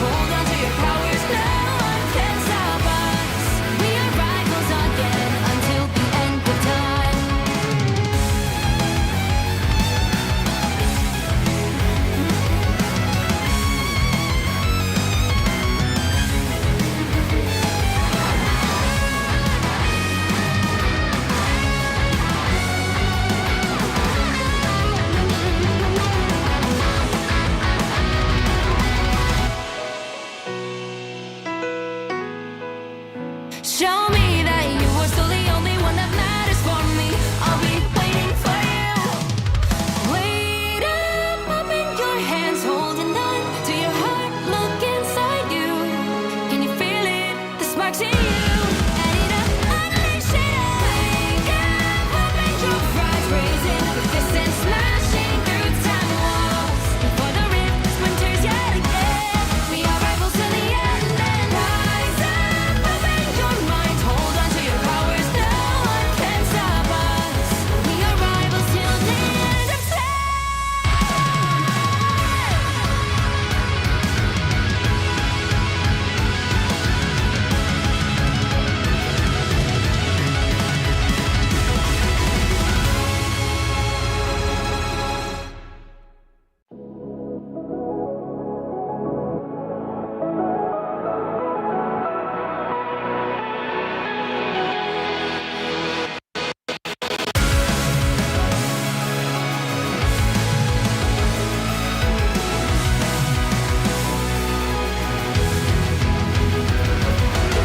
hold on to your powers. No one can stop us. We are rivals again until the end of time. Show me that you are still the only one that matters for me. I'll be waiting for you. Wait up, open your hands, holding on to your heart. Look inside you. Can you feel it? The sparks in you. And it up, unleash it up. Wake up, open your eyes, raising up your fists and smashing through time walls. Before the rift splinters yet again. We are rivals to the end and rise up, open your mind, hold on to your powers. No one can stop us. We are rivals till the end of time.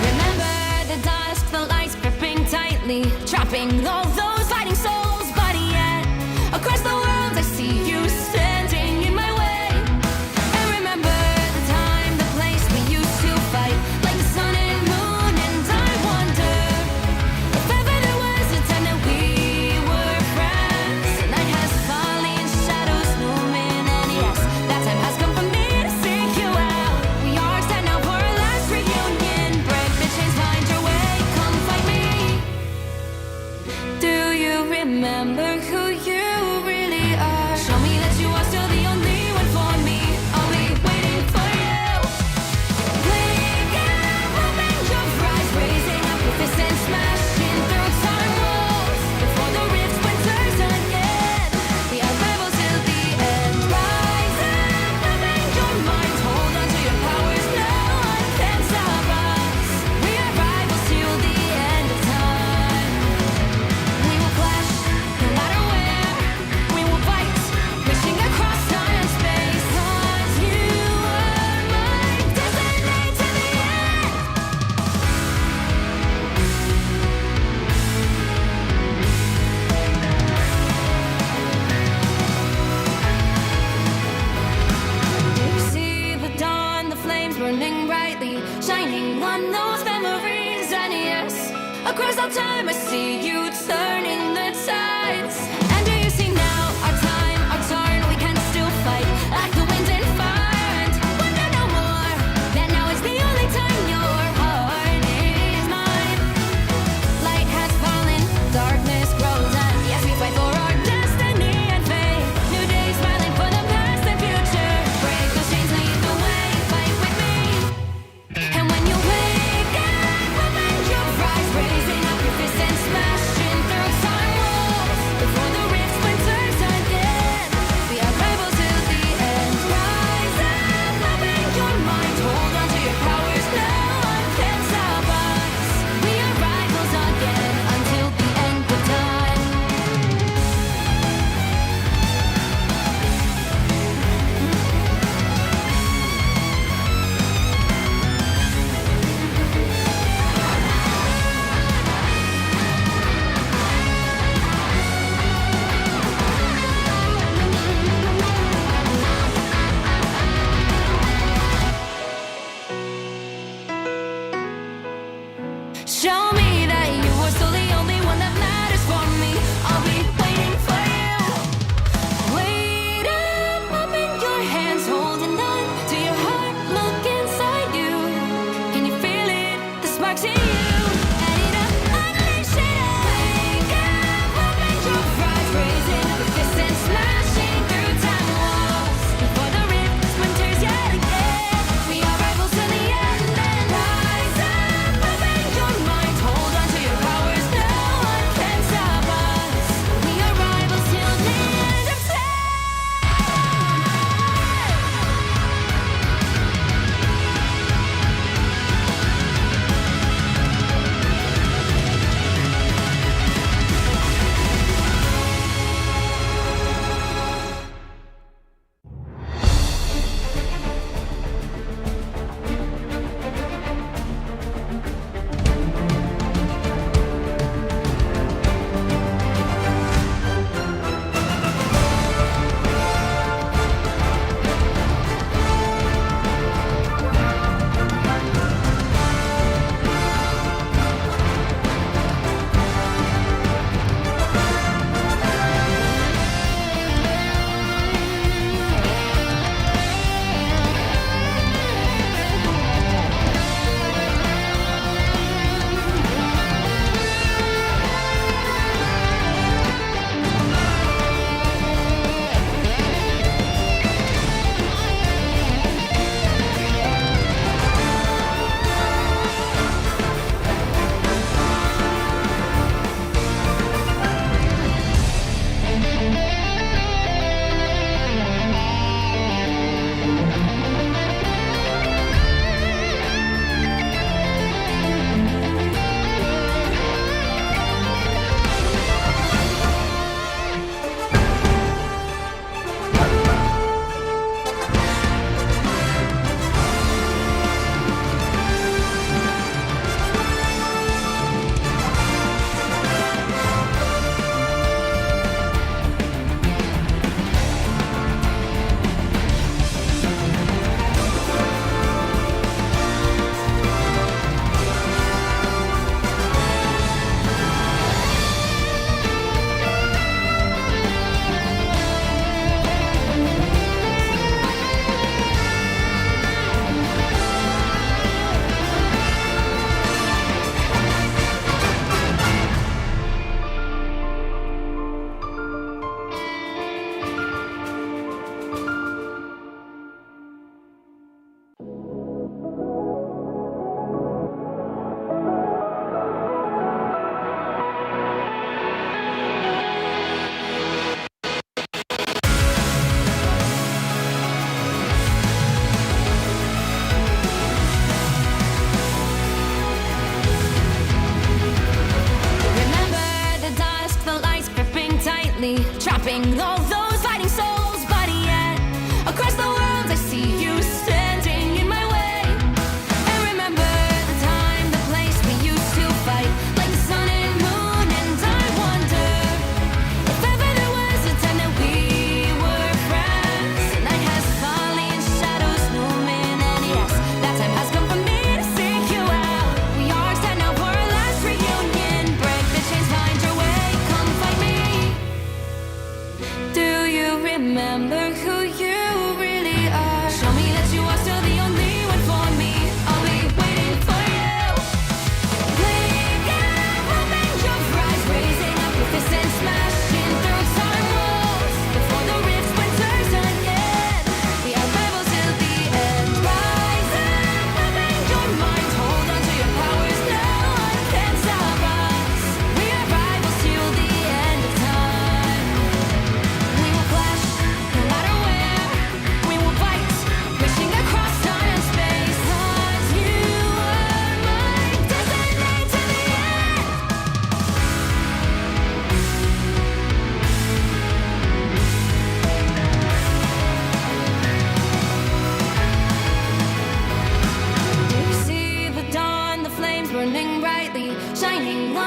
Remember the dusk, the lights gripping tightly, trapping all those fighting souls. But yet, across the world, I see you standing in my way. And remember the time, the place we used to fight, like the sun and moon. And I wonder if ever there was a time that we were friends. The night has fallen, shadows looming, and yes, that time has come for me to seek you out. We are set now for our last reunion. Break the chains, find your way, come fight me. Do you remember who you really are? Show me that you are still the only one for me. I'll be waiting for you. Wake up, open your eyes, raising up your fists and smashing through time walls. Before the rift splinters again. We are rivals till the end. Rise up, open your mind, hold on to your powers. No one can stop us. We are rivals till the end of time. We will clash, no matter where. We will fight, reaching across time and space. 'Cause you are my destiny to the end. You see the dawn, the flames burning brightly, shining on those memories. And yes, across all time I see you turning the tides. And do you see now our time, our turn? We can still fight like the wind and fire. And wonder no more that now is the only time your heart is mine. Light has fallen, darkness grows, and yes, we fight for our destiny and fate. New days smiling for the past and future. Break those chains, lead the way, fight with me. And when you wake up, open your eyes, raising up your fists and smashing through time walls. Before the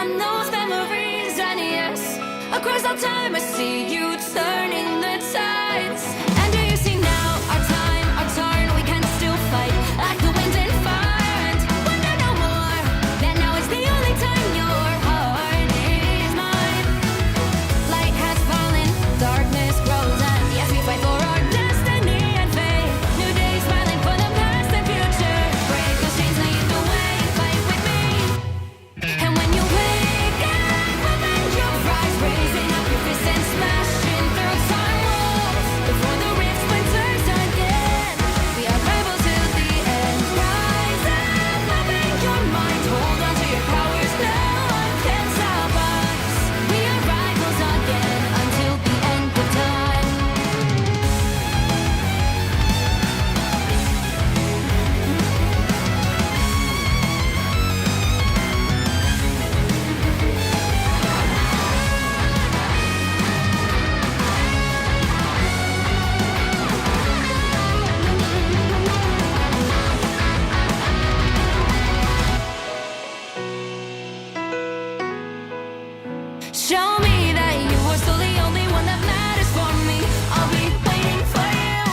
on those memories. And yes, across all time I see you turning the tides. And do you see now our time, our turn? We can still fight like the wind and fire. And wonder no more that now is the only time your heart is mine. Light has fallen, darkness grows, and yes, we fight for our destiny and fate. New days smiling for the past and future. Break those chains, lead the way, fight with me. And when you wake up, open your eyes, raising up your fists and smashing through time walls. Before the rift splinters again, we are rebels till the end. Rise up, open your mind, hold on to your powers, no one can stop us. We are rivals again until the end of time. Show me that you are still the only one that matters for me. I'll be waiting for you.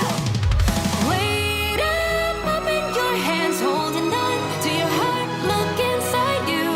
Wait up, open your hands, holding on to your heart. Look inside you.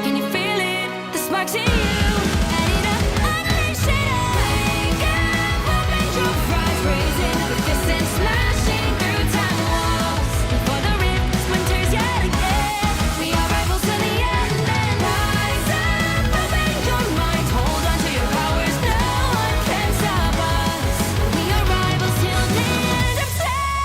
Can you feel it? The sparks in you. Add it up, unleash it up. Wake up, open your eyes, raising up your fists and smashing through time walls. Before the rift splinters yet again, we are rivals till the end. And rise up, open your mind, hold on to your powers, no one can stop us. We are rivals till the end of time.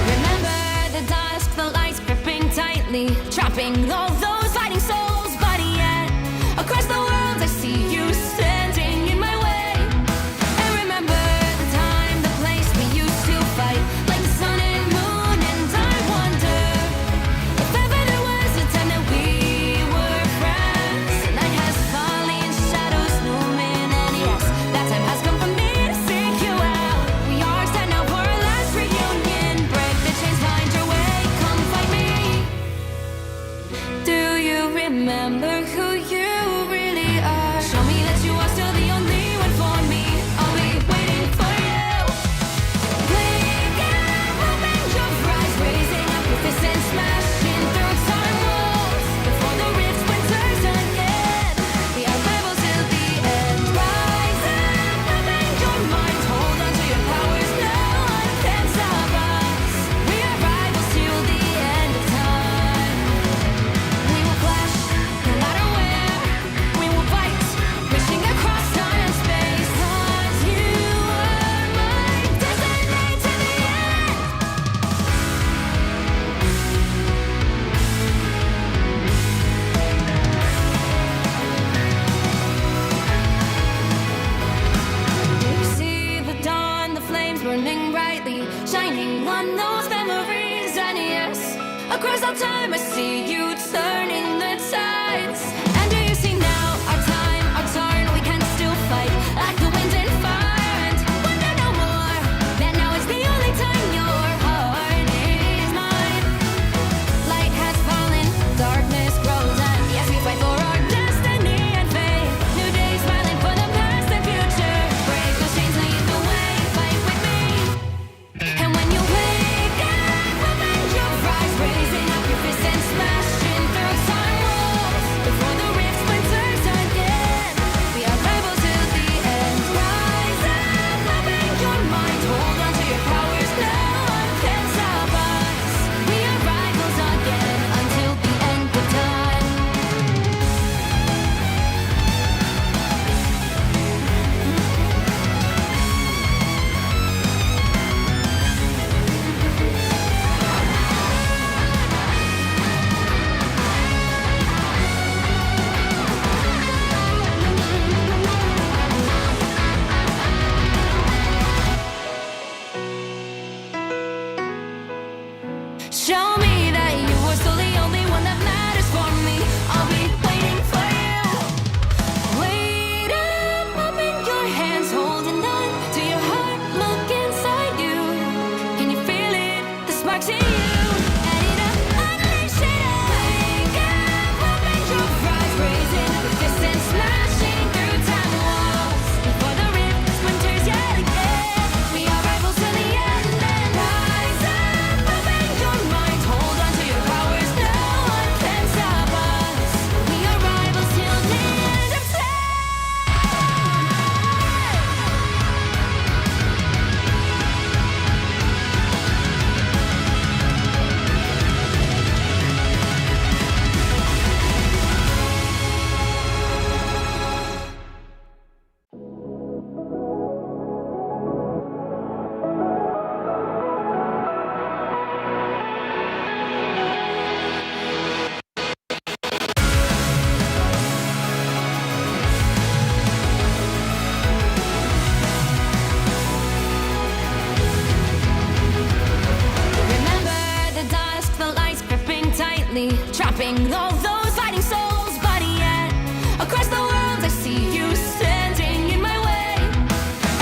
Remember the dusk, the lights gripping tightly, trapping all those fighting souls. But yet, across the world, I see you standing in my way. And remember the time, the place we used to fight, like the sun and moon. And I wonder if ever there was a time that we were friends. The night has fallen, shadows looming, and yes, that time has come for me to seek you out. We are set now for our last reunion. Break the chains, find your way, come fight me. Do you remember who you really are? Show me that you are still the only one for me. I'll be waiting for you. Wake up, open your eyes, raising up your fists and smashing through time walls. Before the rift splinters again, we are rebels till the end. Rise up, open your mind, hold on to your powers, no one can stop us. We are rivals till the end of time. We will clash, no matter where. We will fight, reaching across time and space. 'Cause you are my destiny to the end. You see the dawn, the flames burning brightly, shining on those memories. And yes, across all time I see you turning the tides. And do you see now our time, our turn? We can still fight like the wind and fire. And wonder no more that now is the only time your heart is mine. Light has fallen, darkness grows, and yes, we fight for our destiny and fate. New days smiling for the past and future. Break those chains, lead the way, fight with me. And when you wake up, open your eyes, raising up your fists and smashing through time fighting all those fighting souls, but yet across the world I see you standing in my way.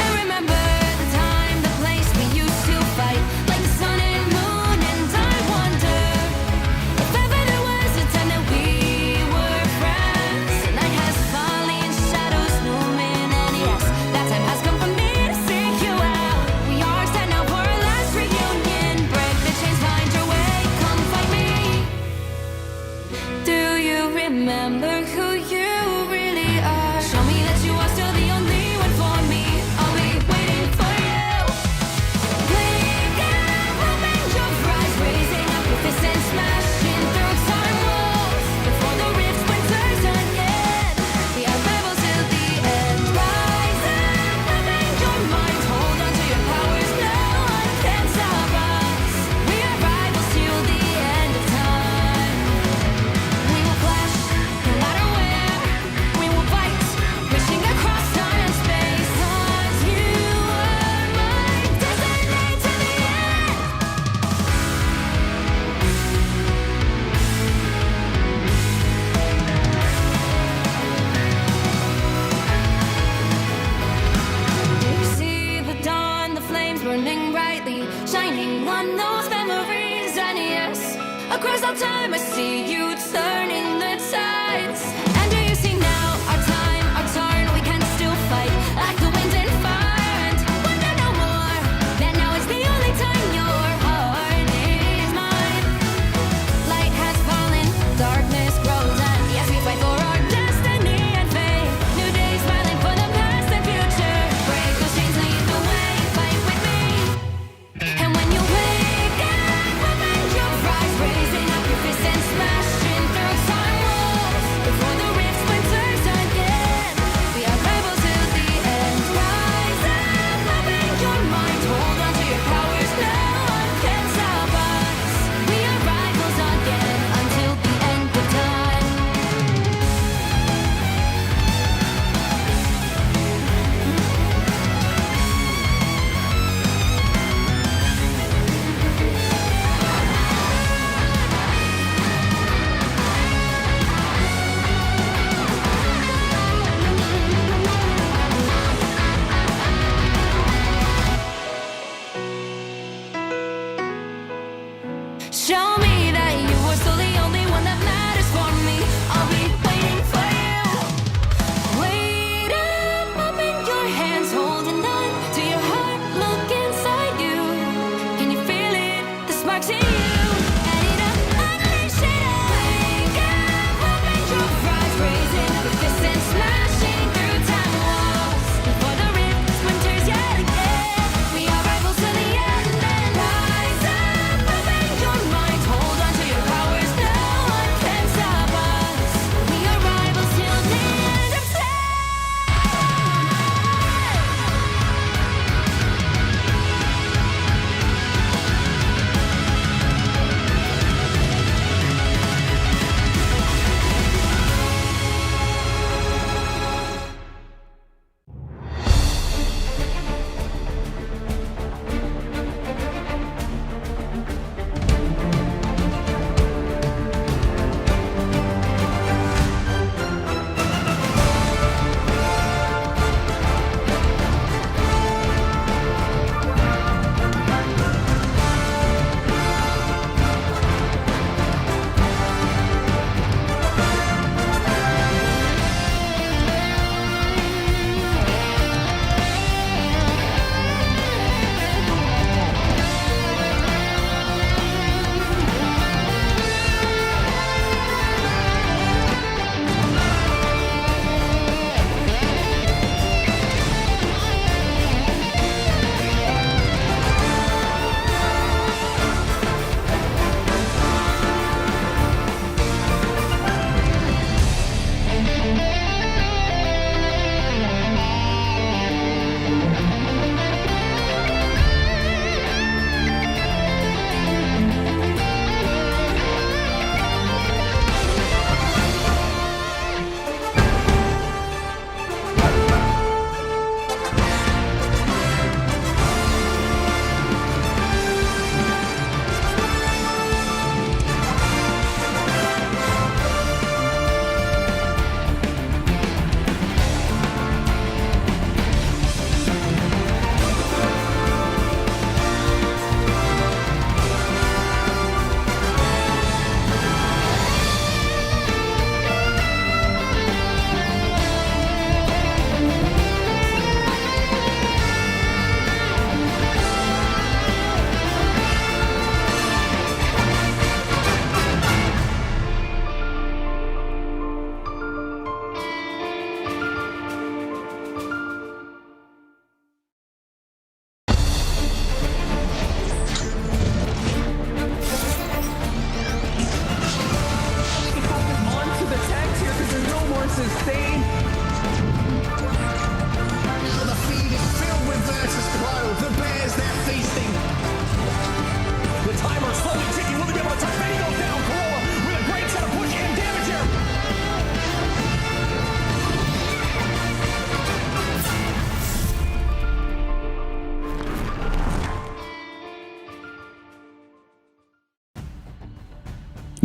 And remember the time, the place we used to fight like the sun and moon, and I wonder if ever there was a time that we were friends. The night has fallen, shadows looming, and yes, that time has come for me to seek you out. We are set now for our last reunion. Break the chains, find your way, come fight me. Do you remember who you really are? Show me that you are still the only one for me. I'll be waiting for you. Blink and open your eyes, raising up your fists and smashing through time walls before the rift splinters again. We are rebels till the end. Rise and open your mind, hold on to your powers, no one can stop us. We are rivals till the end of time. We will clash, no matter where. We will fight, reaching across time and space. 'Cause you are my destiny to the end. Do you see the dawn, the flames burning brightly, shining on those memories? And yes, across all time I see you turning the tides. And do you see now our time, our turn? We can still fight like the wind and fire, and wonder no more that now is the only time your heart is mine. Light has fallen, darkness grows, and yes, we fight for our destiny and fate. New days smiling for the past and future. Break those chains, lead the way, fight with me. And when you wake up, open your eyes, raising up your fists and smashing through time walls before the rift splinters again.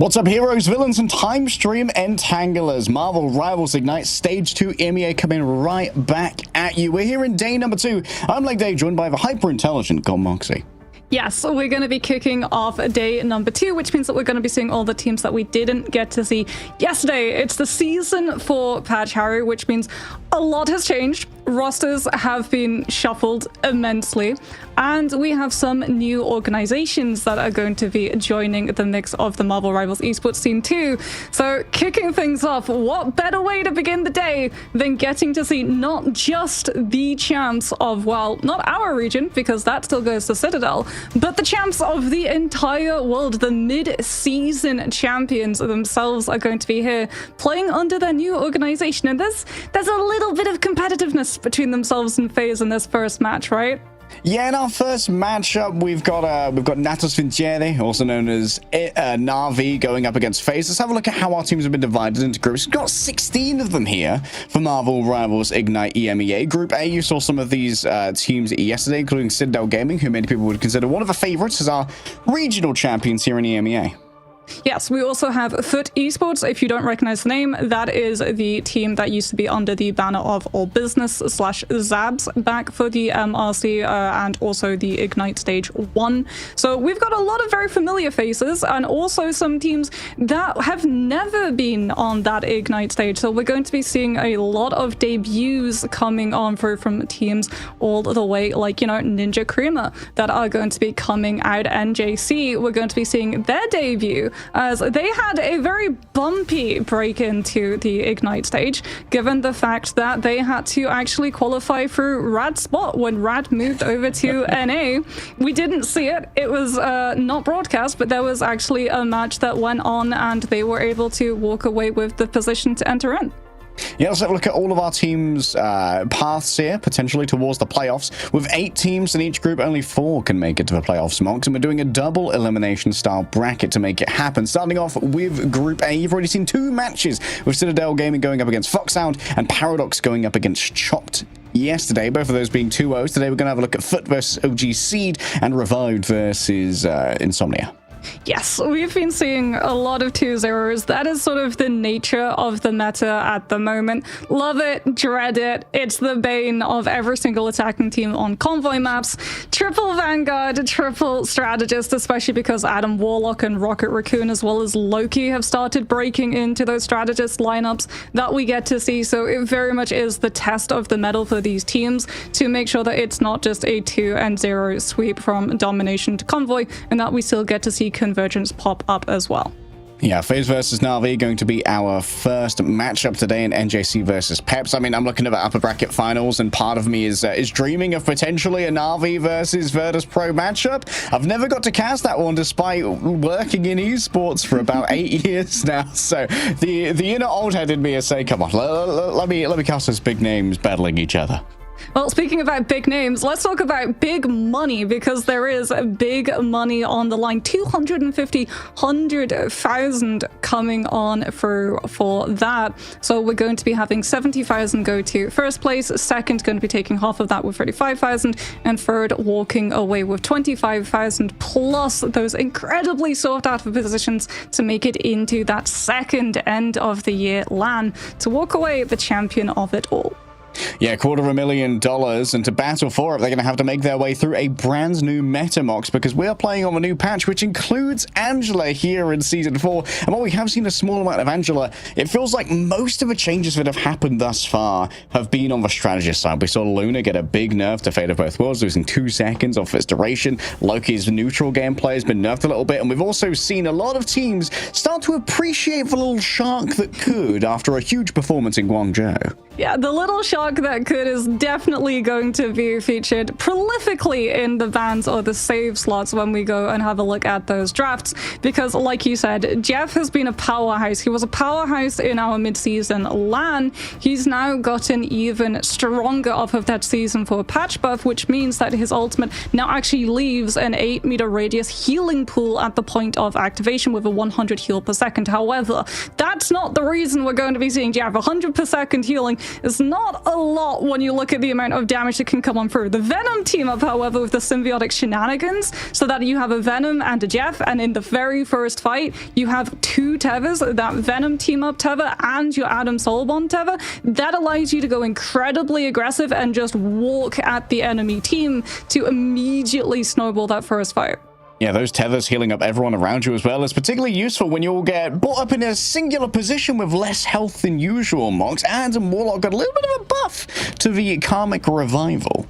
What's up, heroes, villains, and time stream entanglers? Marvel Rivals Ignite Stage 2 EMEA coming right back at you. We're here in day number 2. I'm Leg Dave, joined by the hyper-intelligent God Moxie. Yes, so we're going to be kicking off day number 2, which means that we're going to be seeing all the teams that we didn't get to see yesterday. It's the Season 4 patch, Harry, which means a lot has changed. Rosters have been shuffled immensely, and we have some new organizations that are going to be joining the mix of the Marvel Rivals Esports team too. So kicking things off, what better way to begin the day than getting to see not just the champs of, well, not our region, because that still goes to Citadel, but the champs of the entire world. The mid-season champions themselves are going to be here playing under their new organization, and there's a little bit of competitiveness between themselves and FaZe in this first match, right? Yeah, in our first matchup, we've got Natos Vinciere, also known as Na'Vi, going up against FaZe. Let's have a look at how our teams have been divided into groups. We've got 16 of them here for Marvel Rivals Ignite EMEA. Group A, you saw some of these teams yesterday, including Citadel Gaming, who many people would consider one of the favorites as our regional champions here in EMEA. Yes, we also have Foot Esports. If you don't recognize the name, that is the team that used to be under the banner of All Business / Zabs back for the MRC and also the Ignite Stage 1. So we've got a lot of very familiar faces and also some teams that have never been on that Ignite stage. So we're going to be seeing a lot of debuts coming on through from teams all the way, like, you know, Ninja Creamer, that are going to be coming out. NJC, we're going to be seeing their debut, as they had a very bumpy break into the Ignite stage, given the fact that they had to actually qualify for Rad's spot when Rad moved over to NA. We didn't see it. It was not broadcast, but there was actually a match that went on and they were able to walk away with the position to enter in. Yeah, let's have a look at all of our teams' paths here, potentially towards the playoffs. With 8 teams in each group, only 4 can make it to the playoffs, Mox, and we're doing a double elimination style bracket to make it happen. Starting off with Group A, you've already seen 2 matches, with Citadel Gaming going up against Foxhound and Paradox going up against Chopped yesterday, both of those being 2-0s. Today we're going to have a look at Foot versus OG Seed and Revived versus Insomnia. Yes, we've been seeing a lot of 2-0s. That is sort of the nature of the meta at the moment. Love it, dread it. It's the bane of every single attacking team on convoy maps. Triple Vanguard, triple Strategist, especially because Adam Warlock and Rocket Raccoon as well as Loki have started breaking into those Strategist lineups that we get to see. So it very much is the test of the metal for these teams to make sure that it's not just a 2-0 sweep from domination to convoy, and that we still get to see convergence pop up as well. Yeah, FaZe versus Na'Vi going to be our first matchup today, in NJC versus Peps. I mean, I'm looking at the upper bracket finals, and part of me is dreaming of potentially a Na'Vi versus Virtus Pro matchup. I've never got to cast that one, despite working in esports for about 8 years now. So the inner old head in me is saying, "Come on, let me cast those big names battling each other." Well, speaking about big names, let's talk about big money, because there is big money on the line. 100,000 coming on for that. So we're going to be having 70,000 go to first place, second going to be taking half of that with 35,000, and third walking away with 25,000, plus those incredibly sought after positions to make it into that second end of the year LAN to walk away the champion of it all. Yeah, $250,000, and to battle for it, they're going to have to make their way through a brand new meta, Mox, because we are playing on a new patch, which includes Angela here in Season 4. And while we have seen a small amount of Angela, it feels like most of the changes that have happened thus far have been on the strategist side. We saw Luna get a big nerf to Fate of Both Worlds, losing 2 seconds off its duration. Loki's neutral gameplay has been nerfed a little bit, and we've also seen a lot of teams start to appreciate the little shark that could after a huge performance in Guangzhou. Yeah, the little shark that could is definitely going to be featured prolifically in the bans or the save slots when we go and have a look at those drafts, because like you said, Jeff has been a powerhouse. He was a powerhouse in our mid-season LAN. He's now gotten even stronger off of that Season 4 patch buff, which means that his ultimate now actually leaves an 8-meter radius healing pool at the point of activation with a 100 heal per second. However, that's not the reason we're going to be seeing Jeff 100 per second healing is not a lot when you look at the amount of damage that can come on through. The Venom team up, however, with the symbiotic shenanigans, so that you have a Venom and a Jeff, and in the very first fight, you have two Tethers, that Venom team up Tether and your Adam Soulbond Tether. That allows you to go incredibly aggressive and just walk at the enemy team to immediately snowball that first fight. Yeah, those tethers healing up everyone around you as well is particularly useful when you all get brought up in a singular position with less health than usual, Mox, and Warlock got a little bit of a buff to the Karmic Revival.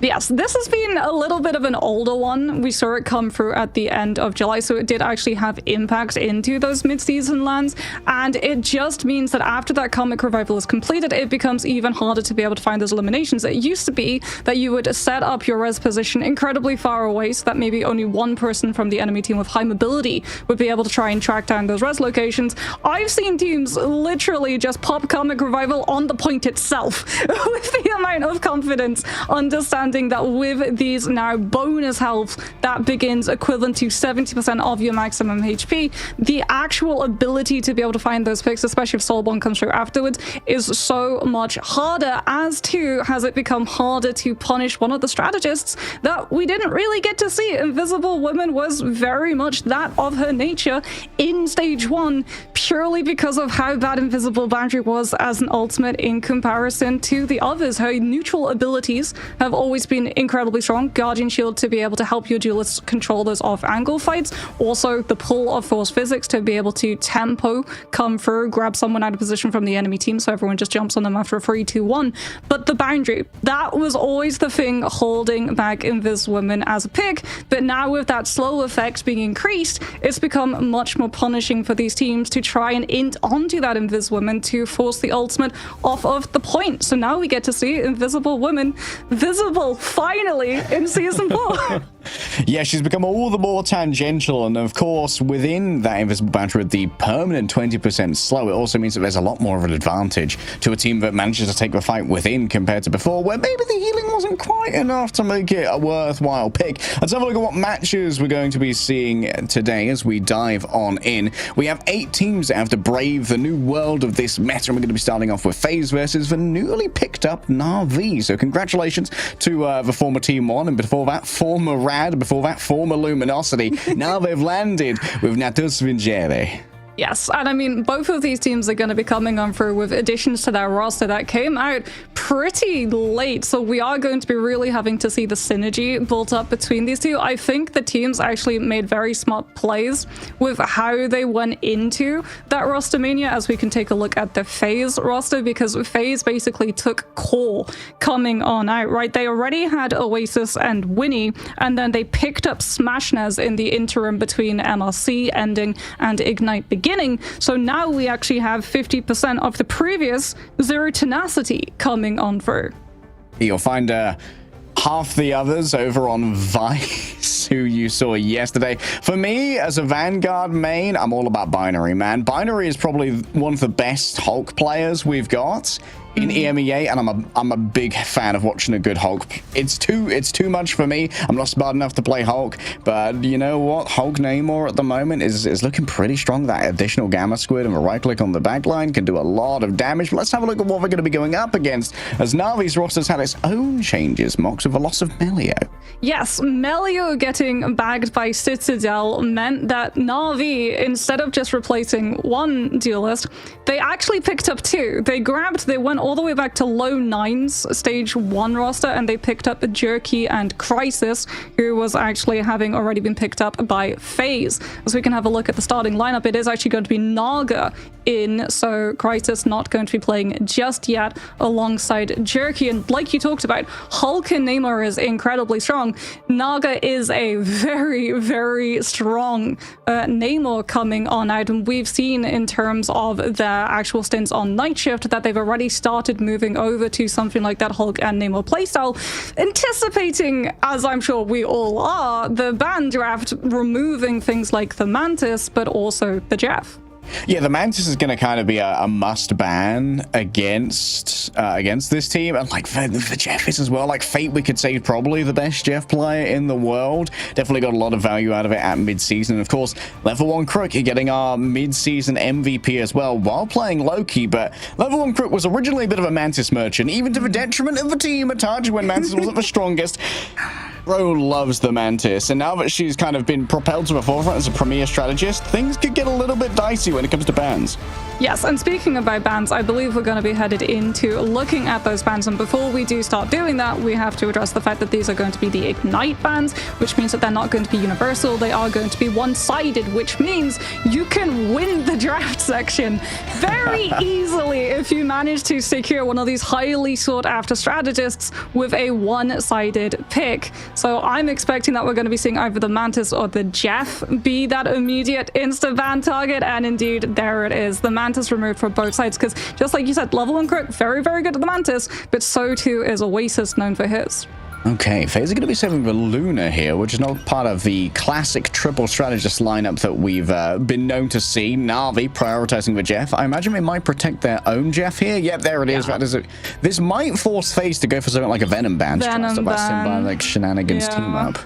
Yes, this has been a little bit of an older one. We saw it come through at the end of July, so it did actually have impact into those mid-season lands, and it just means that after that Karmic Revival is completed, it becomes even harder to be able to find those eliminations. It used to be that you would set up your res position incredibly far away so that maybe only one person from the enemy team with high mobility would be able to try and track down those res locations. I've seen teams literally just pop Karmic Revival on the point itself with the amount of confidence, understanding that with these now bonus health that begins equivalent to 70% of your maximum HP, the actual ability to be able to find those picks, especially if Soulbond comes through afterwards, is so much harder, as too has it become harder to punish one of the strategists that we didn't really get to see. Invisible Woman was very much that of her nature in stage 1, purely because of how bad Invisible Boundary was as an ultimate in comparison to the others. Her neutral abilities have always been incredibly strong. Guardian Shield to be able to help your duelists control those off-angle fights. Also, the pull of Force Physics to be able to tempo come through, grab someone out of position from the enemy team so everyone just jumps on them after a 3-2-1. But the boundary, that was always the thing holding back Invis Women as a pick. But now with that slow effect being increased, it's become much more punishing for these teams to try and int onto that Invis Woman to force the ultimate off of the point. So now we get to see Invisible Woman visible finally in season 4. Yeah, she's become all the more tangential, and of course within that Invisible Boundary with the permanent 20% slow, it also means that there's a lot more of an advantage to a team that manages to take the fight within compared to before, where maybe the healing wasn't quite enough to make it a worthwhile pick. Let's have a look at what matches we're going to be seeing today as we dive on in. We have 8 teams that have to brave the new world of this meta, and we're going to be starting off with FaZe versus the newly picked up Na'Vi. So congratulations to the former Team 1, and before that, former Rad, before that, former Luminosity. Now they've landed with Natus Vingere. Yes, and I mean, both of these teams are going to be coming on through with additions to their roster that came out pretty late, so we are going to be really having to see the synergy built up between these two. I think the teams actually made very smart plays with how they went into that roster mania, as we can take a look at the FaZe roster, because FaZe basically took core coming on out, right? They already had Oasis and Winnie, and then they picked up Smashnaz in the interim between MRC ending and Ignite beginning. So now we actually have 50% of the previous Zero Tenacity coming on through. You'll find half the others over on Vice, who you saw yesterday. For me, as a Vanguard main, I'm all about Binary, man. Binary is probably one of the best Hulk players we've got in EMEA, and I'm a big fan of watching a good Hulk. It's too much for me. I'm not smart enough to play Hulk, but you know what? Hulk Namor at the moment is looking pretty strong. That additional Gamma Squid and a right click on the backline can do a lot of damage. But let's have a look at what we're going to be going up against, as Na'Vi's roster's had its own changes, Mox, with a loss of Melio. Yes, Melio getting bagged by Citadel meant that Na'Vi, instead of just replacing one duelist, they actually picked up 2. They went all the way back to low 9s stage 1 roster, and they picked up Jerky and Crisis, who was actually having already been picked up by FaZe. As we can have a look at the starting lineup, it is actually going to be Naga in, so Crisis not going to be playing just yet alongside Jerky. And like you talked about, Hulk and Namor is incredibly strong. Naga is a very, very strong Namor coming on out, and we've seen in terms of their actual stints on Night Shift that they've already started moving over to something like that Hulk and Namor playstyle, anticipating, as I'm sure we all are, the ban draft removing things like the Mantis, but also the Jeff. Yeah, the Mantis is going to kind of be a must ban against this team, and like for Jeff is as well. Like Fate, we could say probably the best Jeff player in the world. Definitely got a lot of value out of it at mid-season. Of course, level 1 Crook, you're getting our mid-season MVP as well while playing Loki. But level 1 Crook was originally a bit of a Mantis merchant, even to the detriment of the team at times when Mantis wasn't the strongest. Bro loves the Mantis, and now that she's kind of been propelled to the forefront as a premier strategist, things could get a little bit dicey when it comes to bans. Yes, and speaking about bans, I believe we're going to be headed into looking at those bans, and before we do start doing that, we have to address the fact that these are going to be the Ignite bans, which means that they're not going to be universal, they are going to be one-sided, which means you can win the draft section very easily if you manage to secure one of these highly sought-after strategists with a one-sided pick. So I'm expecting that we're going to be seeing either the Mantis or the Jeff be that immediate insta-ban target, and indeed, there it is. The Mantis removed from both sides, because just like you said, level 1 Crook, very, very good at the Mantis, but so too is Oasis, known for his. Okay, FaZe are going to be saving the Luna here, which is not part of the classic triple strategist lineup that we've been known to see. Na'Vi prioritizing the Jeff. I imagine they might protect their own Jeff here. Yep, there it is. That is it. This might force FaZe to go for something like a Venom ban. Venom ban. Like shenanigans team up.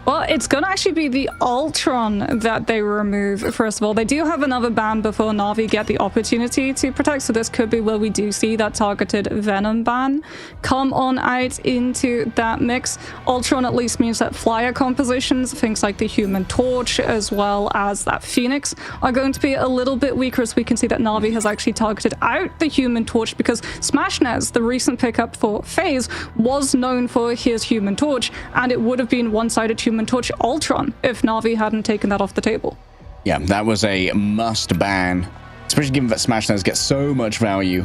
Well, it's going to actually be the Ultron that they remove, first of all. They do have another ban before Na'Vi get the opportunity to protect, so this could be where we do see that targeted Venom ban come on out into that mix. Ultron at least means that flyer compositions, things like the Human Torch, as well as that Phoenix, are going to be a little bit weaker, as we can see that Na'Vi has actually targeted out the Human Torch, because Smashnez, the recent pickup for FaZe, was known for his Human Torch, and it would have been one-sided Human Torch Ultron if Na'Vi hadn't taken that off the table. Yeah, that was a must ban, especially given that Smashnez gets so much value.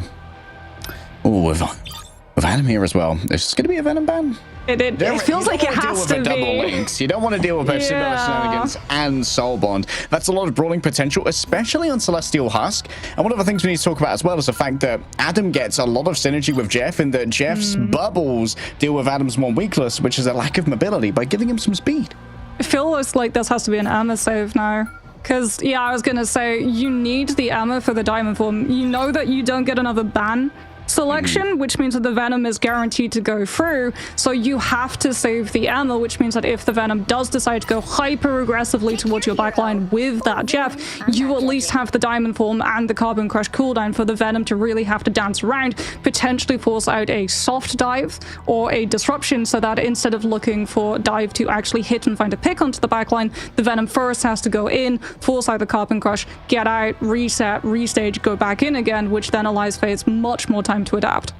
Oh, with Adam here as well. Is this going to be a Venom ban? It feels like it has to be. Double links. You don't want to deal with both similar shenanigans and Soul Bond. That's a lot of brawling potential, especially on Celestial Husk. And one of the things we need to talk about as well is the fact that Adam gets a lot of synergy with Jeff, in that Jeff's bubbles deal with Adam's one weakness, which is a lack of mobility, by giving him some speed. It feels like this has to be an Emma save now. Because, yeah, I was going to say, you need the Emma for the Diamond form. You know that you don't get another ban selection, which means that the Venom is guaranteed to go through, so you have to save the ammo, which means that if the Venom does decide to go hyper aggressively towards your backline with that Jeff, you at least have the Diamond form and the Carbon Crush cooldown for the Venom to really have to dance around, potentially force out a soft dive or a disruption, so that instead of looking for dive to actually hit and find a pick onto the backline, the Venom first has to go in, force out the Carbon Crush, get out, reset, restage, go back in again, which then allows FaZe much more time to adapt.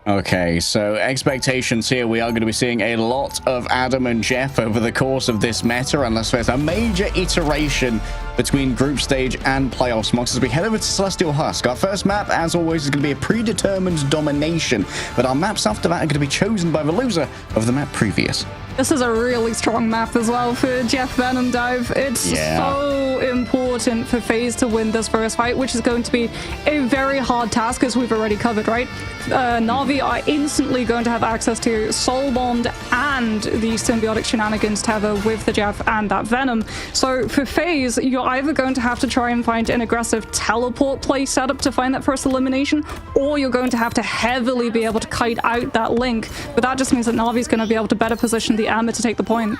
Okay, so expectations here, we are going to be seeing a lot of Adam and Jeff over the course of this meta, unless there's a major iteration between group stage and playoffs mocks as we head over to Celestial Husk. Our first map, as always, is going to be a predetermined domination, but our maps after that are going to be chosen by the loser of the map previous. This is a really strong map as well for Jeff Venom Dive. It's so important for FaZe to win this first fight, which is going to be a very hard task, as we've already covered, right? Na'Vi are instantly going to have access to Soul Bond and the symbiotic shenanigans tether with the Jeff and that Venom. So for FaZe, you're either going to have to try and find an aggressive teleport play setup to find that first elimination, or you're going to have to heavily be able to kite out that link. But that just means that Na'Vi's going to be able to better position the Amber to take the point.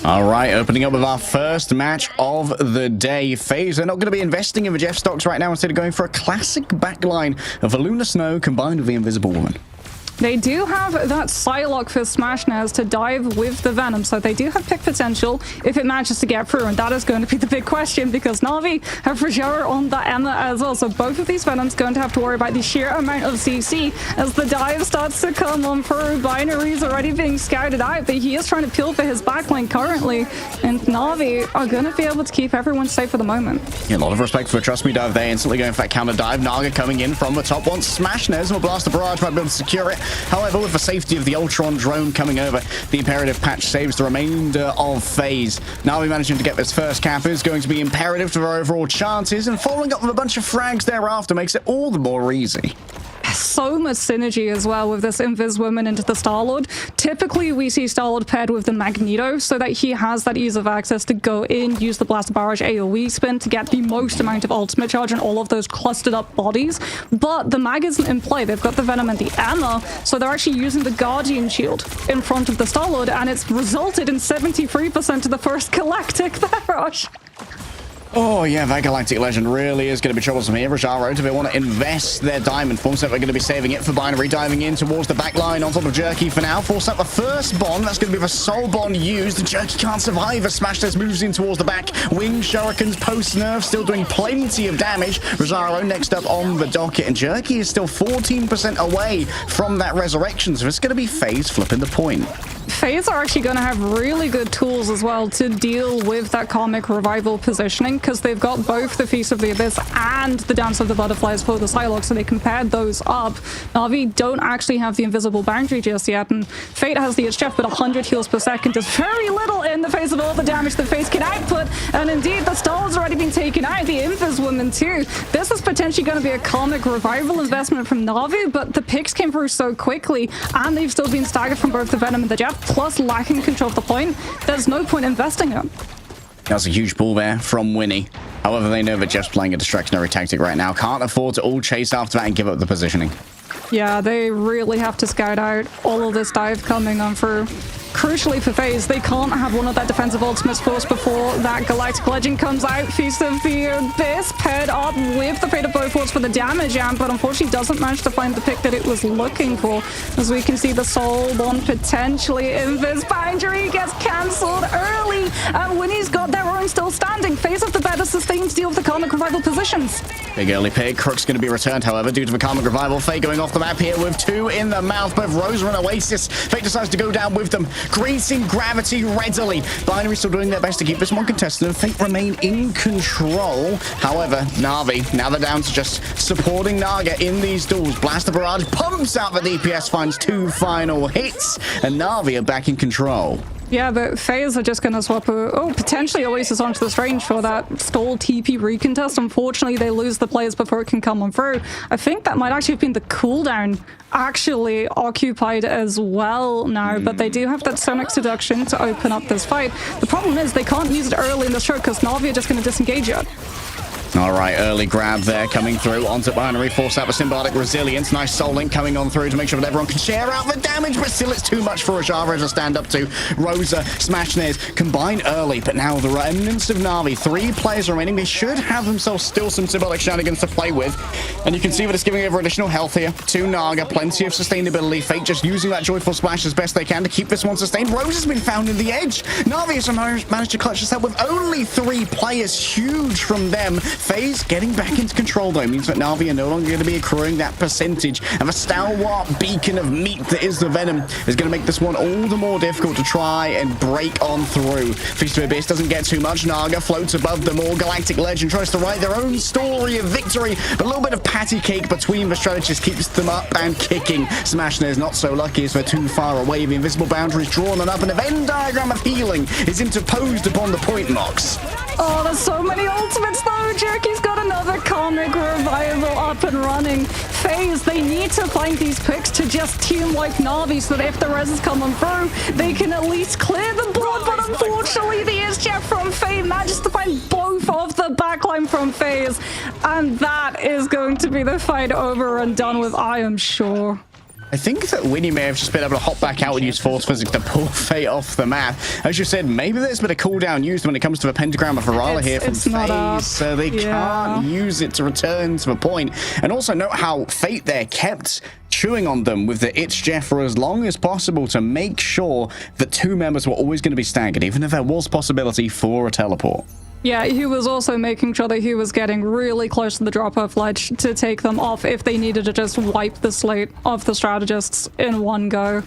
All right, opening up with our first match of the day. FaZe, they're not going to be investing in the Jeff stocks right now, instead of going for a classic backline of a Lunar Snow combined with the Invisible Woman. They do have that Psylocke for Smashnez to dive with the Venom, so they do have pick potential if it manages to get through, and that is going to be the big question, because Na'Vi have for sure on the Emma as well, so both of these Venoms going to have to worry about the sheer amount of CC as the dive starts to come on through. Binary's already being scouted out, but he is trying to peel for his backline currently, and Na'Vi are going to be able to keep everyone safe for the moment. Yeah, a lot of respect for Trust Me Dive there, instantly going for that counter dive. Naga coming in from the top once Smashnez will blast the barrage, might be able to secure it. However, with the safety of the Ultron drone coming over, the Imperative patch saves the remainder of FaZe. Na'Vi managing to get this first cap is going to be imperative to their overall chances, and following up with a bunch of frags thereafter makes it all the more easy. so much synergy as well with this Invis woman into the Star-Lord. Typically, we see Star-Lord paired with the Magneto so that he has that ease of access to go in, use the Blaster Barrage AoE spin to get the most amount of ultimate charge and all of those clustered up bodies. But the Mag isn't in play. They've got the Venom and the EMEA, so they're actually using the Guardian Shield in front of the Star-Lord, and it's resulted in 73% of the first Galactic barrage. Oh, yeah, that Galactic Legend really is going to be troublesome here. Rajaro, do they want to invest their Diamond Form? So they're going to be saving it for Binary, diving in towards the back line on top of Jerky for now. Force out the first Bond. That's going to be the Soul Bond used. Jerky can't survive as Smash Test moves in towards the back. Wing Shurikens post-nerf, still doing plenty of damage. Rajaro next up on the docket, and Jerky is still 14% away from that Resurrection. So it's going to be FaZe flipping the point. FaZe are actually going to have really good tools as well to deal with that Karmic Revival positioning, because they've got both the Feast of the Abyss and the Dance of the Butterflies for the Psylocke, so they can pair those up. Na'Vi don't actually have the Invisible Boundary just yet, and Fate has the HF, but 100 heals per second is very little in the face of all the damage that FaZe can output, and indeed the Star's already been taken out, the Invis woman too. This is potentially going to be a Karmic Revival investment from Na'Vi, but the picks came through so quickly, and they've still been staggered from both the Venom and the Jet, plus lacking control of the point. There's no point investing it. That's a huge pull there from Winnie. However, they know that Jeff's playing a distractionary tactic right now. Can't afford to all chase after that and give up the positioning. Yeah, they really have to scout out all of this dive coming on through. Crucially for FaZe, they can't have one of that defensive ultimates force before that Galactic Legend comes out. Feast of the Abyss paired up with the Fate of Bofors for the damage amp, but unfortunately doesn't manage to find the pick that it was looking for. As we can see, the Soul Bond potentially Invis Boundary gets cancelled early, and Winnie's got their own still standing. FaZe have the better sustained deal of the Karmic Revival positions. Big early pick. Crook's going to be returned, however, due to the Karmic Revival. Fate going off the map here with 2 in the mouth, both Rosa and Oasis. Fate decides to go down with them. Greasing gravity readily. Binary still doing their best to keep this one contested, and Fate remain in control. However, Na'Vi, now they're down to just supporting Naga in these duels. Blaster Barrage pumps out the DPS, finds 2 final hits, and Na'Vi are back in control. Yeah, but FaZe are just going to swap potentially Oasis onto the Strange for that stall TP recontest. Unfortunately, they lose the players before it can come on through. I think that might actually have been the cooldown actually occupied as well now, but they do have that Sonic Seduction to open up this fight. The problem is they can't use it early in the show because Na'Vi are just going to disengage it. All right, early grab there coming through onto Binary, force out the Symbiotic Resilience. Nice Soul Link coming on through to make sure that everyone can share out the damage, but still it's too much for Rajaro to stand up to. Rosa, Smash Nares combine early, but now the remnants of Na'Vi, 3 players remaining. They should have themselves still some Symbiotic Shenanigans to play with, and you can see that it's giving over additional health here to Naga. Plenty of sustainability. Fate just using that Joyful Splash as best they can to keep this one sustained. Rosa's been found in the edge. Na'Vi has managed to clutch this out with only 3 players. Huge from them. FaZe getting back into control, though, means that Na'Vi are no longer going to be accruing that percentage, and the stalwart beacon of meat that is the Venom is going to make this one all the more difficult to try and break on through. Feast of Abyss doesn't get too much. Naga floats above them all. Galactic Legend tries to write their own story of victory, but a little bit of patty cake between the strategists keeps them up and kicking. Smash is not so lucky as they're too far away. The invisible boundary is drawn on up, and a Venn diagram of healing is interposed upon the point Mox. Oh, there's so many ultimates though. Jerky's got another Karmic Revival up and running. FaZe, they need to find these picks to just team wipe Na'Vi so that if the reses come on through, they can at least clear the board. But unfortunately, the Isjef from FaZe manages to find both of the backline from FaZe. And that is going to be the fight over and done with, I am sure. I think that Winnie may have just been able to hop back out and use Force Physics to pull Fate off the map. As you said, maybe there's been a cooldown used when it comes to the Pentagram of Varala here from FaZe, so they can't use it to return to the point. And also note how Fate there kept chewing on them with the It's Jeff for as long as possible to make sure that 2 members were always going to be staggered, even if there was possibility for a teleport. Yeah, he was also making sure that he was getting really close to the drop-off ledge to take them off if they needed to just wipe the slate of the strategists in one go.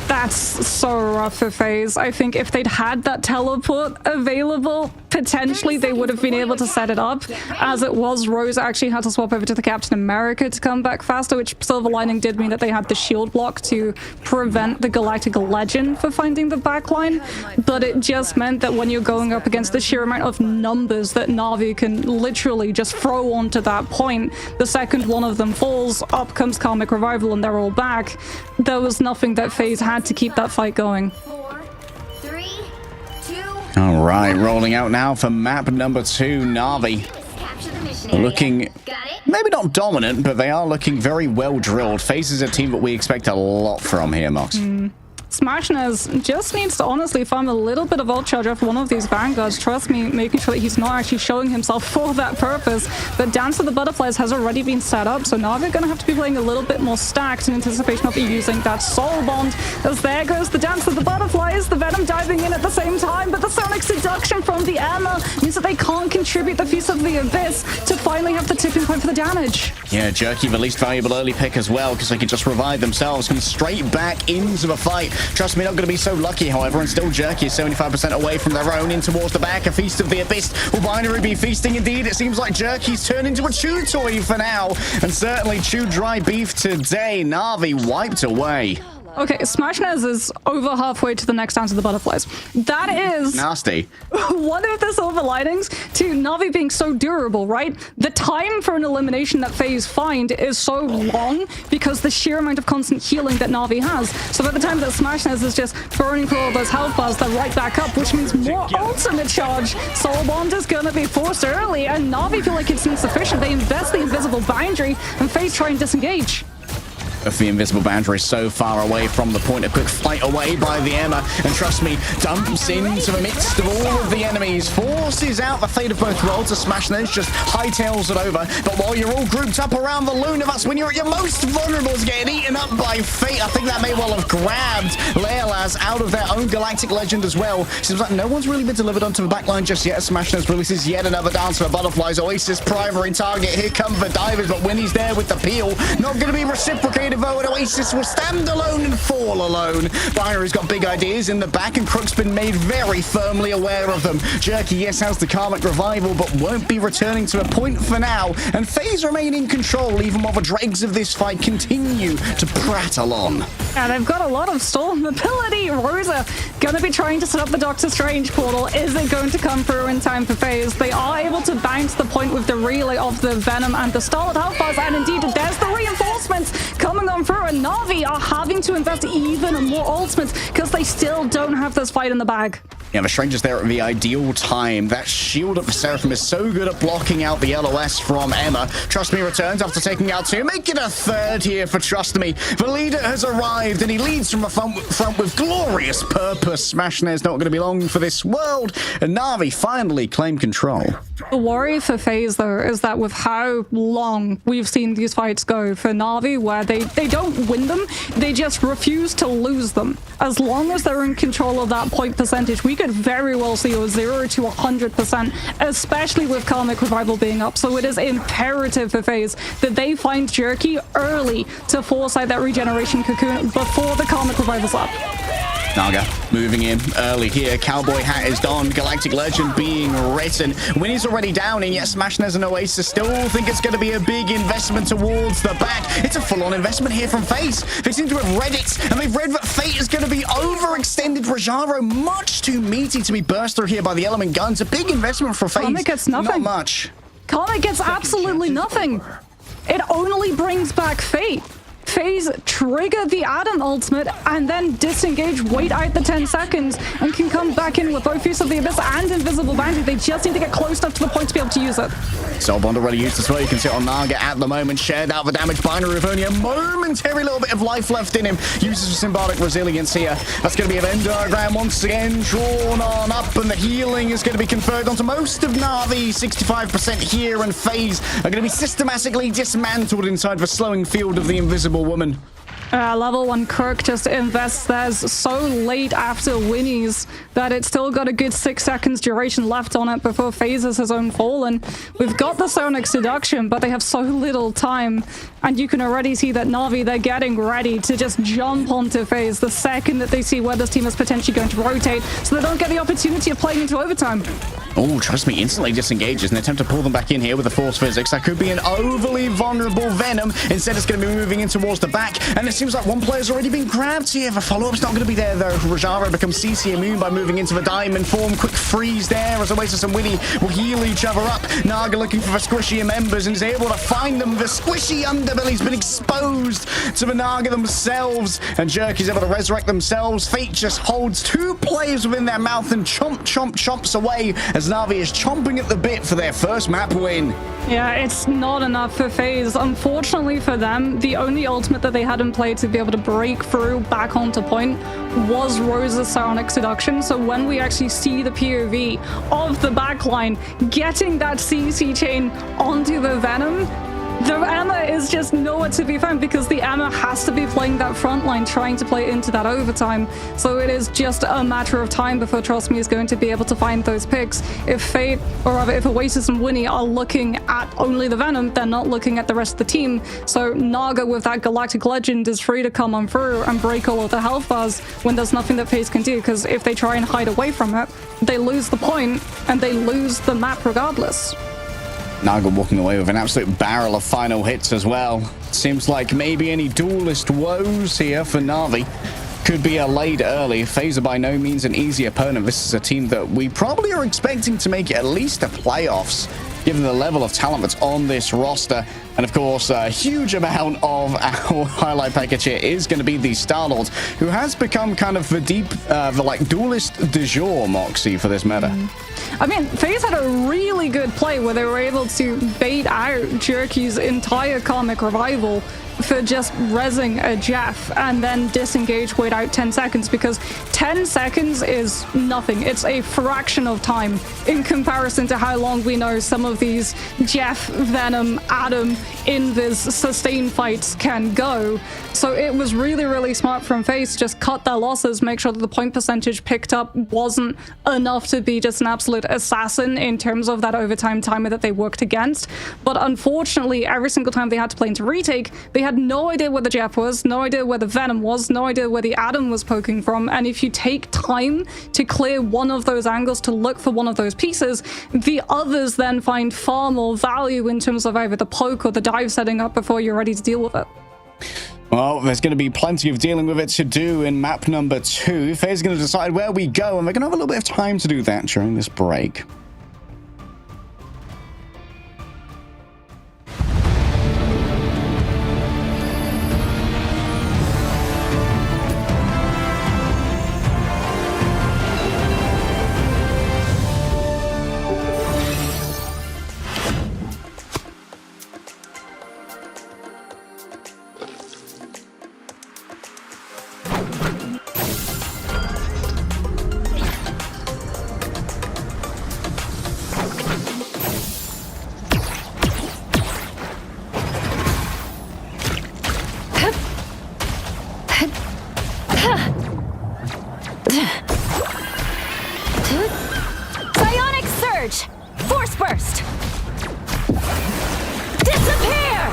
That's so rough for FaZe. I think if they'd had that teleport available, potentially they would have been able to set it up. As it was, Rose actually had to swap over to the Captain America to come back faster, which silver lining did mean that they had the shield block to prevent the Galactic Legend for finding the backline. But it just meant that when you're going up against the sheer amount of numbers that Na'Vi can literally just throw onto that point, the second one of them falls, up comes Karmic Revival and they're all back. There was nothing that FaZe had to keep that fight going. 4, 3, 2. All right, rolling out now for map number 2, Na'Vi. Capture the mission area. Looking Got it? maybe not dominant, but they are looking very well drilled. FaZe is a team that we expect a lot from here, Mox. Smashnas just needs to honestly farm a little bit of ult charge off one of these Vanguards. Trust me, making sure that he's not actually showing himself for that purpose. But Dance of the Butterflies has already been set up, so now they're going to have to be playing a little bit more stacked in anticipation of using that Soul Bond. As there goes the Dance of the Butterflies, the Venom diving in at the same time, but the Sonic Seduction from the EMEA means that they can't contribute the Feast of the Abyss to finally have the tipping point for the damage. Yeah, Jerky, the least valuable early pick as well, because they can just revive themselves, come straight back into the fight. Trust me, not going to be so lucky, however, and still Jerky is 75% away from their own in towards the back. A Feast of the Abyss. Will Binary be feasting indeed? It seems like Jerky's turned into a chew toy for now, and certainly chewed dry beef today. Na'Vi wiped away. Okay, Smashnas is over halfway to the next Dance of the Butterflies. That is Nasty. one of the silver linings to Na'Vi being so durable, right? The time for an elimination that FaZe find is so long because the sheer amount of constant healing that Na'Vi has. So by the time that Smashnas is just burning through all those health bars, they're right back up, which means more ultimate charge. Soul Bond is going to be forced early, and Na'Vi feel like it's insufficient. They invest the invisible boundary, and FaZe try and disengage. Of the invisible boundary so far away from the point. A quick flight away by the EMEA, and trust me, dumps into the midst of all of the enemies, forces out the fate of both worlds. A Smashnas just hightails it over. But while you're all grouped up around the Luna, that's when you're at your most vulnerable to getting eaten up by fate. I think that may well have grabbed Leolaz out of their own Galactic Legend as well. Seems like no one's really been delivered onto the backline just yet. Smashnas releases yet another Dance for Butterflies. Oasis primary target. Here come the divers, but when he's there with the peel, not going to be reciprocated. And Oasis will stand alone and fall alone. Binary's got big ideas in the back, and Crook's been made very firmly aware of them. Jerky, yes, has the Karmic Revival, but won't be returning to a point for now. And FaZe remain in control, even while the dregs of this fight continue to prattle on. And they've got a lot of storm ability. Rosa going to be trying to set up the Doctor Strange portal. Is it going to come through in time for FaZe? They are able to bounce the point with the relay of the Venom and the Starlit Health Bars, and indeed, there's the reinforcements coming on through, and Na'Vi are having to invest even more ultimates because they still don't have this fight in the bag. Yeah, the Stranger's there at the ideal time. That shield of the Seraphim is so good at blocking out the LOS from EMEA. Trust Me returns after taking out 2. Make it a third here for Trust Me. The leader has arrived, and he leads from the front with glorious purpose. Smashnas not going to be long for this world, and Na'Vi finally claim control. The worry for FaZe, though, is that with how long we've seen these fights go for Na'Vi, where they don't win them, they just refuse to lose them. As long as they're in control of that point percentage, we could very well see a 0 to 100%, especially with Karmic Revival being up. So it is imperative for FaZe that they find Jerky early to force out that regeneration cocoon before the Karmic Revival's up. Naga moving in early here. Cowboy hat is donned. Galactic Legend being written. Winnie's already down, and yet Smashnas and Oasis still think it's going to be a big investment towards the back. It's a full-on investment here from FaZe. They seem to have read it, and they've read that Fate is going to be overextended. Rajaro much too meaty to be burst through here by the element guns. A big investment for FaZe. Karmic gets nothing. Not much. Karmic gets absolutely nothing. It only brings back Fate. FaZe trigger the Adam ultimate and then disengage, wait out the 10 seconds, and can come back in with both Feast of the Abyss and Invisible Boundary. They just need to get close enough to the point to be able to use it. Soul Bond already used as well. You can see it on Naga at the moment. Shared out the damage. Binary with only a momentary little bit of life left in him. Uses the symbolic resilience here. That's going to be a Venn diagram once again drawn on up, and the healing is going to be conferred onto most of Na'Vi. 65% here, and FaZe are going to be systematically dismantled inside the slowing field of the Invisible Woman. Level 1 Kirk just invests theirs so late after Winnie's that it's still got a good 6 seconds duration left on it before phases his own fall. And we've got the Sonic Seduction, but they have so little time. And you can already see that Na'Vi, they're getting ready to just jump onto FaZe the second that they see where this team is potentially going to rotate, so they don't get the opportunity of playing into overtime. Oh, trust me, instantly disengages in an attempt to pull them back in here with the force physics. That could be an overly vulnerable Venom. Instead, it's going to be moving in towards the back, and it seems like one player's already been grabbed here. The follow-up's not going to be there, though. Rajara becomes CC immune by moving into the diamond form. Quick freeze there as Oasis and Winnie will heal each other up. Naga looking for the squishy members and is able to find them. The squishy underbelly's been exposed to the Naga themselves, and Jerky's able to resurrect themselves. Fate just holds two players within their mouth and chomps away as Na'Vi is chomping at the bit for their first map win. Yeah, it's not enough for FaZe. Unfortunately for them, the only ultimate that they had in play to be able to break through back onto point was Rose's Psionic Seduction. So when we actually see the POV of the backline getting that CC chain onto the Venom, the EMEA is just nowhere to be found because the EMEA has to be playing that front line, trying to play into that overtime. So it is just a matter of time before Trust Me is going to be able to find those picks. If Fate, or rather if Oasis and Winnie are looking at only the Venom, they're not looking at the rest of the team. So Naga with that Galactic Legend is free to come on through and break all of the health bars when there's nothing that FaZe can do, because if they try and hide away from it, they lose the point and they lose the map regardless. Naga walking away with an absolute barrel of final hits as well. Seems like maybe any duelist woes here for Na'Vi could be allayed early. FaZe are by no means an easy opponent. This is a team that we probably are expecting to make at least the playoffs, given the level of talent that's on this roster. And of course, a huge amount of our highlight package here is going to be the Star-Lord, who has become kind of the duelist du jour, Moxie, for this meta. I mean, FaZe had a really good play where they were able to bait out Jerky's entire Karmic Revival for just rezzing a Jeff and then disengage, wait out 10 seconds, because 10 seconds is nothing. It's a fraction of time in comparison to how long we know some of these Jeff, Venom, Adam, Invis sustained fights can go. So it was really, really smart from FaZe to just cut their losses, make sure that the point percentage picked up wasn't enough to be just an absolute assassin in terms of that overtime timer that they worked against. But unfortunately, every single time they had to play into retake, they had no idea where the Jeff was, no idea where the Venom was, no idea where the Adam was poking from. And if you take time to clear one of those angles to look for one of those pieces, the others then find far more value in terms of either the poke or the dive setting up before you're ready to deal with it. Well, there's going to be plenty of dealing with it to do in map number 2. FaZe is going to decide where we go, and we're going to have a little bit of time to do that during this break. Psionic Surge! Force Burst! Disappear!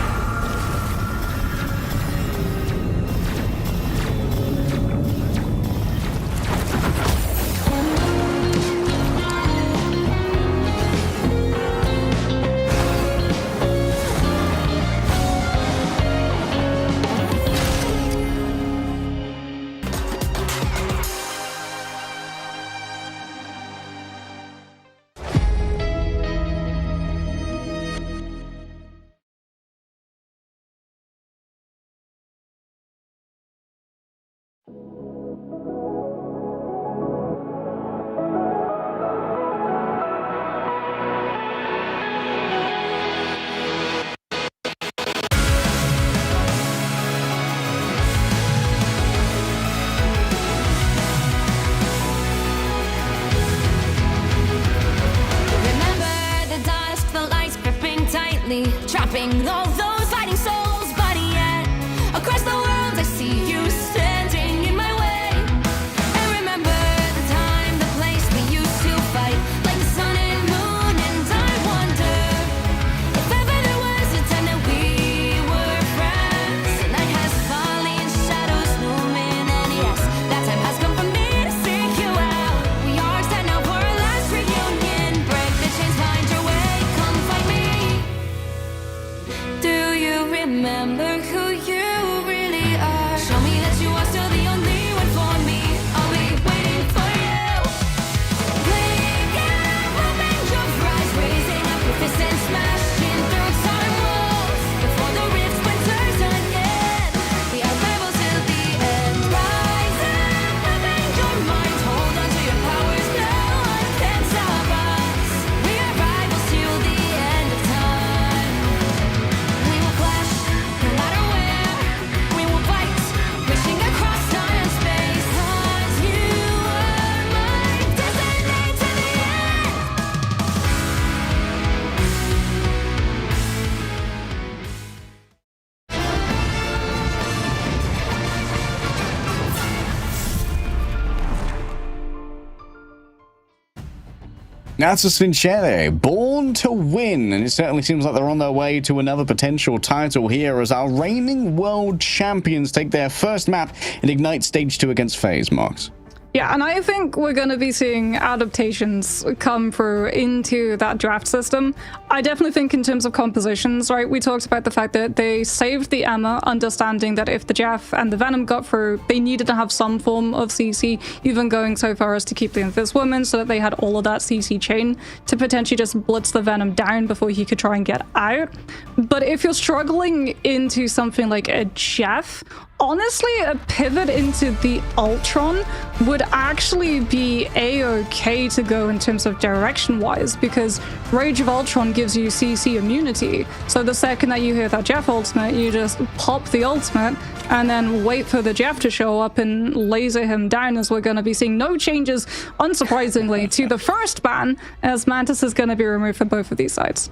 That's a Vincere, born to win, and it certainly seems like they're on their way to another potential title here as our reigning world champions take their first map in Ignite Stage 2 against FaZe, Mox. Yeah, and I think we're going to be seeing adaptations come through into that draft system. I definitely think in terms of compositions, right, we talked about the fact that they saved the EMEA, understanding that if the Jeff and the Venom got through, they needed to have some form of CC, even going so far as to keep the Invis Woman so that they had all of that CC chain to potentially just blitz the Venom down before he could try and get out. But if you're struggling into something like a Jeff, honestly, a pivot into the Ultron would actually be a-okay to go in terms of direction-wise, because Rage of Ultron gives you CC immunity. So the second that you hear that Jeff ultimate, you just pop the ultimate and then wait for the Jeff to show up and laser him down, as we're going to be seeing no changes, unsurprisingly, to the first ban, as Mantis is going to be removed from both of these sides.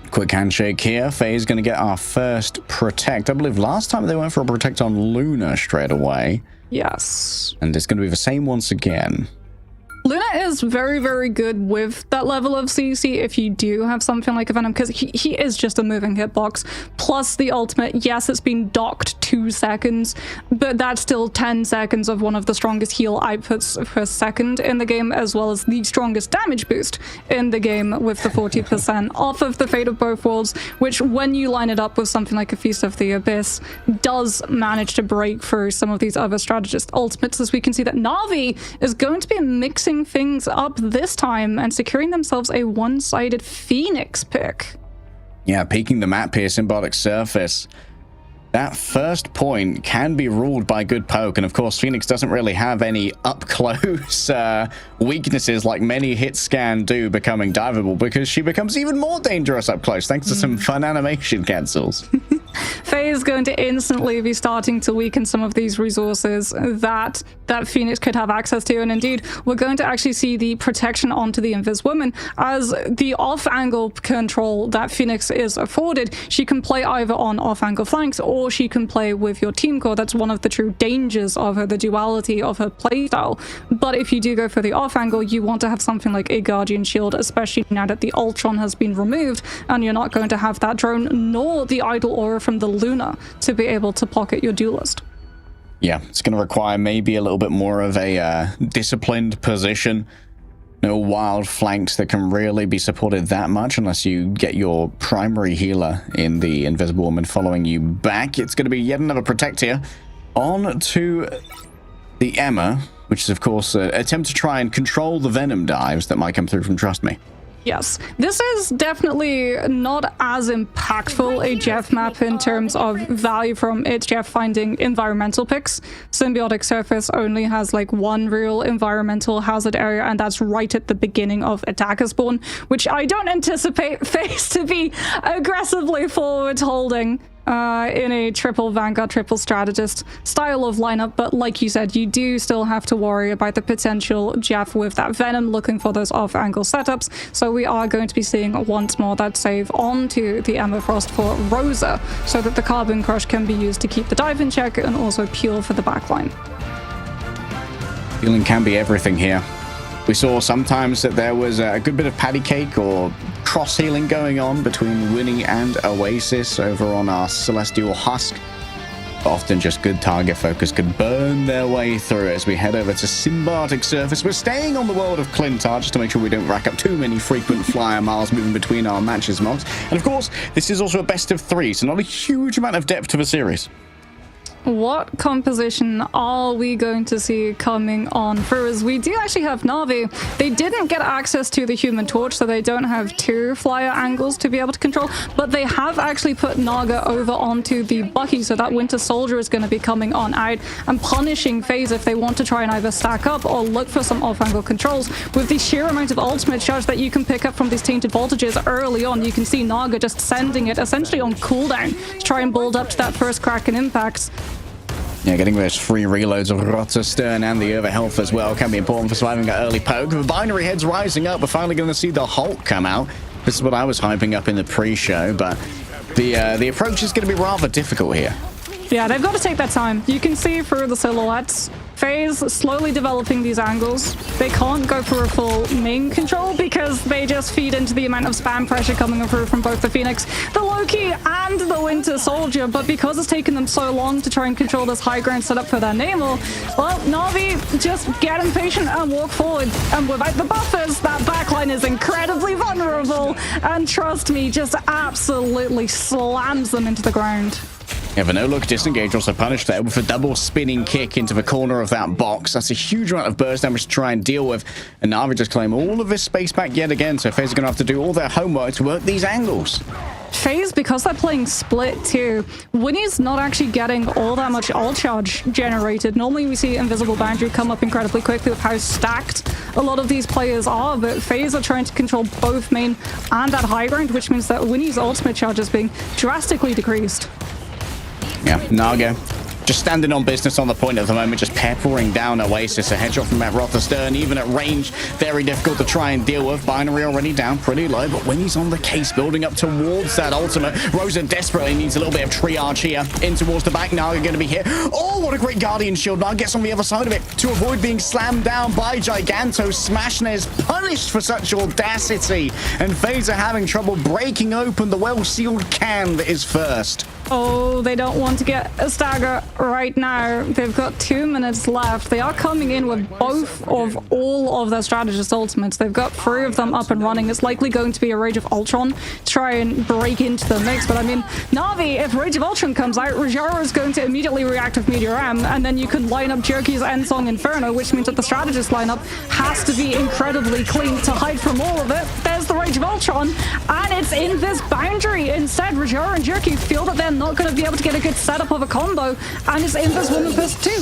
Quick handshake here. FaZe going to get our first protect. I believe last time they went for a protect on Luna straight away. Yes. And it's going to be the same once again. Luna is very, very good with that level of CC if you do have something like a Venom, because he is just a moving hitbox. Plus the ultimate, yes, it's been docked 2 seconds, but that's still 10 seconds of one of the strongest heal outputs per second in the game, as well as the strongest damage boost in the game with the 40% off of the Fate of Both Worlds, which when you line it up with something like a Feast of the Abyss, does manage to break through some of these other strategist ultimates, as we can see that Na'Vi is going to be mixing things up this time and securing themselves a one-sided Phoenix pick. Yeah, peeking the map here, Symbiotic Surface. That first point can be ruled by good poke, and of course Phoenix doesn't really have any up-close weaknesses like many hit scan do, becoming diveable, because she becomes even more dangerous up close thanks to some fun animation cancels. Faye is going to instantly be starting to weaken some of these resources that Phoenix could have access to, and indeed we're going to actually see the protection onto the Invis Woman as the off-angle control that Phoenix is afforded. She can play either on off-angle flanks or she can play with your team core. That's one of the true dangers of her, the duality of her playstyle. But if you do go for the off-angle, you want to have something like a Guardian Shield, especially now that the Ultron has been removed and you're not going to have that drone nor the idle aura from the Luna to be able to pocket your duelist. Yeah, it's going to require maybe a little bit more of a disciplined position. No wild flanks that can really be supported that much unless you get your primary healer in the Invisible Woman following you back. It's going to be yet another protect here. On to the EMEA, which is of course an attempt to try and control the Venom dives that might come through from Trust Me. Yes, this is definitely not as impactful a Jeff map in terms of value from its Jeff finding environmental picks. Symbiotic Surface only has like one real environmental hazard area, and that's right at the beginning of Attacker Spawn, which I don't anticipate FaZe to be aggressively forward holding in a triple Vanguard, triple strategist style of lineup. But like you said, you do still have to worry about the potential Jeff with that Venom looking for those off-angle setups. So we are going to be seeing once more that save onto the Emma Frost for Rosa, so that the Carbon Crush can be used to keep the dive in check and also pure for the backline. Healing can be everything here. We saw sometimes that there was a good bit of patty cake or cross healing going on between Winnie and Oasis over on our Celestial Husk. Often just good target focus could burn their way through as we head over to Symbiotic Surface. We're staying on the world of Clintar just to make sure we don't rack up too many frequent flyer miles moving between our matches, Mox. And of course, this is also a best of 3, so not a huge amount of depth to the series. What composition are we going to see coming on through? As we do actually have Na'Vi. They didn't get access to the Human Torch, so they don't have 2 flyer angles to be able to control, but they have actually put Naga over onto the Bucky, so that Winter Soldier is going to be coming on out and punishing FaZe if they want to try and either stack up or look for some off-angle controls. With the sheer amount of ultimate charge that you can pick up from these tainted voltages early on, you can see Naga just sending it essentially on cooldown to try and build up to that first Kraken impacts. Yeah, getting those free reloads of Rotter Stern and the overhealth as well can be important for surviving that early poke. The binary heads rising up. We're finally going to see the Hulk come out. This is what I was hyping up in the pre-show, but the approach is going to be rather difficult here. Yeah, they've got to take their time. You can see through the silhouettes. FaZe slowly developing these angles. They can't go for a full main control because they just feed into the amount of spam pressure coming through from both the Phoenix, the Loki, and the Winter Soldier. But because it's taken them so long to try and control this high ground setup for their Naval, well, Na'Vi just get impatient and walk forward. And without the buffers, that backline is incredibly vulnerable. And trust me, just absolutely slams them into the ground. Yeah, the no-look disengage also punished there with a double spinning kick into the corner of that box. That's a huge amount of burst damage to try and deal with. And Na'Vi just claim all of this space back yet again, so FaZe are going to have to do all their homework to work these angles. FaZe, because they're playing split too, Winnie's not actually getting all that much ult charge generated. Normally we see Invisible Boundary come up incredibly quickly with how stacked a lot of these players are, but FaZe are trying to control both main and that high ground, which means that Winnie's ultimate charge is being drastically decreased. Yeah, Naga just standing on business on the point at the moment, just peppering down Oasis. A headshot from Matt Rothestern, even at range, very difficult to try and deal with. Binary already down pretty low, but when he's on the case, building up towards that ultimate, Rosa desperately needs a little bit of triage here. In towards the back, Naga going to be here. Oh, what a great Guardian shield. Naga gets on the other side of it to avoid being slammed down by Giganto. Smashner is punished for such audacity, and FaZe are having trouble breaking open the well-sealed can that is first. Oh, they don't want to get a stagger right now. They've got 2 minutes left. They are coming in with both of all of their strategist ultimates. They've got 3 of them up and running. It's likely going to be a Rage of Ultron to try and break into the mix. But I mean, Na'Vi, if Rage of Ultron comes out, Rajara is going to immediately react with Meteor M, and then you could line up Jerky's End Song Inferno, which means that the strategist lineup has to be incredibly clean to hide from all of it. There's the Rage of Ultron, and it's in this boundary. Instead, Rajara and Jerky feel that they're not going to be able to get a good setup of a combo, and it's in this woman fist too.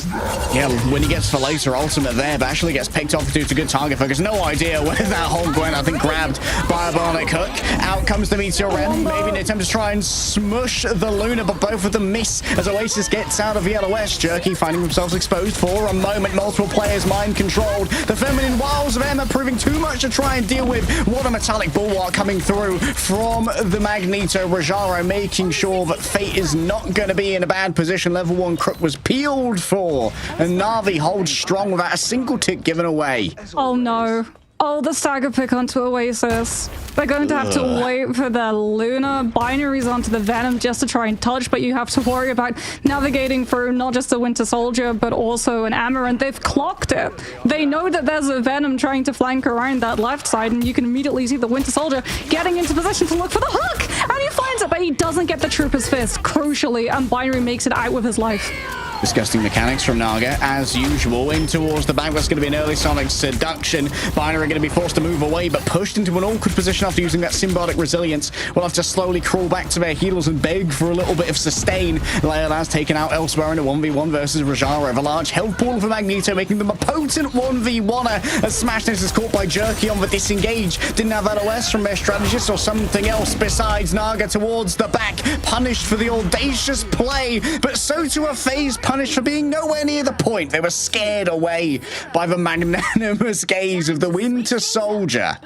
Yeah, when he gets for laser ultimate there, but actually gets picked off due to good target focus. No idea where that Hulk went. I think grabbed by a Bionic Hook. Out comes the Meteor M. Maybe an attempt to try and smush the Luna, but both of them miss as Oasis gets out of the LOS. Jerky finding themselves exposed for a moment. Multiple players mind controlled. The feminine wiles of Emma proving too much to try and deal with. What a metallic bulwark coming through from the Magneto. Rajaro making sure that Fate is not going to be in a bad position. Level 1 Crook was peeled for, and Na'Vi holds strong without a single tick given away. Oh no. Oh, the stagger pick onto Oasis. They're going to have to wait for their Luna. Binaries onto the Venom just to try and touch, but you have to worry about navigating through not just a Winter Soldier, but also an Amaranth. They've clocked it. They know that there's a Venom trying to flank around that left side, and you can immediately see the Winter Soldier getting into position to look for the hook, and he finds it, but he doesn't get the Trooper's Fist, crucially, and Binary makes it out with his life. Disgusting mechanics from Naga, as usual. In towards the back, that's going to be an early Sonic seduction. Binary are going to be forced to move away, but pushed into an awkward position after using that symbiotic resilience. Will have to slowly crawl back to their heels and beg for a little bit of sustain. Leola's taken out elsewhere in a 1v1 versus Rajara. A large health pool for Magneto, making them a potent 1v1er. As Smashness is caught by Jerky on the disengage. Didn't have LOS from their strategist or something else besides. Naga towards the back, punished for the audacious play, but so to a FaZe punished for being nowhere near the point. They were scared away by the magnanimous gaze of the Winter Soldier.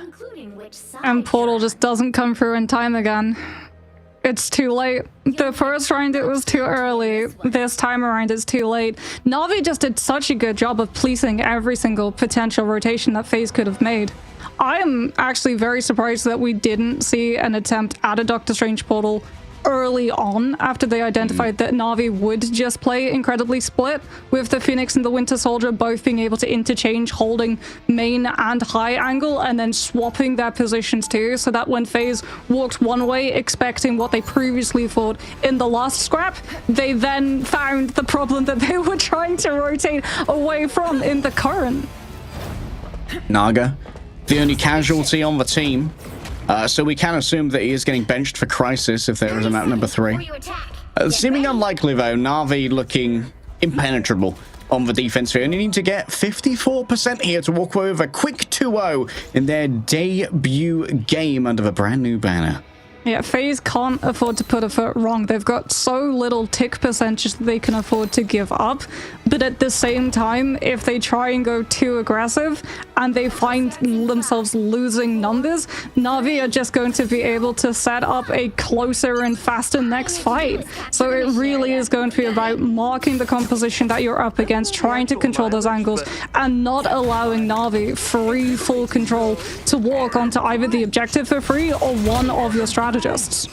And Portal just doesn't come through in time again. It's too late. The first round, it was too early. This time around, it's too late. Na'Vi just did such a good job of policing every single potential rotation that FaZe could have made. I'm actually very surprised that we didn't see an attempt at a Doctor Strange portal early on, after they identified that Na'Vi would just play incredibly split, with the Phoenix and the Winter Soldier both being able to interchange, holding main and high angle, and then swapping their positions too, so that when FaZe walked one way, expecting what they previously thought in the last scrap, they then found the problem that they were trying to rotate away from in the current. Naga, the only casualty on the team. So we can assume that he is getting benched for Crisis if there is a map number 3. Seeming unlikely though, Na'Vi looking impenetrable on the defense here, and you need to get 54% here to walk away with a quick 2-0 in their debut game under the brand new banner. Yeah, FaZe can't afford to put a foot wrong. They've got so little tick percentage that they can afford to give up. But at the same time, if they try and go too aggressive and they find themselves losing numbers, Na'Vi are just going to be able to set up a closer and faster next fight. So it really is going to be about marking the composition that you're up against, trying to control those angles, and not allowing Na'Vi free full control to walk onto either the objective for free or one of your strategists.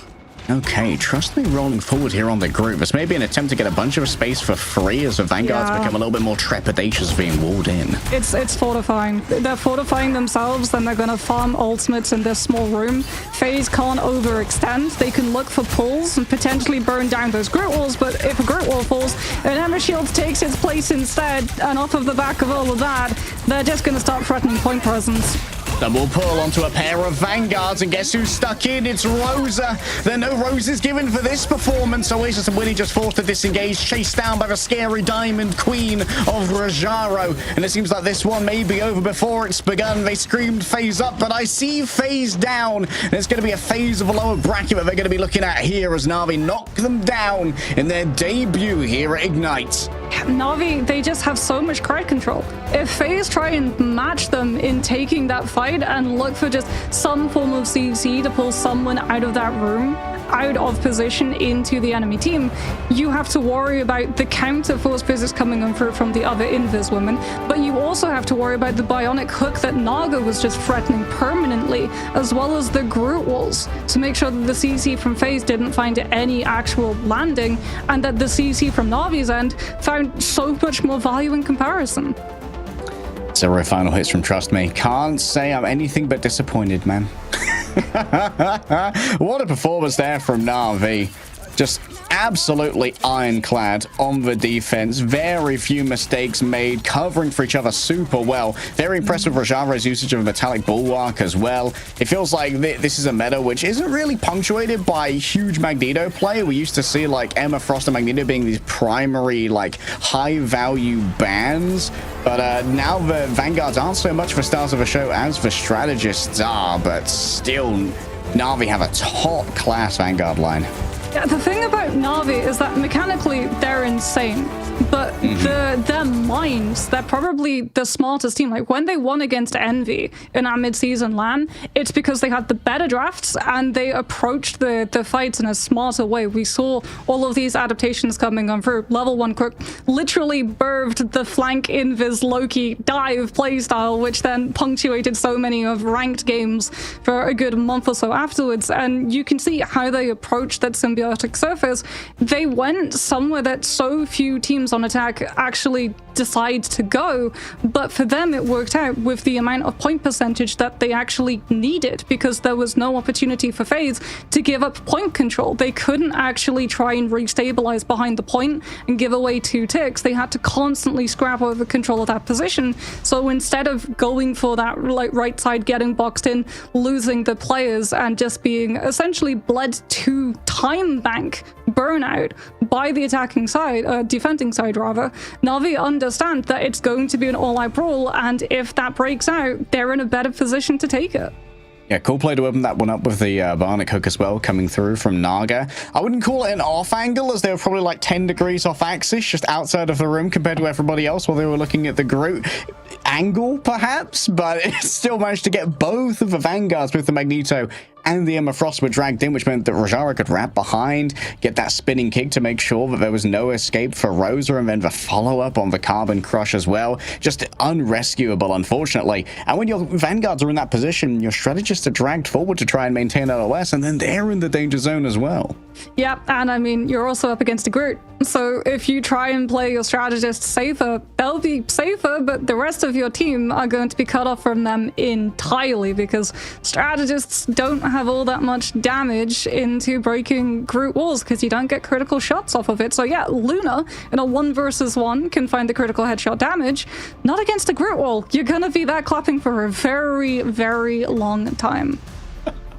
Okay, trust me rolling forward here on the group. This may be an attempt to get a bunch of space for free as the Vanguards become a little bit more trepidatious being walled in. It's fortifying. They're fortifying themselves, then they're going to farm ultimates in this small room. FaZe can't overextend. They can look for pulls and potentially burn down those Groot walls, but if a Groot wall falls, an Emma Shield takes its place instead, and off of the back of all of that, they're just going to start threatening point presence. Double pull onto a pair of Vanguards, and guess who's stuck in? It's Rosa. There are no roses given for this performance. Oasis and Winnie just forced to disengage, chased down by the scary Diamond Queen of Rajaro. And it seems like this one may be over before it's begun. They screamed FaZe up, but I see FaZe down. And it's going to be a FaZe of a lower bracket that they're going to be looking at here as Na'Vi knock them down in their debut here at Ignite. Na'Vi, they just have so much crowd control. If FaZe try and match them in taking that fight and look for just some form of CC to pull someone out of that room, out of position into the enemy team, you have to worry about the counter force physics coming on through from the other Invis women, but you also have to worry about the bionic hook that Naga was just threatening permanently, as well as the Groot walls, to make sure that the CC from FaZe didn't find any actual landing, and that the CC from Na'Vi's end found so much more value in comparison. 0 final hits from Trust Me. Can't say I'm anything but disappointed, man. What a performance there from Na'Vi. Just absolutely ironclad on the defense. Very few mistakes made, covering for each other super well. Very impressive Rajaro's usage of a metallic bulwark as well. It feels like this is a meta which isn't really punctuated by huge Magneto play. We used to see like Emma Frost and Magneto being these primary like high value bans, but now the Vanguards aren't so much for stars of the show as the strategists are, but still Na'Vi have a top class Vanguard line. Yeah, the thing about Na'Vi is that mechanically they're insane, but their minds, they're probably the smartest team. Like when they won against Envy in our mid-season LAN, it's because they had the better drafts and they approached the fights in a smarter way. We saw all of these adaptations coming on through. Level 1 Crook literally birthed the flank invis Loki dive playstyle, which then punctuated so many of ranked games for a good month or so afterwards. And you can see how they approached that symbiotic surface. They went somewhere that so few teams on attack actually decide to go, but for them it worked out with the amount of point percentage that they actually needed, because there was no opportunity for FaZe to give up point control. They couldn't actually try and restabilize behind the point and give away 2 ticks. They had to constantly scrap over control of that position. So instead of going for that like right side, getting boxed in, losing the players, and just being essentially bled to time bank burnout by the attacking side, defending side rather, Na'Vi understand that it's going to be an all-out brawl, and if that breaks out, they're in a better position to take it. Yeah, cool play to open that one up with the bionic hook as well, coming through from Naga. I wouldn't call it an off angle, as they were probably like 10 degrees off axis, just outside of the room compared to everybody else while they were looking at the Groot angle, perhaps, but it still managed to get both of the Vanguards with the Magneto and the Emma Frost were dragged in, which meant that Rajaro could wrap behind, get that spinning kick to make sure that there was no escape for Rosa, and then the follow-up on the Carbon Crush as well. Just unrescuable, unfortunately. And when your Vanguards are in that position, your strategists are dragged forward to try and maintain LOS, and then they're in the danger zone as well. Yeah, and I mean, you're also up against a Groot. So if you try and play your strategists safer, they'll be safer, but the rest of your team are going to be cut off from them entirely, because strategists don't have all that much damage into breaking Groot walls, because you don't get critical shots off of it. So yeah, Luna in a 1 versus 1 can find the critical headshot damage. Not against a Groot wall. You're gonna be that clapping for a very, very long time.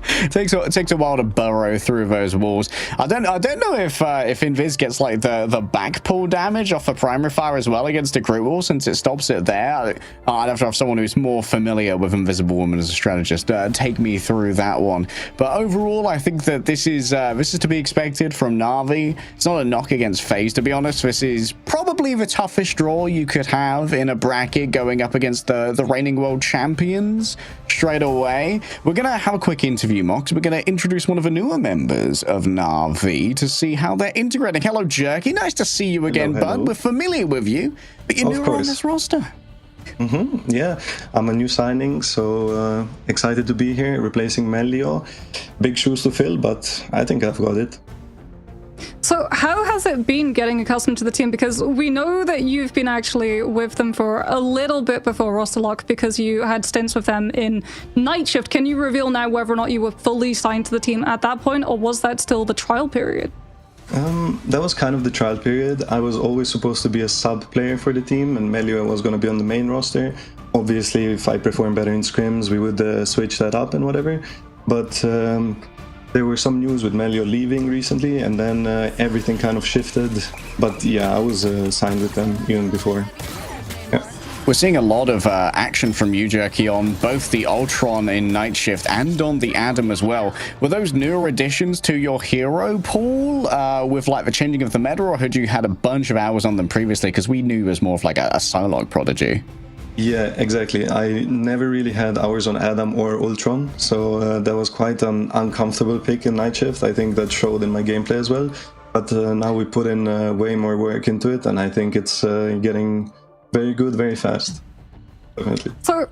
It takes a while to burrow through those walls. I don't know if Invis gets like the back pull damage off the primary fire as well against a crit wall, since it stops it there. I'd have to have someone who's more familiar with Invisible Woman as a strategist take me through that one. But overall, I think that this is to be expected from Na'Vi. It's not a knock against FaZe, to be honest. This is probably the toughest draw you could have in a bracket, going up against the reigning world champions straight away. We're gonna have a quick interview, Mox. We're gonna introduce one of the newer members of Na'Vi to see how they're integrating. Hello, Jerky. Nice to see you again, hello. bud. We're familiar with you, but you're newer on this roster. Yeah, I'm a new signing, so excited to be here, replacing Melio. Big shoes to fill, but I think I've got it. So how has it been getting accustomed to the team? Because we know that you've been actually with them for a little bit before roster lock, because you had stints with them in Night Shift. Can you reveal now whether or not you were fully signed to the team at that point, or was that still the trial period? That was kind of the trial period. I was always supposed to be a sub player for the team, and Melio was going to be on the main roster. Obviously, if I perform better in scrims, we would switch that up and whatever. But there were some news with Melio leaving recently, and then everything kind of shifted. But yeah, I was signed with them even before. Yeah. We're seeing a lot of action from you, Jerky, on both the Ultron in Night Shift and on the Adam as well. Were those newer additions to your hero pool with like the changing of the meta, or had you had a bunch of hours on them previously? Because we knew you as more of like a Solog prodigy. Yeah, exactly. I never really had hours on Adam or Ultron, so that was quite an uncomfortable pick in Night Shift. I think that showed in my gameplay as well. But now we put in way more work into it, and I think it's getting very good, very fast. Definitely. So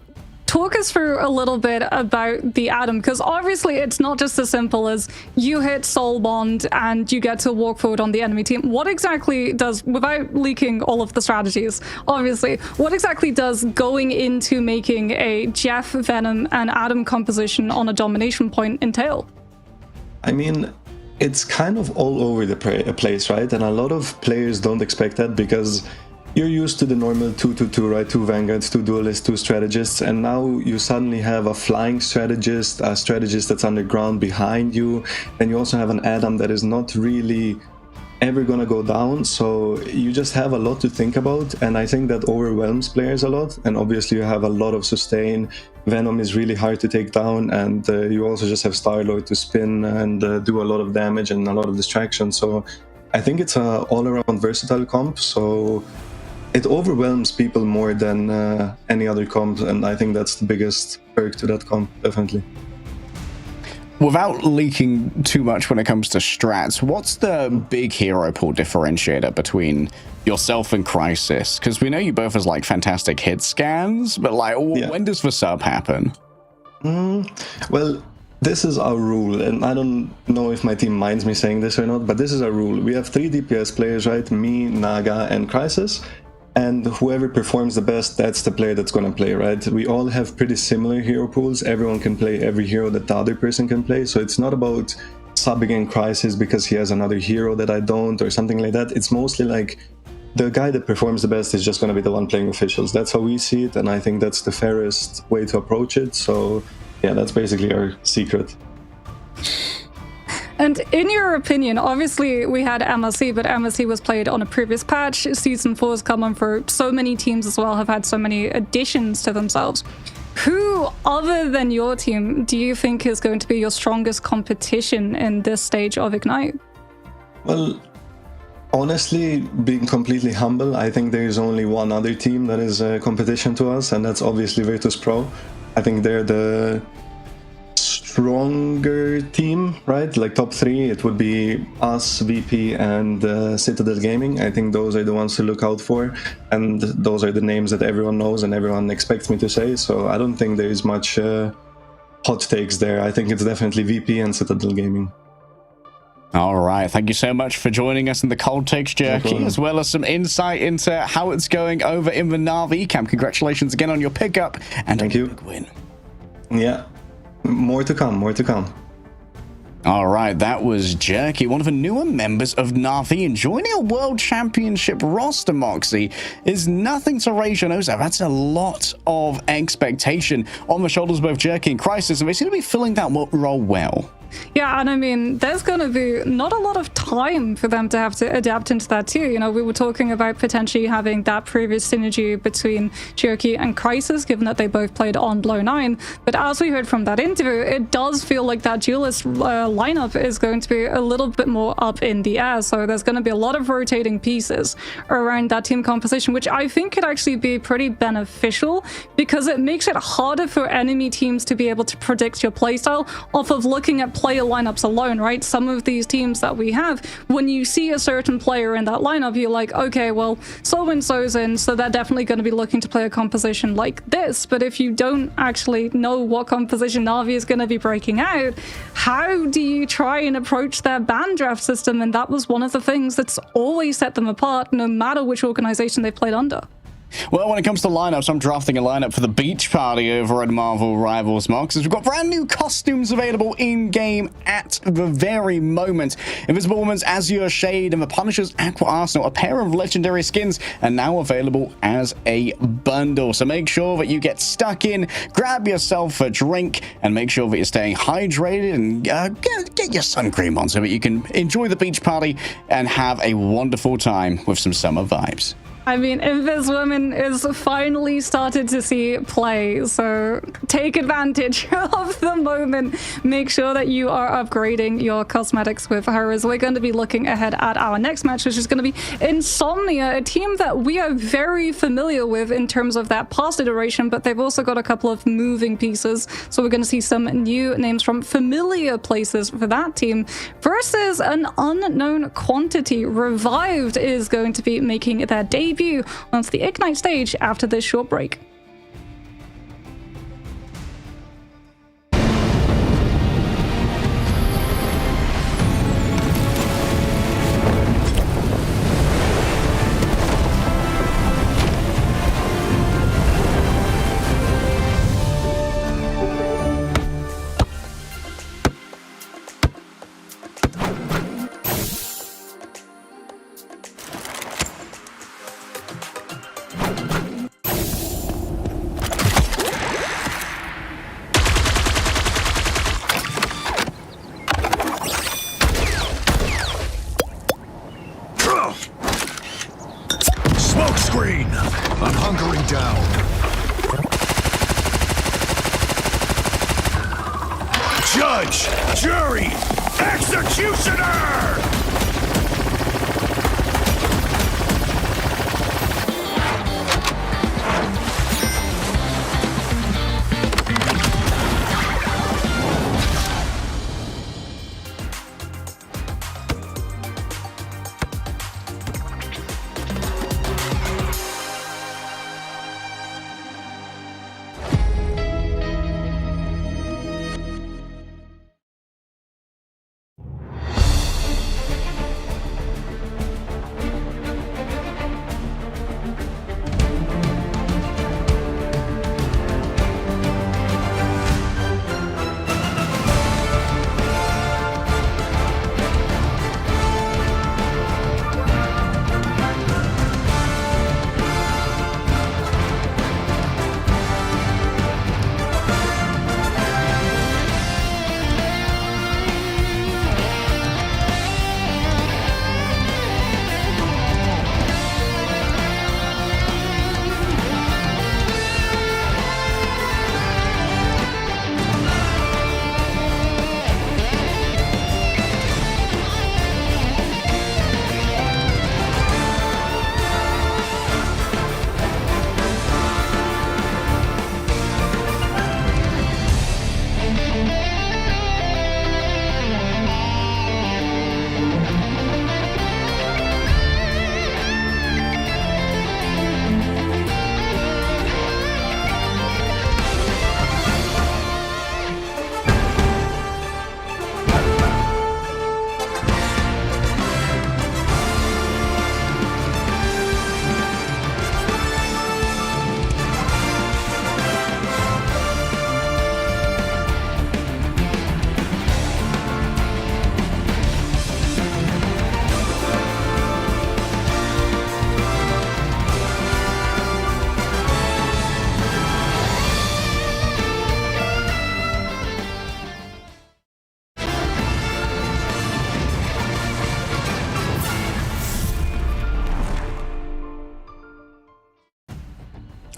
talk us through a little bit about the Adam, because obviously it's not just as simple as you hit Soul Bond and you get to walk forward on the enemy team. What exactly does, without leaking all of the strategies, obviously, what exactly does going into making a Jeff, Venom, and Adam composition on a domination point entail? I mean, it's kind of all over the place, right? And a lot of players don't expect that, because you're used to the normal 2-2-2, right? 2 Vanguards, 2 Duelists, 2 Strategists, and now you suddenly have a Flying Strategist, a Strategist that's underground behind you, and you also have an Adam that is not really ever gonna go down, so you just have a lot to think about, and I think that overwhelms players a lot. And obviously you have a lot of sustain. Venom is really hard to take down, and you also just have Star-Lord to spin and do a lot of damage and a lot of distraction, so I think it's a all-around versatile comp, so it overwhelms people more than any other comp, and I think that's the biggest perk to that comp, definitely. Without leaking too much when it comes to strats, what's the big hero pool differentiator between yourself and Crisis? Because we know you both as like fantastic hit scans, but like when does the sub happen? Well, this is our rule, and I don't know if my team minds me saying this or not, but this is our rule. We have 3 DPS players, right? Me, Naga, and Crisis. And whoever performs the best, that's the player that's going to play, right? We all have pretty similar hero pools. Everyone can play every hero that the other person can play. So it's not about subbing in Crisis because he has another hero that I don't or something like that. It's mostly like the guy that performs the best is just going to be the one playing officials. That's how we see it, and I think that's the fairest way to approach it. So yeah, that's basically our secret. And in your opinion, obviously we had MSC, but MSC was played on a previous patch. Season 4 has come on for so many teams as well, have had so many additions to themselves. Who, other than your team, do you think is going to be your strongest competition in this stage of Ignite? Well, honestly, being completely humble, I think there is only one other team that is a competition to us, and that's obviously Virtus Pro. I think they're the stronger team, right? Like top 3, it would be us, VP, and Citadel Gaming. I think those are the ones to look out for, and those are the names that everyone knows and everyone expects me to say, so I don't think there is much hot takes there. I think it's definitely VP and Citadel Gaming. All right, thank you so much for joining us in the Cold Takes Jerky, as well as some insight into how it's going over in the Na'Vi camp. Congratulations again on your pickup and Thank you. Big win. Yeah, more to come, more to come. All right, that was Jerky, one of the newer members of Na'Vi, and joining a World Championship roster, Moxie, is nothing to raise your nose at. That's a lot of expectation on the shoulders of both Jerky and Crisis, and they seem to be filling that role well. Yeah, and I mean, there's going to be not a lot of time for them to have to adapt into that too. You know, we were talking about potentially having that previous synergy between Jerky and Crisis, given that they both played on Blow 9. But as we heard from that interview, it does feel like that duelist lineup is going to be a little bit more up in the air. So there's going to be a lot of rotating pieces around that team composition, which I think could actually be pretty beneficial because it makes it harder for enemy teams to be able to predict your playstyle off of looking at player lineups alone, right? Some of these teams that we have, when you see a certain player in that lineup, you're like, okay, well, so-and-so's in, so they're definitely going to be looking to play a composition like this. But if you don't actually know what composition Na'Vi is going to be breaking out, how do you try and approach their ban draft system? And that was one of the things that's always set them apart, no matter which organization they've played under. Well, when it comes to lineups, I'm drafting a lineup for the beach party over at Marvel Rivals, Marks, as we've got brand new costumes available in-game at the very moment. Invisible Woman's Azure Shade and the Punisher's Aqua Arsenal, a pair of legendary skins, are now available as a bundle. So make sure that you get stuck in, grab yourself a drink, and make sure that you're staying hydrated and get your sun cream on so that you can enjoy the beach party and have a wonderful time with some summer vibes. I mean, if this woman is finally started to see play, so take advantage of the moment. Make sure that you are upgrading your cosmetics with her, as we're going to be looking ahead at our next match, which is going to be Insomnia, a team that we are very familiar with in terms of that past iteration, but they've also got a couple of moving pieces. So we're going to see some new names from familiar places for that team versus an unknown quantity. Revived is going to be making their debut onto the Ignite stage after this short break. I'm hunkering down. Judge! Jury! Executioner!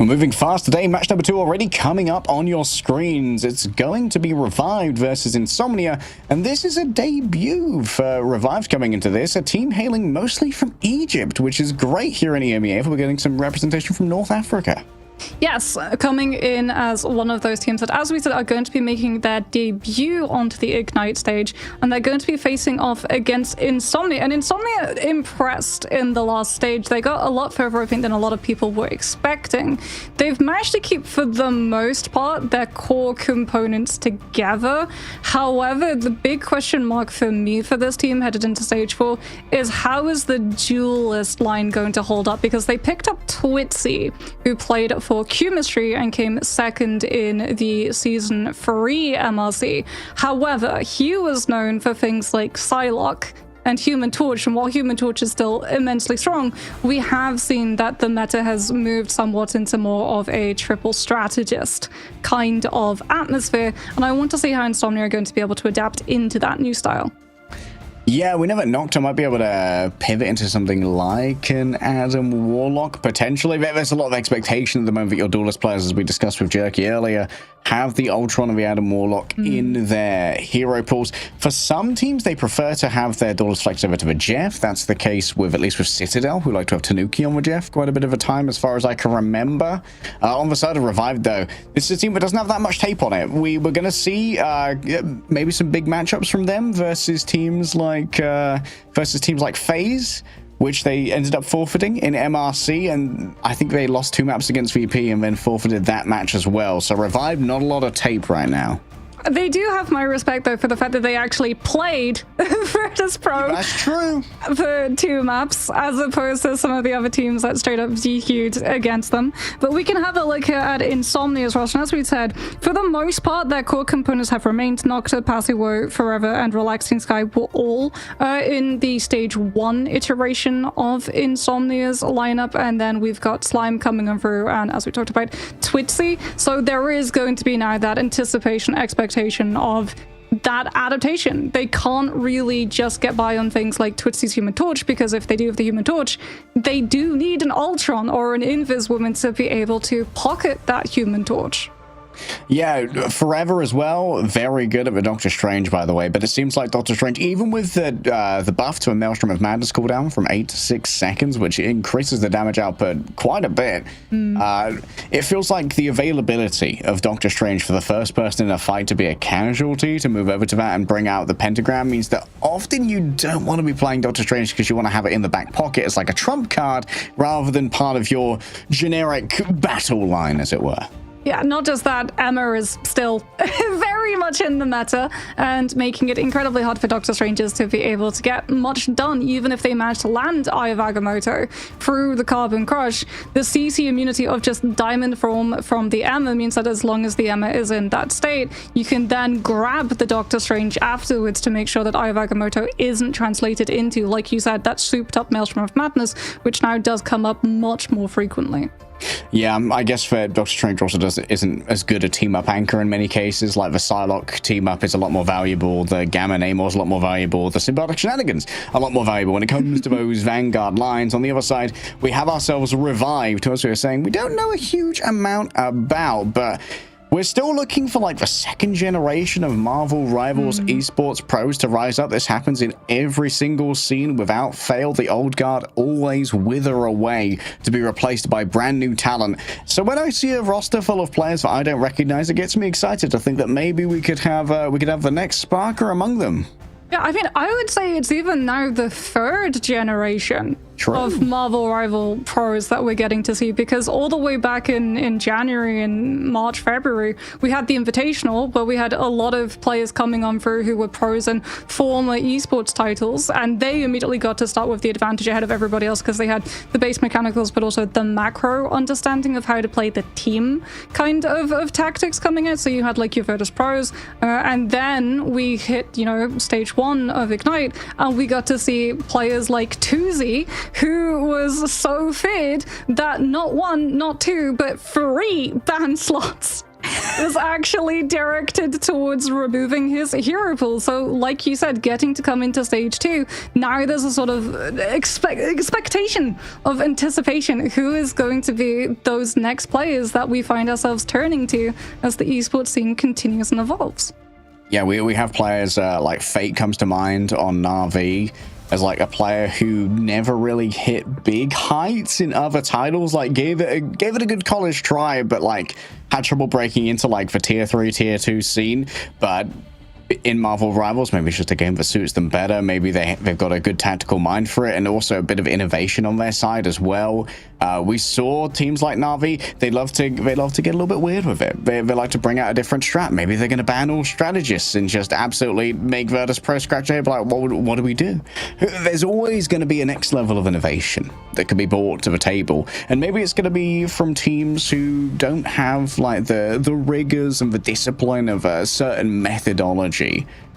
We're moving fast today. Match number 2 already coming up on your screens. It's going to be Revived versus Insomnia, and this is a debut for Revived coming into this. A team hailing mostly from Egypt, which is great here in EMEA, for we're getting some representation from North Africa. Yes, coming in as one of those teams that, as we said, are going to be making their debut onto the Ignite stage, and they're going to be facing off against Insomnia. And Insomnia impressed in the last stage. They got a lot further, I think, than a lot of people were expecting. They've managed to keep, for the most part, their core components together. However, the big question mark for me for this team headed into stage 4 is how is the duelist line going to hold up? Because they picked up Twitzy, who played for Chemistry and came second in the Season 3 MRC. However, he was known for things like Psylocke and Human Torch, and while Human Torch is still immensely strong, we have seen that the meta has moved somewhat into more of a triple strategist kind of atmosphere, and I want to see how Insomnia are going to be able to adapt into that new style. Yeah, we never knocked. I might be able to pivot into something like an Adam Warlock, potentially. There's a lot of expectation at the moment that your duelist players, as we discussed with Jerky earlier, have the Ultron of the Adam Warlock in their hero pools. For some teams, they prefer to have their duelist flex over to the Jeff. That's the case with, at least with Citadel, who like to have Tanuki on the Jeff quite a bit of a time, as far as I can remember. On the side of Revived, though, this is a team that doesn't have that much tape on it. We're going to see maybe some big matchups from them versus teams like FaZe, which they ended up forfeiting in MRC, and I think they lost 2 maps against VP and then forfeited that match as well. So Revived, not a lot of tape right now. They do have my respect, though, for the fact that they actually played Virtus Pro. That's true. For 2 maps, as opposed to some of the other teams that straight up DQ'd against them. But we can have a look at Insomnia as well. So as we said, for the most part, their core components have remained. Nocta, Passivo, Forever, and Relaxing Sky were all in the stage 1 iteration of Insomnia's lineup. And then we've got Slime coming on through, and as we talked about, Twitzy. So there is going to be now that anticipation, expectation of that adaptation. They can't really just get by on things like Twitzy's Human Torch, because if they do have the Human Torch, they do need an Ultron or an Invis woman to be able to pocket that Human Torch. Yeah, Forever as well. Very good at the Doctor Strange, by the way. But it seems like Doctor Strange, even with the buff to a Maelstrom of Madness cooldown from 8 to 6 seconds, which increases the damage output quite a bit, it feels like the availability of Doctor Strange for the first person in a fight to be a casualty, to move over to that and bring out the pentagram, means that often you don't want to be playing Doctor Strange because you want to have it in the back pocket as like a trump card rather than part of your generic battle line, as it were. Yeah, not just that, Emma is still very much in the meta and making it incredibly hard for Doctor Strangers to be able to get much done, even if they manage to land Eye of Agamotto through the Carbon Crush. The CC immunity of just Diamond Form from the Emma means that as long as the Emma is in that state, you can then grab the Doctor Strange afterwards to make sure that Eye of Agamotto isn't translated into, like you said, that souped up Maelstrom of Madness, which now does come up much more frequently. Yeah, I guess for Doctor Strange also isn't as good a team-up anchor in many cases. Like the Psylocke team-up is a lot more valuable, the Gamma Namor is a lot more valuable, the Symbiotic Shenanigans a lot more valuable when it comes to those Vanguard lines. On the other side, we have ourselves Revived, as we were saying, we don't know a huge amount about, but we're still looking for like the 2nd generation of Marvel Rivals Esports pros to rise up. This happens in every single scene without fail. The old guard always wither away to be replaced by brand new talent. So when I see a roster full of players that I don't recognize, it gets me excited to think that maybe we could have the next Sparker among them. Yeah, I mean, I would say it's even now the 3rd generation of Marvel Rival pros that we're getting to see, because all the way back in January and March, February, we had the Invitational, where we had a lot of players coming on through who were pros and former esports titles, and they immediately got to start with the advantage ahead of everybody else because they had the base mechanicals, but also the macro understanding of how to play the team kind of tactics coming out. So you had like your Virtus pros, and then we hit, stage 1 of Ignite, and we got to see players like Tuzi, who was so feared that not 1, not 2, but 3 ban slots is actually directed towards removing his hero pool. So like you said, getting to come into stage 2, now there's a sort of expectation of anticipation. Who is going to be those next players that we find ourselves turning to as the esports scene continues and evolves? Yeah, we have players like Fate comes to mind on Na'Vi as like a player who never really hit big heights in other titles, like gave it a good college try, but like had trouble breaking into like the tier 3, tier 2 scene. But in Marvel Rivals, maybe it's just a game that suits them better. Maybe they've got a good tactical mind for it, and also a bit of innovation on their side as well. We saw teams like Na'Vi, they love to get a little bit weird with it. They like to bring out a different strat. Maybe they're going to ban all strategists and just absolutely make Virtus Pro scratch their head like, what do we do? There's always going to be a next level of innovation that can be brought to the table, and maybe it's going to be from teams who don't have like the rigors and the discipline of a certain methodology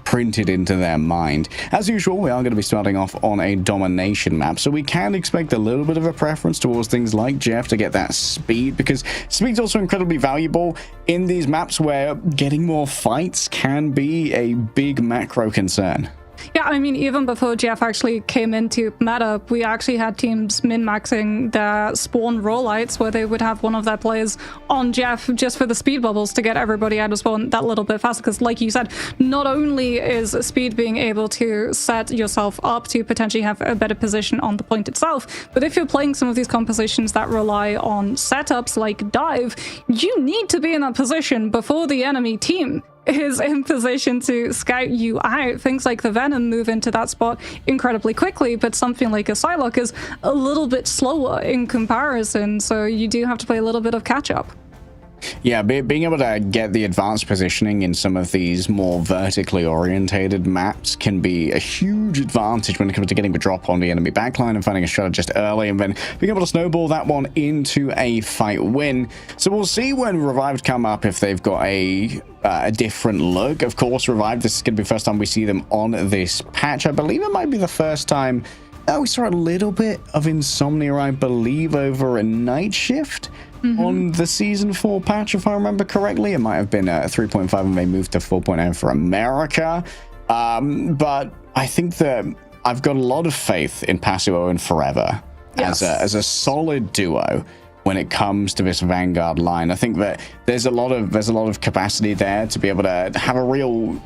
printed into their mind. As usual, we are going to be starting off on a domination map, so we can expect a little bit of a preference towards things like Jeff to get that speed, because speed's also incredibly valuable in these maps where getting more fights can be a big macro concern. Yeah, I mean, even before Jeff actually came into meta, we actually had teams min-maxing their spawn rollouts, where they would have one of their players on Jeff just for the speed bubbles to get everybody out of spawn that little bit faster. Because like you said, not only is speed being able to set yourself up to potentially have a better position on the point itself, but if you're playing some of these compositions that rely on setups like dive, you need to be in that position before the enemy team is in position to scout you out. Things like the Venom move into that spot incredibly quickly, but something like a Psylocke is a little bit slower in comparison, so you do have to play a little bit of catch-up. Yeah, being able to get the advanced positioning in some of these more vertically orientated maps can be a huge advantage when it comes to getting the drop on the enemy backline and finding a strategist early, and then being able to snowball that one into a fight win. So we'll see when Revived come up if they've got a different look. Of course, Revived, this is going to be the first time we see them on this patch. I believe it might be the first time we saw a little bit of Insomnia, I believe, over a night shift. On the Season 4 patch, if I remember correctly. It might have been 3.5 and they moved to 4.0 for America. But I think that I've got a lot of faith in Passuo and Forever as a solid duo when it comes to this Vanguard line. I think that there's a lot of capacity there to be able to have a real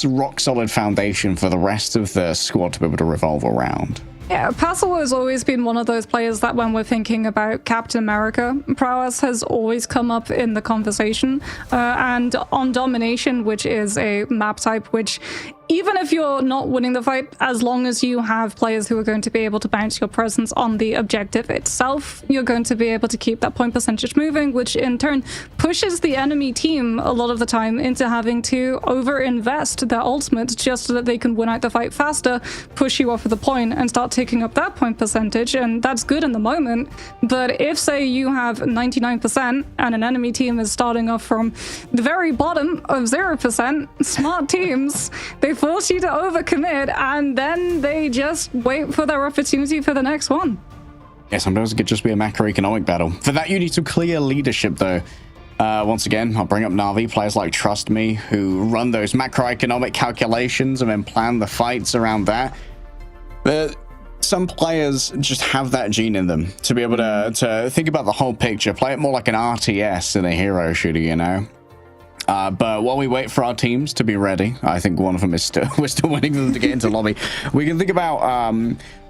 rock solid foundation for the rest of the squad to be able to revolve around. Yeah, Passuo has always been one of those players that when we're thinking about Captain America, prowess has always come up in the conversation. And on Domination, which is a map type which, even if you're not winning the fight, as long as you have players who are going to be able to bounce your presence on the objective itself, you're going to be able to keep that point percentage moving, which in turn pushes the enemy team a lot of the time into having to over-invest their ultimate just so that they can win out the fight faster, push you off of the point, and start taking up that point percentage. And that's good in the moment. But if, say, you have 99% and an enemy team is starting off from the very bottom of 0%, smart teams, they force you to overcommit, and then they just wait for their opportunity for the next one. Yeah, sometimes it could just be a macroeconomic battle. For that, you need some clear leadership, though. Once again, I'll bring up Na'Vi, players like Trust Me, who run those macroeconomic calculations and then plan the fights around that. But some players just have that gene in them to be able to think about the whole picture, play it more like an RTS than a hero shooter, you know? But while we wait for our teams to be ready, I think one of them is we're still waiting for them to get into lobby. We can think about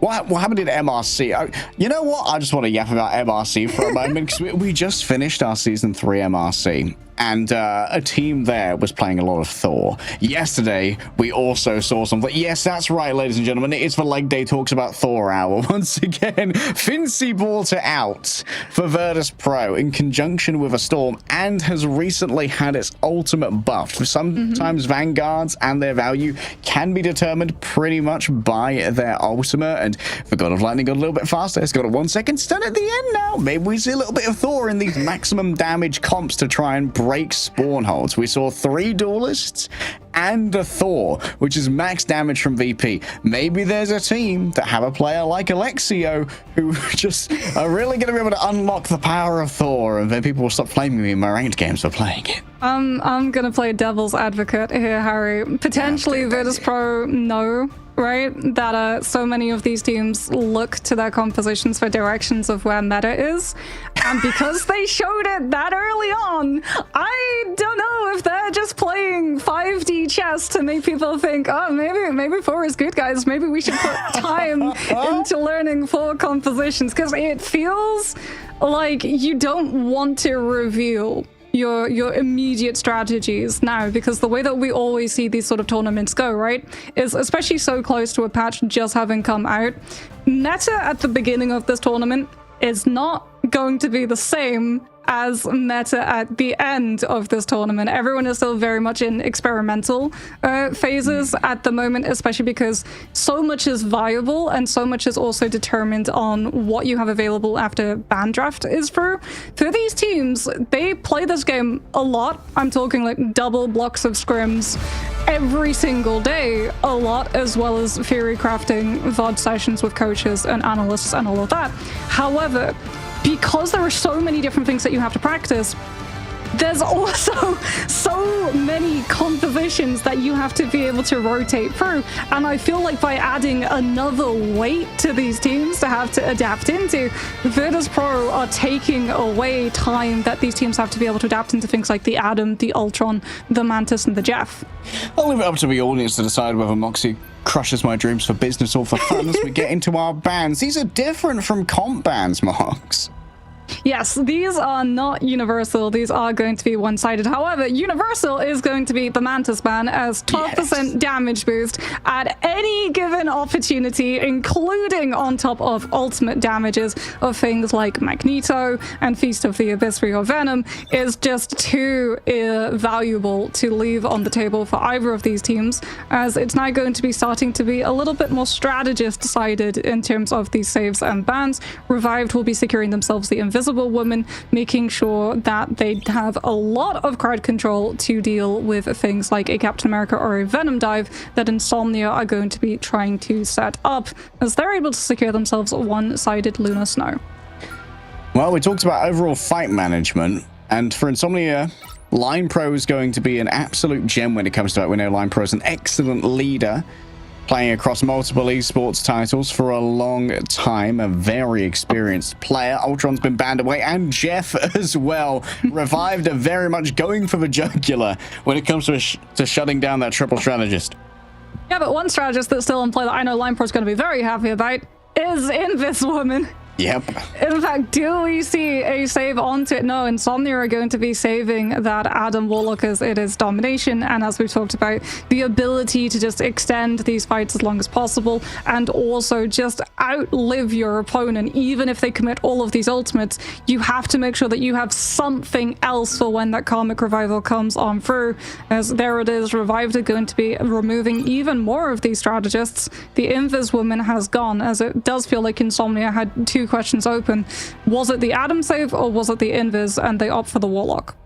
what happened in MRC. You know what? I just want to yap about MRC for a moment, because we just finished our Season 3 MRC. And a team there was playing a lot of Thor. Yesterday, we also saw something. Yes, that's right, ladies and gentlemen. It's the Leg Day Talks About Thor hour. Once again, Fincy brought it out for Virtus Pro in conjunction with a Storm, and has recently had its ultimate buff. Sometimes Vanguards and their value can be determined pretty much by their ultimate, and tournament. For God of Lightning got a little bit faster. It's got a 1 second stun at the end now. Maybe we see a little bit of Thor in these maximum damage comps to try and break spawn holds. We saw 3 duelists and a Thor, which is max damage from VP. Maybe there's a team that have a player like Alexio who just are really going to be able to unlock the power of Thor, and then people will stop flaming me in my ranked games for playing it. I'm going to play devil's advocate here, Harry. Potentially Virtus Pro, no. Right? That so many of these teams look to their compositions for directions of where meta is. And because they showed it that early on, I don't know if they're just playing 5D chess to make people think, oh, maybe 4 is good, guys. Maybe we should put time into learning 4 compositions. Because it feels like you don't want to reveal your immediate strategies now, because the way that we always see these sort of tournaments go, right, is especially so close to a patch just having come out. Meta at the beginning of this tournament is not going to be the same as meta at the end of this tournament. Everyone is still very much in experimental phases at the moment, especially because so much is viable and so much is also determined on what you have available after ban draft is through. For these teams, they play this game a lot. I'm talking like double blocks of scrims every single day, a lot, as well as theory crafting, VOD sessions with coaches and analysts and all of that. However, because there are so many different things that you have to practice, there's also so many compositions that you have to be able to rotate through. And I feel like by adding another weight to these teams to have to adapt into, Virtus Pro are taking away time that these teams have to be able to adapt into things like the Adam, the Ultron, the Mantis, and the Jeff. I'll leave it up to the audience to decide whether Moxie crushes my dreams for business or for fun as we get into our bans. These are different from comp bans, Mox. Yes, these are not universal. These are going to be one-sided. However, universal is going to be the Mantis ban as 12% damage boost at any given opportunity, including on top of ultimate damages of things like Magneto and Feast of the Abyss or Venom, is just too valuable to leave on the table for either of these teams, as it's now going to be starting to be a little bit more strategist-sided in terms of these saves and bans. Revived will be securing themselves the Invisible Woman, making sure that they have a lot of crowd control to deal with things like a Captain America or a Venom dive that Insomnia are going to be trying to set up, as they're able to secure themselves one-sided Lunar Snow. Well, we talked about overall fight management, and for Insomnia, Line Pro is going to be an absolute gem when it comes to it. We know Line Pro is an excellent leader, playing across multiple esports titles for a long time, a very experienced player. Ultron's been banned away, and Jeff as well. Revived are very much going for the jugular when it comes to shutting down that triple strategist. Yeah, but one strategist that's still in play that I know Line Pro's going to be very happy about is Invis Woman. Yep. In fact, do we see a save onto it? No, Insomnia are going to be saving that Adam Warlock as it is domination, and as we've talked about, the ability to just extend these fights as long as possible and also just outlive your opponent. Even if they commit all of these ultimates, you have to make sure that you have something else for when that Karmic Revival comes on through, as there it is. Revived are going to be removing even more of these strategists. The Invis Woman has gone, as it does feel like Insomnia had 2 questions open. Was it the Adam save or was it the Invis? And they opt for the Warlock.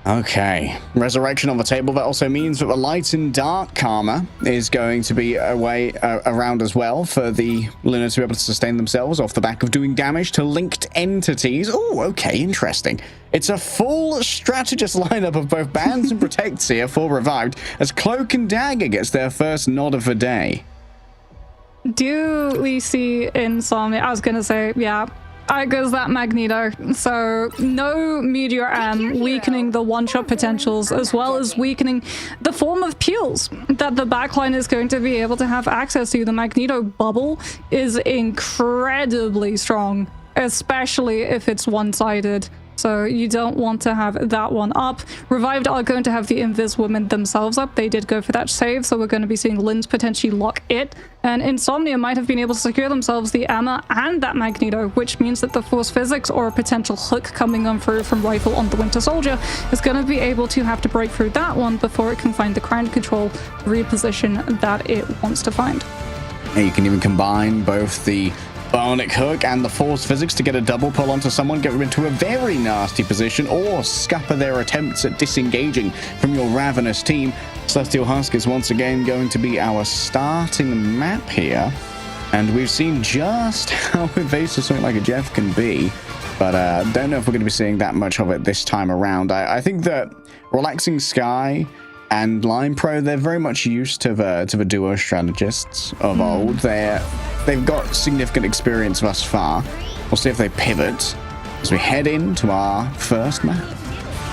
Okay, Resurrection on the table. That also means that the Light and Dark Karma is going to be around as well for the Lunar to be able to sustain themselves off the back of doing damage to linked entities. Oh, okay, interesting. It's a full strategist lineup of both bans and protects here for Revived, as Cloak and Dagger gets their first nod of the day. Do we see Insomnia? I was gonna say, yeah, out goes that Magneto. So no Meteor M, weakening the one-shot potentials, as well as weakening the form of peels that the backline is going to be able to have access to. The Magneto bubble is incredibly strong, especially if it's one-sided. So you don't want to have that one up. Revived are going to have the Invis Woman themselves up. They did go for that save, so we're going to be seeing Linz potentially lock it. And Insomnia might have been able to secure themselves the Emma and that Magneto, which means that the Force Physics or a potential hook coming on through from Rifle on the Winter Soldier is going to be able to have to break through that one before it can find the crown control reposition that it wants to find. And you can even combine both the bionic hook and the force physics to get a double pull onto someone, get them into a very nasty position, or scupper their attempts at disengaging from your ravenous team. Celestial Husk is once again going to be our starting map here. And we've seen just how evasive something like a Jeff can be, but don't know if we're going to be seeing that much of it this time around. I think that Relaxing Sky and Line Pro, they're very much used to the duo strategists of old. They've got significant experience thus far. We'll see if they pivot as we head into our first map.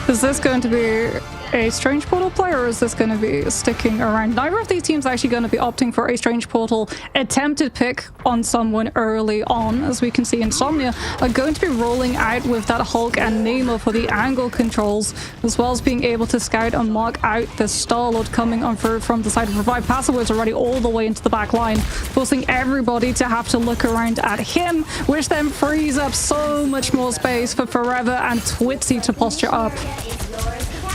Is this going to be a Strange Portal play, or is this going to be sticking around? Neither of these teams are actually going to be opting for a Strange Portal attempted pick on someone early on. As we can see, Insomnia are going to be rolling out with that Hulk and Nemo for the angle controls, as well as being able to scout and mark out the Star-Lord coming on through from the side of Revive. Passive is already all the way into the back line, forcing everybody to have to look around at him, which then frees up so much more space for Forever and Twitzy to posture up.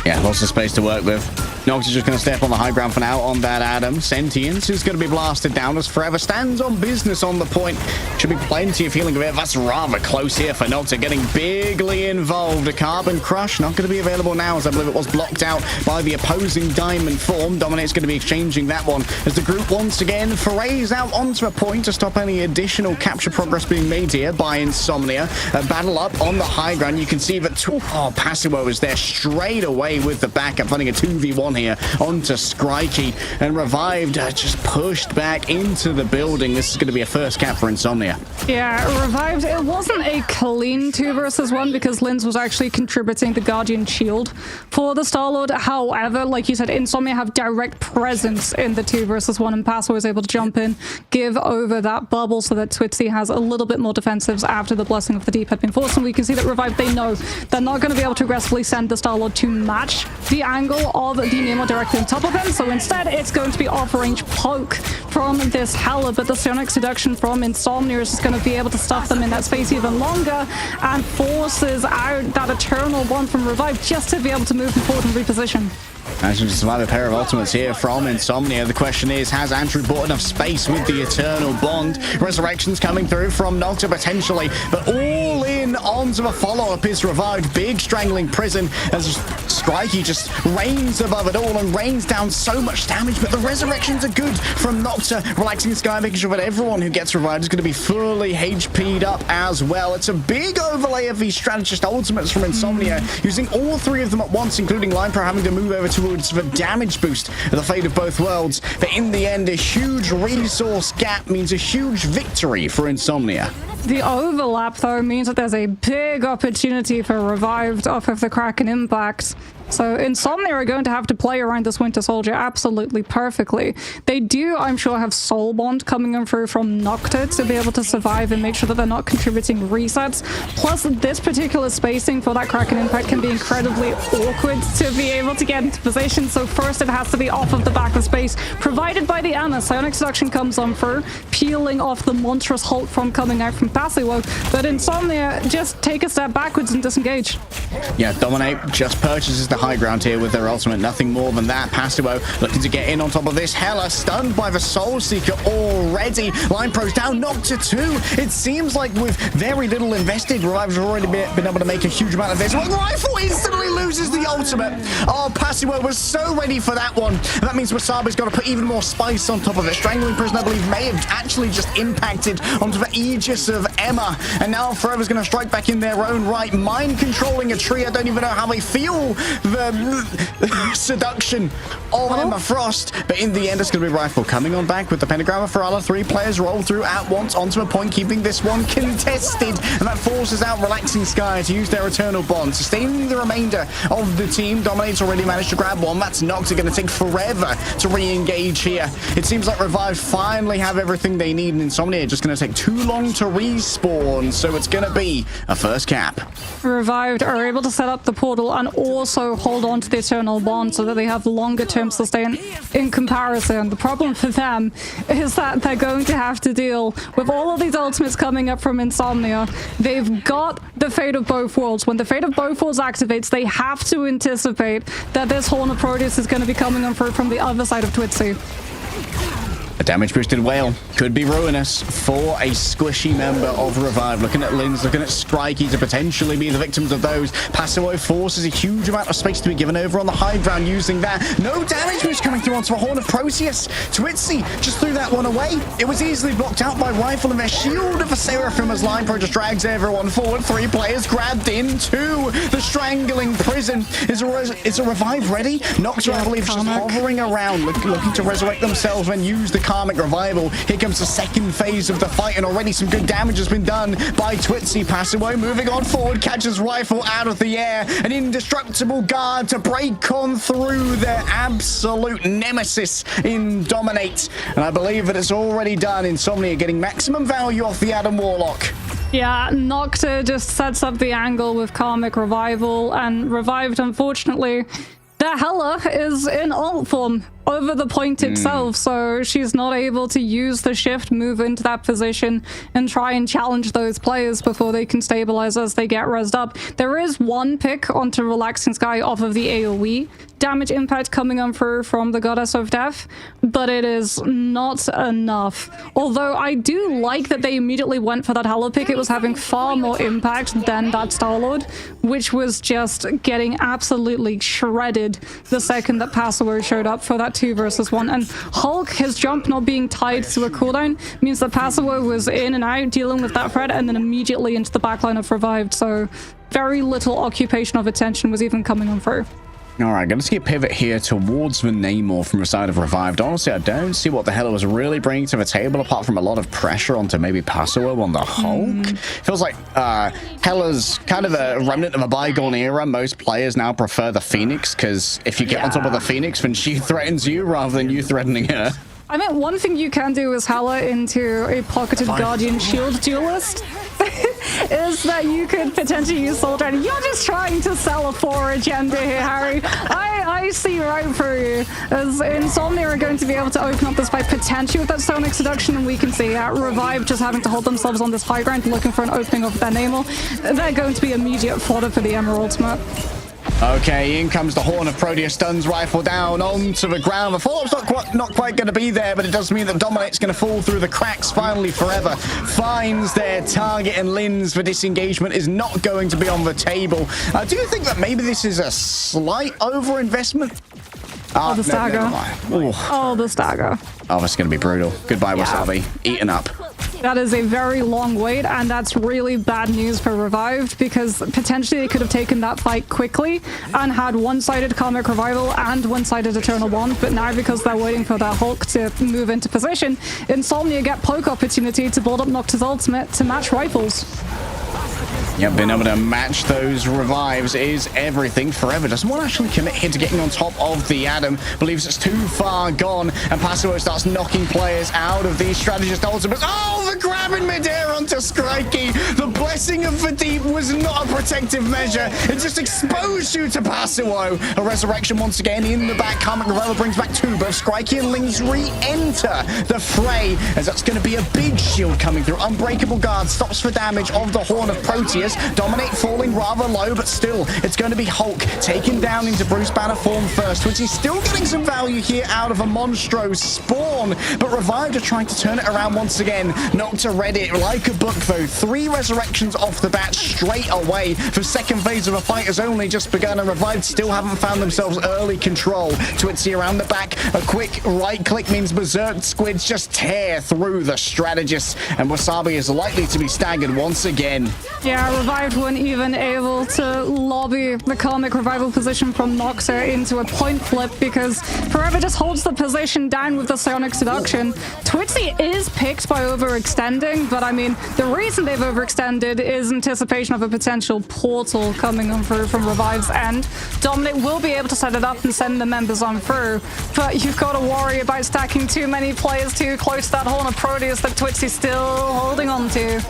Yeah, lots of space to work with. Nox is just going to step on the high ground for now on that Adam. Sentience is going to be blasted down as Forever stands on business on the point. Should be plenty of healing of it. That's rather close here for Nox, getting bigly involved. A Carbon Crush not going to be available now, as I believe it was blocked out by the opposing Diamond form. Dominate's going to be exchanging that one as the group once again forays out onto a point to stop any additional capture progress being made here by Insomnia. A battle up on the high ground. You can see that Passivo is there straight away with the backup, finding a 2v1 here onto Skrikey, and Revived just pushed back into the building. This is going to be a first cap for Insomnia. Yeah, Revived, it wasn't a clean 2 versus 1 because Linz was actually contributing the Guardian Shield for the Star-Lord. However, like you said, Insomnia have direct presence in the 2 versus 1, and Passo was able to jump in, give over that bubble so that Twitzy has a little bit more defensives after the Blessing of the Deep had been forced. And we can see that Revived, they know they're not going to be able to aggressively send the Star-Lord to match the angle of the Nemo directly on top of him, so instead it's going to be off-range poke from this Hela, but the Sonic Seduction from Insomnia is just going to be able to stuff them in that space even longer and forces out that Eternal Bond from Revive just to be able to move forward and reposition. Managing to survive a pair of ultimates here from Insomnia. The question is, has Andrew bought enough space with the Eternal Bond? Resurrections coming through from Nocta potentially, but all in onto the follow-up is Revived. Big strangling prison as Skrikey just reigns above it all and rains down so much damage, but the resurrections are good from Nocta. Relaxing Sky, making sure that everyone who gets revived is going to be fully HP'd up as well. It's a big overlay of these strategist ultimates from Insomnia, using all 3 of them at once, including Line Pro having to move over towards the damage boost of the Fate of Both Worlds. But in the end, a huge resource gap means a huge victory for Insomnia. The overlap, though, means that there's a big opportunity for Revived off of the Kraken impact. So Insomnia are going to have to play around this Winter Soldier absolutely perfectly. They do, I'm sure, have Soul Bond coming in through from Nocta to be able to survive and make sure that they're not contributing resets. Plus, this particular spacing for that Kraken impact can be incredibly awkward to be able to get into position. So first it has to be off of the back of space provided by the Anna. Sonic Seduction comes on through, peeling off the monstrous Hulk from coming out from Passivo. But Insomnia just take a step backwards and disengage. Yeah, Dominate just purchases the high ground here with their ultimate. Nothing more than that. Passivo looking to get in on top of this. Hela stunned by the Soul Seeker already. Line Pro's down, Nocta 2. It seems like with very little invested, Revive's already been able to make a huge amount of this. Well, Rifle instantly loses the ultimate. Oh, Passivo was so ready for that one. That means Wasabi's got to put even more spice on top of it. Strangling Prison, I believe, may have actually just impacted onto the Aegis of Emma. And now Forever's going to strike back in their own right. Mind controlling a tree. I don't even know how they feel the seduction of Emma Frost. But in the end, it's going to be Rifle coming on back with the Pentagram of Ferala. 3 players roll through at once onto a point, keeping this one contested. And that forces out Relaxing Sky to use their Eternal Bond. Sustaining the remainder of the team. Dominate's already managed to grab one. That's Nocta going to take forever to re-engage here. It seems like Revive finally have everything they need, and Insomnia just going to take too long to respawn. So it's going to be a first cap. Revived are able to set up the portal and also hold on to the Eternal Bond so that they have longer term sustain in comparison. The problem for them is that they're going to have to deal with all of these ultimates coming up from Insomnia. They've got the Fate of Both Worlds. When the Fate of Both Worlds activates, they have to anticipate that this Horn of Proteus is going to be coming on through from the other side of Twitzy. A damage boosted whale could be ruinous for a squishy member of Revive. Looking at Linz, looking at Strikey to potentially be the victims of those. Passivo forces a huge amount of space to be given over on the high ground using that. No damage boost coming through onto a Horn of Proteus. Twitzy just threw that one away. It was easily blocked out by Rifle, and their shield of a Seraphim as Line Pro just drags everyone forward. 3 players grabbed into the strangling prison. Is a Revive ready? Nocturne, I believe, just hovering around, looking to resurrect themselves and use the Karmic Revival. Here comes the second phase of the fight, and already some good damage has been done by Twitzy. Passivo moving on forward, catches Rifle out of the air. An indestructible guard to break on through their absolute nemesis in Dominate. And I believe that it's already done. Insomnia getting maximum value off the Adam Warlock. Yeah, Nocta just sets up the angle with Karmic Revival, and Revived, unfortunately, the Hela is in ult form over the point itself, so she's not able to use the shift, move into that position, and try and challenge those players before they can stabilize as they get rezzed up. There is one pick onto Relaxing Sky off of the AoE damage impact coming on through from the Goddess of Death, but it is not enough. Although I do like that they immediately went for that Hela pick. It was having far more impact than that Star-Lord, which was just getting absolutely shredded the second that Passivo showed up for that 2 versus 1. And Hulk, his jump not being tied to a cooldown, means that Passivo was in and out dealing with that threat and then immediately into the backline of Revived, so very little occupation of attention was even coming on through. All right, going to see a pivot here towards the Namor from the side of Revived. Honestly, I don't see what the hell it was really bringing to the table apart from a lot of pressure onto maybe Passivo on the Hulk. Feels like Hela's kind of a remnant of a bygone era. Most players now prefer the Phoenix because if you get on top of the Phoenix, then she threatens you rather than you threatening her. I mean, one thing you can do is Hela into a pocketed Guardian Shield duelist is that you could potentially use Soul Dragon. You're just trying to sell a 4 agenda here, Harry. I see right through you. As Insomnia are going to be able to open up this fight potentially with that Sonic Seduction, and we can see Revive just having to hold themselves on this high ground, looking for an opening of their Namor. They're going to be immediate fodder for the Emerald ultimate. Okay, in comes the Horn of Proteus, stuns Rifle down onto the ground. The follow-up's not quite going to be there, but it does mean that Dominate's going to fall through the cracks finally forever. Finds their target, and Linz for disengagement is not going to be on the table. Do you think that maybe this is a slight overinvestment? Oh, the stagger. Oh, the stagger. Oh, that's going to be brutal. Goodbye, Wasabi. Eaten up. That is a very long wait, and that's really bad news for Revived, because potentially they could have taken that fight quickly and had one-sided Karmic Revival and one-sided Eternal Bond, but now because they're waiting for their Hulk to move into position, Insomnia get poke opportunity to build up Nocta's ultimate to match Rifles. Yep, being able to match those revives is everything. Forever doesn't want to actually commit here to getting on top of the Adam. Believes it's too far gone, and Passivo starts knocking players out of these strategist ultimates. Oh, the grab in midair onto Strikey. The blessing of the deep was not a protective measure. It just exposed you to Passivo. A resurrection once again in the back. Karmic Revival brings back 2. Both Strikey and Linz re-enter the fray, as that's going to be a big shield coming through. Unbreakable guard stops the damage of the Horn of Proteus. Dominate falling rather low, but still, it's going to be Hulk taken down into Bruce Banner form first, which is still getting some value here out of a Monstro spawn, but Revived are trying to turn it around once again. Nocta read it like a book, though. 3 resurrections off the bat straight away. The second phase of a fight has only just begun, and Revived still haven't found themselves early control. Twitzy around the back. A quick right click means Berserk Squids just tear through the strategist, and Wasabi is likely to be staggered once again. Yeah, Revived weren't even able to lobby the Karmic Revival position from Noxa into a point flip because Forever just holds the position down with the Sonic Seduction. Twitzy is picked by overextending, but I mean, the reason they've overextended is anticipation of a potential portal coming on through from Revive's end. Dominate will be able to set it up and send the members on through, but you've got to worry about stacking too many players too close to that Horn of Proteus that Twitzy's still holding on to.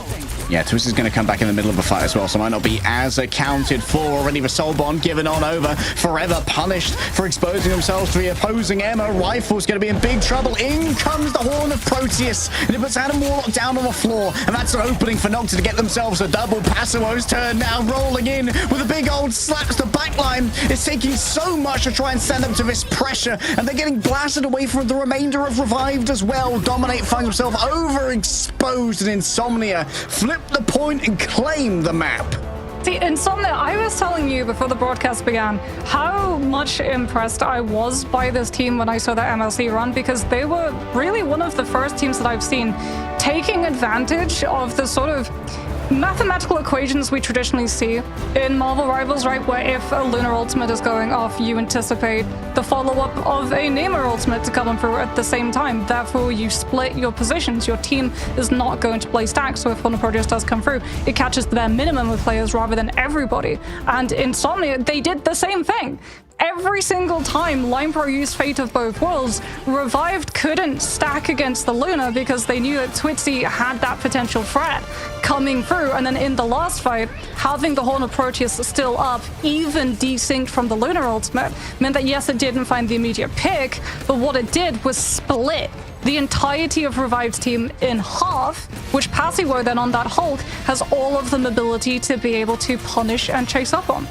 Yeah, Twisty's going to come back in the middle of the fight as well, so might not be as accounted for. Already the Soul Bond given on over. Forever punished for exposing themselves to the opposing Emma. Rifle's going to be in big trouble. In comes the Horn of Proteus, and it puts Adam Warlock down on the floor, and that's an opening for Nocta to get themselves a double. Passivo's turn now, rolling in with a big old slaps. The back line. It's taking so much to try and stand up to this pressure, and they're getting blasted away from the remainder of Revived as well. Dominate finds himself overexposed, and Insomnia flip the point and claim the map. See, Insomnia, I was telling you before the broadcast began how much impressed I was by this team when I saw the MLC run, because they were really one of the first teams that I've seen taking advantage of the sort of mathematical equations we traditionally see in Marvel Rivals, right? Where if a Lunar Ultimate is going off, you anticipate the follow-up of a Namor Ultimate to come through at the same time. Therefore, you split your positions. Your team is not going to play stacks, so if one of Proteus does come through, it catches the bare minimum of players rather than everybody. And Insomnia, they did the same thing. Every single time Line Pro used Fate of Both Worlds, Revived couldn't stack against the Luna because they knew that Twitzy had that potential threat coming through. And then in the last fight, having the Horn of Proteus still up, even desynced from the Lunar Ultimate, meant that yes, it didn't find the immediate pick, but what it did was split the entirety of Revived's team in half, which Passivo then on that Hulk has all of the mobility to be able to punish and chase up on.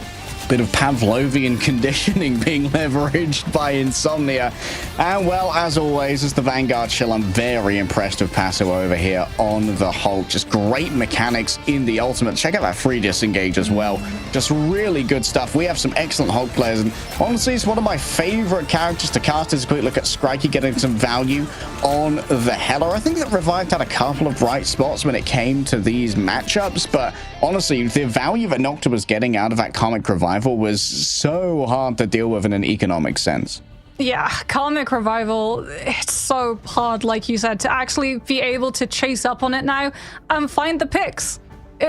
Bit of Pavlovian conditioning being leveraged by Insomnia. And well, as always, as the Vanguard chill, I'm very impressed with Passo over here on the Hulk. Just great mechanics in the ultimate. Check out that free disengage as well. Just really good stuff. We have some excellent Hulk players, and honestly, it's one of my favorite characters to cast. Is a quick look at Skrikey getting some value on the Hela. I think that Revived had a couple of bright spots when it came to these matchups, but honestly, the value that Nocta was getting out of that Karmic Revival was so hard to deal with in an economic sense. Yeah, Karmic Revival, it's so hard, like you said, to actually be able to chase up on it now and find the picks.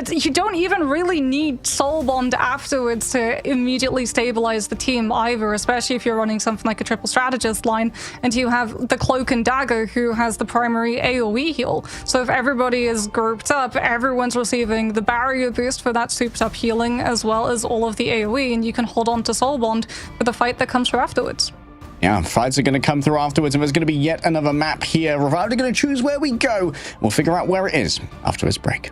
You don't even really need Soul Bond afterwards to immediately stabilize the team either, especially if you're running something like a triple strategist line and you have the Cloak and Dagger who has the primary AoE heal. So if everybody is grouped up, everyone's receiving the barrier boost for that souped up healing as well as all of the AoE, and you can hold on to Soul Bond for the fight that comes through afterwards. Yeah, fights are going to come through afterwards, and there's going to be yet another map here. Revived are going to choose where we go. We'll figure out where it is after this break.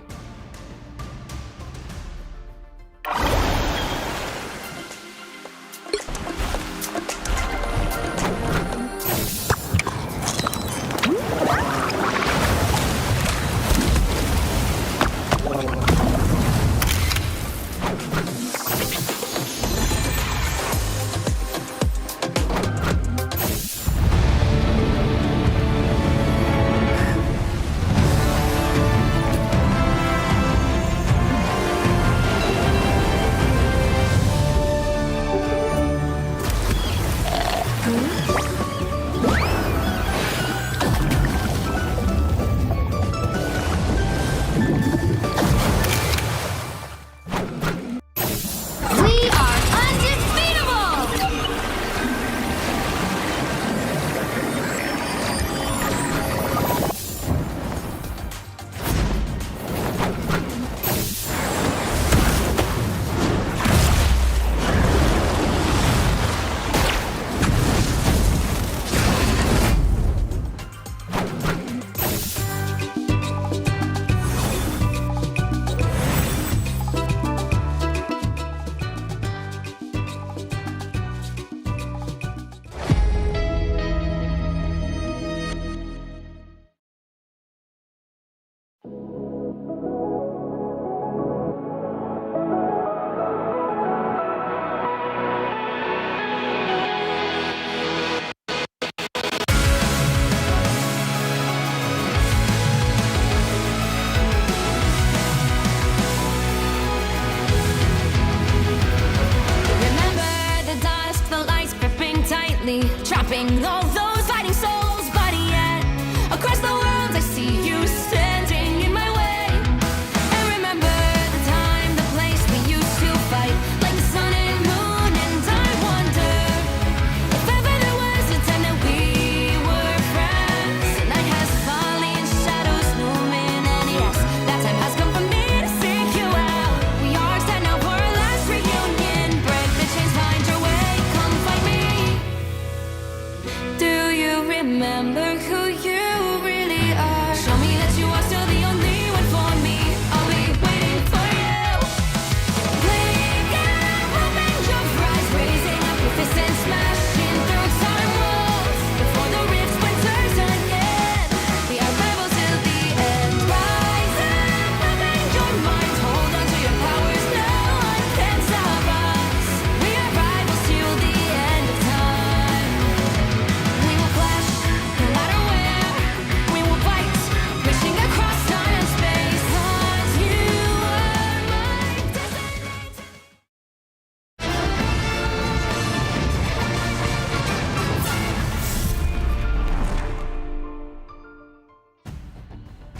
Trapping all those fighting souls, but yet across the world I see you standing in my way. And remember the time, the place we used to fight, like the sun and moon, and I wonder if ever there was a time that we were friends. The night has fallen, shadows looming, and yes, that time has come for me to seek you out. We are set now for our last reunion. Break the chains, find your way, come find me.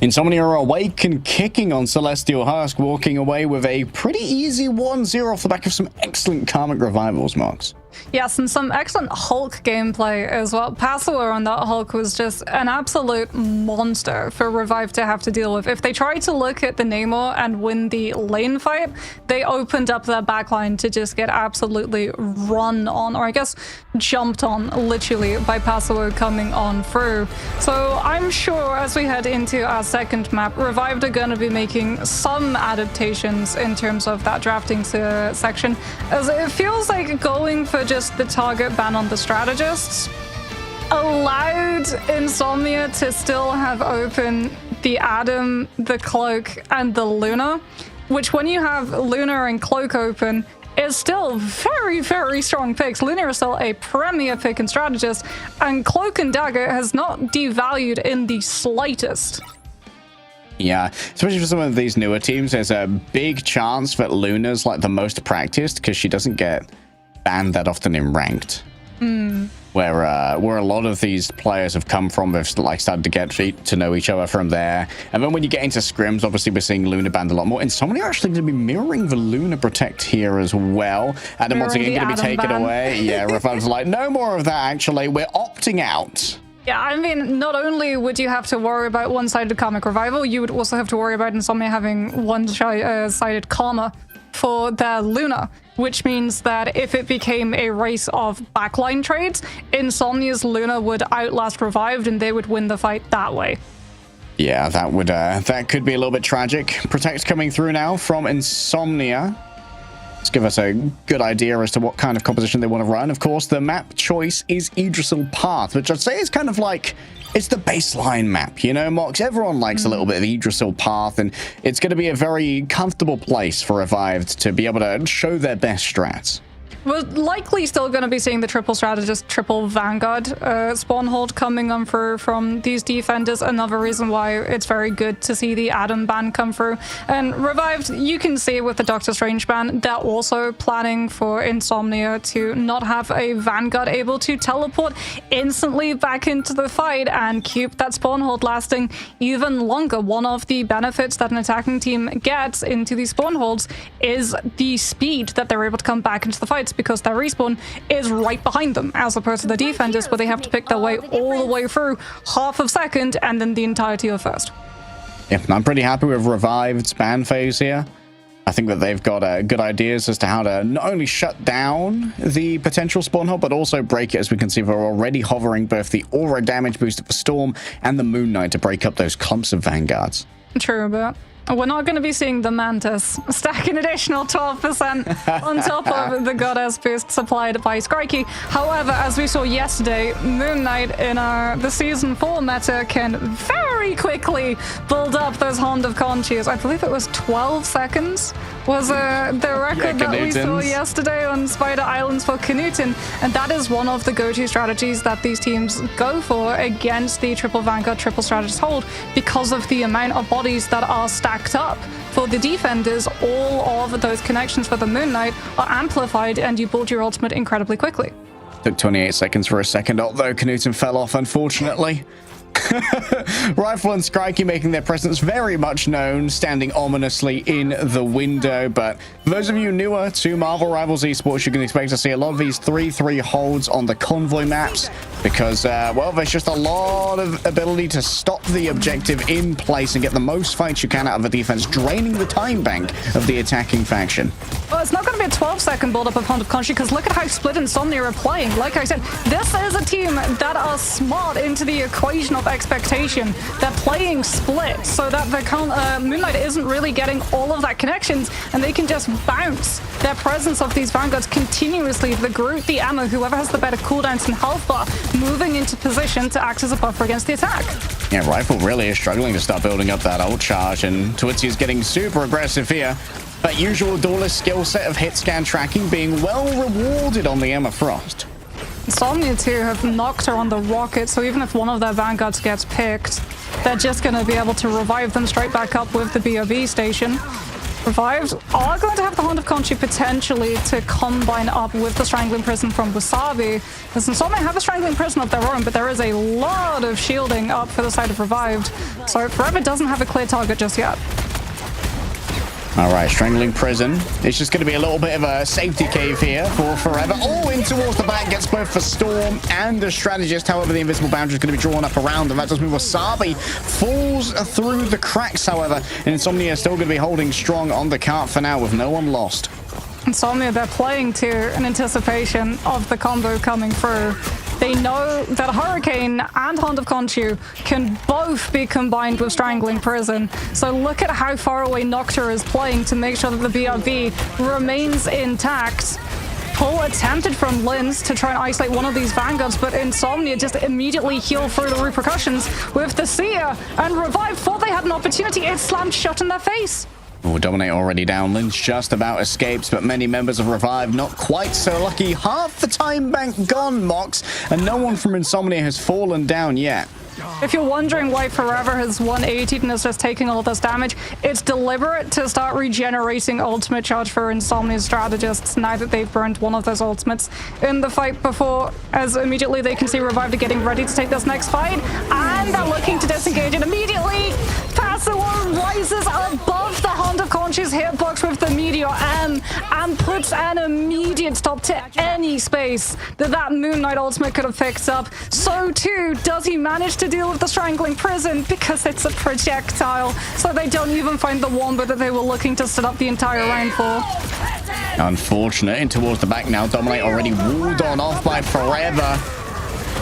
Insomnia are awake and kicking on Celestial Husk, walking away with a pretty easy 1-0 off the back of some excellent Karmic Revivals, Marks. Yes, and some excellent Hulk gameplay as well. Passover on that Hulk was just an absolute monster for Revive to have to deal with. If they tried to look at the Namor and win the lane fight, they opened up their backline to just get absolutely run on, or I guess jumped on, literally, by Passover coming on through. So I'm sure as we head into our second map, Revive are going to be making some adaptations in terms of that drafting section, as it feels like going for just the target ban on the strategists allowed Insomnia to still have open the Adam, the Cloak, and the Luna, which when you have Luna and Cloak open is still very, very strong picks. Luna is still a premier pick and strategist, and Cloak and Dagger has not devalued in the slightest. Yeah, especially for some of these newer teams, there's a big chance that Luna's like the most practiced because she doesn't get banned that often in ranked. Where a lot of these players have come from, they've like started to get to know each other from there. And then when you get into scrims, obviously we're seeing Luna banned a lot more. Insomnia are actually going to be mirroring the Luna Protect here as well. Adam once again going to be taken away. Yeah, Revive's like, no more of that actually, we're opting out. Yeah, I mean, not only would you have to worry about one-sided Karmic Revival, you would also have to worry about Insomnia having one-sided Karma for their Luna, which means that if it became a race of backline trades, Insomnia's Luna would outlast Revived and they would win the fight that way. Yeah, that could be a little bit tragic. Protect coming through now from Insomnia. Let's give us a good idea as to what kind of composition they want to run. Of course, the map choice is Idrisil Path, which I'd say is kind of like, it's the baseline map, you know, Mox? Everyone likes a little bit of Idrisil Path, and it's going to be a very comfortable place for Revived to be able to show their best strats. We're likely still going to be seeing the triple strategist, triple Vanguard spawn hold coming on through from these defenders. Another reason why it's very good to see the Adam ban come through. And Revived, you can see with the Doctor Strange ban, they're also planning for Insomnia to not have a Vanguard able to teleport instantly back into the fight and keep that spawn hold lasting even longer. One of the benefits that an attacking team gets into these spawn holds is the speed that they're able to come back into the fight, because their respawn is right behind them, as opposed to the defenders where they have to pick their way all the way through half of second and then the entirety of first. Yeah, I'm pretty happy with Revived's ban phase here. I think that they've got good ideas as to how to not only shut down the potential spawn hold, but also break it. As we can see, they're already hovering both the aura damage boost of the Storm and the Moon Knight to break up those clumps of Vanguards. True, but we're not going to be seeing the Mantis stack an additional 12% on top of the Goddess boost supplied by Skrikey. However, as we saw yesterday, Moon Knight in the Season 4 meta can very quickly build up those Hand of Conchies. I believe it was 12 seconds was the record that we saw yesterday on Spider Islands for Knuten. And that is one of the go-to strategies that these teams go for against the triple Vanguard, triple strategist hold, because of the amount of bodies that are stacked up. For the defenders, all of those connections for the Moon Knight are amplified and you build your ultimate incredibly quickly. Took 28 seconds for a second ult, though. Knuten fell off, unfortunately. Rifle and Skrikey making their presence very much known, standing ominously in the window. But for those of you newer to Marvel Rivals Esports, you can expect to see a lot of these 3-3 holds on the convoy maps because, well, there's just a lot of ability to stop the objective in place and get the most fights you can out of a defense, draining the time bank of the attacking faction. Well, it's not going to be a 12-second build-up of Hand of Conchi because look at how split Insomnia are playing. Like I said, this is a team that are smart into the equation of expectation. They're playing split so that the Moon Knight isn't really getting all of that connections, and they can just bounce their presence of these Vanguards continuously. The Groot, the Ammo, whoever has the better cooldowns and health bar, moving into position to act as a buffer against the attack. Yeah, Rifle really is struggling to start building up that ult charge, and Twitzy is getting super aggressive here. That usual duelist skill set of hit scan tracking being well rewarded on the Emma Frost. Insomnia too have knocked her on the rocket, so even if one of their Vanguards gets picked, they're just going to be able to revive them straight back up with the BOB station. Revived are going to have the Hand of Conchu potentially to combine up with the Strangling Prison from Wasabi. As Insomnia have a Strangling Prison of their own, but there is a lot of shielding up for the side of Revived. So Forever doesn't have a clear target just yet. All right, Strangling Prison. It's just going to be a little bit of a safety cave here for Forever. Oh, in towards the back, gets both the Storm and the Strategist. However, the invisible boundary is going to be drawn up around them. That does move. Wasabi falls through the cracks, however. And Insomnia is still going to be holding strong on the cart for now with no one lost. Insomnia, they're playing to in anticipation of the combo coming through. They know that Hurricane and Hand of Conchu can both be combined with Strangling Prison. So look at how far away Noctur is playing to make sure that the BRB remains intact. Pull attempted from Linz to try and isolate one of these Vanguards, but Insomnia just immediately heal through the repercussions with the Seer, and Revive thought they had an opportunity. It slammed shut in their face. Oh, Dominate already down. Lynch just about escapes, but many members of Revive not quite so lucky. Half the time bank gone, Mox, and no one from Insomnia has fallen down yet. If you're wondering why Forever has 180 and is just taking all this damage, it's deliberate to start regenerating ultimate charge for Insomnia's strategists now that they've burned one of those ultimates in the fight before, as immediately they can see Revived are getting ready to take this next fight, and they're looking to disengage, and immediately Passover rises above the Hand of Conchu's hitbox with the Meteor M and puts an immediate stop to any space that Moon Knight ultimate could have picked up. So too does he manage to deal with the Strangling Prison, because it's a projectile, so they don't even find the Wombo that they were looking to set up the entire round for. Unfortunate. In towards the back now. Dominate already walled on off by Forever.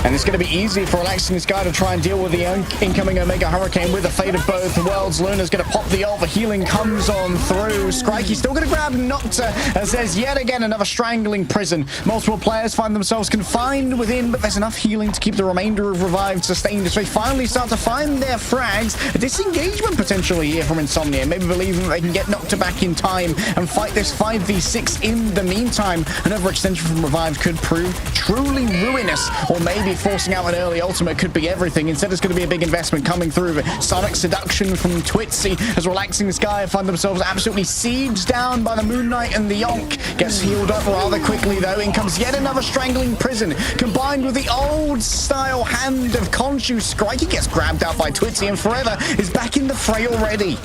And it's going to be easy for Relaxing this guy to try and deal with the incoming Omega Hurricane with the fate of both worlds. Luna's going to pop the ult. The healing comes on through. Skrikey's still going to grab Nocta, as there's yet again another Strangling Prison. Multiple players find themselves confined within, but there's enough healing to keep the remainder of Revived sustained as they finally start to find their frags. A disengagement potentially here from Insomnia. Maybe believing that they can get Nocta back in time and fight this 5v6 in the meantime. An overextension from Revived could prove truly ruinous, or maybe forcing out an early ultimate could be everything. Instead, it's going to be a big investment coming through. Sonic Seduction from Twitzy, as Relaxing this guy find themselves absolutely sieged down by the Moon Knight, and the Yonk gets healed up rather quickly though. In comes yet another Strangling Prison, combined with the old style Hand of Conchu. Skrikey gets grabbed out by Twitzy, and Forever is back in the fray already.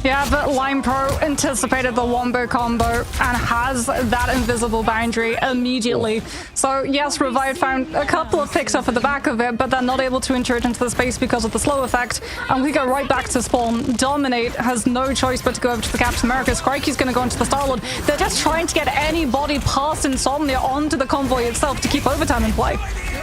Yeah, but Lime Pro anticipated the Wombo combo and has that invisible boundary immediately. So yes, Revive found a couple of picks up at the back of it, but they're not able to enter it into the space because of the slow effect. And we go right back to spawn. Dominate has no choice but to go over to the Captain America. Skrikey's going to go into the Starlord. They're just trying to get anybody past Insomnia onto the convoy itself to keep overtime in play.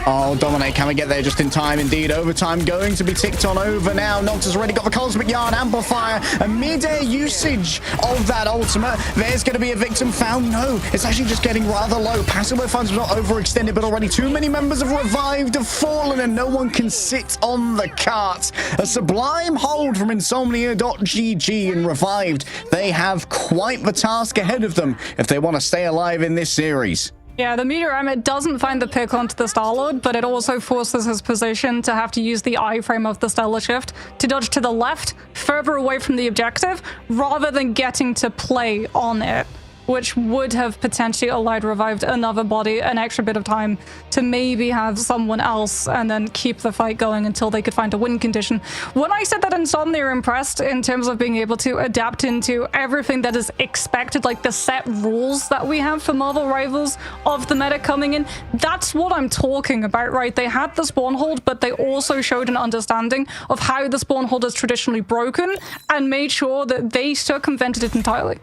Oh, Dominate, can we get there just in time? Indeed, overtime going to be ticked on over now. Nocta's already got the Cosmic Yarn Amplifier, and mid-air usage of that ultimate. There's going to be a victim found. No, it's actually just getting rather low. Passive funds not overextended, but already too many members of Revived have fallen, and no one can sit on the cart. A sublime hold from Insomnia.gg, and Revived, they have quite the task ahead of them if they want to stay alive in this series. Yeah, the Meteor M, it doesn't find the pick onto the Starlord, but it also forces his position to have to use the iframe of the Stellar Shift to dodge to the left, further away from the objective, rather than getting to play on it, which would have potentially allowed Revived another body, an extra bit of time to maybe have someone else and then keep the fight going until they could find a win condition. When I said that Insomnia are impressed in terms of being able to adapt into everything that is expected, like the set rules that we have for Marvel Rivals of the meta coming in, that's what I'm talking about, right? They had the spawn hold, but they also showed an understanding of how the spawn hold is traditionally broken and made sure that they circumvented it entirely.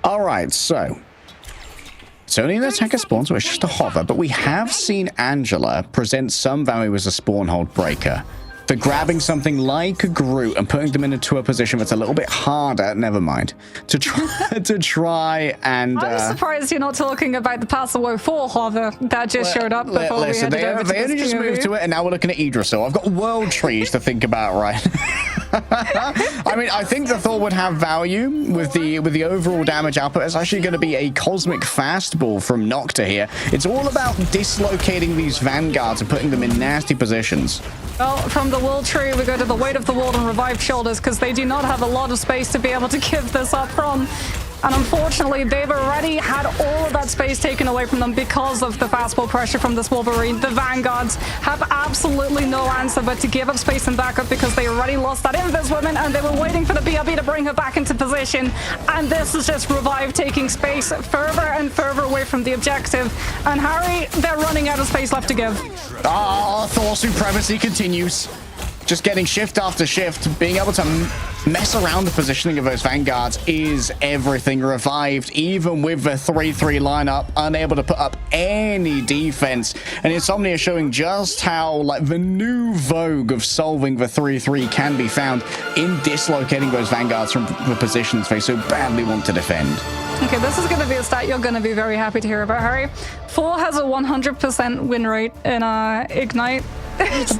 All right, so it's only an attacker spawn, so it's just a hover, but we have seen Angela present some value as a spawn hold breaker for grabbing something like a Groot and putting them into a position that's a little bit harder, never mind, to try and... I'm surprised you're not talking about the Passive 4 hover that just showed up before we headed over to they only just moved to it, and now we're looking at Idrisil. I've got world trees to think about, right? I mean, I think the Thor would have value with the overall damage output. It's actually going to be a cosmic fastball from Nocta here. It's all about dislocating these vanguards and putting them in nasty positions. Well, from the Will Tree, we go to the Weight of the World and Revived Shoulders because they do not have a lot of space to be able to give this up from. And unfortunately, they've already had all of that space taken away from them because of the fastball pressure from this Wolverine. The Vanguards have absolutely no answer but to give up space and backup because they already lost that Invis woman and they were waiting for the BRB to bring her back into position. And this is just Revive taking space further and further away from the objective. And Harry, they're running out of space left to give. Thor supremacy continues. Just getting shift after shift, being able to mess around the positioning of those Vanguards is everything. Revived, even with the 3-3 lineup, unable to put up any defense. And Insomnia showing just how, like, the new vogue of solving the 3-3 can be found in dislocating those Vanguards from the positions they so badly want to defend. Okay, this is going to be a stat you're going to be very happy to hear about, Harry. 4 has a 100% win rate in Ignite. He's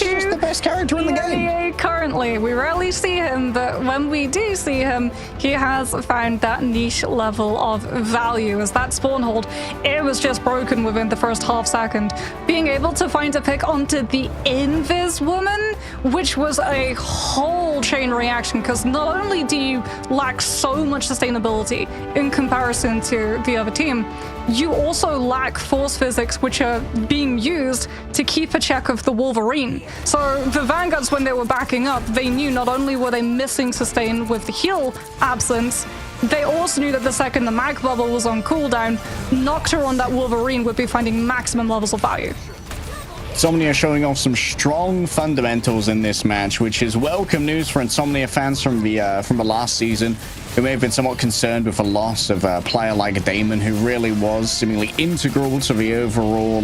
just the best character in the game. Currently, we rarely see him, but when we do see him, he has found that niche level of value. As that spawn hold, it was just broken within the first half second. Being able to find a pick onto the Invis woman, which was a whole chain reaction, because not only do you lack so much sustainability in comparison to the other team, you also lack force physics, which are being used to keep a check of the Wolverine. So the Vanguards, when they were backing up, they knew not only were they missing sustain with the heal absence, they also knew that the second the mag bubble was on cooldown, Nocta on that Wolverine would be finding maximum levels of value. Insomnia showing off some strong fundamentals in this match, which is welcome news for Insomnia fans from the last season, who may have been somewhat concerned with the loss of a player like Damon, who really was seemingly integral to the overall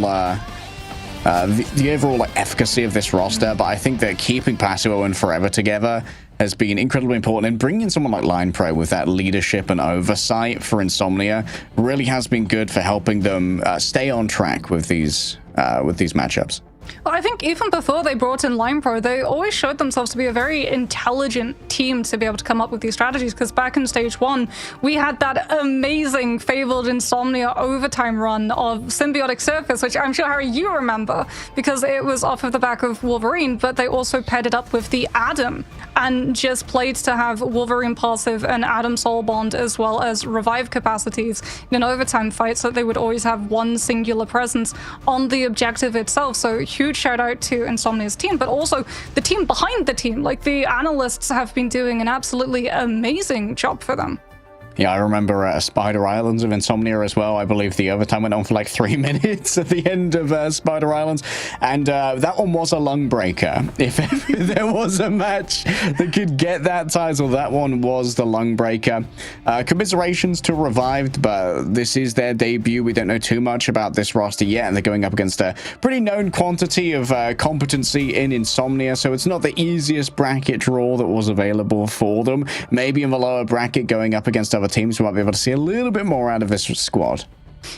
the overall like, efficacy of this roster. But I think that keeping Passio and Forever together has been incredibly important, and bringing in someone like Line Pro with that leadership and oversight for Insomnia really has been good for helping them stay on track with these matchups. Well, I think even before they brought in Line Pro, they always showed themselves to be a very intelligent team to be able to come up with these strategies, because back in Stage 1, we had that amazing Fabled Insomnia overtime run of Symbiotic Surface, which I'm sure, Harry, you remember, because it was off of the back of Wolverine, but they also paired it up with the Adam and just played to have Wolverine passive and Adam Soul Bond as well as revive capacities in an overtime fight, so that they would always have one singular presence on the objective itself. So huge shout out to Insomnia's team, but also the team behind the team. Like, the analysts have been doing an absolutely amazing job for them. Yeah, I remember Spider Islands of Insomnia as well. I believe the overtime went on for like 3 minutes at the end of Spider Islands. And that one was a lung breaker. If ever there was a match that could get that title, that one was the lung breaker. Commiserations to Revived, but this is their debut. We don't know too much about this roster yet, and they're going up against a pretty known quantity of competency in Insomnia, so it's not the easiest bracket draw that was available for them. Maybe in the lower bracket, going up against other teams, we might be able to see a little bit more out of this squad.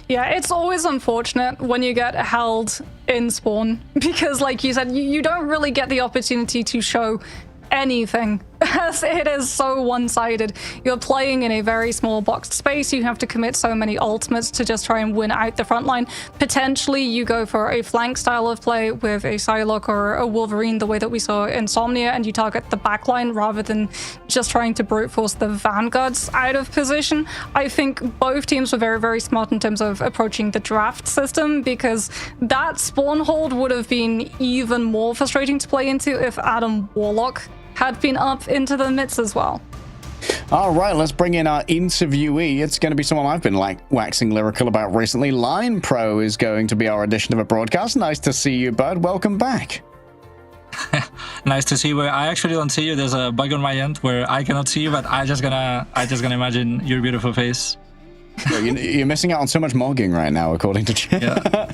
Yeah, it's always unfortunate when you get held in spawn, because like you said, you don't really get the opportunity to show anything, as it is so one-sided. You're playing in a very small boxed space. You have to commit so many ultimates to just try and win out the front line. Potentially you go for a flank style of play with a Psylocke or a Wolverine, the way that we saw Insomnia, and you target the backline rather than just trying to brute force the Vanguards out of position. I think both teams were very, very smart in terms of approaching the draft system, because that spawn hold would have been even more frustrating to play into if Adam Warlock had been up into the midst as well. All right, let's bring in our interviewee. It's going to be someone I've been like waxing lyrical about recently. Line Pro is going to be our edition of a broadcast. Nice to see you, bud. Welcome back. Nice to see you. I actually don't see you. There's a bug on my end where I cannot see you, but I just gonna imagine your beautiful face. You're missing out on so much mogging right now, according to Chat. Yeah.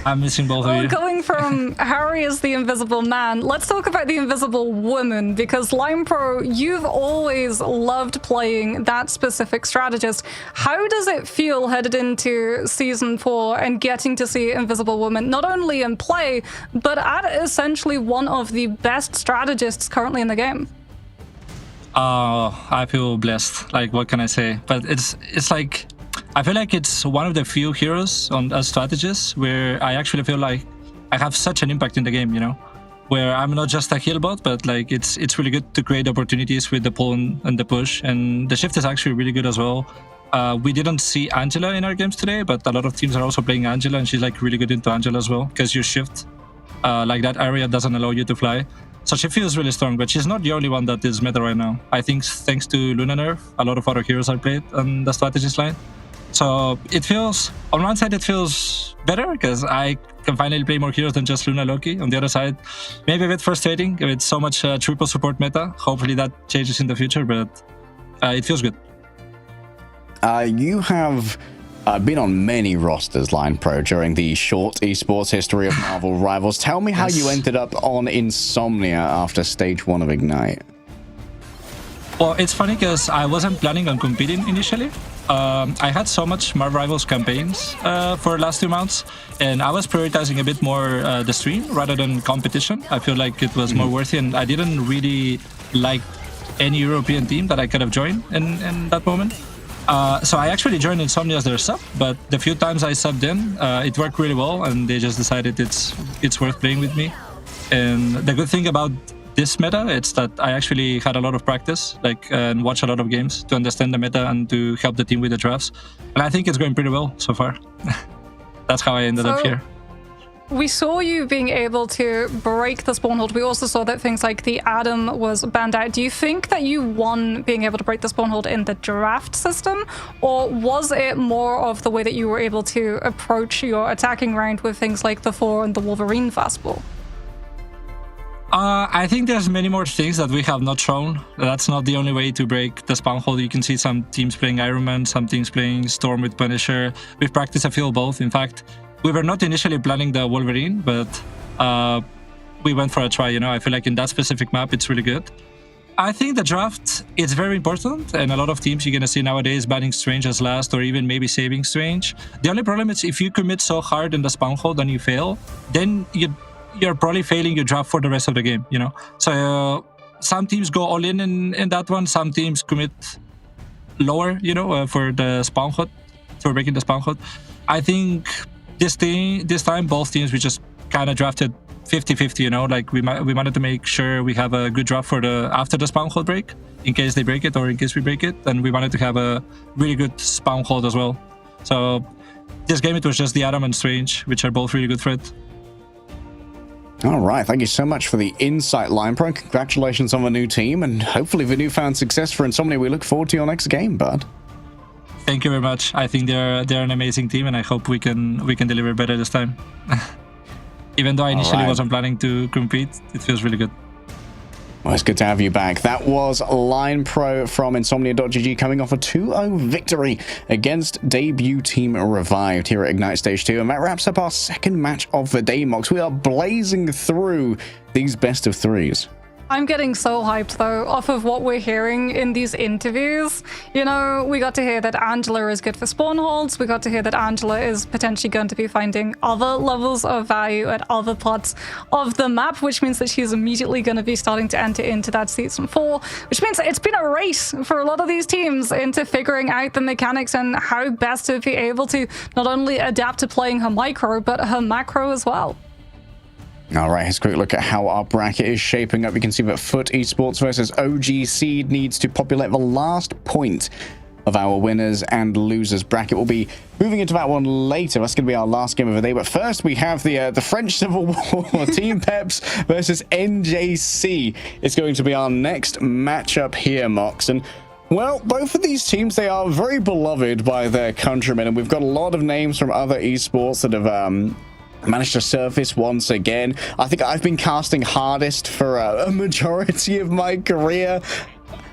I'm missing both of you. Going from Harry as the invisible man, let's talk about the invisible woman, because Lime Pro, you've always loved playing that specific strategist. How does it feel headed into Season 4 and getting to see Invisible Woman not only in play, but at essentially one of the best strategists currently in the game? I feel blessed. Like, what can I say? But it's like, I feel like it's one of the few heroes on as strategists where I actually feel like I have such an impact in the game, you know, where I'm not just a heal bot, but like it's really good to create opportunities with the pull and the push. And the shift is actually really good as well. We didn't see Angela in our games today, but a lot of teams are also playing Angela, and she's like really good into Angela as well, because your shift, like that area doesn't allow you to fly. So she feels really strong, but she's not the only one that is meta right now. I think thanks to Luna nerf, a lot of other heroes are played on the strategist line. So it feels, on one side it feels better, because I can finally play more heroes than just Luna Loki. On the other side, maybe a bit frustrating with so much triple support meta. Hopefully that changes in the future, but it feels good. You have been on many rosters, Line Pro, during the short esports history of Marvel Rivals. Tell me how you ended up on Insomnia after stage 1 of Ignite. Well, it's funny because I wasn't planning on competing initially. I had so much Marvel Rivals campaigns for the last 2 months, and I was prioritizing a bit more the stream rather than competition. I feel like it was more worthy, and I didn't really like any European team that I could have joined in that moment. So I actually joined Insomnia as their sub, but the few times I subbed in, it worked really well, and they just decided it's worth playing with me. And the good thing about this meta, it's that I actually had a lot of practice, and watched a lot of games to understand the meta and to help the team with the drafts. And I think it's going pretty well so far. That's how I ended up here. We saw you being able to break the spawn hold. We also saw that things like the Atom was banned out. Do you think that you won being able to break the spawn hold in the draft system? Or was it more of the way that you were able to approach your attacking round with things like the 4 and the Wolverine fastball? I think there's many more things that we have not shown. That's not the only way to break the spawn hold. You can see some teams playing Iron Man, some teams playing Storm with Punisher. We've practiced a few of both. In fact, we were not initially planning the Wolverine, but we went for a try, you know. I feel like in that specific map, it's really good. I think the draft is very important, and a lot of teams you're going to see nowadays banning Strange as last, or even maybe saving Strange. The only problem is if you commit so hard in the spawn hold and you fail, then you're probably failing your draft for the rest of the game, you know. So some teams go all in that one. Some teams commit lower, you know, for the spawn hold, for breaking the spawn hold. I think this time both teams, we just kind of drafted 50-50, you know, like we wanted to make sure we have a good draft for after the spawn hold break, in case they break it or in case we break it, and we wanted to have a really good spawn hold as well. So this game, it was just the Atom and Strange, which are both really good for it. All right, thank you so much for the insight, Line Pro. Congratulations on the new team, and hopefully the newfound success for Insomnia. We look forward to your next game, bud. Thank you very much. I think they're an amazing team, and I hope we can deliver better this time. Even though I initially wasn't planning to compete, it feels really good. Well, it's good to have you back. That was Line Pro from Insomnia.gg coming off a 2-0 victory against debut team Revived here at Ignite Stage 2. And that wraps up our second match of the day, Mox. We are blazing through these best of threes. I'm getting so hyped, though, off of what we're hearing in these interviews. You know, we got to hear that Angela is good for spawn holds. We got to hear that Angela is potentially going to be finding other levels of value at other parts of the map, which means that she's immediately going to be starting to enter into that Season 4, which means it's been a race for a lot of these teams into figuring out the mechanics and how best to be able to not only adapt to playing her micro, but her macro as well. All right, here's a quick look at how our bracket is shaping up. You can see that Foot Esports versus OG Seed needs to populate the last point of our winners and losers bracket. We'll be moving into that one later. That's going to be our last game of the day. But first, we have the French Civil War, Team Peps versus NJC. It's going to be our next matchup here, Mox. And well, both of these teams, they are very beloved by their countrymen, and we've got a lot of names from other esports that have managed to surface once again. I think I've been casting hardest for a majority of my career.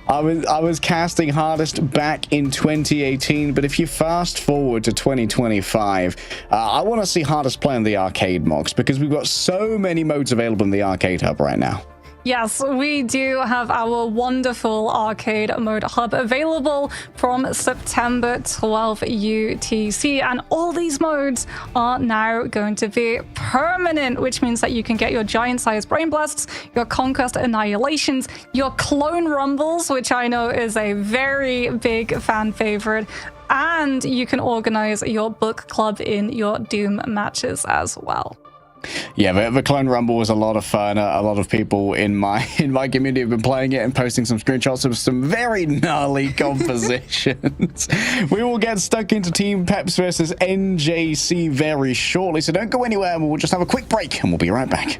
I was casting hardest back in 2018, but if you fast forward to 2025, I want to see hardest play on the arcade, Mox, because we've got so many modes available in the arcade hub right now. Yes, we do have our wonderful arcade mode hub available from September 12 UTC, and all these modes are now going to be permanent, which means that you can get your giant-sized brain blasts, your conquest annihilations, your clone rumbles, which I know is a very big fan favorite, and you can organize your book club in your Doom matches as well. Yeah, the Clone Rumble was a lot of fun. A lot of people in my community have been playing it and posting some screenshots of some very gnarly compositions. We will get stuck into Team Peps versus NJC very shortly, so don't go anywhere. We'll just have a quick break and we'll be right back.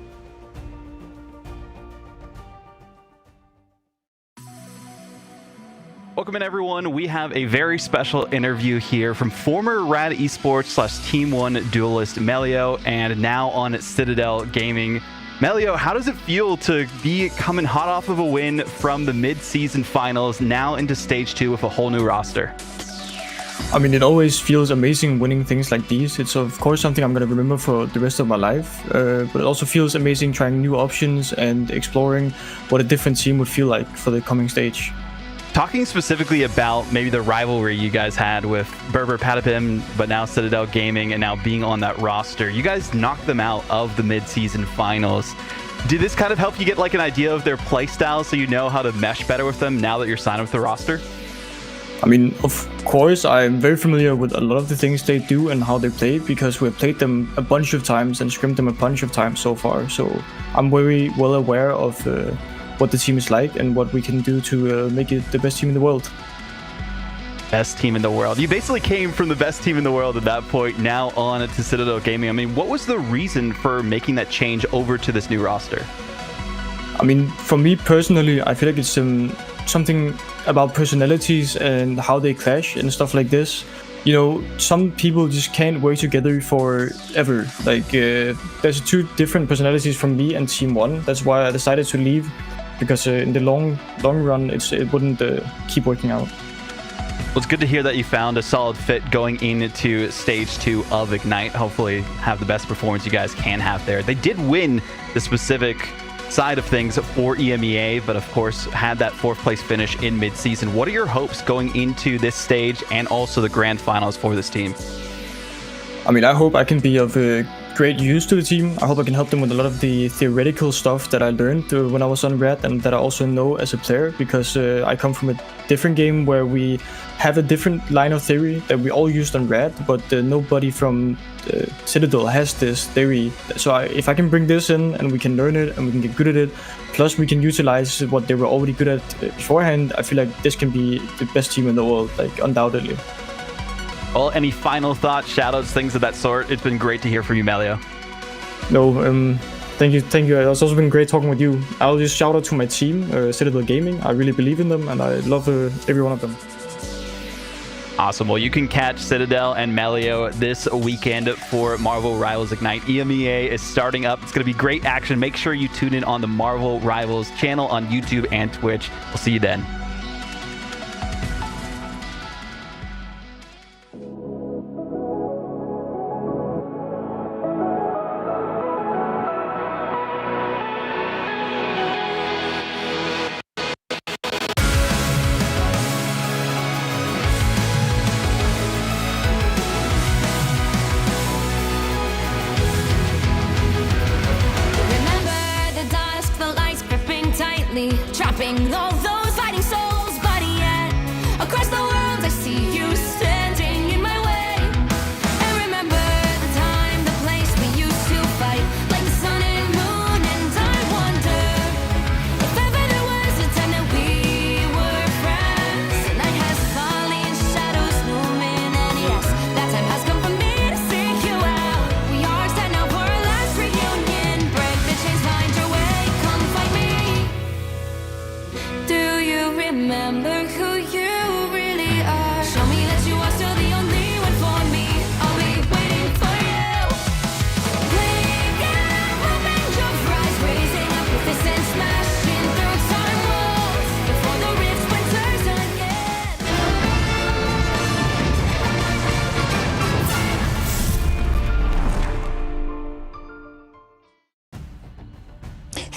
Welcome in, everyone. We have a very special interview here from former Rad Esports / Team 1 duelist Melio, and now on Citadel Gaming. Melio, how does it feel to be coming hot off of a win from the mid-season finals, now into stage 2 with a whole new roster? I mean, it always feels amazing winning things like these. It's of course something I'm going to remember for the rest of my life, but it also feels amazing trying new options and exploring what a different team would feel like for the coming stage. Talking specifically about maybe the rivalry you guys had with Berber Patapim, but now Citadel Gaming, and now being on that roster, you guys knocked them out of the mid-season finals. Did this kind of help you get like an idea of their play style so you know how to mesh better with them now that you're signed with the roster? I mean, of course, I'm very familiar with a lot of the things they do and how they play, because we've played them a bunch of times and scrimmed them a bunch of times so far. So I'm very well aware of what the team is like and what we can do to make it the best team in the world. Best team in the world. You basically came from the best team in the world at that point, now on to Citadel Gaming. I mean, what was the reason for making that change over to this new roster? I mean, for me personally, I feel like it's something about personalities and how they clash and stuff like this. You know, some people just can't work together forever. Like, there's 2 different personalities from me and Team 1. That's why I decided to leave, because in the long run, it wouldn't keep working out. Well, it's good to hear that you found a solid fit going into stage 2 of Ignite. Hopefully have the best performance you guys can have there. They did win the specific side of things for EMEA, but of course had that 4th place finish in mid-season. What are your hopes going into this stage and also the grand finals for this team? I mean, I hope I can be of great use to the team. I hope I can help them with a lot of the theoretical stuff that I learned when I was on Rad and that I also know as a player, because I come from a different game where we have a different line of theory that we all used on Rad, but nobody from Citadel has this theory. So if I can bring this in and we can learn it and we can get good at it, plus we can utilize what they were already good at beforehand, I feel like this can be the best team in the world, like undoubtedly. Well, any final thoughts, shoutouts, things of that sort? It's been great to hear from you, Melio. No, thank you. It's also been great talking with you. I'll just shout out to my team, Citadel Gaming. I really believe in them and I love every one of them. Awesome. Well, you can catch Citadel and Melio this weekend for Marvel Rivals Ignite. EMEA is starting up. It's going to be great action. Make sure you tune in on the Marvel Rivals channel on YouTube and Twitch. We'll see you then. Remember the dusk, the lights gripping tightly, trapping all those fighting souls.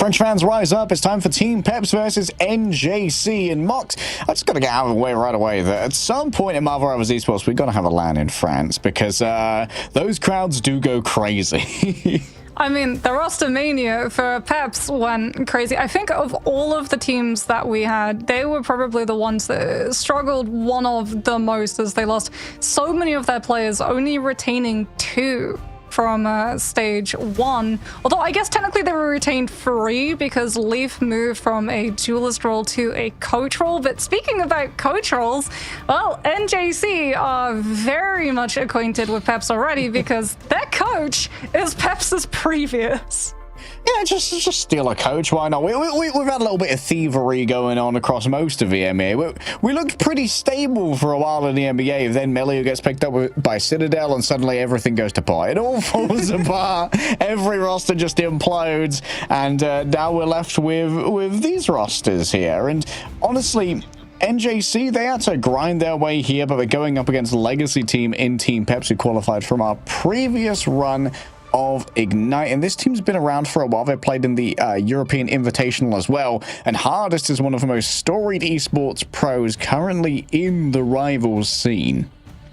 French fans rise up. It's time for Team Peps versus NJC. And Mox, I just got to get out of the way right away that at some point in Marvel Rivals Esports, we've got to have a LAN in France because those crowds do go crazy. I mean, the roster mania for Peps went crazy. I think of all of the teams that we had, they were probably the ones that struggled one of the most as they lost so many of their players, only retaining 2 from stage 1. Although I guess technically they were retained 3 because Leaf moved from a duelist role to a coach role. But speaking about coach roles, well, NJC are very much acquainted with Peps already because their coach is Peps's previous. Yeah, just steal a coach. Why not? We've had a little bit of thievery going on across most of the EMEA. We looked pretty stable for a while in the EMEA. Then Melio gets picked up by Citadel, and suddenly everything goes to pot. It all falls apart. Every roster just implodes, and now we're left with these rosters here. And honestly, NJC, they had to grind their way here, but they're going up against a legacy team in Team Peps who qualified from our previous run of Ignite, and this team's been around for a while. They played in the European Invitational as well, and Hardest is one of the most storied esports pros currently in the Rivals scene.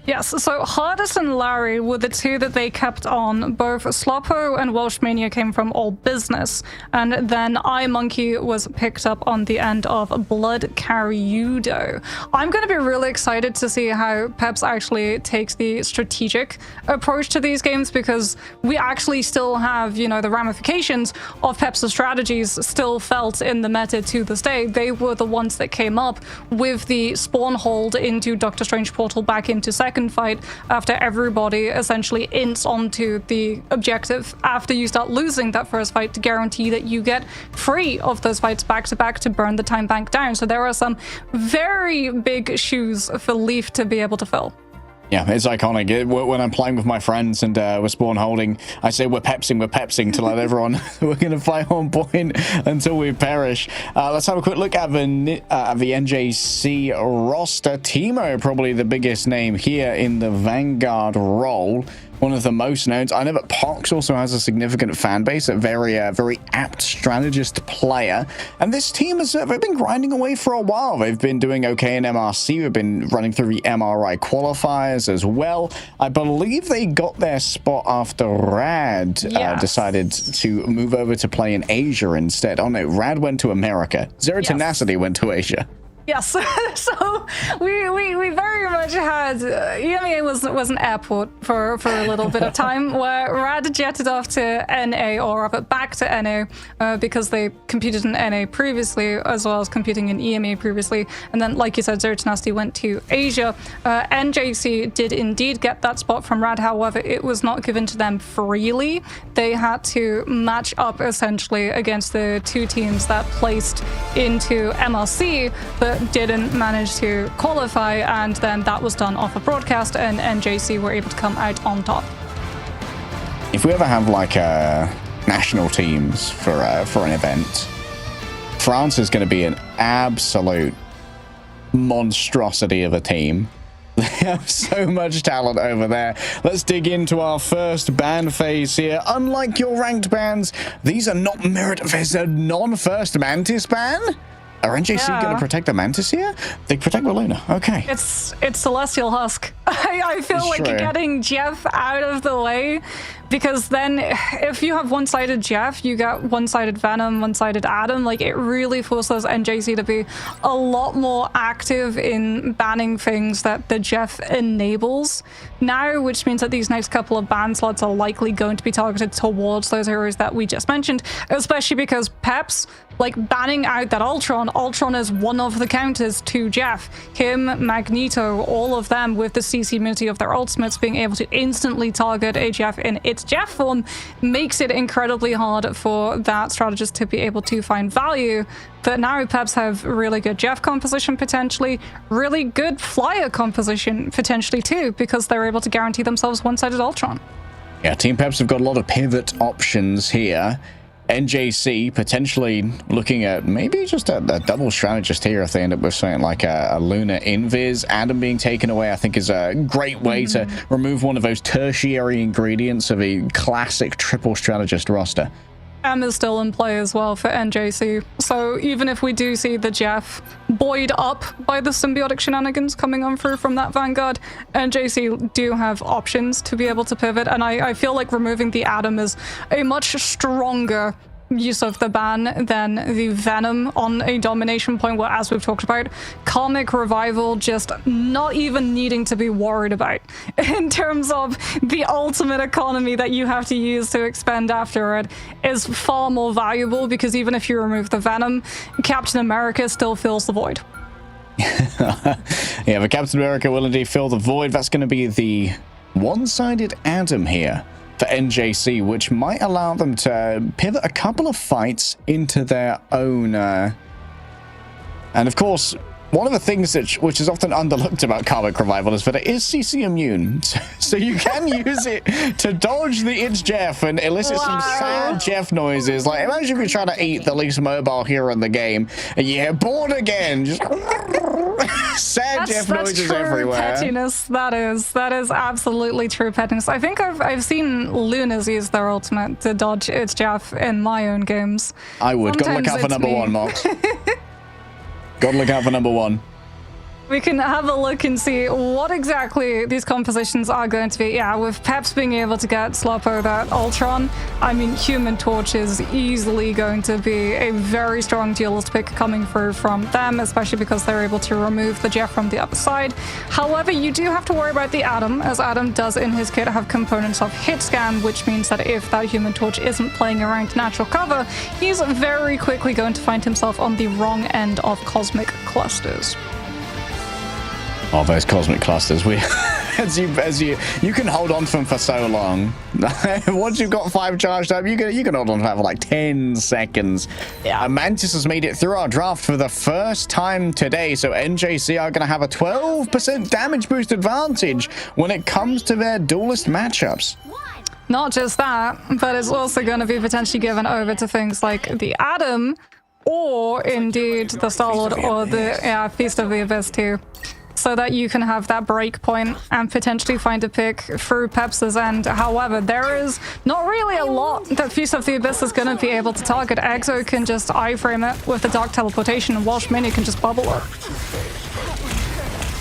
Yes, so Hardest and Larry were the 2 that they kept on. Both Sloppo and Welshmania came from All Business, and then iMonkey was picked up on the end of Blood Cariudo. I'm going to be really excited to see how Peps actually takes the strategic approach to these games, because we actually still have, you know, the ramifications of Peps' strategies still felt in the meta to this day. They were the ones that came up with the spawn hold into Doctor Strange Portal back into second fight after everybody essentially ints onto the objective after you start losing that first fight to guarantee that you get free of those fights back to back to burn the time bank down. So there are some very big shoes for Leaf to be able to fill. Yeah, it's iconic. When I'm playing with my friends and we're spawn holding, I say we're pepsing to let everyone, we're going to fight on point until we perish. Let's have a quick look at the NJC roster. Teemo, probably the biggest name here in the Vanguard role. One of the most known. I know that Pox also has a significant fan base, a very apt strategist player. And this team has they've been grinding away for a while. They've been doing okay in MRC. We've been running through the MRI qualifiers as well. I believe they got their spot after Rad decided to move over to play in Asia instead. Oh no, Rad went to America. Zero Tenacity went to Asia. Yes, so we very much had EMEA was an airport for a little bit of time where Rad jetted off to NA, or rather back to NA, because they competed in NA previously as well as competing in EMEA previously, and then like you said, Zero Tenacity went to Asia. NJC did indeed get that spot from Rad, however it was not given to them freely. They had to match up essentially against the 2 teams that placed into MRC but didn't manage to qualify, and then that was done off a broadcast, and NJC were able to come out on top. If we ever have like national teams for an event, France is going to be an absolute monstrosity of a team. They have so much talent over there. Let's dig into our first ban phase here. Unlike your ranked bans, these are not merit. There's a non-first Mantis ban. Are NJC going to protect the Mantis here? They protect Luna. Okay. It's Celestial Husk. I feel like getting Jeff out of the way, because then if you have one-sided Jeff, you get one-sided Venom, one-sided Adam. Like, it really forces NJC to be a lot more active in banning things that the Jeff enables now, which means that these next couple of ban slots are likely going to be targeted towards those heroes that we just mentioned, especially because Peps, like, banning out that Ultron is one of the counters to Jeff. Him, Magneto, all of them with the CC immunity of their ultimates being able to instantly target a Jeff in its Jeff form makes it incredibly hard for that strategist to be able to find value. But now Peps have really good Jeff composition potentially, really good flyer composition potentially too, because they're able to guarantee themselves one-sided Ultron. Yeah, Team Peps have got a lot of pivot options here. NJC potentially looking at maybe just a double strategist here if they end up with something like a Luna Invis. Adam being taken away, I think, is a great way to remove one of those tertiary ingredients of a classic triple strategist roster. M is still in play as well for NJC. So even if we do see the Jeff buoyed up by the symbiotic shenanigans coming on through from that Vanguard, NJC do have options to be able to pivot, and I feel like removing the Adam is a much stronger use of the ban than the Venom on a domination point, where, as we've talked about, Karmic Revival just not even needing to be worried about in terms of the ultimate economy that you have to use to expend after it is far more valuable, because even if you remove the Venom, Captain America still fills the void. Yeah, but Captain America will indeed fill the void. That's going to be the one-sided Adam here for NJC, which might allow them to pivot a couple of fights into their own. And of course, one of the things which is often underlooked about Karmic Revival is that it is CC immune. So you can use it to dodge the It's Jeff and elicit some sad Jeff noises. Like, imagine if you're trying to eat the least mobile hero in the game and you get bored again. Just sad Jeff noises everywhere. Pettiness. That is absolutely true pettiness. I think I've seen Lunas use their ultimate to dodge It's Jeff in my own games. I would. Gotta look out for number one, Mox. Gotta look out for number one. We can have a look and see what exactly these compositions are going to be. Yeah, with Peps being able to get Sloppo that Ultron, I mean, Human Torch is easily going to be a very strong duelist pick coming through from them, especially because they're able to remove the Jeff from the other side. However, you do have to worry about the Adam, as Adam does in his kit have components of hit scan, which means that if that Human Torch isn't playing around natural cover, he's very quickly going to find himself on the wrong end of cosmic clusters. Oh, those cosmic clusters. As you can hold on to them for so long. Once you've got 5 charged up, you can hold on to that for like 10 seconds. Yeah. Mantis has made it through our draft for the first time today, so NJC are going to have a 12% damage boost advantage when it comes to their duelist matchups. Not just that, but it's also going to be potentially given over to things like the Adam, or indeed the Star-Lord, or the Feast of the Abyss too, so that you can have that break point and potentially find a pick through Peps's end. However, there is not really a lot that Feast of the Abyss is going to be able to target. Exo can just iframe it with the Dark Teleportation, and Walsh Mini can just bubble it.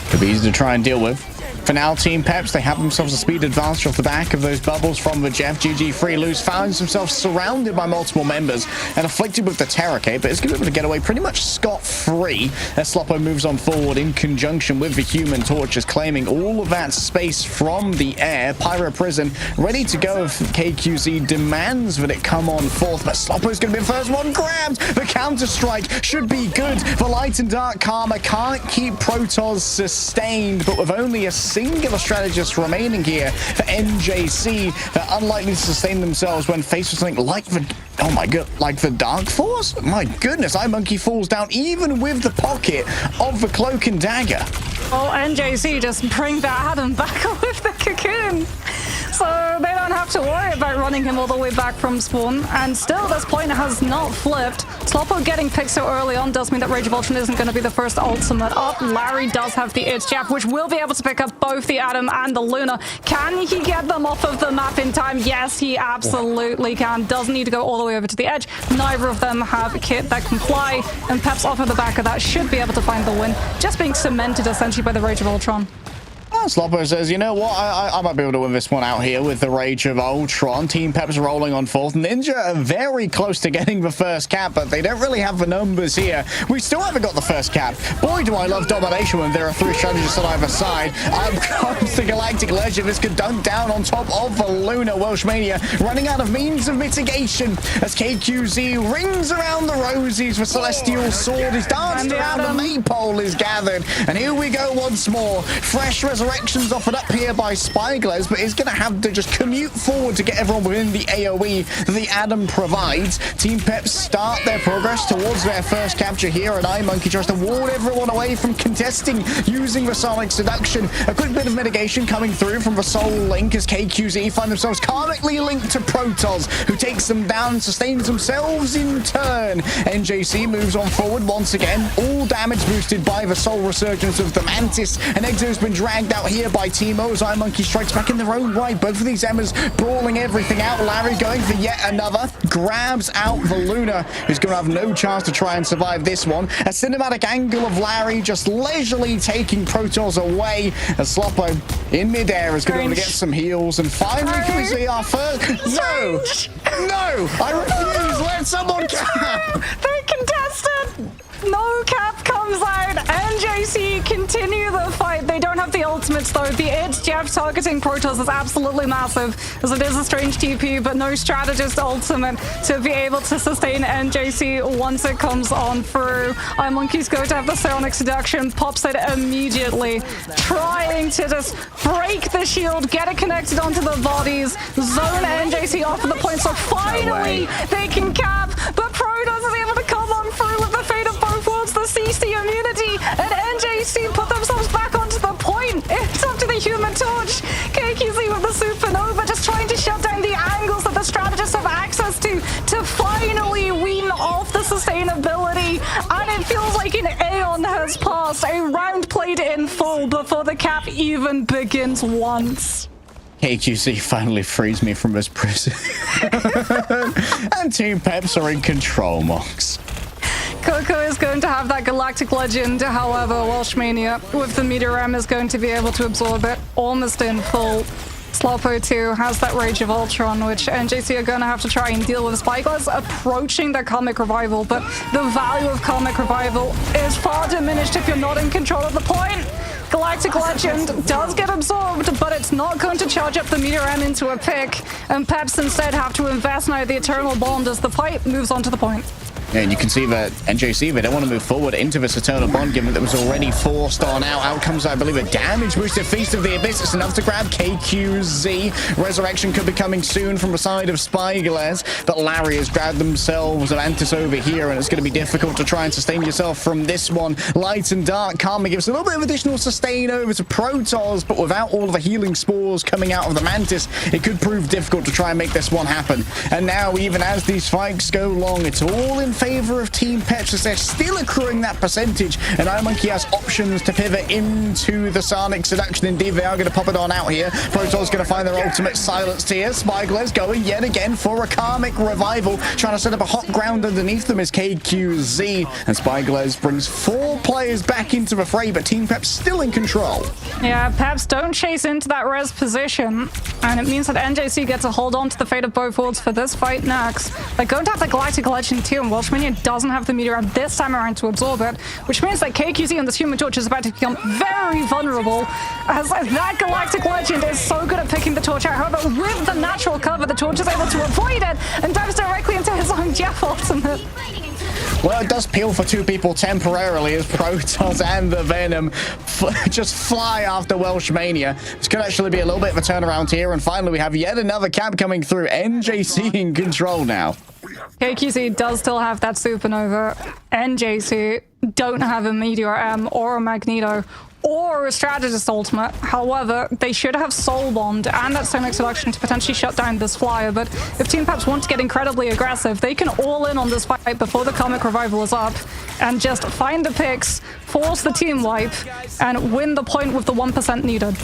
Could be easy to try and deal with. For now, Team Peps, they have themselves a speed advantage off the back of those bubbles from the Jeff. GG Free Loose finds himself surrounded by multiple members and afflicted with the Terror Cape, but is going to be able to get away pretty much scot-free as Sloppo moves on forward in conjunction with the Human Torches, claiming all of that space from the air. Pyro Prison ready to go if KQZ demands that it come on forth, but Sloppo's going to be the first one grabbed. The Counter-Strike should be good. The Light and Dark Karma can't keep Protoss sustained, but with only a singular strategist remaining here for NJC, they're unlikely to sustain themselves when faced with something like the, oh my god, like the Dark Force? My goodness, iMonkey falls down even with the pocket of the Cloak and Dagger. Well, NJC just bring that Adam back with the Cocoon, so they don't have to worry about running him all the way back from spawn. And still, this point has not flipped. Sloppo getting picked so early on does mean that Rage of Ultron isn't going to be the first ultimate up. Larry does have the It's Jeff, which will be able to pick up both the Adam and the Luna. Can he get them off of the map in time? Yes, he absolutely can. Doesn't need to go all the way over to the edge. Neither of them have a kit that can fly, and Peps off of the back of that should be able to find the win, just being cemented essentially by the Rage of Ultron. Sloppo says, you know what, I might be able to win this one out here with the Rage of Ultron. Team Peps rolling on fourth. Ninja are very close to getting the first cap, but they don't really have the numbers here. We still haven't got the first cap. Boy, do I love domination when there are 3 strategists on either side. Comes the Galactic Ledger. This could dunk down on top of the Luna. Welshmania running out of means of mitigation as KQZ rings around the rosies. The Celestial Sword is danced around. The Maypole is gathered. And here we go once more. Fresh Resurrections offered up here by Spyglass, but is going to have to just commute forward to get everyone within the AoE that the Adam provides. Team Peps start their progress towards their first capture here, and iMonkey tries to ward everyone away from contesting using the Sonic Seduction. A quick bit of mitigation coming through from the Soul Link as KQZ find themselves karmically linked to Protoss, who takes them down and sustains themselves in turn. NJC moves on forward once again, all damage boosted by the Soul Resurgence of the Mantis, and Exo's been dragged out here by Teemo. Monkey strikes back in their own right. Both of these Emmas brawling everything out. Larry going for yet another. Grabs out the Luna, who's going to have no chance to try and survive this one. A cinematic angle of Larry just leisurely taking Protoss away. As Sloppo in midair is going to get some heals. And finally, can we see our first... No! No! I refuse! Let someone cap! They contested! No cap comes out. NJC continue the fight. They don't have the ultimates though. The It's Jeff targeting Protoss is absolutely massive, as it is a strange TP, but no strategist ultimate to be able to sustain NJC once it comes on through. Monkey's going to have the Psionic Seduction, pops it immediately, trying to just break the shield, get it connected onto the bodies, zone NJC off of the point, so finally they can cap, but Protoss is able to come on through with the fate of both worlds, the CC immunity, and NJC put themselves back onto the point. It's up to the Human Torch. KQZ with the Supernova, just trying to shut down the angles that the strategists have access to finally wean off the sustainability. And it feels like an aeon has passed, a round played in full before the cap even begins once. KQC finally frees me from his prison. And Team Peps are in control, Mox. Coco is going to have that Galactic Legend, however, Welshmania with the Meteor M is going to be able to absorb it almost in full. Sloppo 2 has that Rage of Ultron, which NJC are going to have to try and deal with. Spyglass approaching their Karmic Revival, but the value of Karmic Revival is far diminished if you're not in control of the point. Galactic Legend does get absorbed, but it's not going to charge up the Meteor M into a pick, and Peps instead have to invest now the Eternal Bond as the fight moves on to the point. Yeah, and you can see that NJC, they don't want to move forward into this Eternal Bond, given that it was already forced on out. Out comes, I believe, a damage boosted Feast of the Abyss. It's enough to grab KQZ. Resurrection could be coming soon from the side of Spyglass, but Larry has grabbed themselves an Antis over here, and it's going to be difficult to try and sustain yourself from this one. Light and Dark Karma gives a little bit of additional sustain over to Protoss, but without all of the healing spores coming out of the Mantis, it could prove difficult to try and make this one happen. And now, even as these fights go long, it's all in favor of Team Peps as they're still accruing that percentage, and Monkey has options to pivot into the Psionic Seduction. Indeed, they are going to pop it on out here. Protoss going to find their ultimate silenced here. Spyglass going yet again for a Karmic Revival, trying to set up a hot ground underneath them is KQZ, and Spyglass brings 4 players back into the fray, but Team Peps still in control. Yeah, Peps don't chase into that res position, and it means that NJC gets a hold on to the fate of both worlds for this fight next. They're going to have the Galactic Legend too, and Welshmania doesn't have the Meteor this time around to absorb it, which means that KQZ and this Human Torch is about to become very vulnerable, as that Galactic Legend is so good at picking the Torch out. However, with the natural cover, the Torch is able to avoid it and dives directly into his own Jeff ultimate. Well, it does peel for 2 people temporarily as Protoss and the Venom just fly after Welshmania. This could actually be a little bit of a turnaround here, and finally we have yet another cap coming through. NJC in control now. KQZ does still have that Supernova. NJC don't have a Meteor M or a Magneto or a Strategist ultimate. However, they should have Soul Bond and that Psionic Seduction to potentially shut down this flyer. But if Team Peps want to get incredibly aggressive, they can all in on this fight before the Karmic Revival is up and just find the picks, force the team wipe, and win the point with the 1% needed.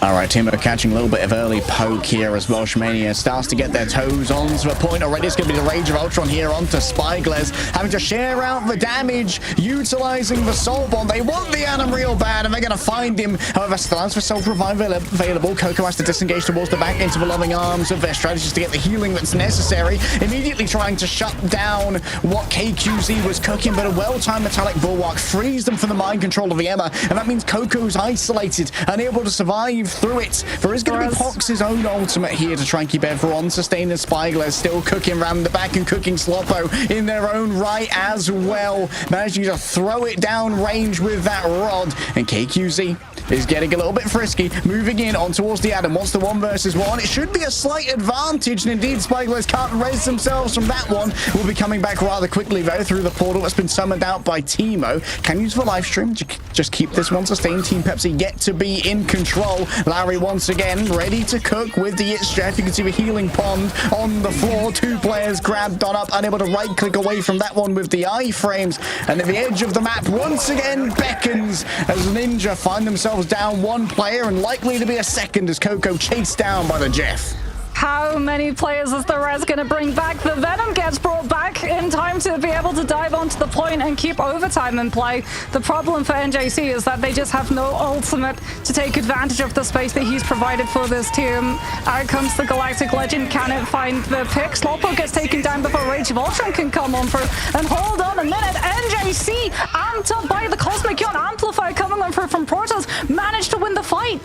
All right, Teemo catching a little bit of early poke here as Welshmania starts to get their toes onto a point already. It's going to be the Rage of Ultron here onto Spyglass, having to share out the damage, utilizing the Soul Bond. They want the Anim real bad, and they're going to find him. However, still has for Soul Revive available. Coco has to disengage towards the back into the loving arms of their strategists to get the healing that's necessary. Immediately trying to shut down what KQZ was cooking, but a well-timed Metallic Bulwark frees them from the mind control of the Emma, and that means Coco's isolated, unable to survive through it. There is going to be Pox's own ultimate here to try and keep everyone sustained, and Spyglass still cooking around the back and cooking Sloppo in their own right as well, managing to throw it down range with that rod. And KQZ is getting a little bit frisky, moving in on towards the Adam. Wants the 1 versus 1. It should be a slight advantage, and indeed Spyglass can't res themselves from that one. Will be coming back rather quickly though through the portal that's been summoned out by Teemo. Can use the live stream to just keep this one sustained. Team Pepsi yet to be in control. Larry once again ready to cook with the Itstref. You can see the healing pond on the floor. 2 players grabbed on up, unable to right click away from that one with the iframes. And at the edge of the map once again beckons as Ninja find themselves down 1 player and likely to be a second as Coco chased down by the Jeff. How many players is the Res going to bring back? The Venom gets brought back in time to be able to dive onto the point and keep overtime in play. The problem for NJC is that they just have no ultimate to take advantage of the space that he's provided for this team. Out comes the Galactic Legend. Can it find the pick? Slowpoke gets taken down before Rage of Ultron can come on through. And hold on a minute, NJC, amped up by the Cosmic Yacht Amplifier coming on through from Protoss, managed to win the fight.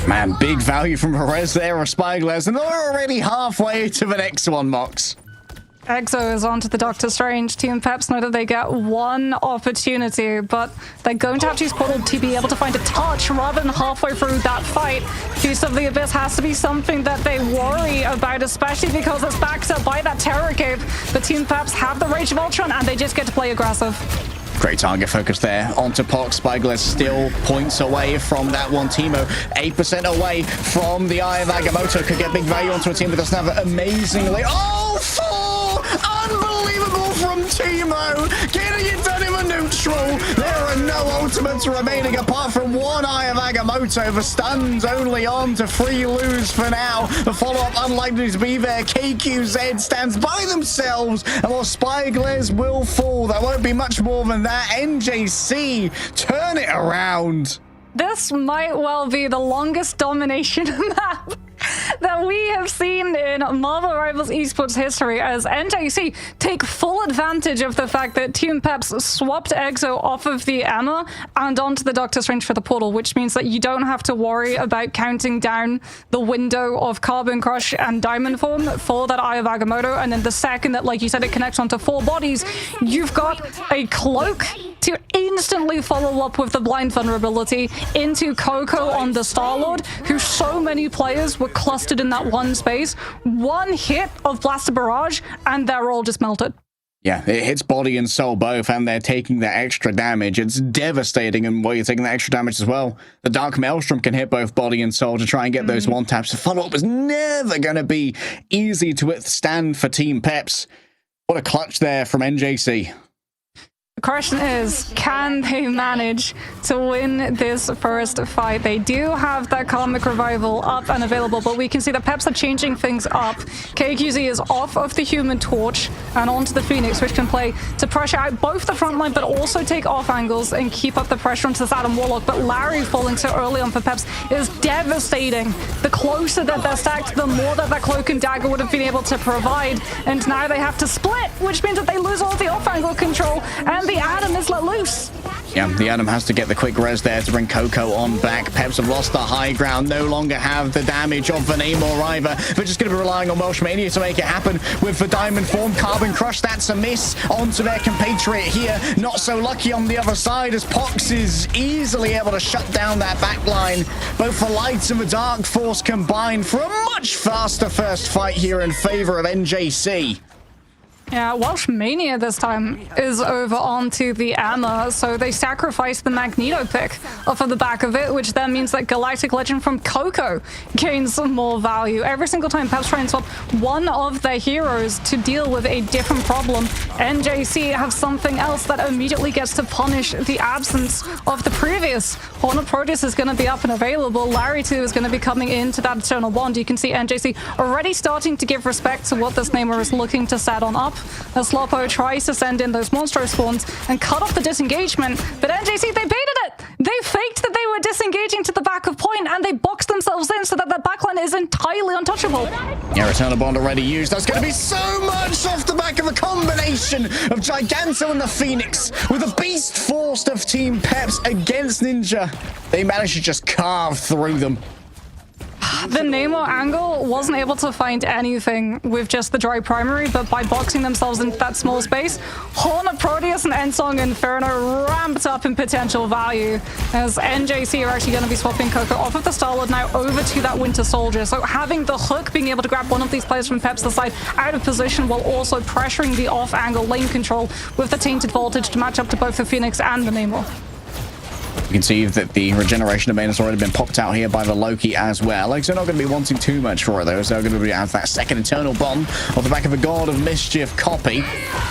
Man, big value from Perez there of Spyglass, and they're already halfway to the next one, Mox. EXO is onto the Doctor Strange. Team Peps know that they get 1 opportunity, but they're going to have to use Portal to be able to find a touch rather than halfway through that fight. Feast of the Abyss has to be something that they worry about, especially because it's backed up by that Terror Cave. The Team Peps have the Rage of Ultron, and they just get to play aggressive. Great target focus there onto Pox. Spyglass still points away from that one. Teemo 8% away from the Eye of Agamotto. Could get big value onto a team that doesn't have it amazingly. Oh, 4! Unbelievable from Teemo. Getting it done in a neutral. There are no ultimates remaining apart from 1 Eye of Agamotto. The stun's only on to free lose for now. The follow-up unlikely to be there. KQZ stands by themselves, and while Spyglass will fall, there won't be much more than that. NJC turn it around. This might well be the longest domination map that we have seen in Marvel Rivals Esports history, as NJC take full advantage of the fact that Team Peps swapped EXO off of the Emma and onto the Doctor Strange for the portal, which means that you don't have to worry about counting down the window of Carbon Crush and Diamond Form for that Eye of Agamotto. And then the second that, like you said, it connects onto 4 bodies, you've got a cloak to instantly follow up with the blind vulnerability into Coco on the Star-Lord, who so many players were clustered in that one space. 1 hit of Blaster Barrage, and they're all just melted. Yeah, it hits body and soul both, and they're taking that extra damage. It's devastating, and while you're taking that extra damage as well, the Dark Maelstrom can hit both body and soul to try and get those 1-taps. The follow-up is never going to be easy to withstand for Team Peps. What a clutch there from NJC. The question is, can they manage to win this first fight? They do have that Karmic Revival up and available, but we can see that Peps are changing things up. KQZ is off of the Human Torch and onto the Phoenix, which can play to pressure out both the front line, but also take off angles and keep up the pressure onto this Adam Warlock. But Larry falling so early on for Peps is devastating. The closer that they're stacked, the more that that Cloak and Dagger would have been able to provide. And now they have to split, which means that they lose all the off-angle control, and the Adam is let loose. Yeah, the Adam has to get the quick res there to bring Coco on back. Peps have lost the high ground, no longer have the damage of the Namor either. They're just going to be relying on Welshmania to make it happen with the Diamond Form. Carbon Crush, that's a miss onto their compatriot here. Not so lucky on the other side, as Pox is easily able to shut down that back line. Both the Lights and the Dark Force combined for a much faster first fight here in favor of NJC. Yeah, Welshmania this time is over onto the Amma, so they sacrifice the Magneto pick off of the back of it, which then means that Galactic Legend from Coco gains some more value. Every single time Peps try and swap one of their heroes to deal with a different problem, NJC have something else that immediately gets to punish the absence of the previous. Horn of Proteus is going to be up and available. Larry too is going to be coming into that Eternal Bond. You can see NJC already starting to give respect to what this Namor is looking to set on up. As Slopo tries to send in those Monstro spawns and cut off the disengagement, but NJC, they baited it! They faked that they were disengaging to the back of point, and they boxed themselves in so that the backline is entirely untouchable. Yeah, Eternal Bond already used. That's going to be so much off the back of a combination of Giganto and the Phoenix with a beast force of Team Peps against Ninja. They managed to just carve through them. The Namor angle wasn't able to find anything with just the dry primary, but by boxing themselves into that small space, Horn of Proteus and Ensong Inferno ramped up in potential value, as NJC are actually going to be swapping Coco off of the Star-Lord now over to that Winter Soldier. So having the hook, being able to grab one of these players from Peps' side out of position while also pressuring the off-angle lane control with the Tainted Voltage to match up to both the Phoenix and the Namor. You can see that the regeneration domain has already been popped out here by the Loki as well. Like, so not going to be wanting too much for it, though. So they're going to be out that second Eternal Bomb off the back of a God of Mischief copy.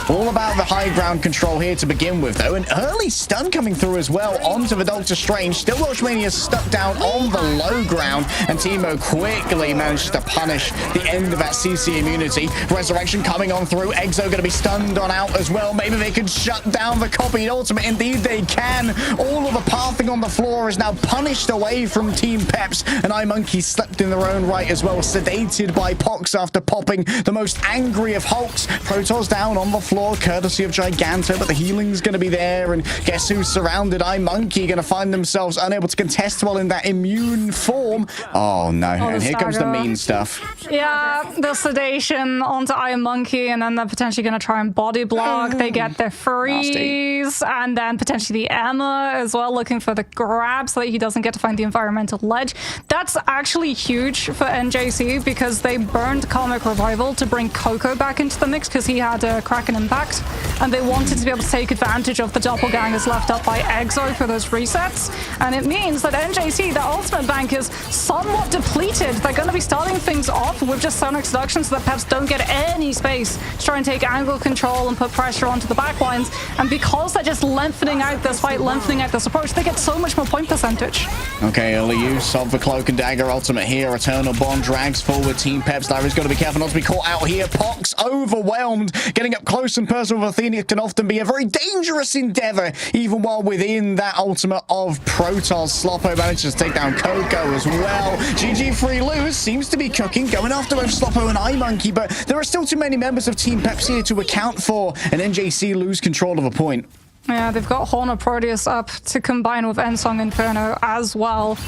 All about the high ground control here to begin with, though. An early stun coming through as well onto the Doctor Strange. Still Welshmania stuck down on the low ground, and Teemo quickly manages to punish the end of that CC immunity. Resurrection coming on through. Exo going to be stunned on out as well. Maybe they can shut down the copied ultimate. Indeed, they can. All of the pathing on the floor is now punished away from Team Peps, and iMonkey slept in their own right as well, sedated by Pox after popping the most angry of Hulks. Protoss down on the floor, courtesy of Giganto, but the healing's going to be there, and guess who's surrounded? iMonkey going to find themselves unable to contest while in that immune form. Oh no, and here comes the mean stuff. Yeah, the sedation onto iMonkey, and then they're potentially going to try and body block. They get their freeze, and then potentially the EMEA as well, looking for the grab so that he doesn't get to find the environmental ledge. That's actually huge for NJC because they burned Comic Revival to bring Coco back into the mix because he had a Kraken impact, and they wanted to be able to take advantage of the doppelgangers left up by Exo for those resets. And it means that NJC, their ultimate bank, is somewhat depleted. They're going to be starting things off with just Sonic Seduction so that Peps don't get any space to try and take angle control and put pressure onto the backlines. And because they're just lengthening out this fight, lengthening out this approach, they get so much more point percentage. Okay, early use of the Cloak and Dagger ultimate here. Eternal Bond drags forward Team Peps. Larry's got to be careful not to be caught out here. Pox overwhelmed. Getting up close and personal with Athena can often be a very dangerous endeavor, even while within that ultimate of Protoss. Sloppo manages to take down Coco as well. GG Free Lose seems to be cooking, going after both Sloppo and iMonkey, but there are still too many members of Team Peps here to account for an NJC lose control of a point. Yeah, they've got Horner Proteus up to combine with Ensong Inferno as well.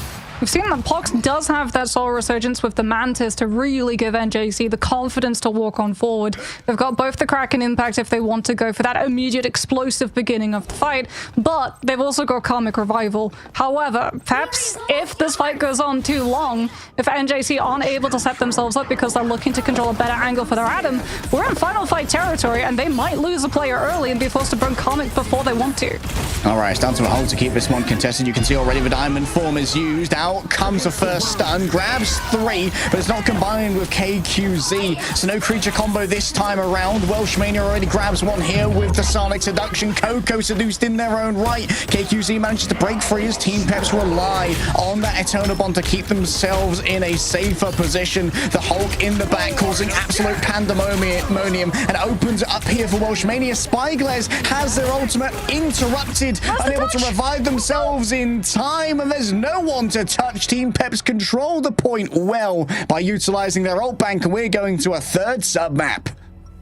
We've seen that Pox does have that Soul Resurgence with the Mantis to really give NJC the confidence to walk on forward. They've got both the Kraken Impact if they want to go for that immediate explosive beginning of the fight, but they've also got Karmic Revival. However, Peps, if this fight goes on too long, if NJC aren't able to set themselves up because they're looking to control a better angle for their Atom, we're in final fight territory and they might lose a player early and be forced to burn Karmic before they want to. Alright, it's down to a hold to keep this one contested. You can see already the Diamond form is used. Out comes the first stun, grabs 3, but it's not combined with KQZ, so no creature combo this time around. Welshmania already grabs one here with the Sonic Seduction. Coco seduced in their own right. KQZ manages to break free as Team Peps rely on that Eternal Bond to keep themselves in a safer position. The Hulk in the back causing absolute pandemonium and opens it up here for Welshmania. Spyglares has their ultimate interrupted, unable to revive themselves in time, and there's no one to touch. Team Peps control the point well by utilizing their ult bank, and we're going to a third sub-map.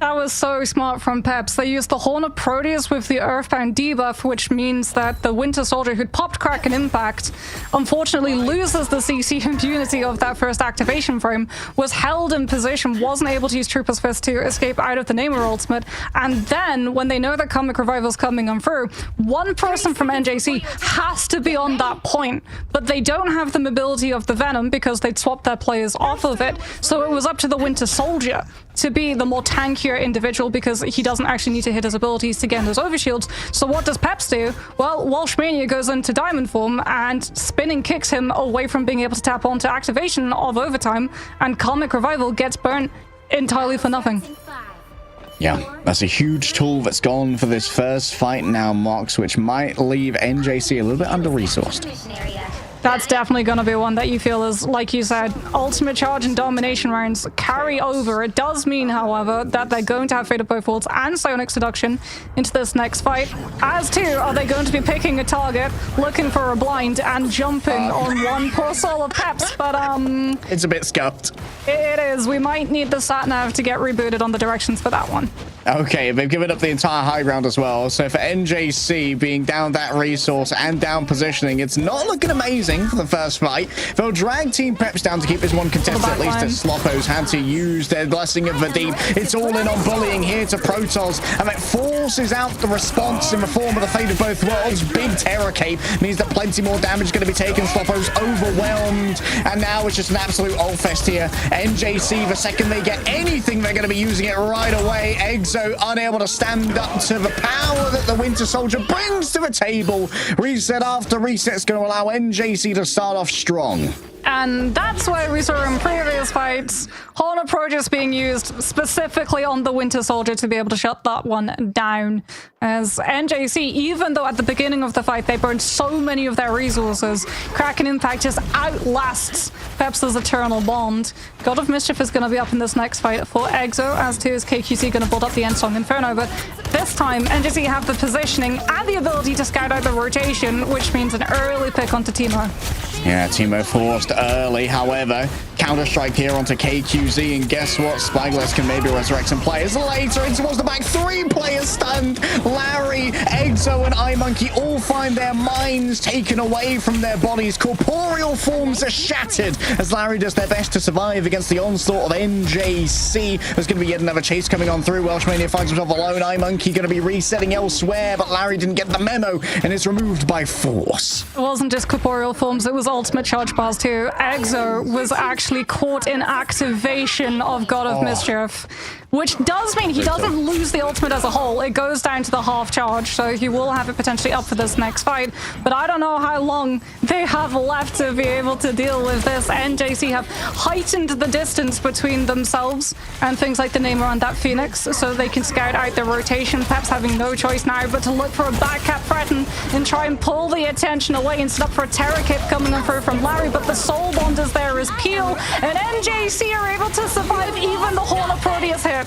That was so smart from Peps. They used the Horn of Proteus with the Earthbound debuff, which means that the Winter Soldier who'd popped Kraken Impact unfortunately loses the CC immunity of that first activation frame, was held in position, wasn't able to use Trooper's Fist to escape out of the Namer ultimate, and then when they know that Comic Revival's coming on through, one person from NJC has to be on that point, but they don't have the mobility of the Venom because they'd swapped their players off of it, so it was up to the Winter Soldier to be the more tankier individual because he doesn't actually need to hit his abilities to get those overshields. So what does Peps do? Well, Welshmania goes into Diamond form and spinning kicks him away from being able to tap onto activation of Overtime, and Comic Revival gets burnt entirely for nothing. Yeah, that's a huge tool that's gone for this first fight now, Mox, which might leave NJC a little bit under-resourced. That's definitely going to be one that you feel is, like you said, ultimate charge and domination rounds carry over. It does mean, however, that they're going to have Fate of Both Worlds and Sonic Seduction into this next fight. As to, are they going to be picking a target, looking for a blind, and jumping on one poor soul of Peps? But, it's a bit scuffed. It is. We might need the sat-nav to get rebooted on the directions for that one. Okay, they've given up the entire high ground as well. So for NJC being down that resource and down positioning, it's not looking amazing for the first fight. They'll drag Team Peps down to keep this one contested, at least as Sloppo's had to use their Blessing of the Deep. It's all in on bullying here to Protoss, and that forces out the response in the form of the Fate of Both Worlds. Big Terror Cape means that plenty more damage is going to be taken. Sloppo's overwhelmed, and now it's just an absolute ult fest here. NJC, the second they get anything, they're going to be using it right away. Eggs Exo unable to stand up to the power that the Winter Soldier brings to the table. Reset after reset's going to allow NJC to start off strong. And that's why we saw in previous fights Horn Approach just being used specifically on the Winter Soldier to be able to shut that one down. As NJC, even though at the beginning of the fight they burned so many of their resources, Kraken Impact just outlasts Pep's Eternal Bond. God of Mischief is going to be up in this next fight for Exo, as too is KQC going to build up the Endsong Inferno, but this time NJC have the positioning and the ability to scout out the rotation, which means an early pick onto Teemo. Yeah, Teemo forced early, however, Counter-Strike here onto KQZ, and guess what? Spyglass can maybe resurrect some players later, and towards the back, 3 players stunned. Larry, Exo, and iMonkey all find their minds taken away from their bodies. Corporeal forms are shattered as Larry does their best to survive against the onslaught of NJC. There's going to be yet another chase coming on through. Welshmania finds himself alone. iMonkey going to be resetting elsewhere, but Larry didn't get the memo, and is removed by force. It wasn't just corporeal forms, it was ultimate charge bars too. Exo was actually caught in activation of God of Mischief, which does mean he doesn't lose the ultimate as a whole. It goes down to the half charge, so he will have it potentially up for this next fight. But I don't know how long they have left to be able to deal with this. NJC have heightened the distance between themselves and things like the name around that Phoenix, so they can scout out their rotation. Pep's having no choice now but to look for a back cap threaten and try and pull the attention away and set up for a Terra Kip coming on through from Larry, but the Soul Bond is there as Peel, and NJC are able to survive even the Horn of Proteus hit.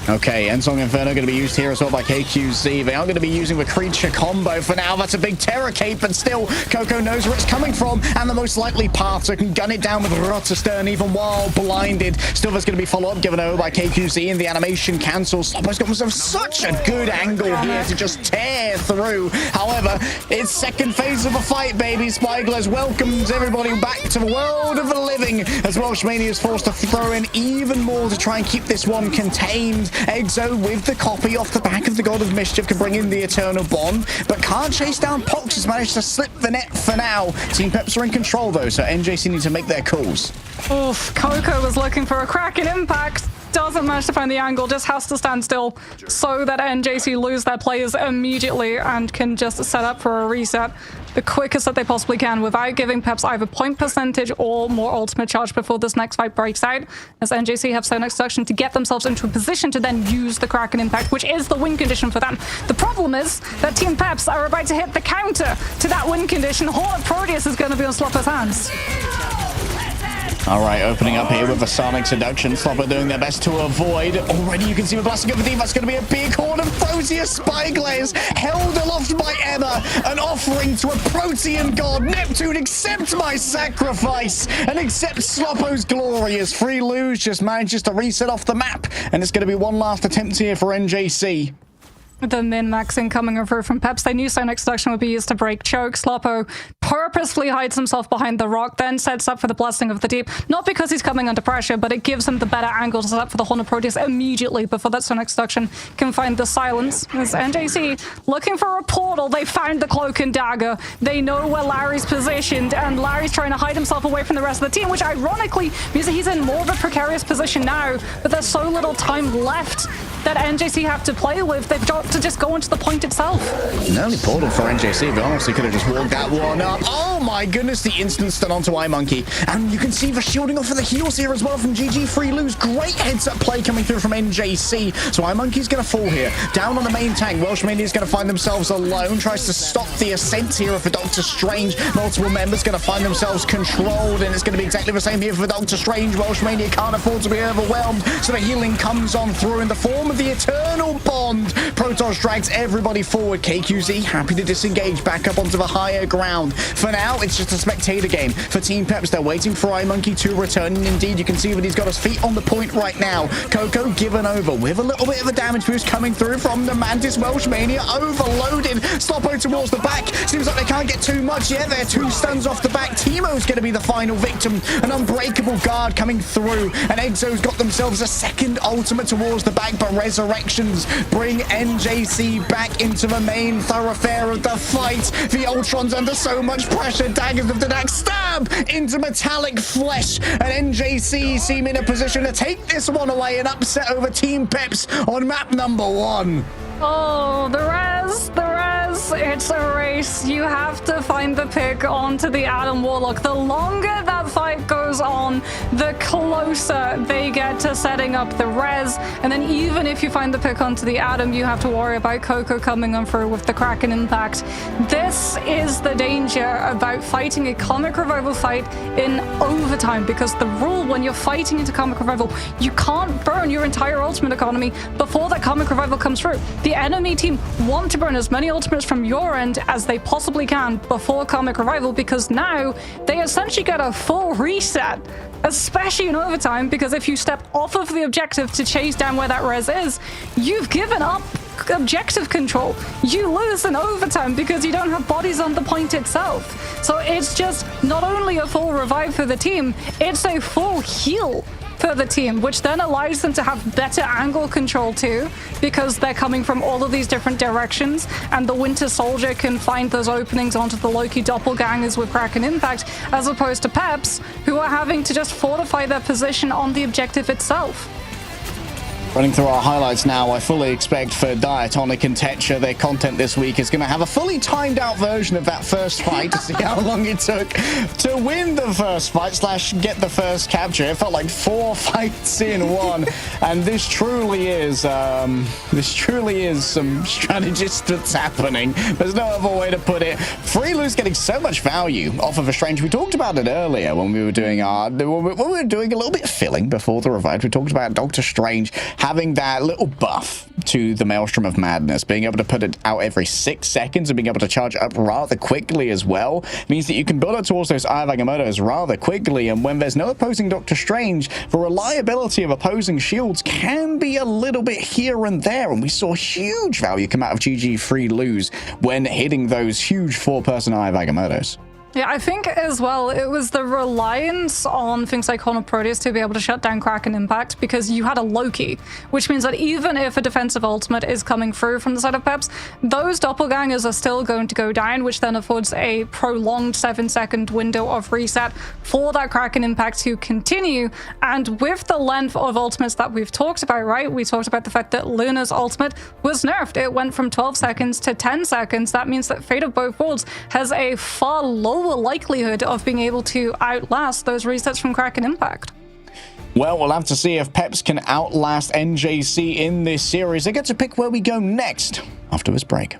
Okay, Endsong Inferno going to be used here as well by KQZ. They are going to be using the creature combo for now. That's a big Terra Cape, but still, Coco knows where it's coming from, and the most likely path, so can gun it down with Rotterdam even while blinded. Still, there's going to be follow-up given over by KQZ, and the animation cancels. Sloppo's got himself such a good angle here to just tear through. However, it's second phase of the fight, baby. Spyglass welcomes everybody back to the world of the living, as Welshmania is forced to throw in even more to try and keep this one contained. Exo with the copy off the back of the God of Mischief can bring in the Eternal Bond, but can't chase down Pox. Has managed to slip the net for now. Team Peps are in control though, so NJC need to make their calls. Oof, Coco was looking for a Kraken Impact. Doesn't manage to find the angle, just has to stand still so that NJC lose their players immediately and can just set up for a reset the quickest that they possibly can without giving Peps either point percentage or more ultimate charge before this next fight breaks out, as NJC have so next section to get themselves into a position to then use the Kraken Impact, which is the win condition for them. The problem is that Team Peps are about to hit the counter to that win condition. Horn of Proteus is going to be on Slopper's hands. All right, opening up here with a Sonic Seduction. Slopper doing their best to avoid. Already you can see the blasting of the deep. That's going to be a big horn of Proteus. Spyglass held aloft by Emma. An offering to a Protean god. Neptune, accept my sacrifice and accept Sloppo's glory as Free Lose just manages to reset off the map. And it's going to be one last attempt here for NJC. The min-maxing coming over from Peps. They knew Sonic Seduction would be used to break choke. Sloppo purposefully hides himself behind the rock, then sets up for the Blasting of the Deep. Not because he's coming under pressure, but it gives him the better angle to set up for the Horn of Proteus immediately before that Sonic Seduction can find the silence. As NJC looking for a portal, they found the Cloak and Dagger. They know where Larry's positioned, and Larry's trying to hide himself away from the rest of the team, which ironically means that he's in more of a precarious position now, but there's so little time left that NJC have to play with. They've got to just go into the point itself. An early portal for NJC, but honestly could have just walked that one up. Oh my goodness, the instant stun onto iMonkey. And you can see the shielding off of the heals here as well from GG Free Lose. Great heads-up play coming through from NJC. So iMonkey's going to fall here. Down on the main tank, Welshmania is going to find themselves alone. Tries to stop the ascent here for Doctor Strange. Multiple members going to find themselves controlled, and it's going to be exactly the same here for Doctor Strange. Welshmania can't afford to be overwhelmed, so the healing comes on through in the form of the Eternal Bond. Protoss drags everybody forward. KQZ happy to disengage back up onto the higher ground. For now, it's just a spectator game. For Team Peps, they're waiting for iMonkey to return, and indeed, you can see that he's got his feet on the point right now. Coco given over with a little bit of a damage boost coming through from the Mantis. Welshmania overloaded. Sloppo towards the back. Seems like they can't get too much yet. They're 2 stuns off the back. Teemo's going to be the final victim. An unbreakable guard coming through, and Exo's got themselves a second ultimate towards the back, but resurrections bring NJC back into the main thoroughfare of the fight. The Ultron's under so much much pressure. Daggers of the Dax stab into metallic flesh. And NJC seem in a position to take this one away and upset over Team Peps on map number 1. Oh, the res, it's a race. You have to find the pick onto the Adam Warlock. The longer that fight goes on, the closer they get to setting up the res. And then even if you find the pick onto the Adam, you have to worry about Coco coming on through with the Kraken impact. This is the danger about fighting a Comic Revival fight in overtime, because the rule when you're fighting into Comic Revival, you can't burn your entire ultimate economy before that Comic Revival comes through. The enemy team want to burn as many ultimates from your end as they possibly can before Comic Revival, because now they essentially get a full reset, especially in overtime, because if you step off of the objective to chase down where that res is, you've given up objective control. You lose in overtime because you don't have bodies on the point itself. So it's just not only a full revive for the team, it's a full heal for the team, which then allows them to have better angle control too, because they're coming from all of these different directions, and the Winter Soldier can find those openings onto the Loki doppelgangers with Kraken Impact, as opposed to Peps, who are having to just fortify their position on the objective itself. Running through our highlights now, I fully expect for Diatonic and Tetra, their content this week is going to have a fully timed out version of that first fight to see how long it took to win the first fight / get the first capture. It felt like 4 fights in one, and this truly is some strategist that's happening. There's no other way to put it. Freelu's getting so much value off of a Strange. We talked about it earlier when we were doing a little bit of filling before the revive. We talked about Doctor Strange having that little buff to the Maelstrom of Madness, being able to put it out every 6 seconds and being able to charge up rather quickly as well, means that you can build up towards those Eye of Agamottos rather quickly. And when there's no opposing Doctor Strange, the reliability of opposing shields can be a little bit here and there, and we saw huge value come out of GG Freelu's when hitting those huge 4-person Eye of Agamottos. Yeah, I think as well, it was the reliance on things like Horn of Proteus to be able to shut down Kraken Impact, because you had a Loki, which means that even if a defensive ultimate is coming through from the side of Peps, those doppelgangers are still going to go down, which then affords a prolonged 7-second window of reset for that Kraken Impact to continue. And with the length of ultimates that we've talked about, right? We talked about the fact that Luna's ultimate was nerfed. It went from 12 seconds to 10 seconds. That means that Fate of Both Worlds has a far lower likelihood of being able to outlast those resets from Kraken Impact. Well, we'll have to see if Peps can outlast NJC in this series. They get to pick where we go next after this break.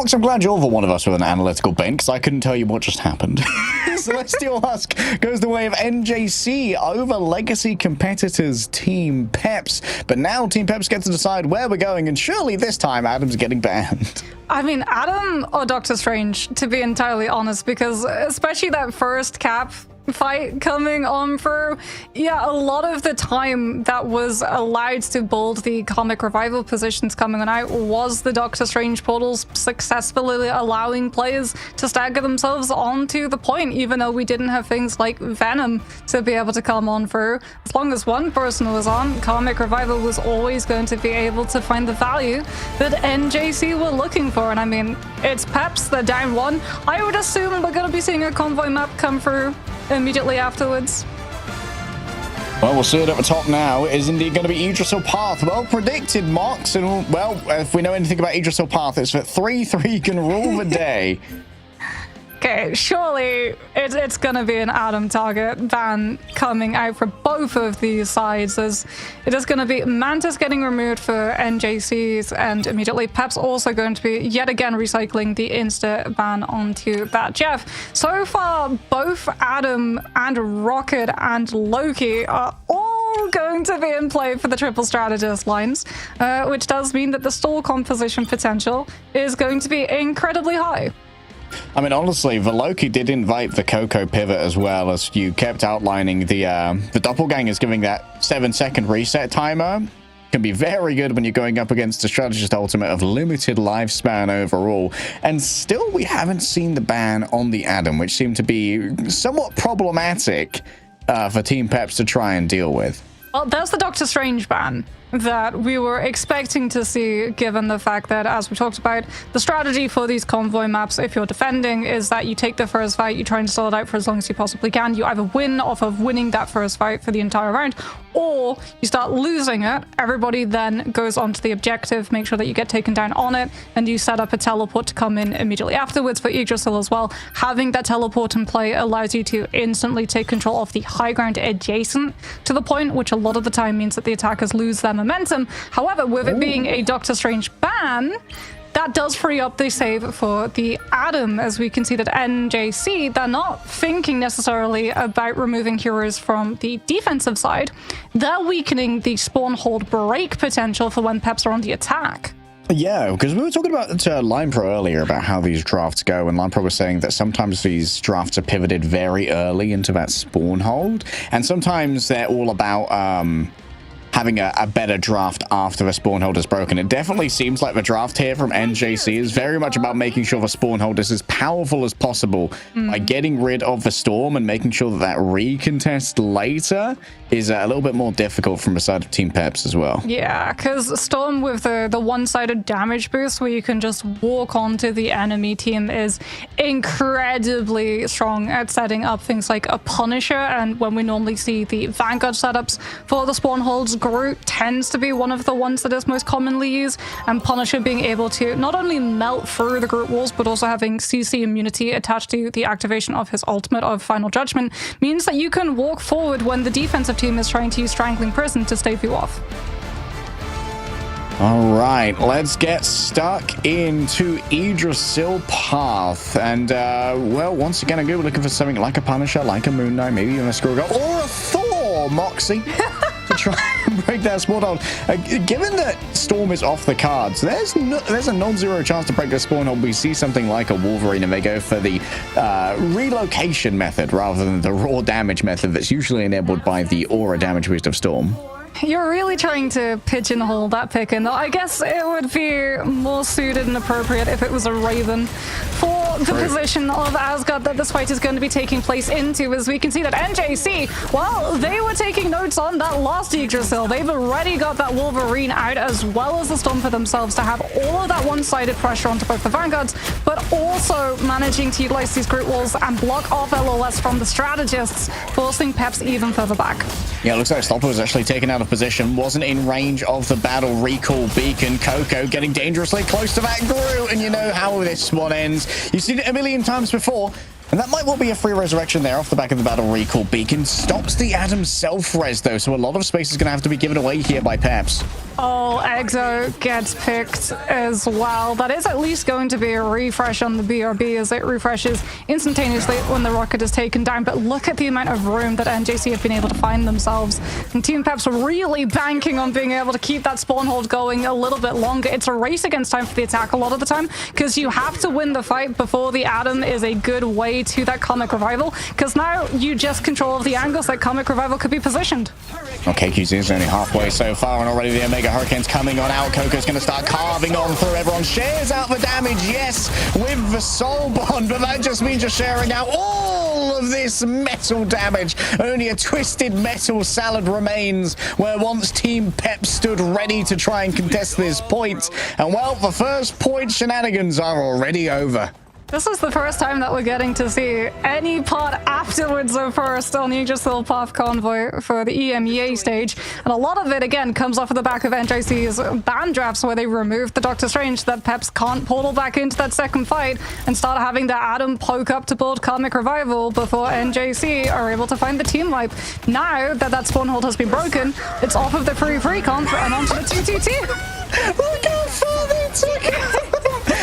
Mox, I'm glad you're the one of us with an analytical bent, because I couldn't tell you what just happened. Celestial Husk goes the way of NJC over legacy competitors Team Peps. But now Team Peps get to decide where we're going, and surely this time Adam's getting banned. I mean, Adam or Doctor Strange, to be entirely honest, because especially that first cap fight coming on through, yeah, a lot of the time that was allowed to build the comic revival positions coming on out was the Doctor Strange portals successfully allowing players to stagger themselves onto the point, even though we didn't have things like Venom to be able to come on through. As long as one person was on, comic revival was always going to be able to find the value that NJC were looking for. And I mean, it's Peps, they're down one. I would assume we're going to be seeing a convoy map come through immediately afterwards. Well, we'll see it at the top now. It is indeed going to be Idrisil Path. Well predicted, Mox. And, well, if we know anything about Idrisil Path, it's that 3-3 can rule the day. Okay, surely it's going to be an Adam target ban coming out for both of these sides, as it is going to be Mantis getting removed for NJCs, and immediately Pep's also going to be yet again recycling the insta ban onto that Jeff. So far, both Adam and Rocket and Loki are all going to be in play for the triple strategist lines, which does mean that the stall composition potential is going to be incredibly high. I mean, honestly, the Loki did invite the Coco pivot as well, as you kept outlining the doppelgangers giving that 7-second reset timer. Can be very good when you're going up against a strategist ultimate of limited lifespan overall. And still, we haven't seen the ban on the Adam, which seemed to be somewhat problematic for Team Peps to try and deal with. Well, there's the Doctor Strange ban that we were expecting to see, given the fact that, as we talked about, the strategy for these convoy maps, if you're defending, is that you take the first fight, you try and stall it out for as long as you possibly can. You either win off of winning that first fight for the entire round, or you start losing it. Everybody then goes on to the objective, make sure that you get taken down on it, and you set up a teleport to come in immediately afterwards for Yggdrasil as well. Having that teleport in play allows you to instantly take control of the high ground adjacent to the point, which a lot of the time means that the attackers lose their momentum. However, with it being a Doctor Strange ban, that does free up the save for the Adam, as we can see that NJC, they're not thinking necessarily about removing heroes from the defensive side. They're weakening the spawn hold break potential for when Peps are on the attack. Yeah, because we were talking about LinePro earlier about how these drafts go, and LinePro was saying that sometimes these drafts are pivoted very early into that spawn hold, and sometimes they're all about having a better draft after the spawn hold is broken. It definitely seems like the draft here from NJC is very much about making sure the spawn hold is as powerful as possible by getting rid of the storm and making sure that that recontest later is a little bit more difficult from the side of Team Peps as well. Yeah, because Storm with the one-sided damage boost where you can just walk onto the enemy team is incredibly strong at setting up things like a Punisher, and when we normally see the Vanguard setups for the spawn holds, Groot tends to be one of the ones that is most commonly used, and Punisher being able to not only melt through the Groot walls, but also having CC immunity attached to the activation of his ultimate of Final Judgment means that you can walk forward when the defensive team is trying to use Strangling Prison to stave you off. All right, let's get stuck into Idrisil Path. And, well, once again, I'm going to be looking for something like a Punisher, like a Moon Knight, maybe even a Squirrel, or a Thor, Moxie, to try and break that spawn hold. Given that Storm is off the cards, there's a non-zero chance to break the spawn hold. We see something like a Wolverine, and they go for the relocation method rather than the raw damage method that's usually enabled by the aura damage boost of Storm. You're really trying to pigeonhole that pick in. I guess it would be more suited and appropriate if it was a Raven for the position of Asgard that this fight is going to be taking place into, as we can see that NJC, well, they were taking notes on that last Yggdrasil. They've already got that Wolverine out, as well as the Storm for themselves, to have all of that one-sided pressure onto both the Vanguards, but also managing to utilize these Groot walls and block off LOS from the strategists, forcing Peps even further back. Yeah, it looks like Stopper was actually taken out of position, wasn't in range of the battle recall beacon. Coco getting dangerously close to that Groot, and you know how this one ends. You've seen it a million times before, and that might well be a free resurrection there off the back of the battle recall beacon. Stops the Adam self-res though, so a lot of space is going to have to be given away here by Peps. Oh, Exo gets picked as well. That is at least going to be a refresh on the BRB as it refreshes instantaneously when the rocket is taken down. But look at the amount of room that NJC have been able to find themselves. And Team Peps are really banking on being able to keep that spawn hold going a little bit longer. It's a race against time for the attack a lot of the time because you have to win the fight before the Atom is a good way to that Comic Revival, because now you just control the angles that Comic Revival could be positioned. Okay, QC is only halfway so far, and already the Omega Hurricane's coming on out. Coco's going to start carving on through. Everyone shares out the damage, yes, with the Soul Bond, but that just means you're sharing out all of this metal damage. Only a twisted metal salad remains where once Team Pep stood ready to try and contest this point. And well, the first point shenanigans are already over. This is the first time that we're getting to see any part afterwards of first on Aegisthal Path Convoy for the EMEA stage. And a lot of it, again, comes off of the back of NJC's ban drafts where they removed the Doctor Strange that Peps can't portal back into that second fight and start having the Atom poke up to build Karmic Revival before NJC are able to find the team wipe. Now that that spawn hold has been broken, it's off of the free comp and onto the 2-2-2. Look how far they took it!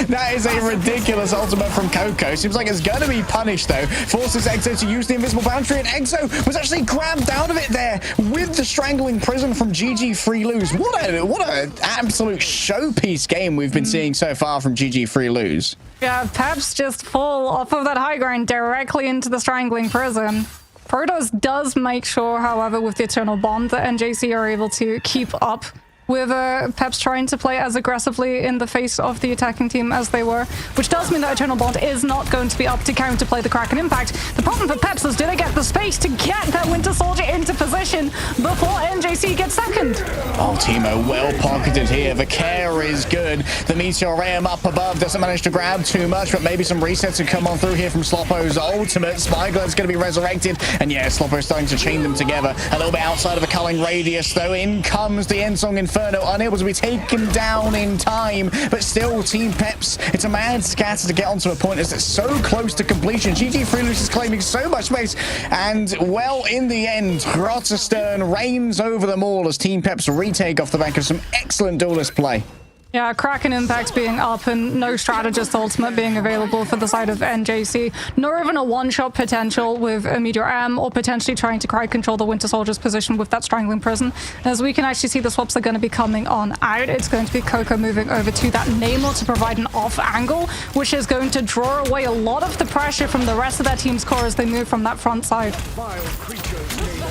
That is a ridiculous ultimate from Coco. Seems like it's going to be punished, though. Forces Exo to use the invisible boundary, and Exo was actually grabbed out of it there with the strangling prison from GG Free Lose. What an absolute showpiece game we've been seeing so far from GG Free Lose. Yeah, Peps just fall off of that high ground directly into the strangling prison. Protoss does make sure, however, with the Eternal Bond that NJC are able to keep up with Peps trying to play as aggressively in the face of the attacking team as they were, which does mean that Eternal Bond is not going to be up to counterplay the Kraken Impact. The problem for Peps is, do they get the space to get that Winter Soldier into position before NJC gets second? Oh, Timo, well pocketed here. The care is good. The Meteorium up above doesn't manage to grab too much, but maybe some resets to come on through here from Sloppo's ultimate. Spyglass going to be resurrected, and yeah, Sloppo's starting to chain them together. A little bit outside of the culling radius, though. In comes the Ensong Inferno, unable to be taken down in time, but still Team Peps, it's a mad scatter to get onto a point as it's so close to completion. GG Free Lose is claiming so much space, and well, in the end, Rotterdam reigns over them all as Team Peps retake off the back of some excellent duelist play. Yeah, Kraken Impact being up and no Strategist Ultimate being available for the side of NJC, nor even a one-shot potential with a Meteor M, or potentially trying to crowd control the Winter Soldier's position with that Strangling Prison. As we can actually see, the swaps are going to be coming on out. It's going to be Coco moving over to that Namor to provide an off angle, which is going to draw away a lot of the pressure from the rest of that team's core as they move from that front side.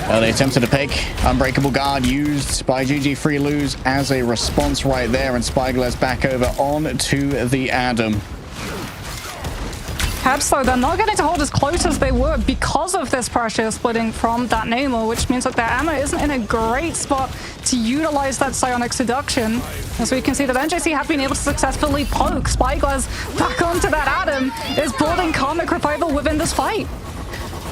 Well, they attempted to pick Unbreakable Guard used by GG Free Lose as a response right there, and Spyglass back over on to the Atom. Peps, though, they're not getting to hold as close as they were because of this pressure splitting from that Namor, which means that their ammo isn't in a great spot to utilize that Psionic Seduction. As we can see that NJC have been able to successfully poke Spyglass back onto that Atom, is building Karmic Revival within this fight.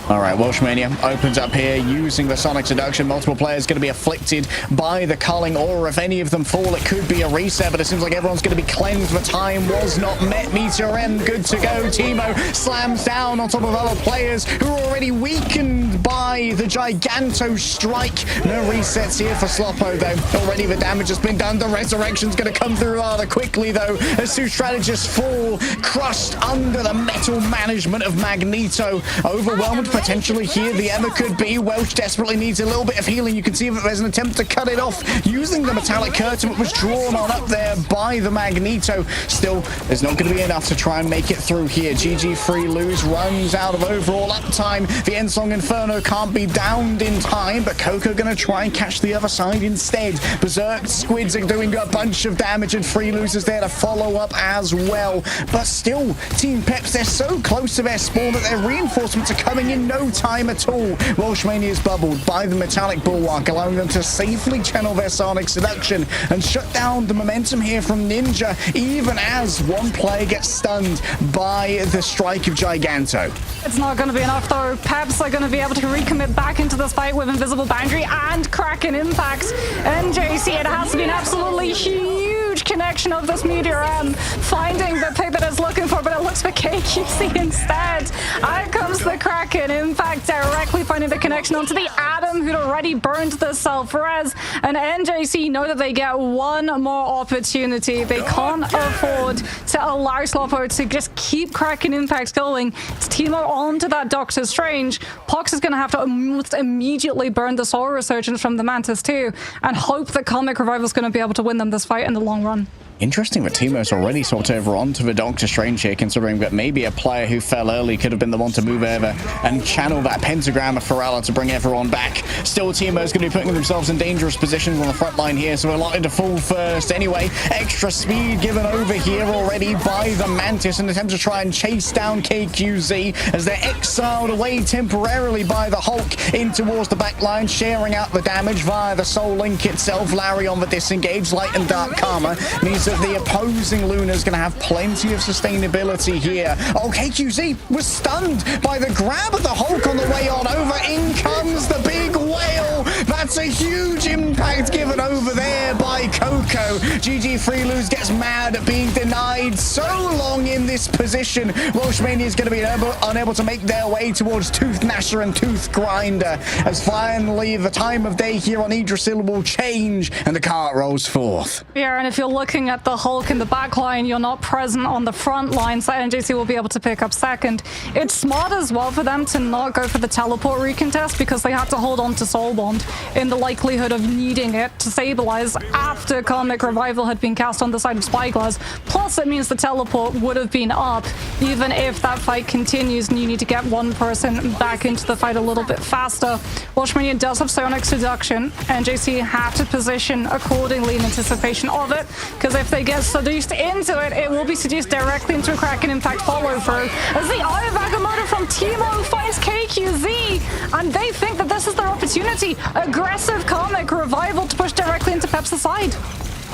All right, Welshmania opens up here using the Sonic Seduction. Multiple players going to be afflicted by the culling aura. If any of them fall, it could be a reset, but it seems like everyone's going to be cleansed. The time was not met. Meteor M, good to go. Timo slams down on top of other players who are already weakened by the Giganto strike. No resets here for Sloppo, though. Already the damage has been done. The resurrection's going to come through rather quickly, though, as two strategists fall, crushed under the metal management of Magneto. Overwhelmed potentially here, the Emma could be. Welsh desperately needs a little bit of healing. You can see that there's an attempt to cut it off using the metallic curtain, but was drawn on up there by the Magneto. Still, there's not going to be enough to try and make it through here. GG Free Lose runs out of overall uptime. The Ensong Inferno can't be downed in time, but Coco going to try and catch the other side instead. Berserk Squids are doing a bunch of damage, and Free Lose is there to follow up as well. But still, Team Peps, they're so close to their spawn that their reinforcements are coming in no time at all. Welshmania is bubbled by the metallic bulwark, allowing them to safely channel their Sonic Seduction and shut down the momentum here from Ninja, even as one player gets stunned by the strike of Giganto. It's not going to be enough, though. Peps are going to be able to recommit back into this fight with Invisible Boundary and Kraken Impact. NJC, it has been absolutely huge connection direction of this Meteor M, finding the pick that it's looking for, but it looks for KQC instead. Out comes the Kraken. Impact directly finding the connection onto the Atom, who'd already burned the self-res, and NJC know that they get one more opportunity. They can't afford to allow Sloppo to just keep Kraken Impact going. It's Teemo onto that Doctor Strange. Pox is going to have to almost immediately burn the Soul Resurgence from the Mantis too, and hope that Comic Revival is going to be able to win them this fight in the long run. Interesting that Teemo's already swapped over onto the Doctor Strange here, considering that maybe a player who fell early could have been the one to move over and channel that pentagram of Pharrella to bring everyone back. Still, Teemo's going to be putting themselves in dangerous positions on the front line here, so we're likely to fall first. Anyway, extra speed given over here already by the Mantis in an attempt to try and chase down KQZ as they're exiled away temporarily by the Hulk in towards the back line, sharing out the damage via the Soul Link itself. Larry on the disengage, Light and Dark Karma means that the opposing Luna's going to have plenty of sustainability here. Oh, KQZ was stunned by the grab of the Hulk on the way on over. In comes the big whale. That's a huge impact given over there by Coco. GG Freelose gets mad at being denied so long in this position. Welshmania is going to be unable to make their way towards Tooth Gnasher and Tooth Grinder, as finally the time of day here on Yggdrasil will change and the cart rolls forth. Yeah, and if you're looking at the Hulk in the back line, you're not present on the front line, so NJC will be able to pick up second. It's smart as well for them to not go for the teleport recontest, because they had to hold on to Soul Bond in the likelihood of needing it to stabilize after Karmic Revival had been cast on the side of Spyglass. Plus, it means the teleport would have been up, even if that fight continues and you need to get one person back into the fight a little bit faster. Watchmania does have Psionic Seduction. NJC have to position accordingly in anticipation of it, because if they get seduced into it, it will be seduced directly into a Kraken Impact follow-through. As the Eye of Agamotto from Teemo finds KQZ, and they think that this is their opportunity. Aggressive Karmic Revival to push directly into Pep's side.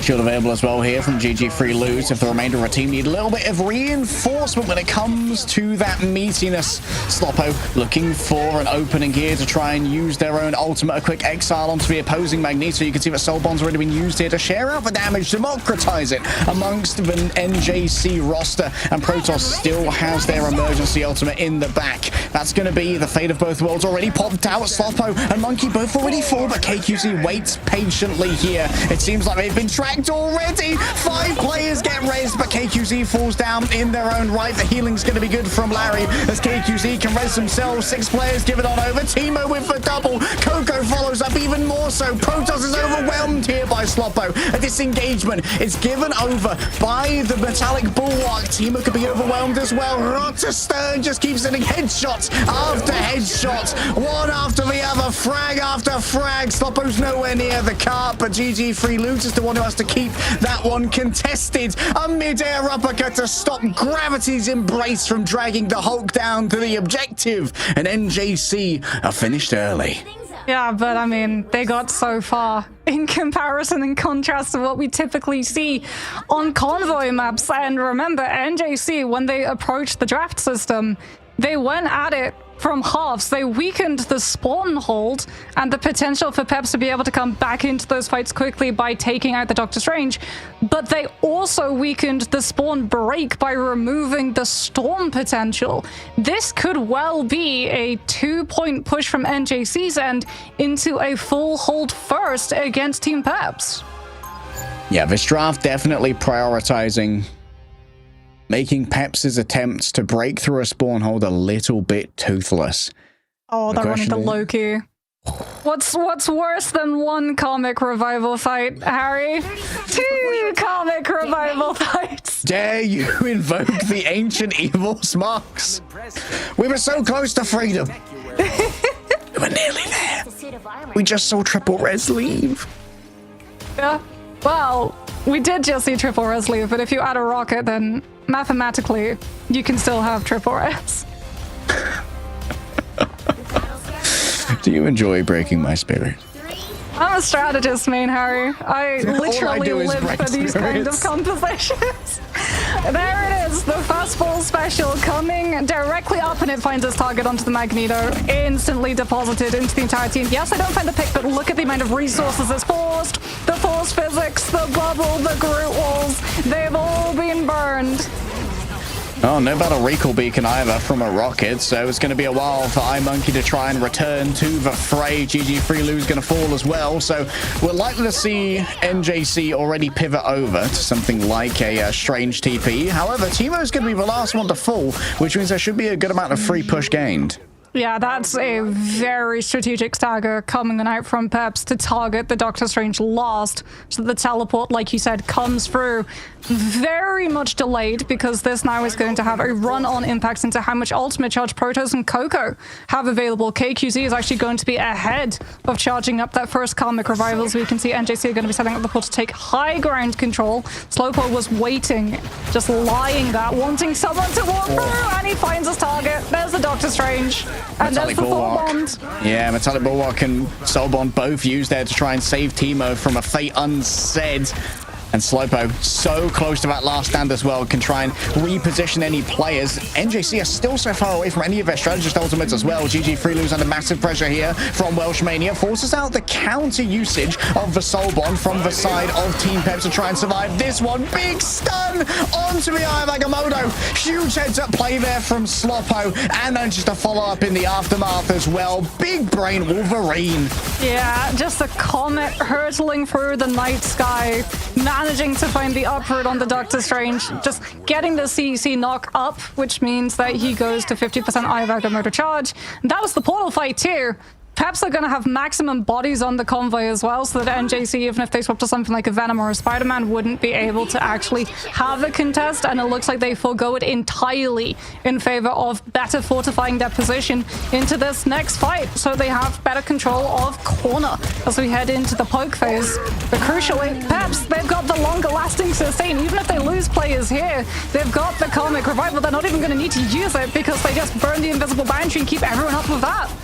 Shield available as well here from GG Freelose if the remainder of our team need a little bit of reinforcement when it comes to that meatiness. Sloppo looking for an opening here to try and use their own ultimate, a quick exile onto the opposing Magneto. You can see that Soul Bond's already been used here to share out the damage, democratize it amongst the NJC roster, and Protoss still has their emergency ultimate in the back. That's going to be the fate of both worlds already popped out. Sloppo and Monkey both already fall, but KQZ waits patiently here. It seems like they've been tracked already. 5 players get raised, but KQZ falls down in their own right. The healing's going to be good from Larry as KQZ can res themselves. 6 players give it on over. Teemo with the double. Coco follows up even more so. Protoss is overwhelmed here by Sloppo. A disengagement is given over by the metallic bulwark. Teemo could be overwhelmed as well. Rotterdam just keeps hitting headshots after headshots, one after the other, frag after frag. Sloppo's nowhere near the cart, but GG Freelose is the one who has to keep that one contested. A mid-air uppercut to stop gravity's embrace from dragging the Hulk down to the objective, and NJC are finished early. Yeah, but I mean, they got so far in comparison and contrast to what we typically see on convoy maps. And remember, NJC, when they approached the draft system, they went at it from halves. They weakened the spawn hold and the potential for Peps to be able to come back into those fights quickly by taking out the Doctor Strange, but they also weakened the spawn break by removing the storm potential. This could well be a 2-point push from NJC's end into a full hold first against Team Peps. Yeah, this draft definitely prioritizing making Peps' attempts to break through a spawn hold a little bit toothless. Oh, they're running the Loki. What's worse than one Karmic Revival fight, Harry? 2 Karmic Revival fights. Dare you invoke the ancient evil smarks? We were so close to freedom. We were nearly there. We just saw Triple Res leave. Yeah, well, we did just see Triple Res leave, but if you add a rocket, then mathematically, you can still have Triple Res. Do you enjoy breaking my spirit? I'm a strategist, main Harry. I literally live for these kind of spirits. conversations. There it is, the fastball special coming directly up, and it finds its target onto the Magneto, instantly deposited into the entire team. Yes, I don't find the pick, but look at the amount of resources it's forced. The force physics, the bubble, the Groot walls. They've all been burned. Oh, no battle recall beacon either from a rocket, so it's going to be a while for iMonkey to try and return to the fray. GG Freelu's going to fall as well, so we're likely to see NJC already pivot over to something like a strange TP. However, Teemo's going to be the last one to fall, which means there should be a good amount of free push gained. Yeah, that's a very strategic stagger coming out from Peps to target the Doctor Strange last, so the teleport, like you said, comes through. Very much delayed, because this now is going to have a run-on impact into how much ultimate charge Protoss and Coco have available. KQZ is actually going to be ahead of charging up that first Karmic Revival, so we can see NJC are going to be setting up the port to take high ground control. Slowpoke was waiting, just lying there, wanting someone to walk through, and he finds his target. There's the Doctor Strange. And there's the full bond. Yeah, Metallic Bulwark and Soul Bond both used there to try and save Teemo from a fate unsaid. And Slowpoke so close to that last stand as well, can try and reposition any players. NJC are still so far away from any of their strategist ultimates as well. GG Freelu's under massive pressure here from Welshmania. Forces out the counter usage of the Soul Bond from the side of Team Peps to try and survive this one. Big stun onto the Eye of Agamotto. Huge heads up play there from Sloppo. And then just a follow up in the aftermath as well. Big brain Wolverine. Yeah, just a comet hurtling through the night sky. Managing to find the uproot on the Doctor Strange, just getting the CEC knock up, which means that he goes to 50% Eye of Agamotto charge. And that was the portal fight too. Perhaps they're going to have maximum bodies on the convoy as well, so that NJC, even if they swap to something like a Venom or a Spider-Man, wouldn't be able to actually have a contest, and it looks like they forego it entirely in favor of better fortifying their position into this next fight, so they have better control of corner as we head into the poke phase. But crucially, perhaps they've got the longer-lasting sustain. Even if they lose players here, they've got the Karmic Revival. They're not even going to need to use it, because they just burn the invisible boundary and keep everyone up with that.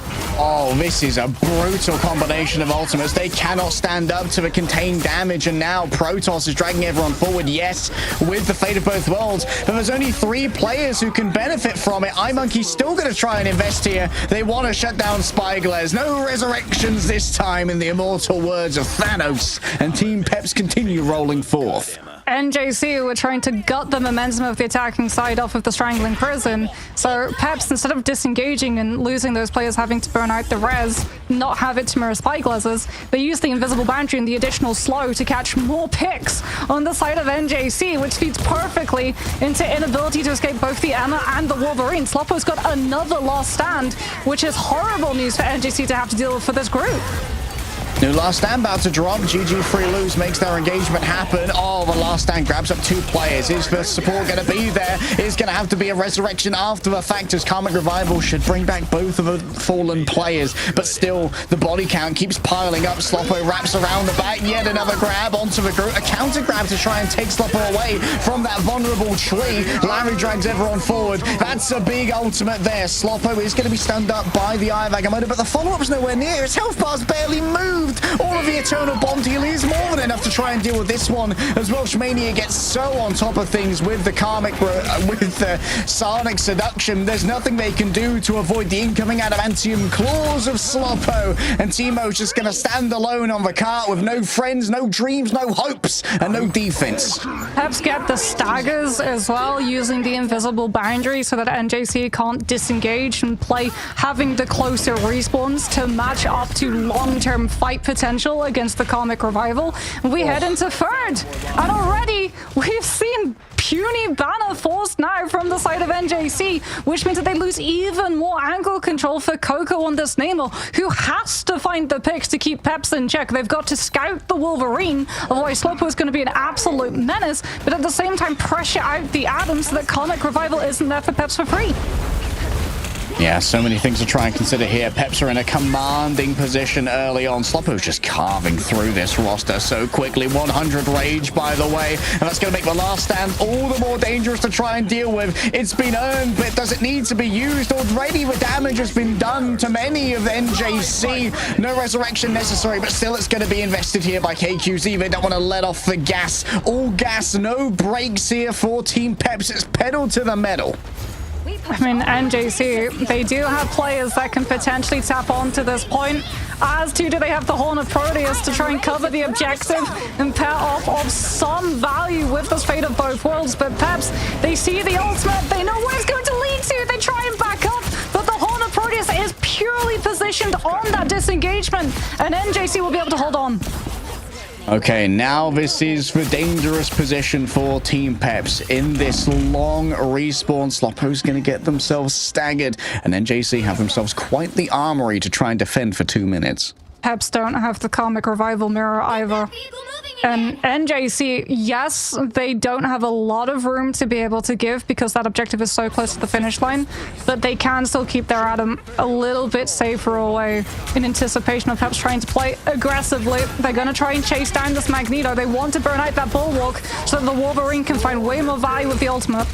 Oh, this is a brutal combination of ultimates. They cannot stand up to the contained damage, and now Protoss is dragging everyone forward, yes, with the Fate of Both Worlds, but there's only 3 players who can benefit from it. iMonkey's still going to try and invest here. They want to shut down Spyglares. No resurrections this time, in the immortal words of Thanos, and Team Peps continue rolling forth. NJC were trying to gut the momentum of the attacking side off of the Strangling Prison. So Peps, instead of disengaging and losing those players having to burn out the res, not have it to mirror Spyglasses, they used the invisible boundary and the additional slow to catch more picks on the side of NJC, which feeds perfectly into inability to escape both the Emma and the Wolverine. Sloppo's got another last stand, which is horrible news for NJC to have to deal with for this group. New last stand about to drop. GG Freelu's makes their engagement happen. Oh, the last stand grabs up 2 players. Is the support going to be there? Is going to have to be a resurrection after the fact, as Karmic Revival should bring back both of the fallen players. But still, the body count keeps piling up. Sloppo wraps around the back. Yet another grab onto the group. A counter grab to try and take Sloppo away from that vulnerable tree. Larry drags everyone forward. That's a big ultimate there. Sloppo is going to be stunned up by the Eye of Agamotto, but the follow-up's nowhere near. His health bar's barely moved. All of the Eternal Bond heal is more than enough to try and deal with this one, as Welshmania gets so on top of things with the Karmic, with the Sonic Seduction. There's nothing they can do to avoid the incoming adamantium claws of Sloppo, and Teemo's just going to stand alone on the cart with no friends, no dreams, no hopes, and no defense. Perhaps get the staggers as well, using the invisible boundary so that NJC can't disengage and play, having the closer respawns to match up to long-term fight potential against the Karmic Revival. We head into third, and already we've seen puny banner forced now from the side of NJC, which means that they lose even more angle control for Coco on this Nemo, who has to find the picks to keep Peps in check. They've got to scout the Wolverine, otherwise Slowpoke is going to be an absolute menace, but at the same time pressure out the Atom so that Karmic Revival isn't there for Peps for free. Yeah, so many things to try and consider here. Peps are in a commanding position early on. Sloppo's just carving through this roster so quickly. 100 rage, by the way, and that's going to make the last stand all the more dangerous to try and deal with. It's been earned, but does it need to be used? Already the damage has been done to many of NJC. No resurrection necessary, but still it's going to be invested here by KQZ. They don't want to let off the gas. All gas, no brakes here for Team Peps. It's pedal to the metal. I mean, NJC, they do have players that can potentially tap on to this point. As to do they have the Horn of Proteus to try and cover the objective and pair off of some value with this Fate of Both Worlds. But Peps, they see the ultimate, they know where it's going to lead to, they try and back up, but the Horn of Proteus is purely positioned on that disengagement, and NJC will be able to hold on. Okay, now this is the dangerous position for Team Peps. In this long respawn, Sloppo's going to get themselves staggered, and NJC have themselves quite the armory to try and defend for 2 minutes. Peps don't have the Karmic Revival Mirror either. And NJC, yes, they don't have a lot of room to be able to give because that objective is so close to the finish line, but they can still keep their Adam a little bit safer away in anticipation of Peps trying to play aggressively. They're going to try and chase down this Magneto. They want to burn out that Bulwark so that the Wolverine can find way more value with the ultimate.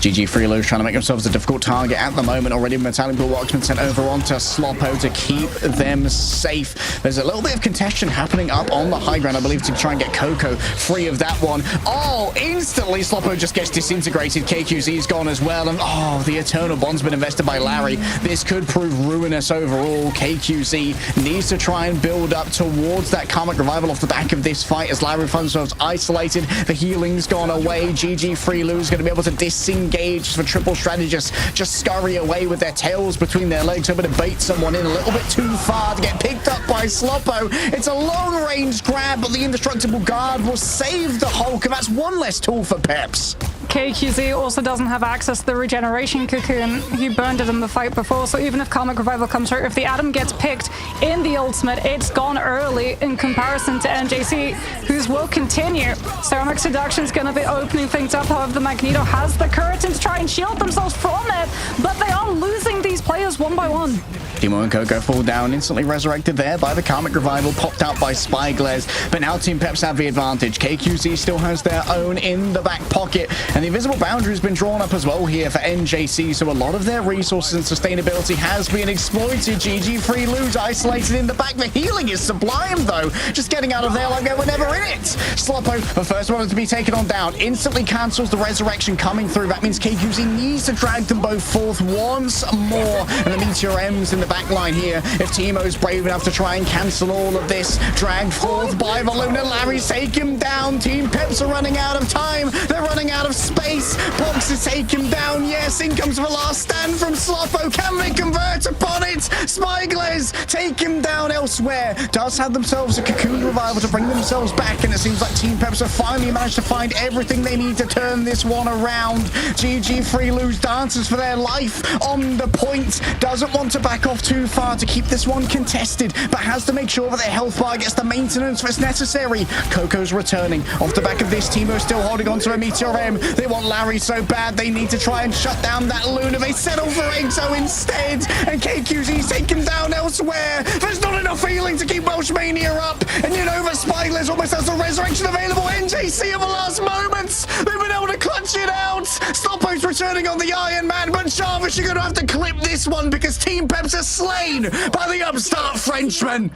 GG Freeloos trying to make themselves a difficult target at the moment. Already Metallic Bulwark's been sent over onto Sloppo to keep them safe. There's a little bit of contention happening up on the high ground, I believe, to try and get Coco free of that one. Oh, instantly Sloppo just gets disintegrated. KQZ's gone as well. And oh, the Eternal Bond's been invested by Larry. This could prove ruinous overall. KQZ needs to try and build up towards that Karmic Revival off the back of this fight as Larry finds themselves isolated. The healing's gone away. GG Freeloos going to be able to disengage for triple strategists, just scurry away with their tails between their legs, hoping to bait someone in a little bit too far to get picked up by Sloppo. It's a long-range grab, but the Indestructible Guard will save the Hulk, and that's one less tool for Peps. KQZ also doesn't have access to the regeneration cocoon. He burned it in the fight before, so even if Karmic Revival comes through, if the Atom gets picked in the ultimate, it's gone early in comparison to NJC, whose will continue. Ceramic Seduction's going to be opening things up. However, the Magneto has the curtain to try and shield themselves from it, but they are losing these players one by one. Timo and Coco fall down, instantly resurrected there by the Karmic Revival, popped out by Spyglass, but now Team Peps have the advantage. KQZ still has their own in the back pocket, and the invisible boundary has been drawn up as well here for NJC, so a lot of their resources and sustainability has been exploited. GG Freeloos isolated in the back. The healing is sublime, though, just getting out of there like they were never in it. Sloppo, the first one to be taken on down, instantly cancels the resurrection coming through. That means KQZ needs to drag them both forth once more, and the Meteor M's in the back line here. If Timo's brave enough to try and cancel all of this, dragged forth by the Luna, Larry's take him down. Team Peps are running out of time. They're running out of space. Box to take him down. Yes, in comes the last stand from Sloppo. Can they convert upon it? Spyglass take him down elsewhere. Does have themselves a Cocoon Revival to bring themselves back, and it seems like Team Peps have finally managed to find everything they need to turn this one around. GG Freeloos dances for their life on the point. Doesn't want to back off too far to keep this one contested, but has to make sure that their health bar gets the maintenance that's necessary. Coco's returning. Off the back of this, Timo still holding on to a Meteor M. They want Larry so bad they need to try and shut down that Luna. They settle for Exo instead, and KQZ's taken down elsewhere. There's not enough healing to keep Welshmania up, and you know that Spyglass almost has a resurrection available. NJC at the last moments, they've been able to clutch it out. Sloppo's returning on the Iron Man, but Jarvis, you're going to have to clip this one because Team Peps are slain by the upstart Frenchman.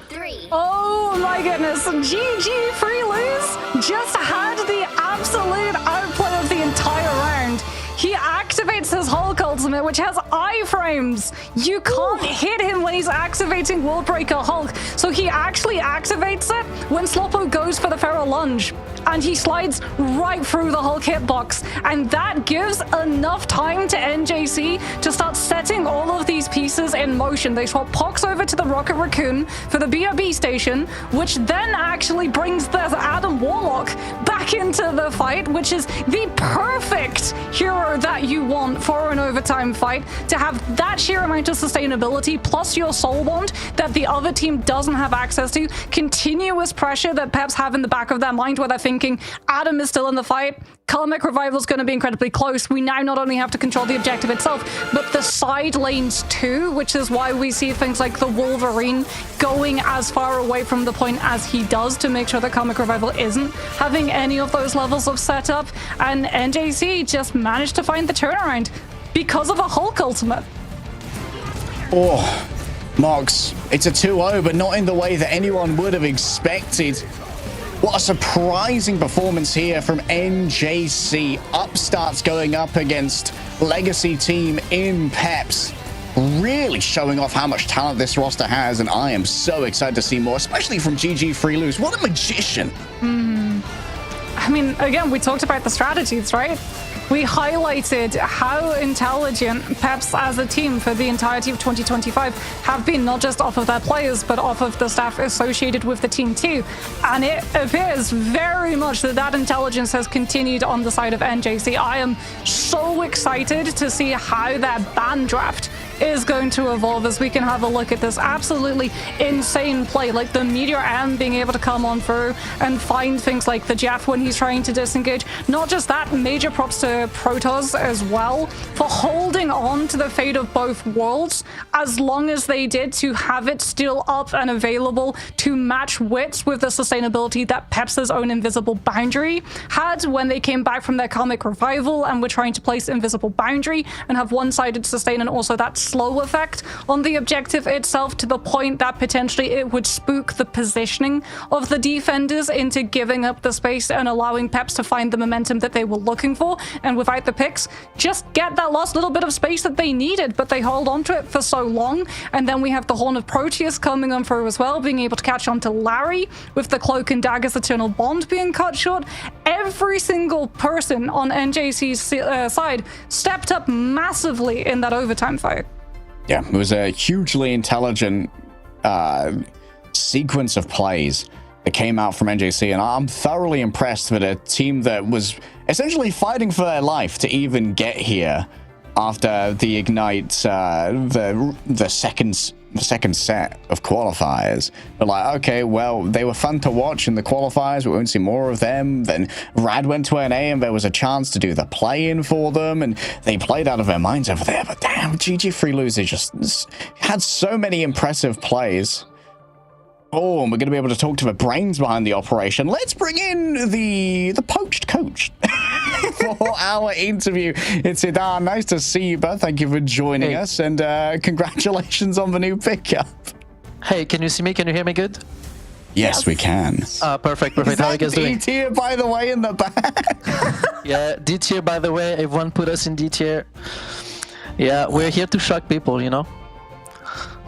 Oh my goodness, GG Freeloos just had the absolute outplay of the entire round. He activates his Hulk ultimate, which has iframes. You can't hit him when he's activating Worldbreaker Hulk. So he actually activates it when Sloppo goes for the Feral Lunge. And he slides right through the Hulk hitbox. And that gives enough time to NJC to start setting all of these pieces in motion. They swap Pox over to the Rocket Raccoon for the BRB station, which then actually brings the Adam Warlock back into the fight, which is the perfect hero that you want for an overtime fight, to have that sheer amount of sustainability plus your soul bond that the other team doesn't have access to. Continuous pressure that Peps have in the back of their mind where they're thinking Adam is still in the fight, Karmic Revival is going to be incredibly close. We now not only have to control the objective itself, but the side lanes too, which is why we see things like the Wolverine going as far away from the point as he does to make sure that Karmic Revival isn't having any of those levels of setup. And NJC just managed to find the turnaround because of a Hulk ultimate. Oh, Mox, it's a 2-0, but not in the way that anyone would have expected. What a surprising performance here from NJC. Upstarts going up against Legacy team in Peps. really showing off how much talent this roster has, and I am so excited to see more, especially from GG Freelose. What a magician! I mean, again, we talked about the strategies, right? We highlighted how intelligent Peps as a team for the entirety of 2025 have been, not just off of their players, but off of the staff associated with the team too. And it appears very much that that intelligence has continued on the side of NJC. I am so excited to see how their ban draft is going to evolve as we can have a look at this absolutely insane play, like the Meteor M being able to come on through and find things like the Jeff when he's trying to disengage. Not just that, major props to Protoss as well for holding on to the fate of both worlds as long as they did, to have it still up and available to match wits with the sustainability that Pep's own Invisible Boundary had when they came back from their Karmic Revival and were trying to place Invisible Boundary and have one-sided sustain and also that slow effect on the objective itself, to the point that potentially it would spook the positioning of the defenders into giving up the space and allowing Peps to find the momentum that they were looking for, and without the picks just get that last little bit of space that they needed, but they hold on to it for so long. And then we have the Horn of Proteus coming on through as well, being able to catch on to Larry with the Cloak and Dagger's Eternal Bond being cut short. Every single person on NJC's side stepped up massively in that overtime fight. Yeah, it was a hugely intelligent sequence of plays that came out from NJC, and I'm thoroughly impressed with a team that was essentially fighting for their life to even get here after the Ignite, the second set of qualifiers. But like, okay, well, they were fun to watch in the qualifiers, we won't see more of them. Then Rad went to NA and there was a chance to do the play-in for them, and they played out of their minds over there. But damn, GG Freelose just had so many impressive plays. Oh, and we're going to be able to talk to the brains behind the operation. Let's bring in the poached coach for our interview. It's Idan. Nice to see you both. Thank you for joining us, and congratulations on the new pickup. Hey, can you see me? Can you hear me good? Yes, we can. Perfect. How are you guys doing? D tier, by the way, in the back. Yeah, D tier, by the way. Everyone put us in D tier. Yeah, we're here to shock people, you know?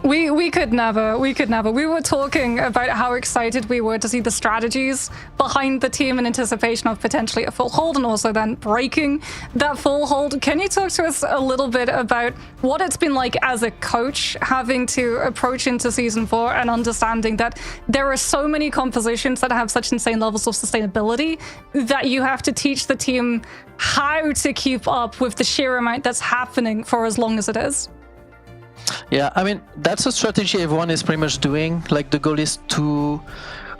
We could never. We were talking about how excited we were to see the strategies behind the team in anticipation of potentially a full hold and also then breaking that full hold. Can you talk to us a little bit about what it's been like as a coach having to approach into Season 4 and understanding that there are so many compositions that have such insane levels of sustainability that you have to teach the team how to keep up with the sheer amount that's happening for as long as it is? Yeah, I mean, that's a strategy everyone is pretty much doing. Like, the goal is to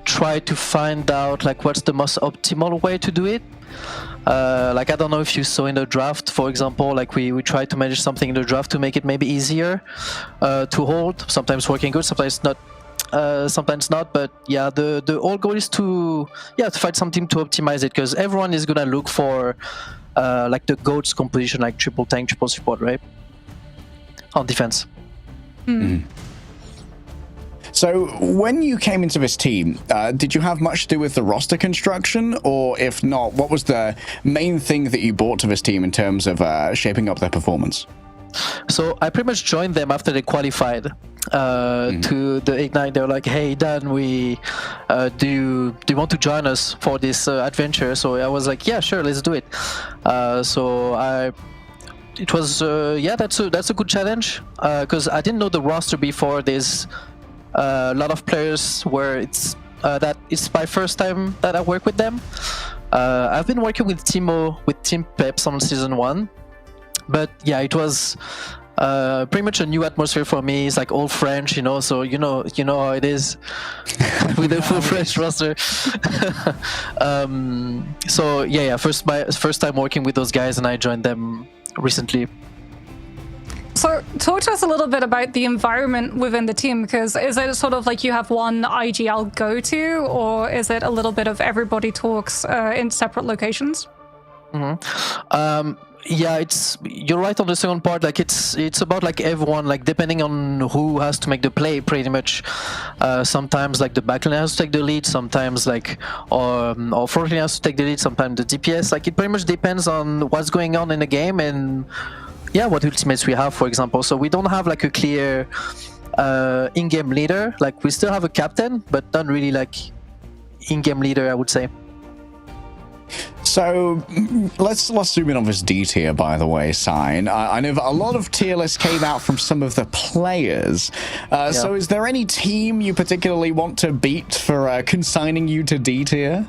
try to find out, like, what's the most optimal way to do it. Like, I don't know if you saw in the draft, for example, like, we try to manage something in the draft to make it maybe easier to hold. Sometimes working good, sometimes not. But yeah, the whole goal is to find something to optimize it, because everyone is gonna look for like the GOAT's composition, like triple tank, triple support, right? On defense. So when you came into this team, did you have much to do with the roster construction? Or if not, what was the main thing that you brought to this team in terms of shaping up their performance? So I pretty much joined them after they qualified to the Ignite. They were like, hey, Dan, do you want to join us for this adventure? So I was like, yeah, sure, let's do it. It was that's a good challenge, because I didn't know the roster before. There's a lot of players where it's my first time that I work with them. I've been working with Team Peps on Season 1, but yeah, it was pretty much a new atmosphere for me. It's like all French, you know, so you know how it is with the full French roster. So yeah, my first time working with those guys, and I joined them recently. So talk to us a little bit about the environment within the team, because is it sort of like you have one IGL go-to, or is it a little bit of everybody talks in separate locations? Yeah, you're right on the second part. Like it's about like everyone, like depending on who has to make the play, pretty much. Sometimes like the backline has to take the lead, sometimes like or frontline has to take the lead, sometimes the DPS. Like it pretty much depends on what's going on in the game and what ultimates we have, for example. So we don't have like a clear in-game leader. Like we still have a captain, but not really like in-game leader, I would say. So let's zoom in on this D tier, by the way, Sign. I know that a lot of tier lists came out from some of the players. So is there any team you particularly want to beat for consigning you to D tier?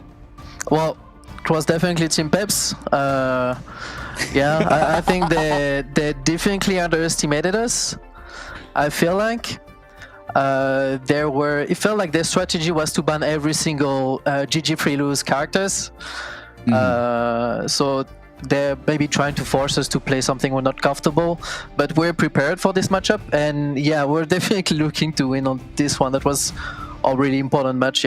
Well, it was definitely Team Peps. I think they definitely underestimated us. I feel like it felt like their strategy was to ban every single GG free lose characters. So they're maybe trying to force us to play something we're not comfortable, but we're prepared for this matchup, and yeah, we're definitely looking to win on this one. That was a really important match.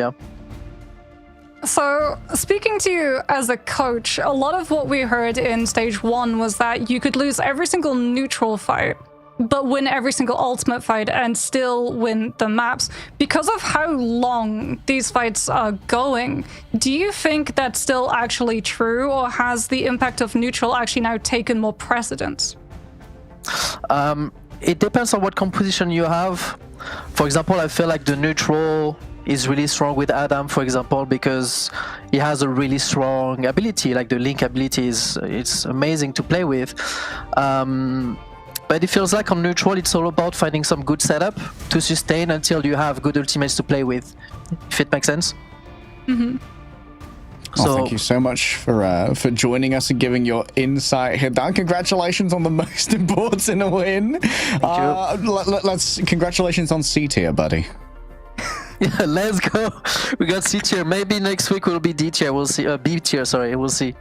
So, speaking to you as a coach, a lot of what we heard in stage 1 was that you could lose every single neutral fight, but win every single ultimate fight and still win the maps. Because of how long these fights are going, do you think that's still actually true, or has the impact of neutral actually now taken more precedence? It depends on what composition you have. For example, I feel like the neutral is really strong with Adam, for example, because he has a really strong ability. Like the Link ability it's amazing to play with. But it feels like on neutral, it's all about finding some good setup to sustain until you have good ultimates to play with, if it makes sense. Mm-hmm. Well, thank you so much for joining us and giving your insight here, Dan. Congratulations on the most important win. Congratulations on C tier, buddy. Yeah, let's go. We got C tier. Maybe next week will be D tier. We'll see. B tier, sorry. We'll see.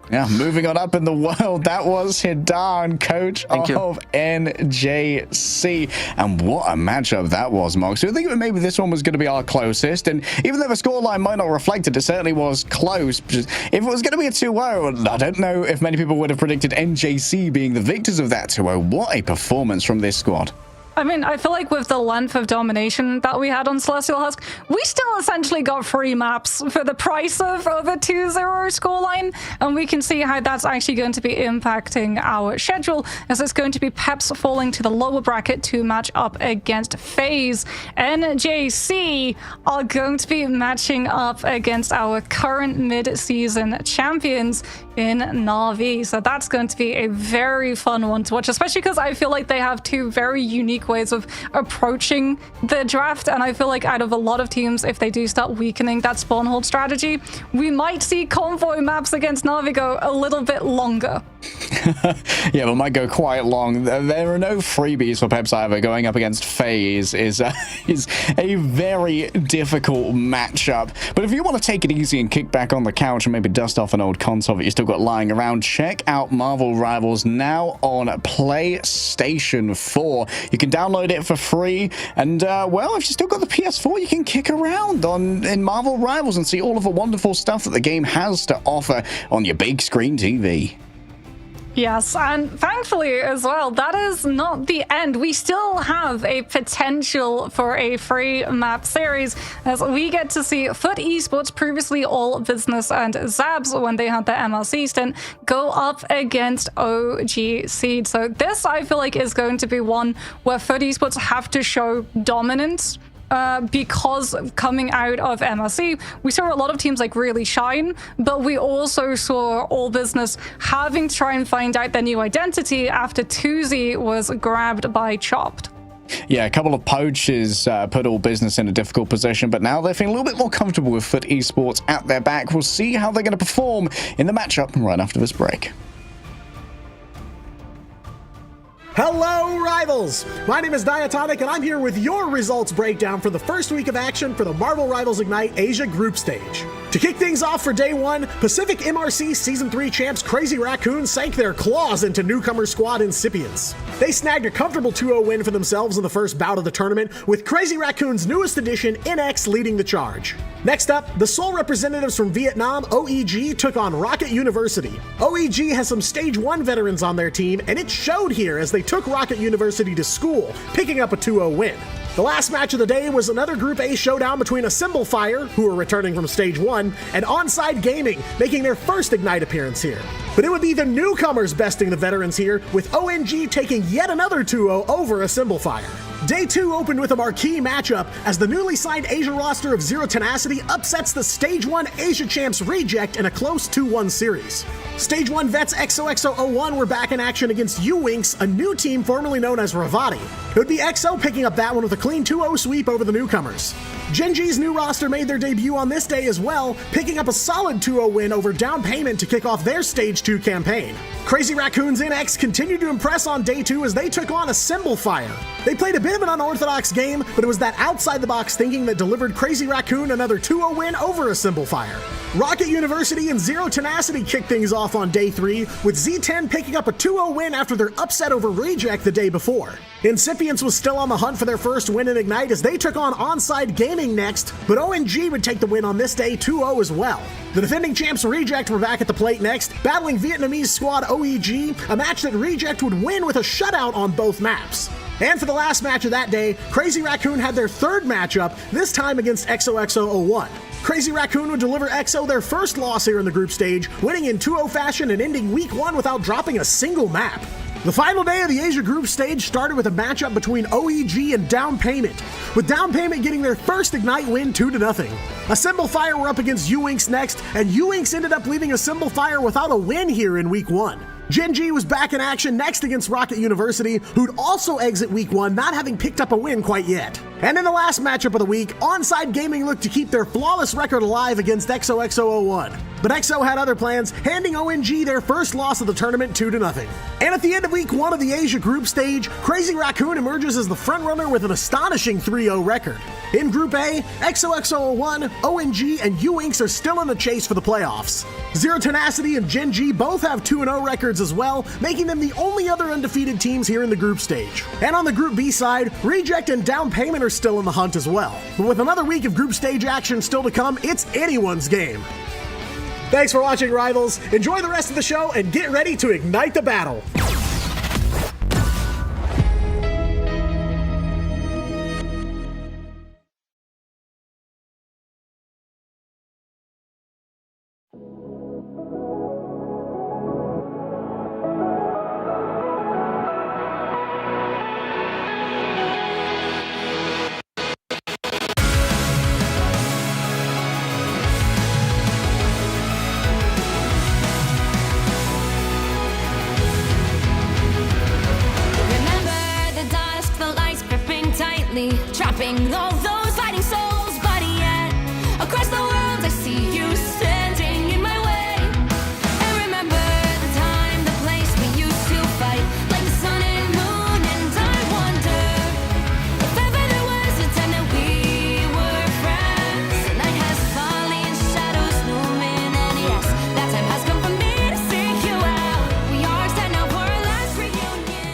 Yeah, moving on up in the world, that was Hidan, coach of NJC. And what a matchup that was, Mark. So I think maybe this one was going to be our closest. And even though the scoreline might not reflect it, it certainly was close. If it was going to be a 2-0, I don't know if many people would have predicted NJC being the victors of that 2-0. What a performance from this squad. I mean, I feel like with the length of domination that we had on Celestial Husk, we still essentially got free maps for the price of a 2-0 scoreline, and we can see how that's actually going to be impacting our schedule, as it's going to be Peps falling to the lower bracket to match up against FaZe. NJC are going to be matching up against our current mid-season champions in Na'Vi. So that's going to be a very fun one to watch, especially because I feel like they have two very unique ways of approaching the draft, and I feel like out of a lot of teams, if they do start weakening that spawn hold strategy, we might see convoy maps against Na'Vi go a little bit longer. Yeah, but might go quite long. There are no freebies for Peps either. Going up against FaZe is a very difficult matchup. But if you want to take it easy and kick back on the couch and maybe dust off an old console that you still got lying around, check out Marvel Rivals now on PlayStation 4. You can download it for free, and well, if you still got the PS4, you can kick around in Marvel Rivals and see all of the wonderful stuff that the game has to offer on your big screen TV. Yes, and thankfully as well, that is not the end. We still have a potential for a free map series, as we get to see Foot Esports, previously All Business and Zabs, when they had their MLC stint, go up against OG Seed. So this, I feel like, is going to be one where Foot Esports have to show dominance. Because coming out of MRC, we saw a lot of teams like really shine, but we also saw All Business having to try and find out their new identity after Tuzi was grabbed by Chopped. Yeah, a couple of poaches put All Business in a difficult position, but now they're feeling a little bit more comfortable with Foot Esports at their back. We'll see how they're going to perform in the matchup right after this break. Hello, Rivals! My name is Diatonic, and I'm here with your results breakdown for the first week of action for the Marvel Rivals Ignite Asia Group Stage. To kick things off for day one, Pacific MRC Season 3 champs Crazy Raccoons sank their claws into newcomer squad Incipients. They snagged a comfortable 2-0 win for themselves in the first bout of the tournament, with Crazy Raccoons' newest addition, NX, leading the charge. Next up, the sole representatives from Vietnam, OEG, took on Rocket University. OEG has some Stage 1 veterans on their team, and it showed here as they took Rocket University to school, picking up a 2-0 win. The last match of the day was another Group A showdown between Assemble Fire, who are returning from Stage 1, and Onside Gaming, making their first Ignite appearance here. But it would be the newcomers besting the veterans here, with ONG taking yet another 2-0 over a Symbol Fire. Day 2 opened with a marquee matchup as the newly signed Asia roster of Zero Tenacity upsets the Stage 1 Asia Champs Reject in a close 2-1 series. Stage 1 vets XOXO01 were back in action against U-Winx, a new team formerly known as Rivalry. It would be XO picking up that one with a clean 2-0 sweep over the newcomers. Gen.G's new roster made their debut on this day as well, picking up a solid 2-0 win over Down Payment to kick off their Stage 2 campaign. Crazy Raccoons in X continued to impress on Day 2 as they took on a Symbol Fire. They played a bit of an unorthodox game, but it was that outside-the-box thinking that delivered Crazy Raccoon another 2-0 win over a Symbol Fire. Rocket University and Zero Tenacity kicked things off on Day 3, with Z10 picking up a 2-0 win after their upset over Reject the day before. Incipients was still on the hunt for their first win in Ignite as they took on Onside Gaming next, but ONG would take the win on this day 2-0 as well. The defending champs Reject were back at the plate next, battling Vietnamese squad OEG, a match that Reject would win with a shutout on both maps. And for the last match of that day, Crazy Raccoon had their third matchup, this time against XOXO01. Crazy Raccoon would deliver XO their first loss here in the group stage, winning in 2-0 fashion and ending week 1 without dropping a single map. The final day of the Asia group stage started with a matchup between OEG and Down Payment, with Down Payment getting their first Ignite win 2-0. A Symbol Fire were up against U-Winx next, and U-Winx ended up leaving a Symbol Fire without a win here in week 1. Gen.G was back in action next against Rocket University, who'd also exit week 1 not having picked up a win quite yet. And in the last matchup of the week, Onside Gaming looked to keep their flawless record alive against XOXO01. But XO had other plans, handing ONG their first loss of the tournament 2-0. And at the end of week 1 of the Asia group stage, Crazy Raccoon emerges as the frontrunner with an astonishing 3-0 record. In Group A, XOXO01, ONG, and U-Winx are still in the chase for the playoffs. Zero Tenacity and Gen.G both have 2-0 records as well, making them the only other undefeated teams here in the group stage. And on the Group B side, Reject and Down Payment are still in the hunt as well. But with another week of group stage action still to come, it's anyone's game. Thanks for watching, Rivals. Enjoy the rest of the show and get ready to ignite the battle. Trapping all those fighting souls, but yet across the world I see you standing in my way. And remember the time, the place we used to fight, like the sun and moon. And I wonder if ever there was a time that we were friends. The night has fallen, shadows looming, and yes, that time has come for me to seek you out. We are set now for our last reunion.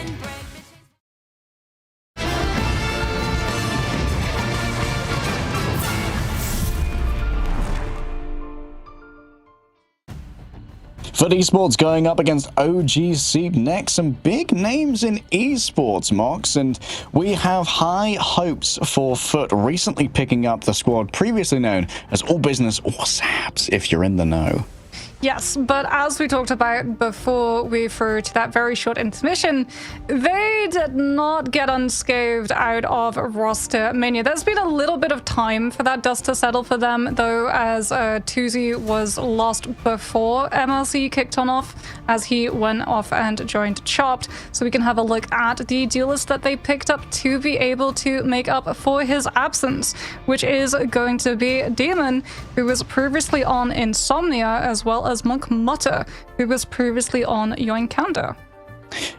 FUT Esports going up against OGC next. Some big names in esports, Mox, and we have high hopes for FUT recently picking up the squad previously known as All Business or SABS, if you're in the know. Yes, but as we talked about before we threw to that very short intermission, they did not get unscathed out of roster mania. There's been a little bit of time for that dust to settle for them, though, as Tuzi was lost before MLC kicked on off, as he went off and joined Chopped. So we can have a look at the duelist that they picked up to be able to make up for his absence, which is going to be Demon, who was previously on Insomnia, as well as Monk Mutter, who was previously on Yoinkanda.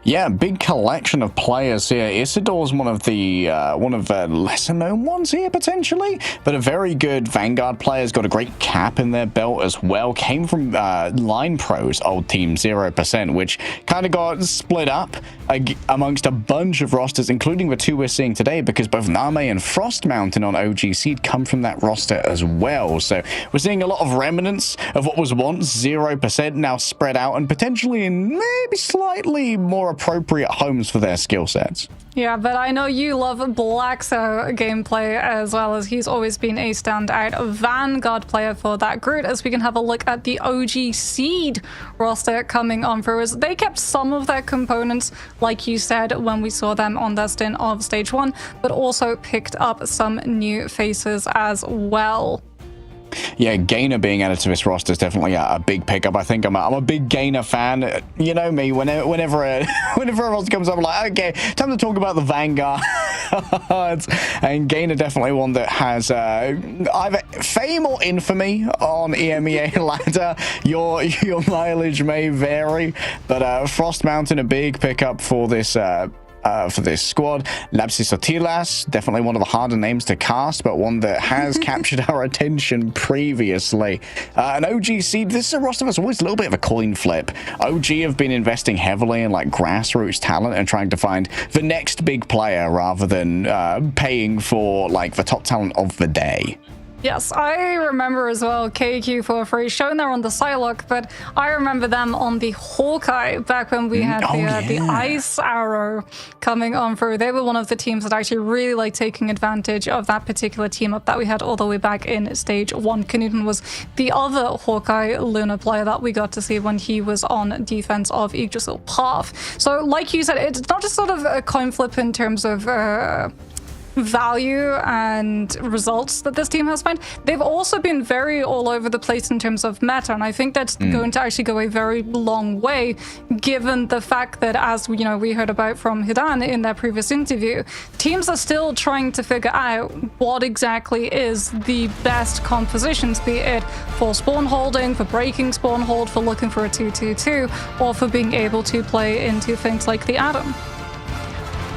Yeah, big collection of players here. Issidor's one of the lesser known ones here potentially, but a very good Vanguard player. Has got a great cap in their belt as well. Came from Line Pro's old team 0%, which kind of got split up amongst a bunch of rosters, including the two we're seeing today, because both Name and Frost Mountain on OGC come from that roster as well. So we're seeing a lot of remnants of what was once 0% now spread out and potentially in maybe slightly more appropriate homes for their skill sets. Yeah, but I know you love Blackso gameplay as well, as he's always been a standout Vanguard player for that group, as we can have a look at the OG Seed roster coming on through. As they kept some of their components, like you said, when we saw them on their stint of Stage 1, but also picked up some new faces as well. Yeah, Gainer being added to this roster is definitely a big pickup. I think I'm a big Gainer fan. You know me, whenever a roster comes up, I'm like, okay, time to talk about the Vanguard. And Gainer definitely one that has either fame or infamy on EMEA ladder. Your mileage may vary, but Frost Mountain, a big pickup for this squad. Lapsisotilas, definitely one of the harder names to cast, but one that has captured our attention previously. And OG Seed, this is a roster that's always a little bit of a coin flip. OG have been investing heavily in like grassroots talent and trying to find the next big player rather than paying for like the top talent of the day. Yes, I remember as well KQ43 shown there on the Psylocke, but I remember them on the Hawkeye back when we had the Ice Arrow coming on through. They were one of the teams that actually really liked taking advantage of that particular team up that we had all the way back in Stage 1. Knudsen was the other Hawkeye Luna player that we got to see when he was on defense of Yggdrasil Path. So like you said, it's not just sort of a coin flip in terms of value and results that this team has found. They've also been very all over the place in terms of meta, and I think that's going to actually go a very long way, given the fact that, as we heard about from Hidan in their previous interview, teams are still trying to figure out what exactly is the best compositions, be it for spawn holding, for breaking spawn hold, for looking for a 2-2-2, or for being able to play into things like the Atom.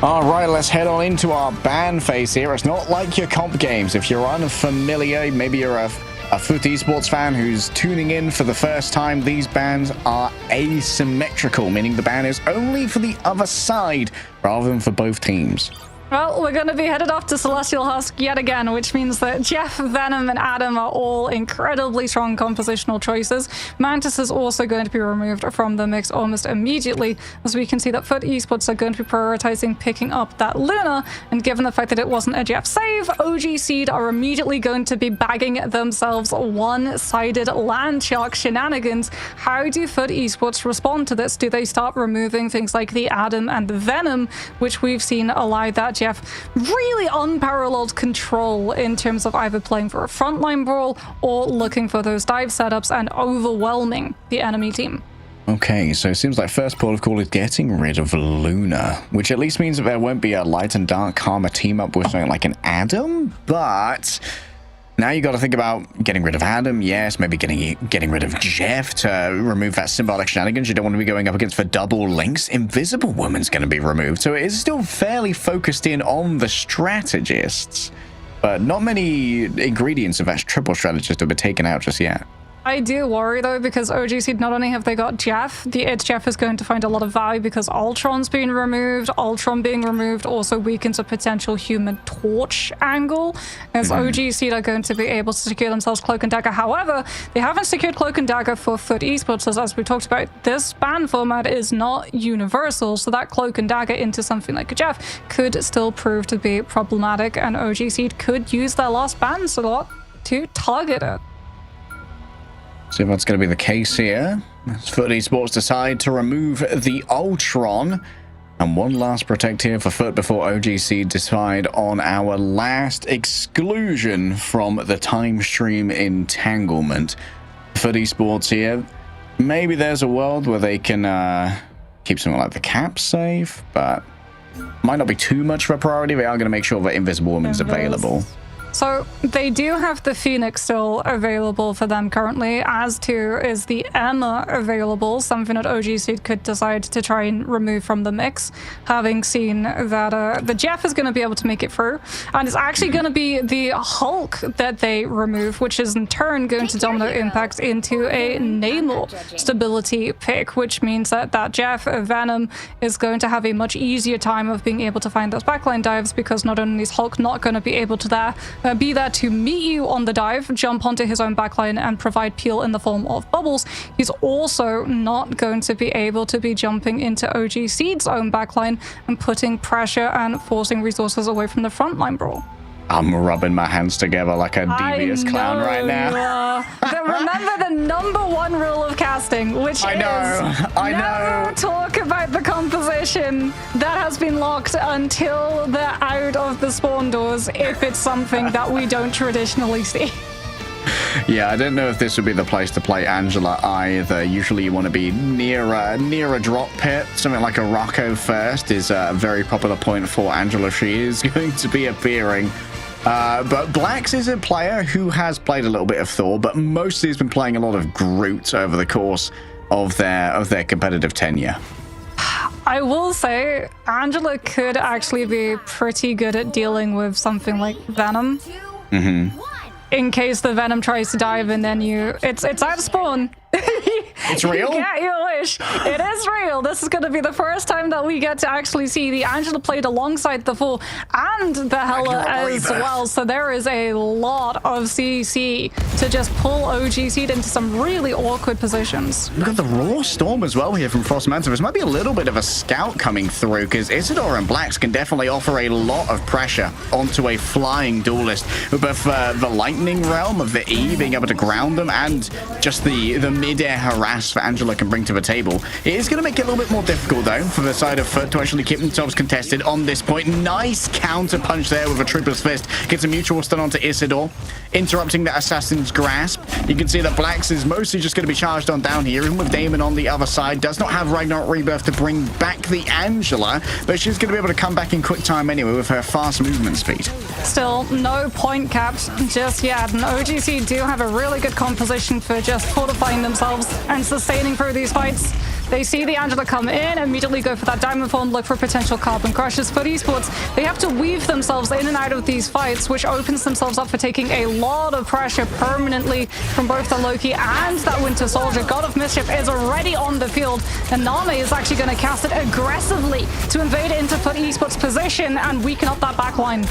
All right, let's head on into our ban phase here. It's not like your comp games. If you're unfamiliar, maybe you're a FUT Esports fan who's tuning in for the first time, these bans are asymmetrical, meaning the ban is only for the other side rather than for both teams. Well, we're going to be headed off to Celestial Husk yet again, which means that Jeff, Venom, and Adam are all incredibly strong compositional choices. Mantis is also going to be removed from the mix almost immediately, as we can see that FUT Esports are going to be prioritizing picking up that Luna, and given the fact that it wasn't a Jeff save, OG Seed are immediately going to be bagging themselves one-sided land shark shenanigans. How do FUT Esports respond to this? Do they start removing things like the Adam and the Venom, which we've seen allow that Jeff really unparalleled control in terms of either playing for a frontline brawl or looking for those dive setups and overwhelming the enemy team? Okay, so it seems like first port of call is getting rid of Luna, which at least means that there won't be a light and dark karma team up with something like an Adam, but now you got to think about getting rid of Adam, yes, maybe getting rid of Jeff to remove that symbolic shenanigans. You don't want to be going up against the double links. Invisible Woman's going to be removed, so it is still fairly focused in on the strategists, but not many ingredients of that triple strategist have been taken out just yet. I do worry though, because OG Seed, not only have they got Jeff, the It's Jeff is going to find a lot of value because Ultron's being removed. Ultron being removed also weakens a potential Human Torch angle, as OG Seed are going to be able to secure themselves Cloak and Dagger. However, they haven't secured Cloak and Dagger for FUT Esports, as we talked about, this ban format is not universal, so that Cloak and Dagger into something like a Jeff could still prove to be problematic, and OG Seed could use their last ban slot to target it. See if that's going to be the case here. As FUT Esports decide to remove the Ultron. And one last protect here for FUT before OGC decide on our last exclusion from the time stream entanglement. FUT Esports here. Maybe there's a world where they can keep something like the cap safe, but might not be too much of a priority. They are going to make sure that Invisible Woman is available. So they do have the Phoenix still available for them currently, as too is the Emma available, something that OG Seed could decide to try and remove from the mix, having seen that the Jeff is going to be able to make it through, and it's actually going to be the Hulk that they remove, which is in turn going to domino impact into a Namor stability pick, which means that Jeff Venom is going to have a much easier time of being able to find those backline dives, because not only is Hulk not going to be able to be there to meet you on the dive, jump onto his own backline, and provide peel in the form of bubbles. He's also not going to be able to be jumping into OG Seed's own backline and putting pressure and forcing resources away from the frontline brawl. I'm rubbing my hands together like a devious clown right now. Remember the #1 rule of casting, which I know. Talk about the composition that has been locked until they're out of the spawn doors, if it's something that we don't traditionally see. Yeah, I don't know if this would be the place to play Angela either. Usually you want to be near a drop pit. Something like a Rocco first is a very popular point for Angela. She is going to be appearing. But Blacks is a player who has played a little bit of Thor, but mostly has been playing a lot of Groot over the course of their competitive tenure. I will say Angela could actually be pretty good at dealing with something like Venom. In case the Venom tries to dive and then it's out of spawn. It's real? You get your wish. It is real. This is going to be the first time that we get to actually see the Angela played alongside the Fool and the Hela as well. So there is a lot of CC to just pull OG Seed into some really awkward positions. We've got the Raw Storm as well here from Frost Manta. This might be a little bit of a scout coming through, because Isidore and Blacks can definitely offer a lot of pressure onto a flying duelist. But for the Lightning Realm of the E, being able to ground them, and just the mid-air harass that Angela can bring to the table, it is going to make it a little bit more difficult, though, for the side of Foot to actually keep themselves contested on this point. Nice counter punch there with a Trooper's Fist. Gets a mutual stun onto Isidore, interrupting that Assassin's Grasp. You can see that Blacks is mostly just going to be charged on down here, even with Damon on the other side. Does not have Ragnarok Rebirth to bring back the Angela, but she's going to be able to come back in quick time anyway with her fast movement speed. Still, no point caps just yet, and OGC do have a really good composition for just fortifying themselves and sustaining through these fights. They see the Angela come in, immediately go for that Diamond Form, look for potential Carbon Crushes. For Esports, they have to weave themselves in and out of these fights, which opens themselves up for taking a lot of pressure permanently from both the Loki and that Winter Soldier. God of Mischief is already on the field, and Name is actually going to cast it aggressively to invade into Foot Esports' position and weaken up that backline.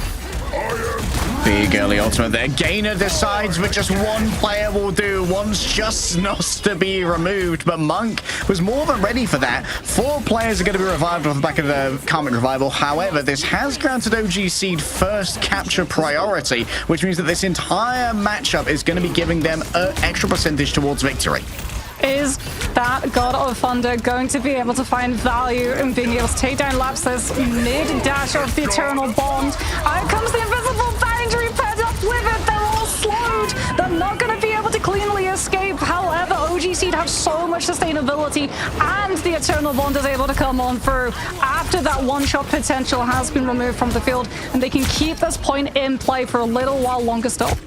Big early ultimate there. Gainer decides that just one player will do. One's just not to be removed, but Monk was more than ready for that. 4 players are going to be revived off the back of the Karmic Revival. However, this has granted OG Seed first capture priority, which means that this entire matchup is going to be giving them an extra percentage towards victory. Is that God of Thunder going to be able to find value in being able to take down Lapsus mid-dash of the Eternal Bond? Out comes the Invisible Boundary paired up with it. They're all slowed. They're not going to be able to cleanly escape. However, OG Seed have so much sustainability, and the Eternal Bond is able to come on through after that one-shot potential has been removed from the field, and they can keep this point in play for a little while longer still.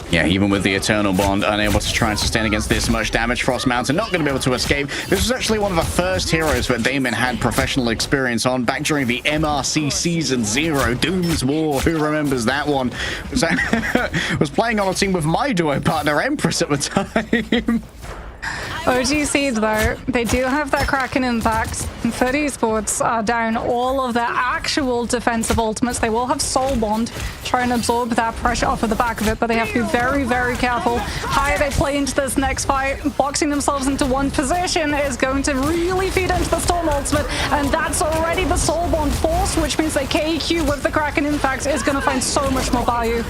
Yeah, even with the Eternal Bond unable to try and sustain against this much damage, Frost Mountain not going to be able to escape. This was actually one of the first heroes that Damon had professional experience on back during the MRC Season 0, Doom's War. Who remembers that one? Was playing on a team with my duo partner, Empress, at the time. OG Seed, though, they do have that Kraken impact. And Foot Esports are down all of their actual defensive ultimates. They will have Soul Bond, try and absorb that pressure off of the back of it, but they have to be very, very careful how they play into this next fight. Boxing themselves into one position is going to really feed into the Storm ultimate, and that's already the Soul Bond force, which means that KQ with the Kraken impact is going to find so much more value.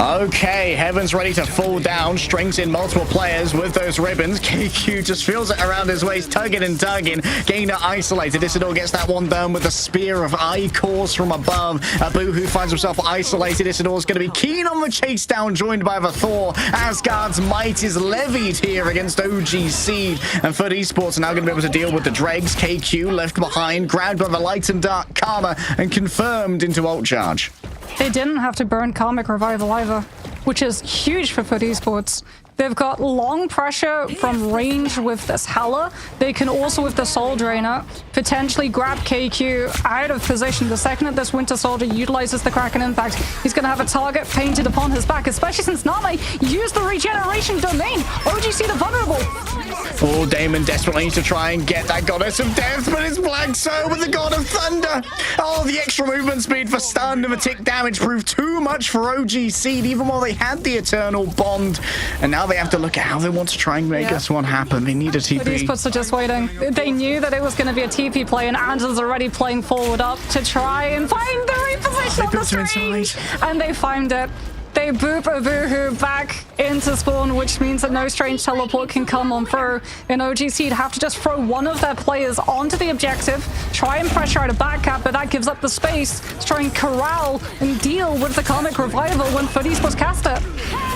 Okay, Heaven's ready to fall down, strings in multiple players with those ribbons. KQ just feels it around his waist, tugging and tugging. Gainer isolated. Isidore gets that one done with a spear of Icors from above. Boohoo finds himself isolated. Isidore's going to be keen on the chase down, joined by the Thor. Asgard's might is levied here against OG Seed. And Foot Esports are now going to be able to deal with the dregs. KQ left behind, grabbed by the light and dark Karma, and confirmed into ult charge. They didn't have to burn Karmic Revival either, which is huge for Foot Esports. They've got long pressure from range with this Hela. They can also, with the Soul Drainer, potentially grab KQ out of position. The second that this Winter Soldier utilizes the Kraken Impact, he's going to have a target painted upon his back, especially since Name used the Regeneration Domain. OG Seed are vulnerable. Oh, Damon desperately needs to try and get that Goddess of Death, but it's Black Soul with the God of Thunder. Oh, the extra movement speed for stun and the tick damage proved too much for OG Seed, even while they had the Eternal Bond. And now they have to look at how they want to try and make this one happen. They need a TP. These puts are just waiting. They knew that it was going to be a TP play, and Angela's already playing forward up to try and find the reposition on the street. And they found it. They boop Abuhu back into spawn, which means that no strange teleport can come on through. And OG Seed have to just throw one of their players onto the objective, try and pressure out a backcap, but that gives up the space to try and corral and deal with the Karmic Revival when Footies was cast it.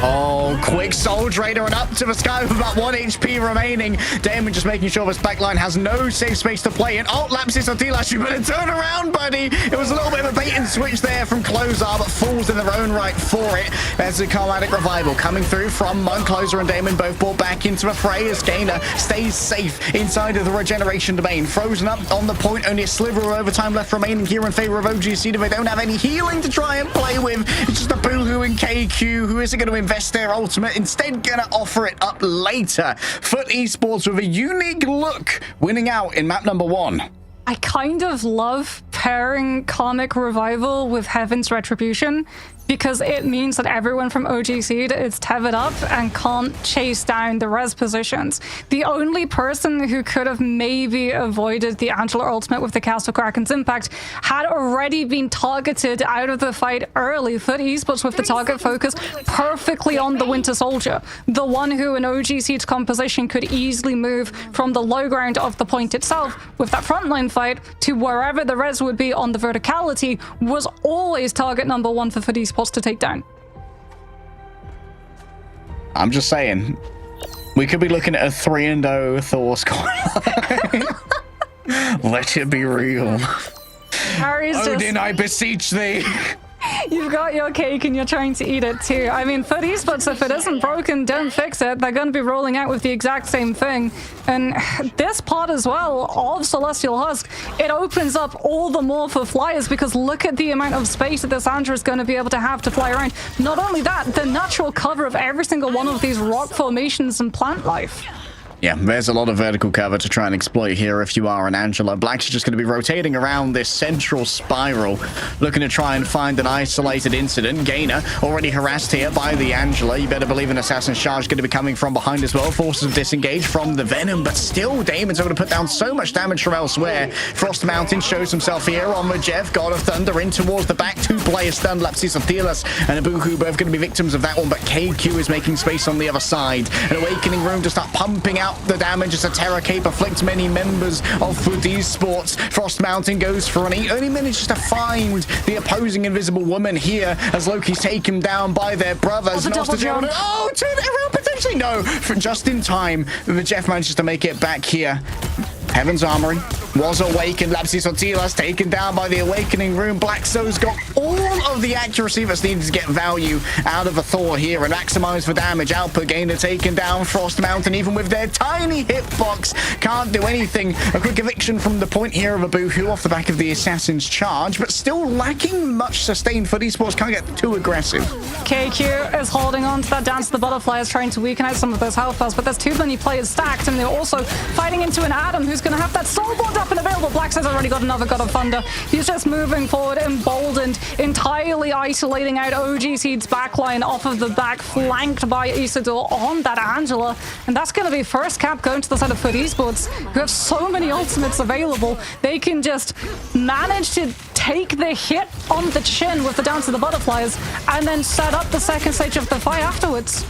Oh, quick Soul Drainer and up to the sky with about 1 HP remaining. Damon just making sure this backline has no safe space to play in. Oh, Lapsis Artilas, you better turn around, buddy. It was a little bit of a bait and switch there from Closar, but falls in their own right for it. There's the Karmatic Revival coming through from Monk. Closer and Damon both brought back into the fray as Gainer stays safe inside of the regeneration domain. Frozen up on the point, only a sliver of overtime left remaining here in favor of OG Seed. They don't have any healing to try and play with. It's just a Boohoo and KQ who isn't going to invest their ultimate, instead going to offer it up later. Foot Esports with a unique look, winning out in map number 1. I kind of love pairing Karmic Revival with Heaven's Retribution, because it means that everyone from OG Seed is tethered up and can't chase down the res positions. The only person who could have maybe avoided the Angela ultimate with the cast of Kraken's Impact had already been targeted out of the fight early. Foot Esports with the target focus perfectly on the Winter Soldier, the one who in OG Seed's composition could easily move from the low ground of the point itself with that frontline fight to wherever the res would be on the verticality, was always target number 1 for Foot Esports to take down. I'm just saying, we could be looking at a 3-0 Thor scoreline. Let it be real. Harry's Odin, I beseech thee. You've got your cake and you're trying to eat it too. I mean, Foot Esports, if it isn't broken, don't fix it. They're going to be rolling out with the exact same thing. And this part as well of Celestial Husk, it opens up all the more for flyers, because look at the amount of space that this Andrew is going to be able to have to fly around. Not only that, the natural cover of every single one of these rock formations and plant life. Yeah, there's a lot of vertical cover to try and exploit here if you are an Angela. Black's just going to be rotating around this central spiral, looking to try and find an isolated incident. Gainer already harassed here by the Angela. You better believe an Assassin's Charge going to be coming from behind as well. Forces of disengage from the Venom, but still Damon's able to put down so much damage from elsewhere. Frost Mountain shows himself here on Majev. God of Thunder in towards the back. 2 players stunned. Lapsis Artilas and Abuhu both going to be victims of that one, but KQ is making space on the other side. An Awakening Room to start pumping out the damage as a Terror Cape afflicts many members of Foot Esports. Frost Mountain goes for an he only manages to find the opposing Invisible Woman here as Loki's taken down by their brothers. Oh, the double jump. Oh, turn around potentially. No, for just in time, the Jeff manages to make it back here. Heaven's Armory was awakened. Lapsis Artilas taken down by the Awakening Room. Black Soul's got all of the accuracy that's needed to get value out of a Thor here and maximize for damage output. Gainer taken down. Frost Mountain, even with their tiny hitbox, can't do anything. A quick eviction from the point here of Abuhu off the back of the Assassin's Charge, but still lacking much sustained. Foot Esports can't get too aggressive. KQ is holding on to that Dance of the Butterflies, trying to weaken out some of those health bars, but there's too many players stacked, and they're also fighting into an Adam who's going to have that soul bond up and available. Black has already got another God of Thunder. He's just moving forward, emboldened, entirely isolating out OG Seed's backline off of the back, flanked by Isidore on that Angela. And that's going to be first cap going to the side of Foot Esports, who have so many ultimates available. They can just manage to take the hit on the chin with the Dance of the Butterflies and then set up the second stage of the fight afterwards.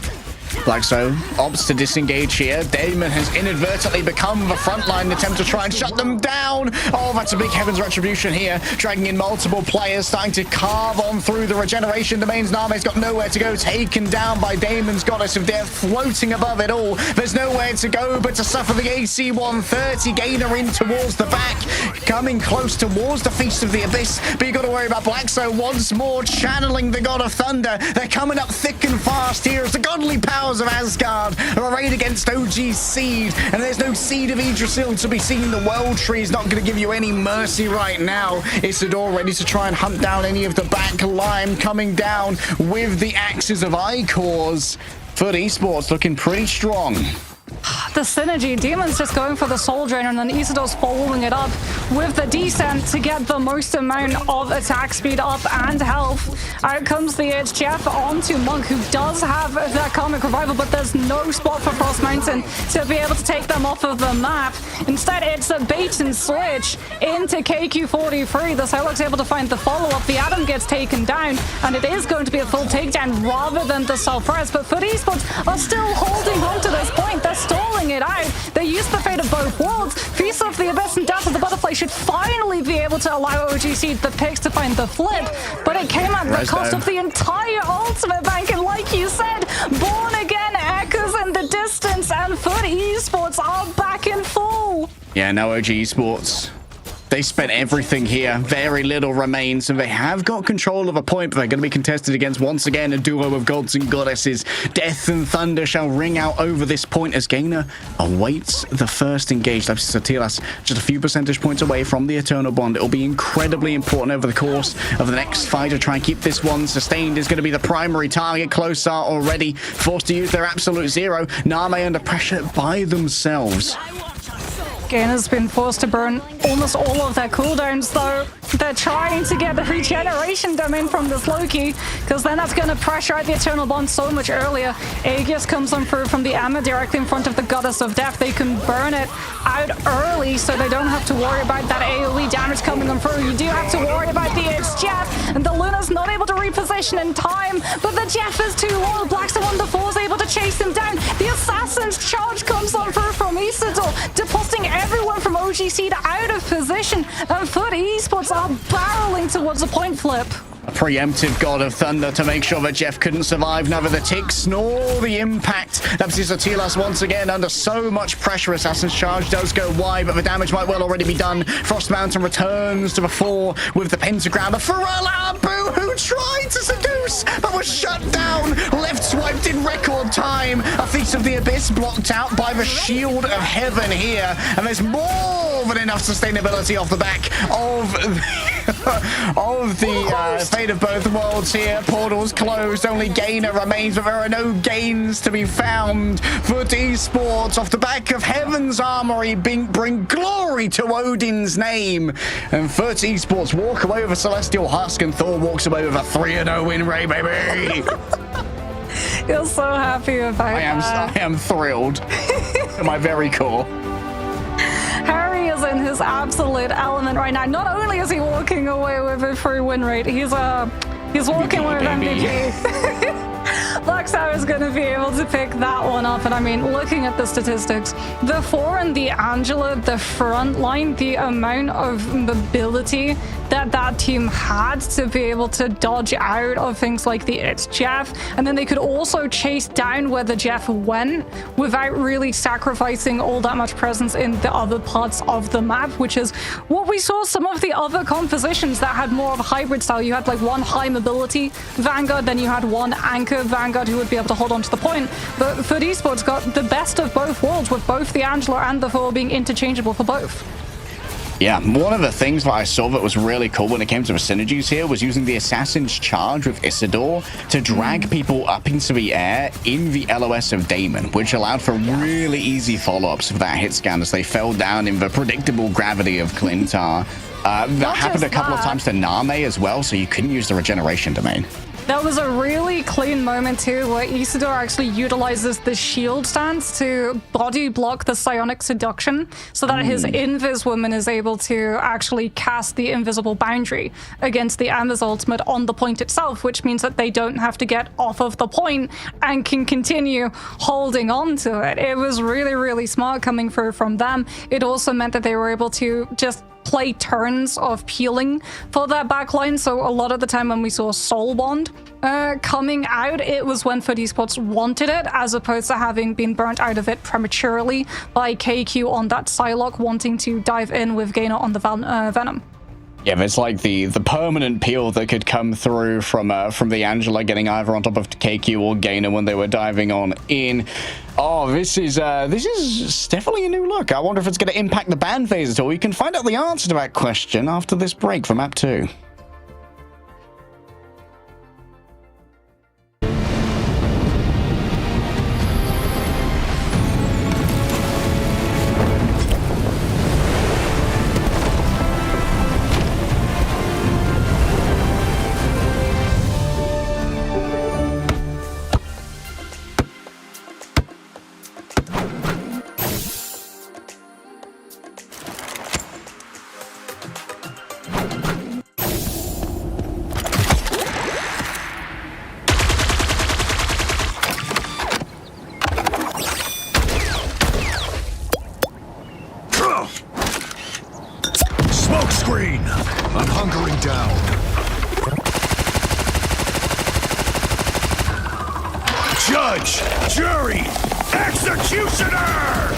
Black Soul opts to disengage here. Damon has inadvertently become the frontline attempt to try and shut them down. Oh, that's a big Heaven's Retribution here. Dragging in multiple players, starting to carve on through the regeneration domains. Name's got nowhere to go. Taken down by Damon's Goddess of Death, floating above it all. There's nowhere to go but to suffer the AC 130. Gainer in towards the back, coming close towards the Feast of the Abyss. But you got to worry about Black Soul once more, channeling the God of Thunder. They're coming up thick and fast here as the godly powers of Asgard are arrayed against OG Seed, and there's no Seed of Yggdrasil to be seen. The World Tree is not going to give you any mercy right now. Isidore ready to try and hunt down any of the back line, coming down with the axes of Icors. Foot Esports looking pretty strong. The synergy, Demon's just going for the Soul Drainer, and then Isidor's following it up with the Descent to get the most amount of attack speed up and health. Out comes the HGF onto Monk, who does have that Karmic Revival, but there's no spot for Frost Mountain to be able to take them off of the map. Instead, it's a bait and switch into KQ43. The Psylocke's able to find the follow-up. The Atom gets taken down, and it is going to be a full takedown rather than the self-res, but FUT Esports are still holding on to this point. They're stalling it out. They use the fate of both worlds. Feast of the Abyss and Death of the Butterfly should finally be able to allow OGC the picks to find the flip, but it came at the cost of the entire ultimate bank, and like you said, Born Again echoes in the distance, and FUT Esports are back in full. Yeah, no OG Esports. They spent everything here. Very little remains, and they have got control of a point, but they're going to be contested against, once again, a duo of gods and goddesses. Death and Thunder shall ring out over this point as Gainer awaits the first engage. That's Satilas just a few percentage points away from the Eternal Bond. It'll be incredibly important over the course of the next fight to try and keep this one sustained. Is going to be the primary target. Close are already forced to use their absolute zero. Name under pressure by themselves. Gainer's been forced to burn almost all of their cooldowns, though. They're trying to get the regeneration domain from this Loki, because then that's going to pressure out the Eternal Bond so much earlier. Aegis comes on through from the Emma directly in front of the Goddess of Death. They can burn it out early, so they don't have to worry about that AoE damage coming on through. You do have to worry about the Jeff, and the Luna's not able to reposition in time, but the Jeff is too low. Blackstone on the 4 is able to chase him down. The Assassin's Charge comes on through from Isidore, depositing everyone from OGC out of position, and FUT Esports are barreling towards a point flip. A preemptive God of Thunder to make sure that Jeff couldn't survive. Neither the ticks nor the impact. That's Atilas once again under so much pressure. Assassin's Charge does go wide, but the damage might well already be done. Frost Mountain returns to the fore with the pentagram. The Pharrell Abu, who tried to seduce but was shut down. Left swiped in record time. A Feast of the Abyss blocked out by the Shield of Heaven here. And there's more than enough sustainability off the back of the fate of both worlds here. Portals closed, only Gainer remains, but there are no gains to be found. FUT Esports off the back of Heaven's Armory bring glory to Odin's name. And FUT Esports walk away with a Celestial Husk, and Thor walks away with a 3-0 win rate, baby. You're so happy about that. I am thrilled to my very core. Harry is in his absolute element right now. Not only is he walking away with a free win rate, he's walking with MVP. Luxau is going to be able to pick that one up. And I mean, looking at the statistics, the 4 and the Angela, the front line, the amount of mobility that team had to be able to dodge out of things like the It's Jeff, and then they could also chase down where the Jeff went without really sacrificing all that much presence in the other parts of the map, which is what we saw some of the other compositions that had more of a hybrid style. You had like one high mobility Vanguard, then you had one anchor Vanguard who would be able to hold on to the point. But FUT Esports got the best of both worlds, with both the Angela and the Thor being interchangeable for both. Yeah, one of the things that I saw that was really cool when it came to the synergies here was using the Assassin's Charge with Isidore to drag people up into the air in the LOS of Damon, which allowed for really easy follow-ups of that hit scan as they fell down in the predictable gravity of Clintar. That happened a couple of times to Name as well, so you couldn't use the regeneration domain. That was a really clean moment too, where Isidore actually utilizes the shield stance to body block the psionic seduction so that his Invis woman is able to actually cast the invisible boundary against the Emma's ultimate on the point itself, which means that they don't have to get off of the point and can continue holding on to it. It was really, really smart coming through from them. It also meant that they were able to just play turns of peeling for that backline. So a lot of the time when we saw Soul Bond coming out, it was when FUT Esports wanted it, as opposed to having been burnt out of it prematurely by KQ on that Psylocke wanting to dive in with Gainer on the Venom. Yeah, there's like the permanent peel that could come through from the Angela getting either on top of KQ or Gainer when they were diving on in. Oh, this is definitely a new look. I wonder if it's going to impact the ban phase at all. You can find out the answer to that question after this break for map 2. Smoke screen! I'm hunkering down. Judge! Jury! Executioner!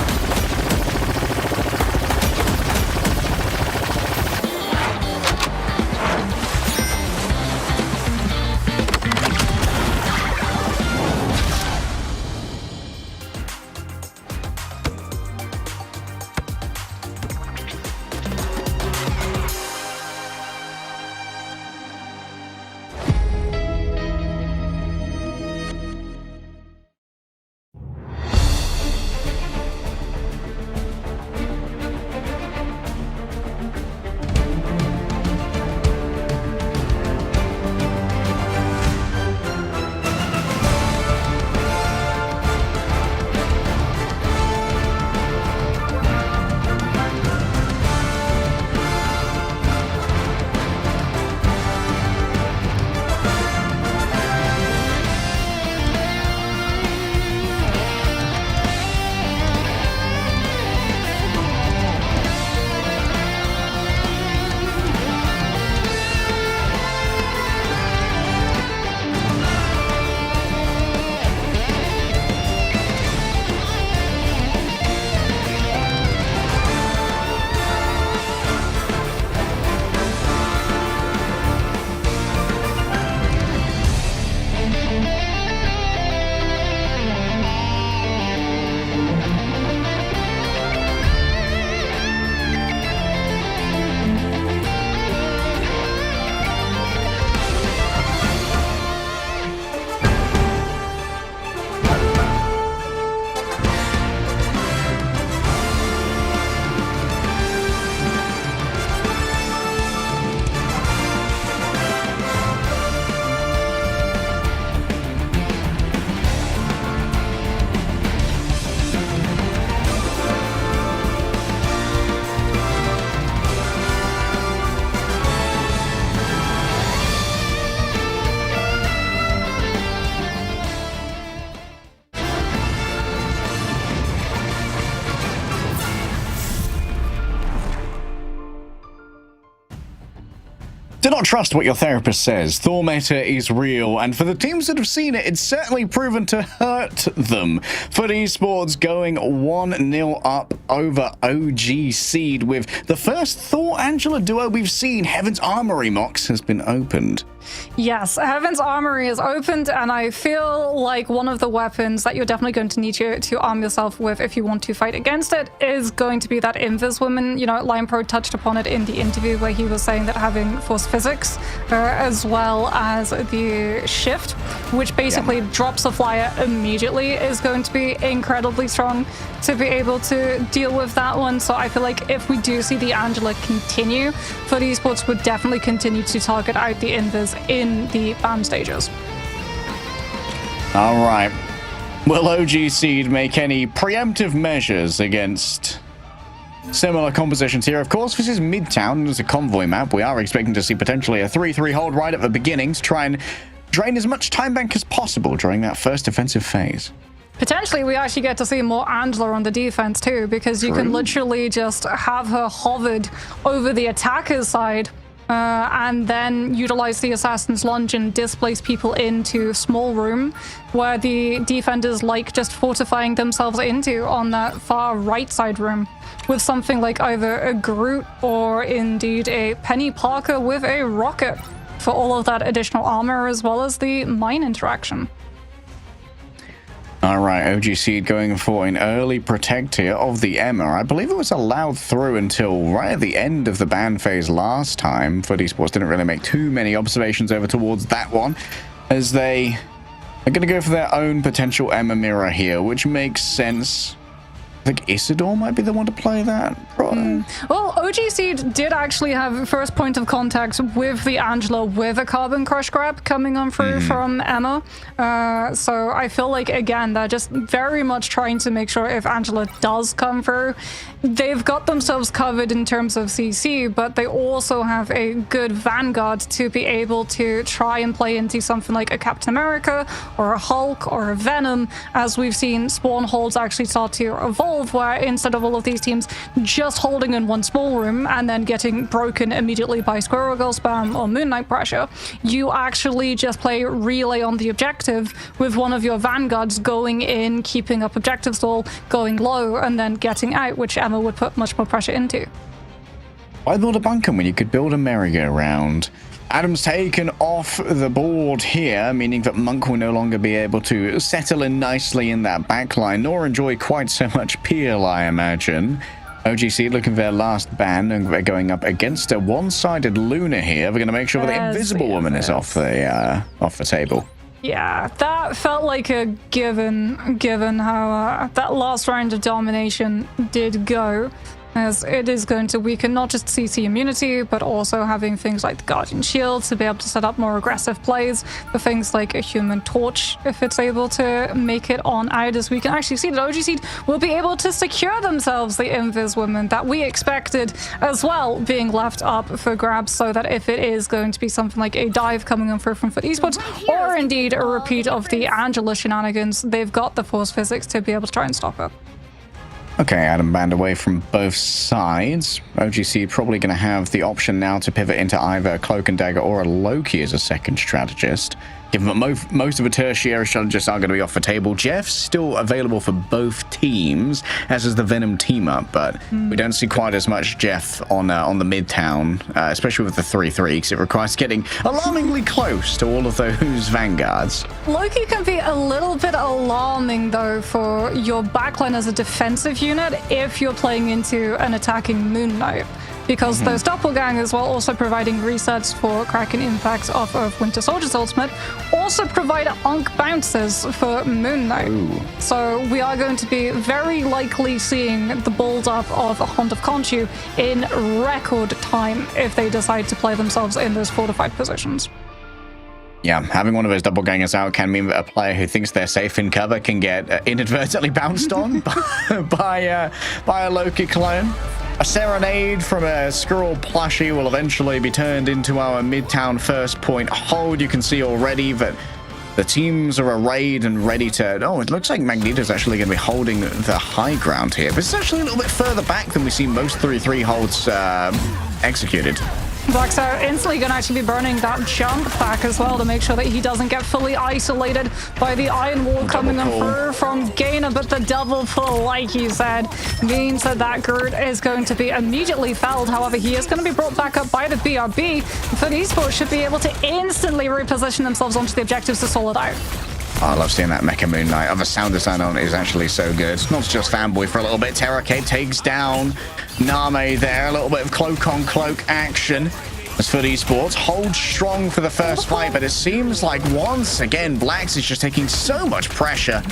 Do not trust what your therapist says. Thor meta is real, and for the teams that have seen it, it's certainly proven to hurt them. FUT Esports going 1-0 up over OG Seed with the first Thor-Angela duo we've seen. Heaven's Armory, Mox, has been opened. Yes, Heaven's Armory is opened, and I feel like one of the weapons that you're definitely going to need to arm yourself with if you want to fight against it is going to be that Invis woman. You know, Lion Pro touched upon it in the interview where he was saying that having Force Physics as well as the Shift, which basically drops a flyer immediately, is going to be incredibly strong to be able to deal with that one. So I feel like if we do see the Angela continue, FUT Esports would definitely continue to target out the Invis in the ban stages. All right. Will OG Seed make any preemptive measures against similar compositions here? Of course, this is Midtown and it's a convoy map. We are expecting to see potentially a 3-3 hold right at the beginning to try and drain as much time bank as possible during that first defensive phase. Potentially, we actually get to see more Angela on the defense too, because you can literally just have her hovered over the attacker's side and then utilize the Assassin's Lunge and displace people into small room where the defenders like just fortifying themselves into on that far right side room with something like either a Groot or indeed a Penny Parker with a rocket for all of that additional armor as well as the mine interaction. All right, OG Seed going for an early protect here of the Emma. I believe it was allowed through until right at the end of the ban phase last time. FUT Esports didn't really make too many observations over towards that one, as they are going to go for their own potential Emma mirror here, which makes sense. I think Isidore might be the one to play that. Well, OG Seed did actually have first point of contact with the Angela with a Carbon Crush grab coming on through from Emma. So I feel like, again, they're just very much trying to make sure if Angela does come through, they've got themselves covered in terms of CC, but they also have a good Vanguard to be able to try and play into something like a Captain America or a Hulk or a Venom, as we've seen spawn holds actually start to evolve evolve, where instead of all of these teams just holding in one small room and then getting broken immediately by Squirrel Girl spam or Moon Knight pressure, you actually just play relay on the objective with one of your vanguards going in, keeping up objective stall, going low, and then getting out, which Emma would put much more pressure into. Why build a bunker when you could build a merry-go-round? Adam's taken off the board here, meaning that Monk will no longer be able to settle in nicely in that backline, nor enjoy quite so much peel, I imagine. OGC looking for their last ban, and they're going up against a one-sided Luna here. We're going to make sure that the Invisible Woman is off the table. Yeah, that felt like a given how that last round of domination did go, as it is going to weaken not just CC immunity, but also having things like the Guardian Shield to be able to set up more aggressive plays for things like a Human Torch, if it's able to make it on out, as we can actually see that OGC will be able to secure themselves the Invis Women that we expected as well, being left up for grabs, so that if it is going to be something like a dive coming on through from Foot Esports, or indeed a repeat of the Angela shenanigans, they've got the force physics to be able to try and stop it. Okay, Adam banned away from both sides. OGC probably going to have the option now to pivot into either a Cloak and Dagger or a Loki as a second strategist. Given that most of the tertiary strategists are going to be off the table, Jeff's still available for both teams, as is the Venom team-up, but we don't see quite as much Jeff on the Midtown, especially with the 3-3, because it requires getting alarmingly close to all of those vanguards. Loki can be a little bit alarming, though, for your backline as a defensive unit if you're playing into an attacking Moon Knight, because those doppelgangers, while also providing resets for Kraken Impact off of Winter Soldier's ultimate, also provide Unk bounces for Moon Knight. Ooh. So we are going to be very likely seeing the build up of Haunt of Khonshu in record time if they decide to play themselves in those fortified positions. Yeah, having one of those doppelgangers out can mean that a player who thinks they're safe in cover can get inadvertently bounced on by a Loki clone. A serenade from a Squirrel plushie will eventually be turned into our Midtown first point hold. You can see already that the teams are arrayed and ready to... Oh, it looks like Magneto's actually going to be holding the high ground here. But it's actually a little bit further back than we see most 3-3 holds executed. Blackstar instantly going to actually be burning that jump pack as well to make sure that he doesn't get fully isolated by the Iron Wall coming on through from Gainer, but the double pull, like you said, means that that Groot is going to be immediately felled. However, he is going to be brought back up by the BRB, but Esports should be able to instantly reposition themselves onto the objectives to solid out. Oh, I love seeing that Mecha Moon Knight. Oh, the sound design on it is actually so good. Not just fanboy for a little bit. Terracade takes down Name there. A little bit of cloak on cloak action. As for Esports, hold strong for the first fight, but it seems like once again, Blacks is just taking so much pressure.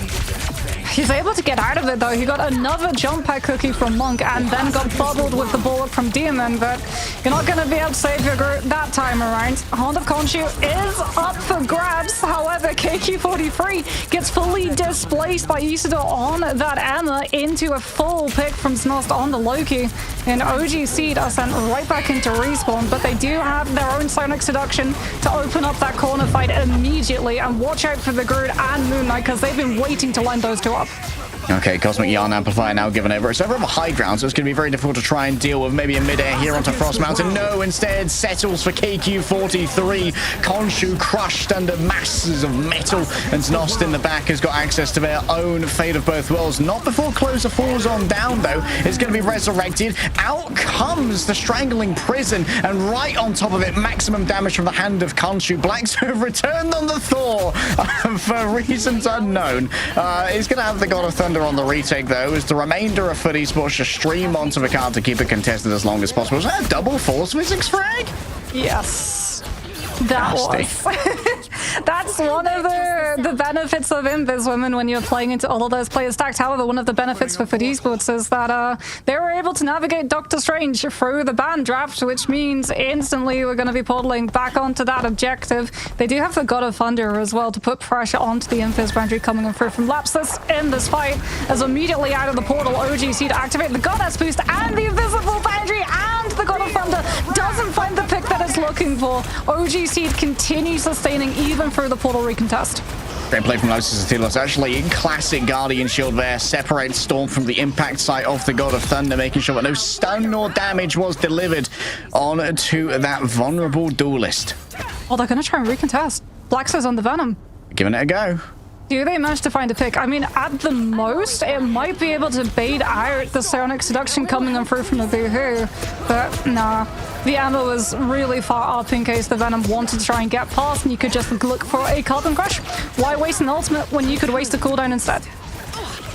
He's able to get out of it, though. He got another jump pack cookie from Monk and then got bubbled with the bullet from Demon, but you're not going to be able to save your Groot that time around. Haunt of Khonshu is up for grabs. However, KQ43 gets fully displaced by Isidore on that Emma into a full pick from Snost on the Loki. And OGC are sent right back into respawn, but they do have their own Sonic Seduction to open up that corner fight immediately. And watch out for the Groot and Moon Knight, because they've been waiting to line those two up. Okay, Cosmic Yarn Amplifier now given over. It's over on the high ground, so it's going to be very difficult to try and deal with maybe a mid-air here onto Frost Mountain. No, instead settles for KQ43. Khonshu crushed under masses of metal, and Znost in the back has got access to their own Fate of Both Worlds. Not before Closer falls on down, though. It's going to be resurrected. Out comes the Strangling Prison, and right on top of it, maximum damage from the hand of Khonshu. Blacks have returned on the Thor for reasons unknown. He's going to have the God of Thunder on the retake, though, as the remainder of Foot Esports just stream onto the card to keep it contested as long as possible. Is that a double force physics frag? Yes. That was. That's one of the benefits of Invis Women when you're playing into all of those players stacked. However, one of the benefits for Foot Esports is that they were able to navigate Doctor Strange through the ban draft, which means instantly we're going to be portaling back onto that objective. They do have the God of Thunder as well to put pressure onto the Invis boundary coming in through from Lapsus in this fight, as immediately out of the portal, OGC to activate the Goddess boost and the Invisible boundary, and the God of Thunder doesn't find the pick that it's looking for. OGC continue sustaining even through the portal recontest. Great play from Lotus. Actually, in classic Guardian Shield there, separates Storm from the impact site of the God of Thunder, making sure that no stun nor damage was delivered on to that vulnerable duelist. Oh, they're going to try and recontest. Blacksa's on the Venom. Giving it a go. Do they manage to find a pick? I mean, at the most, it might be able to bait out the Sonic Seduction coming on through from the Boohoo, but nah. The ammo was really far up in case the Venom wanted to try and get past, and you could just look for a Carbon Crush. Why waste an ultimate when you could waste a cooldown instead?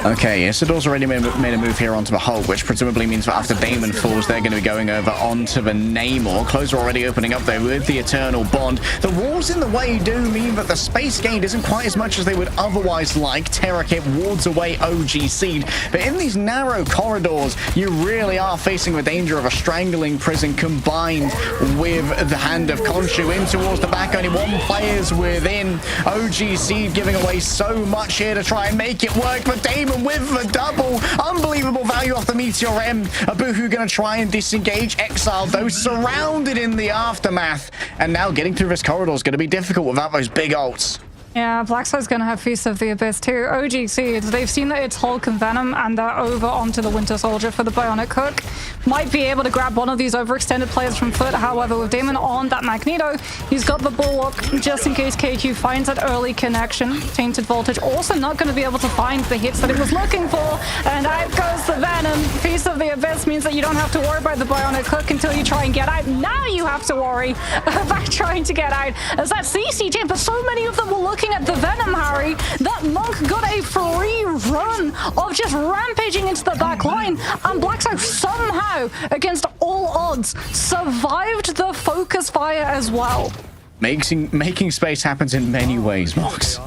Okay, Isidor's already made a move here onto the Hulk, which presumably means that after Damon falls, they're going to be going over onto the Namor. Closer already opening up there with the Eternal Bond. The walls in the way do mean that the space gained isn't quite as much as they would otherwise like. Terra Kit wards away OG Seed, but in these narrow corridors, you really are facing the danger of a strangling prison combined with the Hand of Khonshu in towards the back. Only one player's within. OG Seed giving away so much here to try and make it work, but Damon with the double. Unbelievable value off the Meteor M. A Boohoo going to try and disengage. Exile, though, surrounded in the aftermath. And now getting through this corridor is going to be difficult without those big ults. Yeah, Blackstar's going to have Feast of the Abyss too. OG Seeds, they've seen that it's Hulk and Venom, and they're over onto the Winter Soldier for the Bionic Hook. Might be able to grab one of these overextended players from foot. However, with Damon on that Magneto, he's got the Bulwark just in case KQ finds that early connection. Tainted Voltage also not going to be able to find the hits that it was looking for. And out goes the Venom. Feast of the Abyss means that you don't have to worry about the Bionic Hook until you try and get out. Now you have to worry about trying to get out. As that CC team, but so many of them were looking at the Venom, Harry, that Monk got a free run of just rampaging into the back line, and Blackstar somehow, against all odds, survived the focus fire as well. Making space happens in many ways, Mox.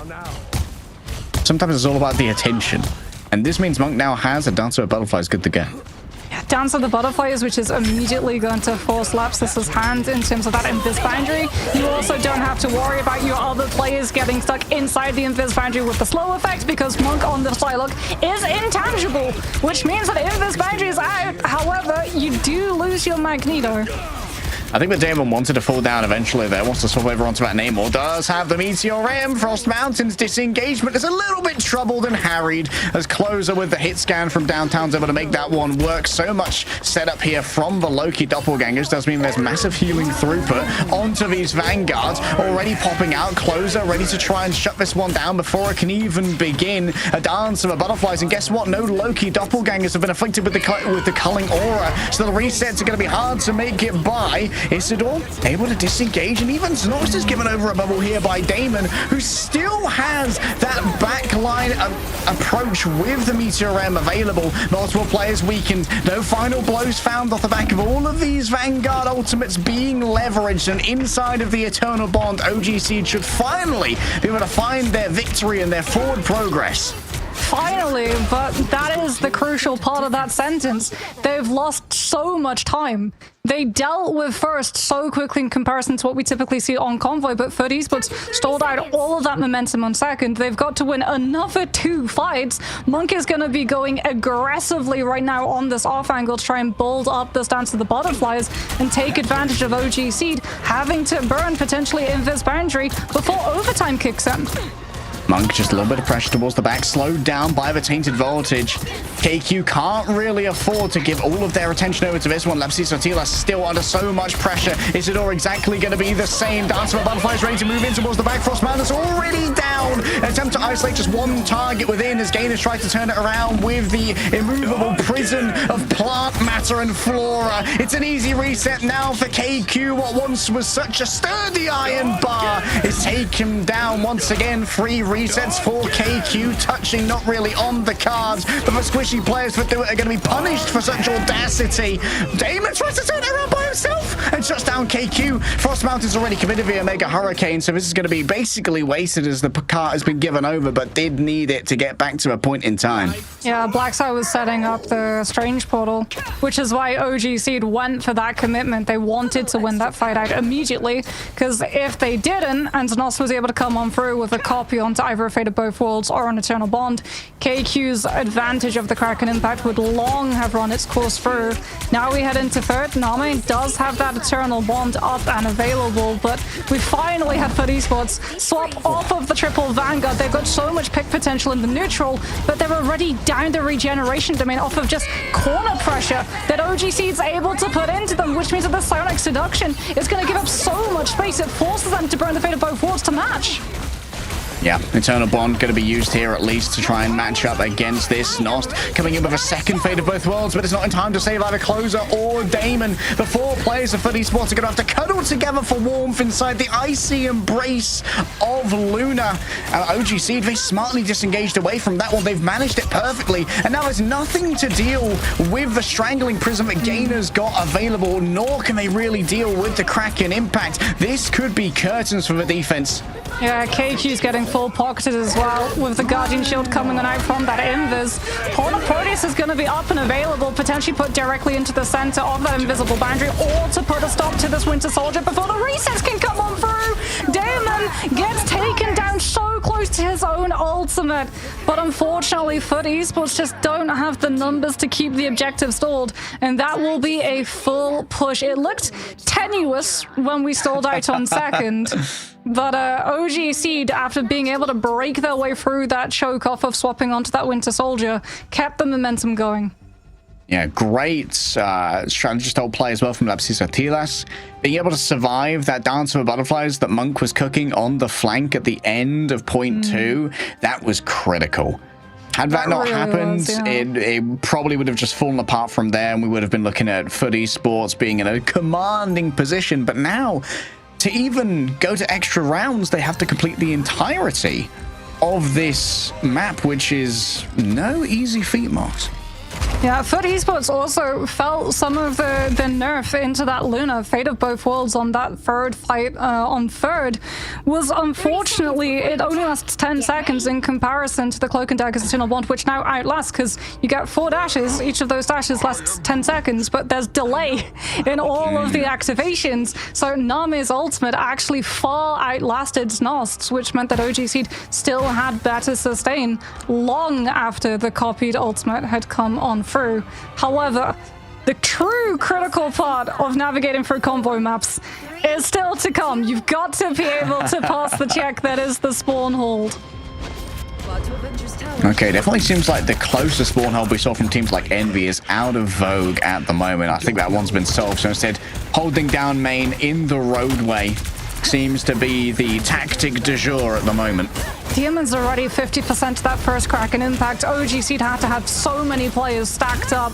Sometimes it's all about the attention, and this means Monk now has a Dancer of Butterflies good to go. Dance of the Butterflies, which is immediately going to force Lapsus's hand in terms of that Invis Boundary. You also don't have to worry about your other players getting stuck inside the Invis Boundary with the slow effect, because Monk on the Psylocke is intangible, which means that Invis Boundary is out. However, you do lose your Magneto. I think the Damon wanted to fall down eventually there. Wants to swap over onto that Namor. Does have the Meteor M. Frost Mountain's disengagement is a little bit troubled and harried as Closer with the hit scan from downtown's able to make that one work. So much setup here from the Loki doppelgangers does mean there's massive healing throughput onto these Vanguards. Already popping out. Closer ready to try and shut this one down before it can even begin. A dance of the butterflies, and guess what? No Loki doppelgangers have been afflicted with the culling aura, so the resets are going to be hard to make it by. Isidore able to disengage, and even Znox is given over a bubble here by Damon, who still has that backline approach with the Meteor M available. Multiple players weakened. No final blows found off the back of all of these Vanguard ultimates being leveraged, and inside of the Eternal Bond, OG Seed should finally be able to find their victory and their forward progress. Finally, but that is the crucial part of that sentence. They've lost so much time. They dealt with first so quickly in comparison to what we typically see on Convoy, but FUT Esports stalled out all of that momentum on second. They've got to win another 2 fights. Monk is going to be going aggressively right now on this off angle to try and build up this Dance of the Butterflies and take advantage of OG Seed having to burn potentially Invis Boundary before overtime kicks in. Monk just a little bit of pressure towards the back, slowed down by the Tainted Voltage. KQ can't really afford to give all of their attention over to this one. Lapsi Sotila still under so much pressure. Isidore exactly going to be the same. Dance of the Butterflies ready to move in towards the back. Frost Madness already down. An attempt to isolate just one target within as Gainers tries to turn it around with the immovable prison of plant matter and flora. It's an easy reset now for KQ. What once was such a sturdy iron bar is taken down once again. Free resets for KQ, touching not really on the cards, but the squishy players for Do It are going to be punished for such audacity. Damon tries to turn it around by himself and shuts down KQ. Frost Mountain's already committed via Mega Hurricane, so this is going to be basically wasted as the cart has been given over, but did need it to get back to a point in time. Yeah, Blackstar was setting up the Strange Portal, which is why OG Seed went for that commitment. They wanted to win that fight out immediately, because if they didn't, and Znos was able to come on through with a copy onto either a Fate of Both Worlds or an Eternal Bond. KQ's advantage of the Kraken Impact would long have run its course through. Now we head into third. Name does have that Eternal Bond up and available, but we finally had FUT Esports swap off of the triple Vanguard. They've got so much pick potential in the neutral, but they're already down the regeneration domain off of just corner pressure that OG Seed's able to put into them, which means that the Psionic Seduction is going to give up so much space. It forces them to burn the Fate of Both Worlds to match. Yeah, Eternal Bond going to be used here at least to try and match up against this. Nost coming in with a second Fate of Both Worlds, but it's not in time to save either Closer or Damon. The four players of FUT Esports are going to have to cuddle together for warmth inside the icy embrace of Luna. And OG Seed, they smartly disengaged away from that one. They've managed it perfectly, and now there's nothing to deal with the Strangling Prism that Gainer's got available, nor can they really deal with the Kraken Impact. This could be curtains for the defense. Yeah, KQ's getting full pocketed as well, with the Guardian Shield coming out from that Invis. Pawn of Proteus is going to be up and available, potentially put directly into the center of that invisible boundary, or to put a stop to this Winter Soldier before the resets can come on through. Damon gets taken down so close to his own ultimate, but unfortunately FUT Esports just don't have the numbers to keep the objective stalled, and that will be a full push. It looked tenuous when we stalled out on second. But OG Seed, after being able to break their way through that choke off of swapping onto that Winter Soldier, kept the momentum going. Yeah, great strategy style play as well from Lapsis Atilas. Being able to survive that Dance of the Butterflies that Monk was cooking on the flank at the end of point 2, that was critical. Had that not happened, it probably would have just fallen apart from there, and we would have been looking at FUT Esports being in a commanding position. But now, to even go to extra rounds, they have to complete the entirety of this map, which is no easy feat, Marks. Yeah, FUT Esports also felt some of the nerf into that Luna. Fate of Both Worlds on that third fight on third was, unfortunately, it only lasts 10 seconds in comparison to the Cloak and Dagger's Eternal Bond, which now outlasts, because you get 4 dashes. Each of those dashes lasts 10 seconds, but there's delay in all of the activations. So Name's ultimate actually far outlasted Nost's, which meant that OG Seed still had better sustain long after the copied ultimate had come on through. However, the true critical part of navigating through convoy maps is still to come. You've got to be able to pass the check that is the spawn hold. Okay, definitely seems like the closest spawn hold we saw from teams like Envy is out of vogue at the moment. I think that one's been solved, so instead holding down main in the roadway seems to be the tactic du jour at the moment. Demon's already 50% that first Kraken Impact. OG Seed had to have so many players stacked up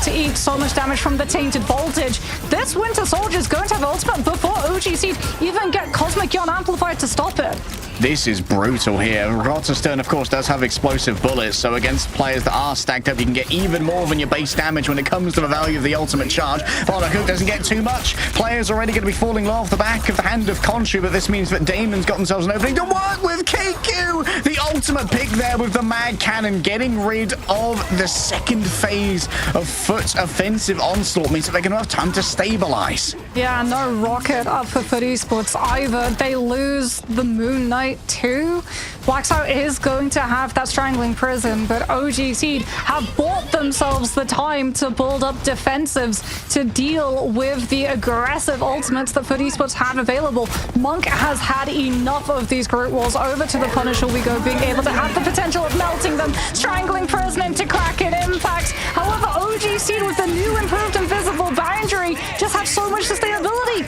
to eat so much damage from the Tainted Voltage. This Winter Soldier is going to have ultimate before OG Seed even get Cosmic Yawn amplified to stop it. This is brutal here. Rotterstern, of course, does have explosive bullets, so against players that are stacked up, you can get even more than your base damage when it comes to the value of the ultimate charge. Cook doesn't get too much. Players already going to be falling low off the back of the hand of Khonshu, but this means that Damon's got themselves an opening to work with. KQ, the ultimate pick there with the Mag Cannon, getting rid of the second phase of FUT's offensive onslaught, means that they're going to have time to stabilize. Yeah, no rocket up for FUT Esports either. They lose the Moon Knight too. Blacksout is going to have that Strangling Prism, but OG Seed have bought themselves the time to build up defensives to deal with the aggressive ultimates that FUT Esports have available. Monk has had enough of these group walls. Over to the Punisher we go, being able to have the potential of melting them. Strangling Prism into Kraken Impact. However, OG Seed with the new improved invisible boundary just have so much sustainability.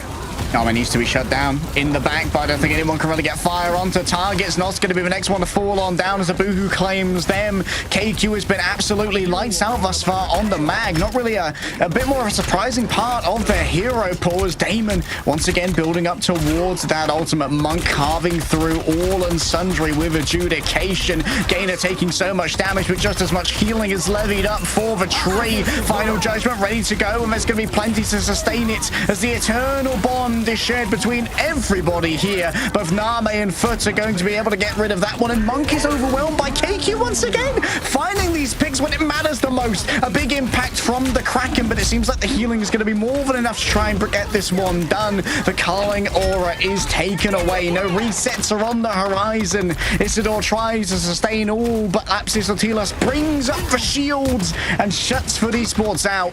It needs to be shut down in the back, but I don't think anyone can really get fire onto targets. Not's going to be the next one to fall on down as Abuhu claims them. KQ has been absolutely lights out thus far on the mag. Not really a bit more of a surprising part of their hero pool as Damon once again building up towards that ultimate. Monk carving through all and sundry with adjudication. Gainer taking so much damage, but just as much healing is levied up for the tree. Final Judgment ready to go, and there's going to be plenty to sustain it as the Eternal Bond bond is shared between everybody here. Both Name and Foot are going to be able to get rid of that one, and Monk is overwhelmed by KQ once again, finding these picks when it matters the most. A big impact from the Kraken, but it seems like the healing is going to be more than enough to try and get this one done. The Carling aura is taken away. No resets are on the horizon. Isidore tries to sustain all, but Lapsis Otilas brings up the shields and shuts Foot Esports out.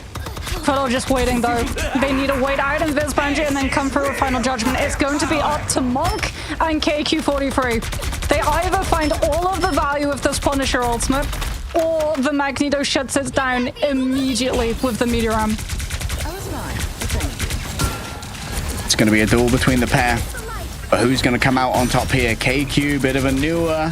Fuddle just waiting though. They need to wait out Invis Banji and then come through a final judgment. It's going to be up to Monk and KQ43. They either find all of the value of this Punisher ultimate, or the Magneto shuts it down immediately with the Meteoram. It's going to be a duel between the pair. But who's going to come out on top here? KQ, bit of a newer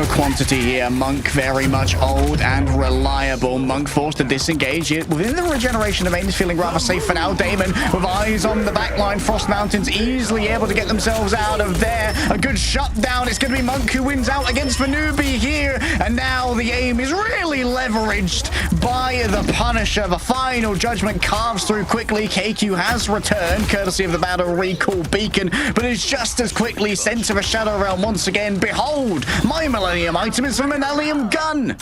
quantity here. Monk very much old and reliable. Monk forced to disengage it. Within the regeneration, the main is feeling rather safe for now. Damon with eyes on the backline. Frost Mountains easily able to get themselves out of there. A good shutdown. It's going to be Monk who wins out against Vanubi here. And now the aim is really leveraged by the Punisher. The final judgment carves through quickly. KQ has returned, courtesy of the Battle Recall Beacon, but is just as quickly sent to the Shadow Realm once again. Behold, my Millennium item is a Millennium gun.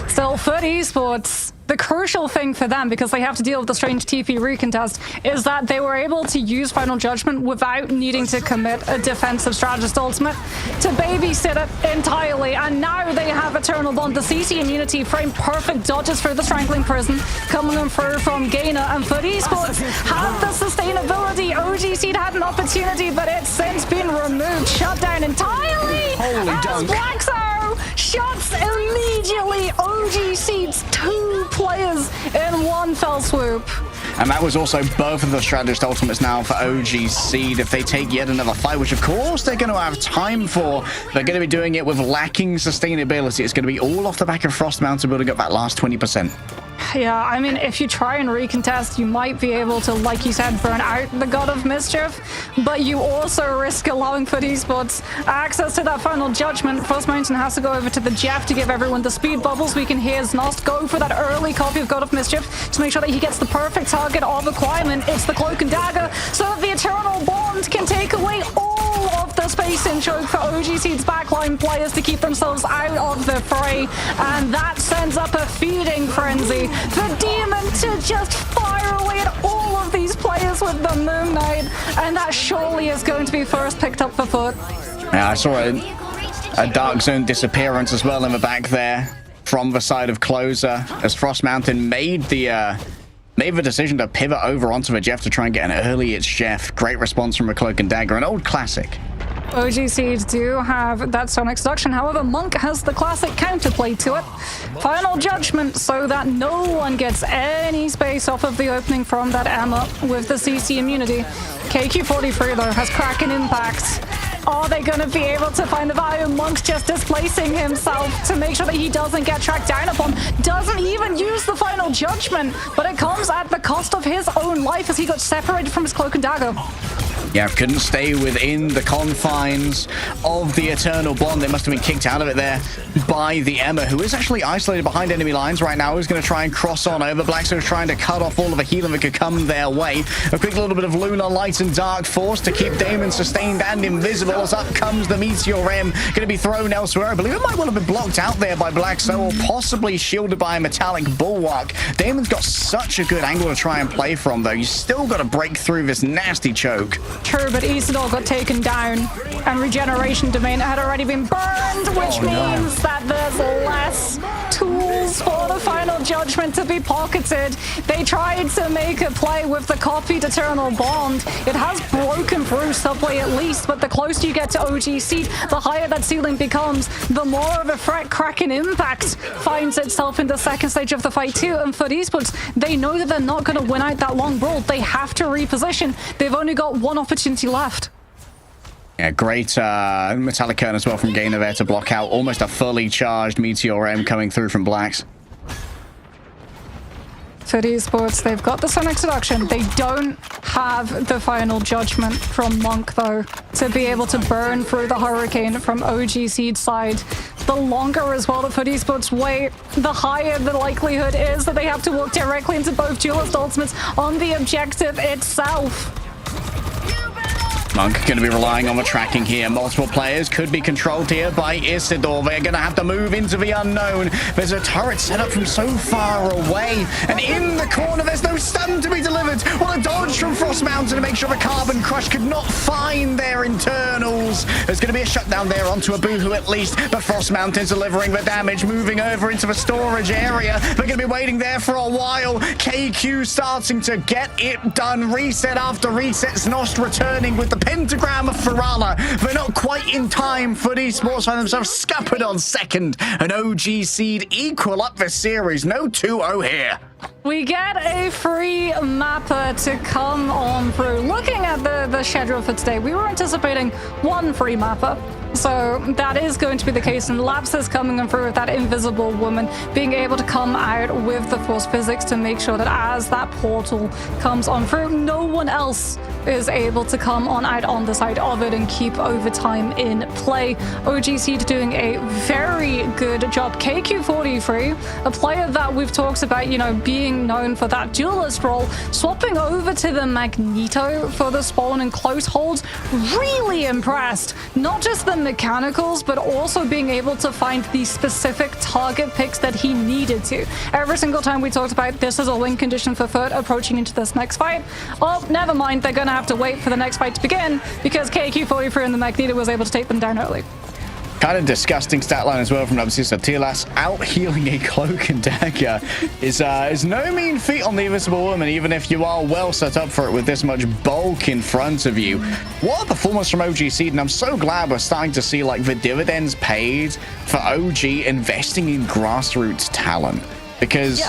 Still, Foot Esports, the crucial thing for them, because they have to deal with the strange TP recontest, is that they were able to use Final Judgment without needing to commit a defensive strategist ultimate to babysit it entirely, and now they have Eternal Bond. The CC immunity frame perfect dodges through the Strangling Prison, coming in through from Gainer, and Foot Esports have the sustainability. OG Seed had an opportunity, but it's since been removed, shut down entirely. Holy as dunk. Black Arrow shuts immediately OG Seed's 2 players in one fell swoop. And that was also both of the strategist ultimates now for OG Seed. If they take yet another fight, which of course they're going to have time for, they're going to be doing it with lacking sustainability. It's going to be all off the back of Frost Mountain building up that last 20%. Yeah, I mean, if you try and recontest, you might be able to, like you said, burn out the God of Mischief, but you also risk allowing Foot Esports access to that final judgment. Frost Mountain has to go over to the Jeff to give everyone the speed bubbles. We can hear Znost go for that early copy of God of Mischief to make sure that he gets the perfect target of acquirement. It's the Cloak and Dagger, so that the Eternal Bond can take away all of the space in choke for OG Seed's backline players to keep themselves out of the fray, and that sends up a feeding frenzy for Demon to just fire away at all of these players with the Moon Knight, and that surely is going to be first picked up for Foot. Yeah, I saw a Dark Zone disappearance as well in the back there from the side of Closer as Frost Mountain made the decision to pivot over onto the Jeff to try and get an early It's Jeff. Great response from a Cloak and Dagger, an old classic. OG Seeds do have that Sonic Seduction, however Monk has the classic counterplay to it. Final Judgment, so that no one gets any space off of the opening from that Emma with the CC immunity. KQ43 though has Kraken Impact. Are they going to be able to find the value? Monk's just displacing himself to make sure that he doesn't get tracked down upon. Doesn't even use the Final Judgment, but it comes at the cost of his own life as he got separated from his Cloak and Dagger. Yeah, couldn't stay within the confines of the Eternal Bond. They must have been kicked out of it there by the Emma, who is actually isolated behind enemy lines right now. Who's going to try and cross on over. Blackstone's trying to cut off all of the healing that could come their way. A quick little bit of Lunar Light and Dark Force to keep Damon sustained and invisible as up comes the Meteor M. Going to be thrown elsewhere. I believe it might well have been blocked out there by Blackstone, or possibly shielded by a metallic bulwark. Damon's got such a good angle to try and play from, though. You still got to break through this nasty choke. True, but Isidore got taken down, and Regeneration Domain had already been burned, which means that there's less tools for the Final Judgment to be pocketed. They tried to make a play with the copied Eternal Bond. It has broken through Subway at least, but the closer you get to OG Seed, the higher that ceiling becomes, the more of a threat Kraken Impact finds itself in the second stage of the fight too. And for Esports, they know that they're not going to win out that long brawl. They have to reposition. They've only got one opportunity left. Yeah, great Metallic Curtain as well from Gainer there to block out almost a fully charged Meteor M coming through from Blacks. For Esports, they've got the Sonic Seduction. They don't have the Final Judgment from Monk, though, to be able to burn through the Hurricane from OG Seed's side. the longer as well that FUT Esports wait, the higher the likelihood is that they have to walk directly into both duelist ultimates on the objective itself. Monk going to be relying on the tracking here. Multiple players could be controlled here by Isidore. They're going to have to move into the unknown. There's a turret set up from so far away. And in the corner, there's no stun to be delivered. Well, a dodge from Frost Mountain to make sure the Carbon Crush could not find their internals. There's going to be a shutdown there onto a Boohoo at least. But Frost Mountain's delivering the damage, moving over into the storage area. They're going to be waiting there for a while. KQ starting to get it done. Reset after reset. Znost returning with the pentagram of Ferala. They're not quite in time. FUT Esports find themselves scuppered on second. An OG seed equal up the series. No 2-0 here. We get a free mapper to come on through. Looking at the schedule for today, we were anticipating one free mapper. So that is going to be the case, and Laps is coming on through with that invisible woman, being able to come out with the force physics to make sure that as that portal comes on through, no one else is able to come on out on the side of it and keep overtime in play. OGC doing a very good job. KQ43, a player that we've talked about, you know, being known for that duelist role, swapping over to the Magneto for the spawn and close holds. Really impressed. Not just the mechanicals, but also being able to find the specific target picks that he needed to. Every single time we talked about this is a win condition for FUT approaching into this next fight. Oh, never mind, they're gonna have to wait for the next fight to begin because KQ43 and the Magneto was able to take them down early. Kind of disgusting stat line as well from Nubsisa. Tilas out healing a cloak and dagger is no mean feat on the Invisible Woman, even if you are well set up for it with this much bulk in front of you. What a performance from OGC, and I'm so glad we're starting to see like the dividends paid for OG investing in grassroots talent. Because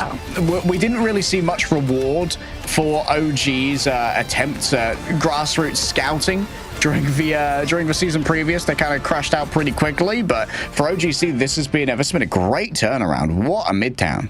we didn't really see much reward for OG's attempts at grassroots scouting during the season previous. They kind of crashed out pretty quickly, but for OGC, this has been a great turnaround. What a midtown.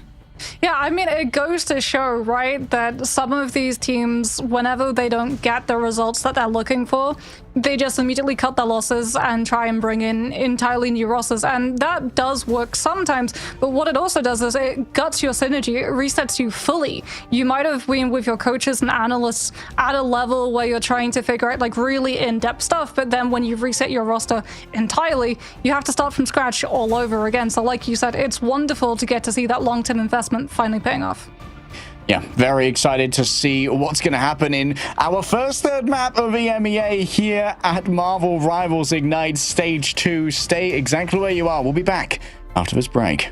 Yeah, I mean, it goes to show, right, that some of these teams, whenever they don't get the results that they're looking for, they just immediately cut their losses and try and bring in entirely new rosters. And that does work sometimes, but what it also does is it guts your synergy, it resets you fully. You might have been with your coaches and analysts at a level where you're trying to figure out like really in-depth stuff, but then when you reset your roster entirely, you have to start from scratch all over again. So like you said, it's wonderful to get to see that long-term investment finally paying off. Yeah, very excited to see what's going to happen in our first third map of EMEA here at Marvel Rivals Ignite Stage 2. Stay exactly where you are. We'll be back after this break.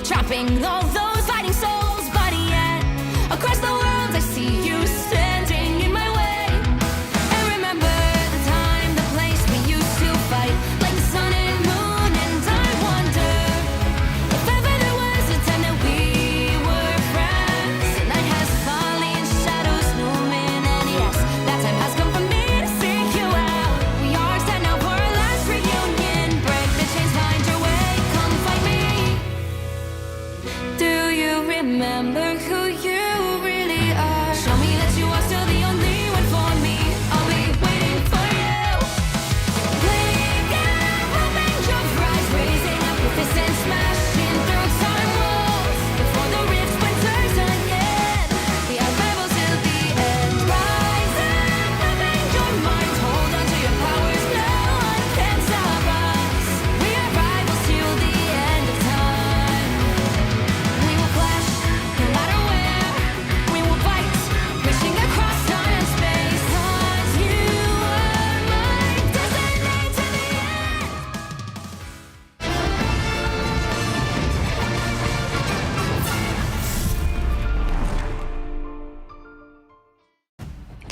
trapping all those fighting souls, but yet across the world I see you standing in my way.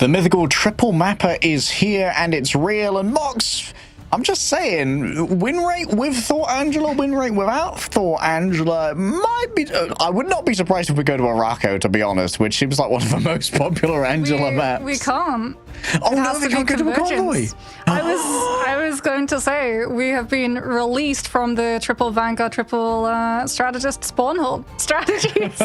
The mythical triple mapper is here, and it's real. And Mox, I'm just saying, win rate with Thor Angela, win rate without Thor Angela might be... I would not be surprised if we go to Araco, to be honest, which seems like one of the most popular Angela maps. We can't. Oh no, they can't go to a convoy. I was going to say, we have been released from the triple Vanguard, triple strategist spawn hole strategies.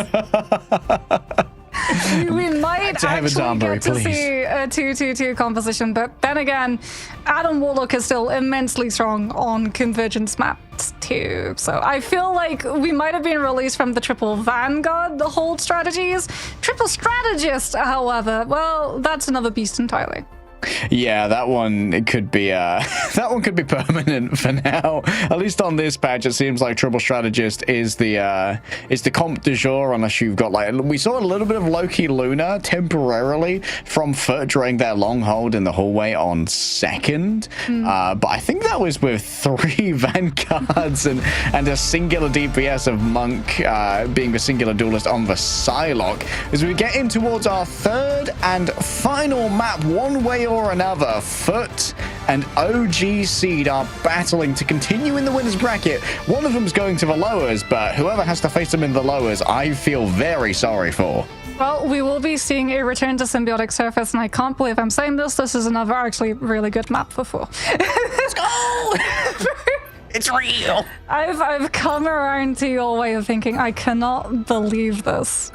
We might actually get to see a 2-2-2 composition, but then again, Adam Warlock is still immensely strong on convergence maps too. So I feel like we might have been released from the triple Vanguard, the hold strategies. Triple strategist, however, well, that's another beast entirely. Yeah, that one, it could be that one could be permanent for now. At least on this patch, it seems like triple strategist is the comp du jour, unless you've got, like, we saw a little bit of Loki Luna temporarily from Foot during their long hold in the hallway on second. But I think that was with 3 Vanguards and a singular DPS of Monk being the singular duelist on the Psylocke. As we get in towards our third and final map, one way or another, Foot and OG Seed are battling to continue in the winners bracket. One of them's going to the lowers, but whoever has to face them in the lowers, I feel very sorry for. Well, we will be seeing a return to Symbiotic Surface, and I can't believe I'm saying this. This is another actually really good map for 4. Let's go! It's real. I've come around to your way of thinking. I cannot believe this.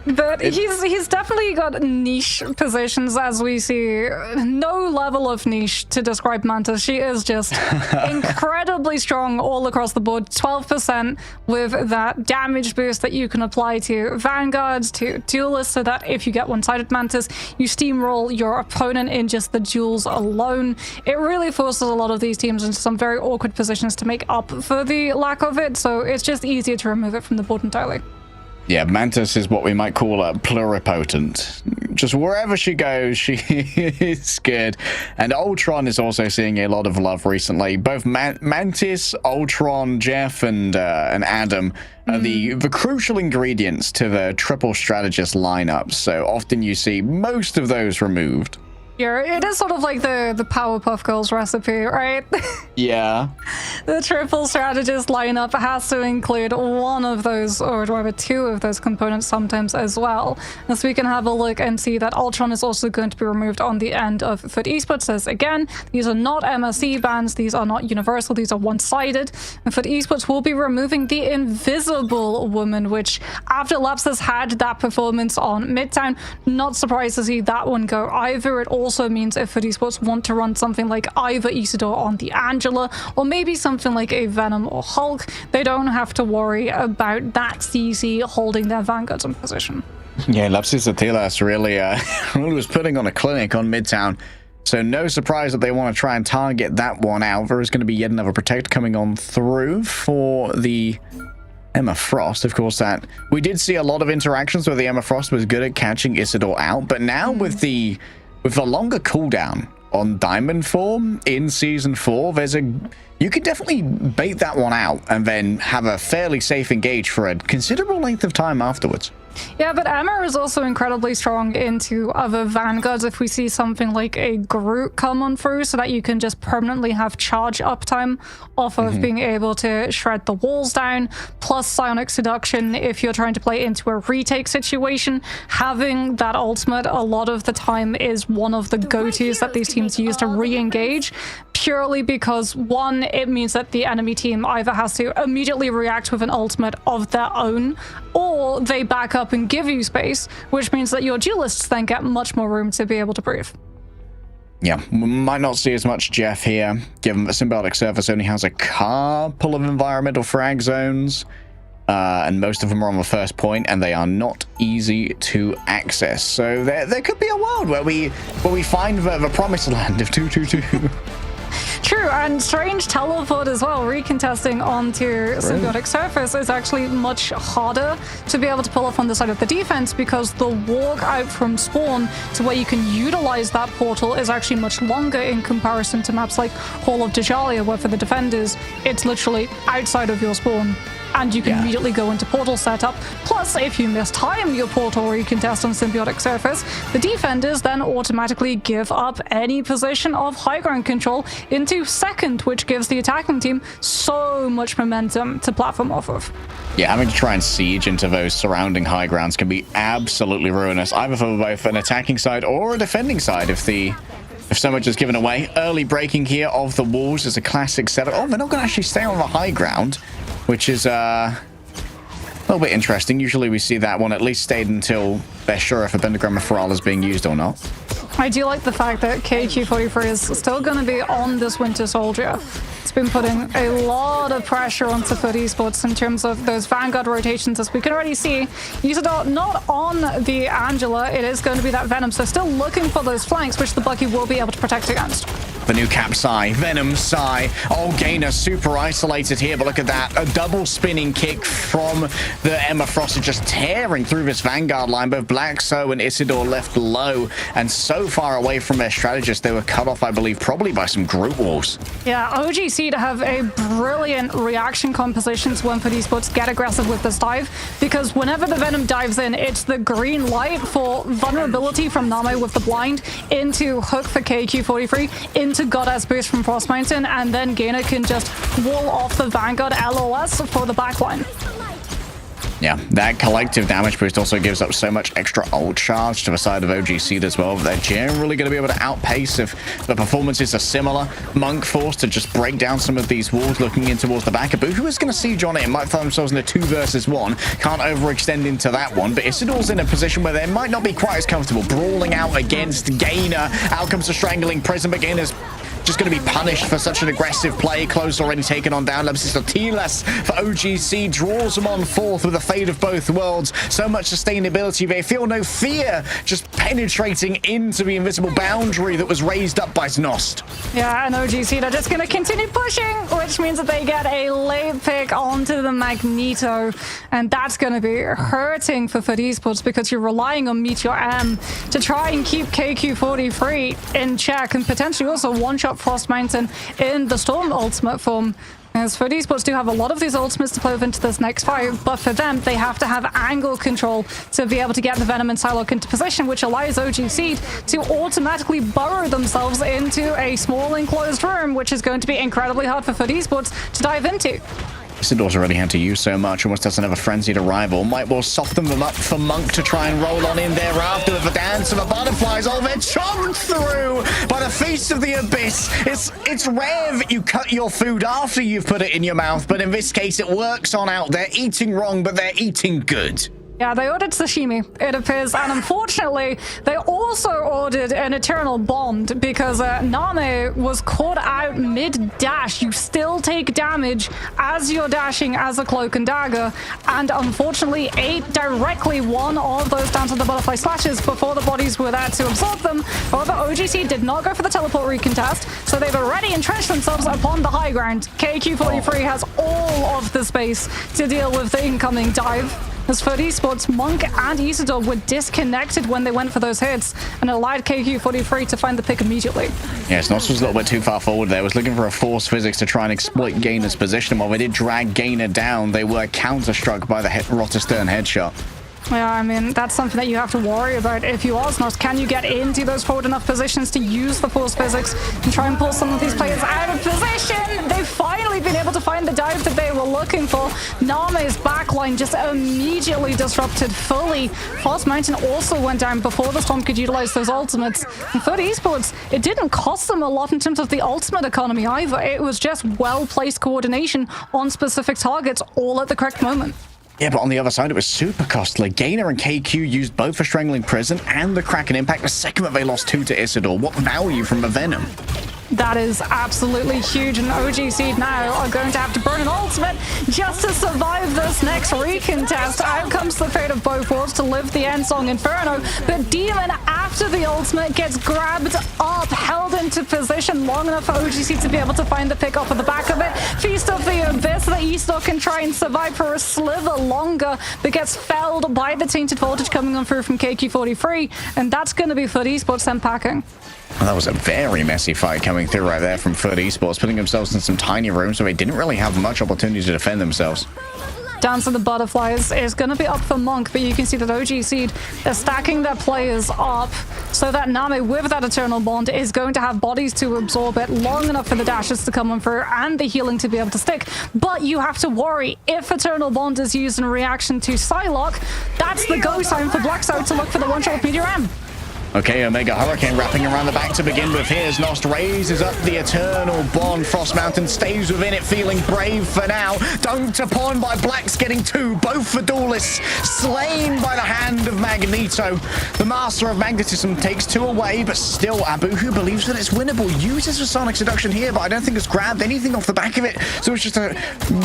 But he's definitely got niche positions, as we see. No level of niche to describe Mantis. She is just incredibly strong all across the board. 12% with that damage boost that you can apply to Vanguards, to Duelists, so that if you get one-sided Mantis, you steamroll your opponent in just the duels alone. It really forces a lot of these teams into some very awkward positions to make up for the lack of it, so it's just easier to remove it from the board entirely. Yeah, Mantis is what we might call a pluripotent. Just wherever she goes, she is good. And Ultron is also seeing a lot of love recently. Both Mantis, Ultron, Jeff, and Adam are the crucial ingredients to the triple strategist lineup. So often you see most of those removed. Yeah, it is sort of like the Powerpuff Girls recipe, right? Yeah. The triple strategist lineup has to include one of those, or rather 2 of those components sometimes as well. As we can have a look and see that Ultron is also going to be removed on the end of Foot Esports. As again, these are not MSC bans, these are not universal, these are one-sided. And Foot Esports will be removing the Invisible Woman, which after Lapsus had that performance on Midtown, not surprised to see that one go either. It also means if Foot Esports want to run something like either Isidore on the Angela, or maybe something like a Venom or Hulk, they don't have to worry about that CC holding their Vanguards in position. Yeah, Lapsus Atilas really was putting on a clinic on Midtown. So no surprise that they want to try and target that one out. There is going to be yet another Protect coming on through for the Emma Frost. Of course, that we did see a lot of interactions where the Emma Frost was good at catching Isidore out, but now with the longer cooldown on Diamond form in Season 4, you could definitely bait that one out and then have a fairly safe engage for a considerable length of time afterwards. Yeah, but Emma is also incredibly strong into other Vanguards if we see something like a Groot come on through, so that you can just permanently have charge uptime off of being able to shred the walls down, plus Psionic Seduction if you're trying to play into a retake situation. Having that ultimate a lot of the time is one of the go-tos that these teams use to re-engage, purely because, one, it means that the enemy team either has to immediately react with an ultimate of their own, or they back up and give you space, which means that your duelists then get much more room to be able to breathe. Yeah, we might not see as much Jeff here, given that Symbiotic Surface only has a couple of environmental frag zones, and most of them are on the first point, and they are not easy to access. So there could be a world where we find the promised land of 222. True, and Strange Teleport as well, recontesting onto Symbiotic Surface is actually much harder to be able to pull off on the side of the defense, because the walk out from spawn to where you can utilize that portal is actually much longer in comparison to maps like Hall of Djalia, where for the defenders, it's literally outside of your spawn. and you can immediately go into portal setup. Plus, if you mistime your portal recontest on Symbiotic Surface, the defenders then automatically give up any position of high ground control into second, which gives the attacking team so much momentum to platform off of. Yeah, having to try and siege into those surrounding high grounds can be absolutely ruinous, either for both an attacking side or a defending side if so much is given away. Early breaking here of the walls is a classic setup. Oh, they're not going to actually stay on the high ground, which is a little bit interesting. Usually we see that one at least stayed until they're sure if a pentagram of Feral is being used or not. I do like the fact that KQ43 is still going to be on this Winter Soldier. It's been putting a lot of pressure onto FUT Esports in terms of those Vanguard rotations, as we can already see. Usador not on the Angela, it is going to be that Venom, so still looking for those flanks, which the Bucky will be able to protect against. The new cap Psy, Venom Psy. Oh, Gainer super isolated here, but look at that. A double spinning kick from the Emma Frost, just tearing through this Vanguard line. Both Black So and Isidore left low and so far away from their strategist. They were cut off, I believe, probably by some group walls. Yeah, OGC to have a brilliant reaction compositions when FUT Esports get aggressive with this dive, because whenever the Venom dives in, it's the green light for vulnerability from Name with the blind, into hook for KQ43, into Goddess boost from Frost Mountain, and then Gainer can just wall off the Vanguard LOS for the backline. Yeah, that collective damage boost also gives up so much extra ult charge to the side of OGC as well. They're generally going to be able to outpace if the performances are similar. Monk forced to just break down some of these walls, looking in towards the back. But who is going to siege on it and might find themselves in a 2 versus 1. Can't overextend into that one. But Isidor's in a position where they might not be quite as comfortable. Brawling out against Gainer. Out comes the Strangling Prison, but Gainer's just going to be punished for such an aggressive play. Close already taken on down. Tilas for OGC draws them on fourth with the fate of both worlds. So much sustainability. They feel no fear, just penetrating into the invisible boundary that was raised up by Znost. Yeah, and OGC, they're just going to continue pushing, which means that they get a late pick onto the Magneto. And that's going to be hurting for FUT Esports, because you're relying on Meteor M to try and keep KQ43 in check and potentially also one-shot Frost Mountain in the Storm ultimate form. As FUT Esports do have a lot of these ultimates to play with into this next fight, but for them, they have to have angle control to be able to get the Venom and Psylocke into position, which allows OGC to automatically burrow themselves into a small enclosed room, which is going to be incredibly hard for FUT Esports to dive into. Isidor's already had to use so much, almost doesn't have a frenzied arrival. Might well soften them up for Monk to try and roll on in thereafter with the dance of the butterflies. Oh, they're chomped through by the feast of the abyss. It's rare that you cut your food after you've put it in your mouth, but in this case it works on out. They're eating wrong, but they're eating good. Yeah, they ordered sashimi, it appears, and unfortunately, they also ordered an eternal bond, because Name was caught out mid-dash. You still take damage as you're dashing as a cloak and dagger, and unfortunately ate directly one of those Dance of the Butterfly slashes before the bodies were there to absorb them. However, OGC did not go for the teleport recontest, so they've already entrenched themselves upon the high ground. KQ43 has all of the space to deal with the incoming dive. As FUT Esports, Monk and Isidore were disconnected when they went for those hits, and allowed KQ43 to find the pick immediately. Yeah, Snots was a little bit too far forward there. Was looking for a force physics to try and exploit Gainer's position. While they did drag Gainer down, they were counter-struck by the Rotterstern headshot. Yeah, I mean, that's something that you have to worry about if you are Znost. Can you get into those forward enough positions to use the force physics and try and pull some of these players out of position? They've finally been able to find the dive that they were looking for. Name's backline just immediately disrupted fully. Frost Mountain also went down before the Storm could utilize those ultimates. And FUT Esports, it didn't cost them a lot in terms of the ultimate economy either. It was just well-placed coordination on specific targets all at the correct moment. Yeah, but on the other side, it was super costly. Gainer and KQ used both the Strangling Prison and the Kraken Impact the second that they lost 2 to Isidore. What value from the Venom? That is absolutely huge, and OGC now are going to have to burn an ultimate just to survive this next recontest. Out comes the fate of both worlds to live the end song Inferno, but Demon, after the ultimate, gets grabbed up, held into position long enough for OGC to be able to find the pick off of the back of it. Feast of the Abyss, the Eastdoor can try and survive for a sliver longer, but gets felled by the Tainted Voltage coming on through from KQ43, and that's going to be FUT Esports then packing. Well, that was a very messy fight coming through right there from FUT Esports, putting themselves in some tiny rooms where they didn't really have much opportunity to defend themselves. Dance of the Butterflies is going to be up for Monk, but you can see that OG Seed is stacking their players up so that Name with that Eternal Bond is going to have bodies to absorb it long enough for the dashes to come on through and the healing to be able to stick. But you have to worry, if Eternal Bond is used in reaction to Psylocke, that's the go sign for Blacksout to look for the one-shot Meteor M. Okay, Omega Hurricane wrapping around the back to begin with. Here's Nost, raises up the Eternal Bond. Frost Mountain stays within it, feeling brave for now. Dunked upon by Blacks, getting two, both for Duelists. Slain by the hand of Magneto. The Master of Magnetism takes two away, but still Abuhu believes that it's winnable. Uses the Sonic Seduction here, but I don't think it's grabbed anything off the back of it. So it's just a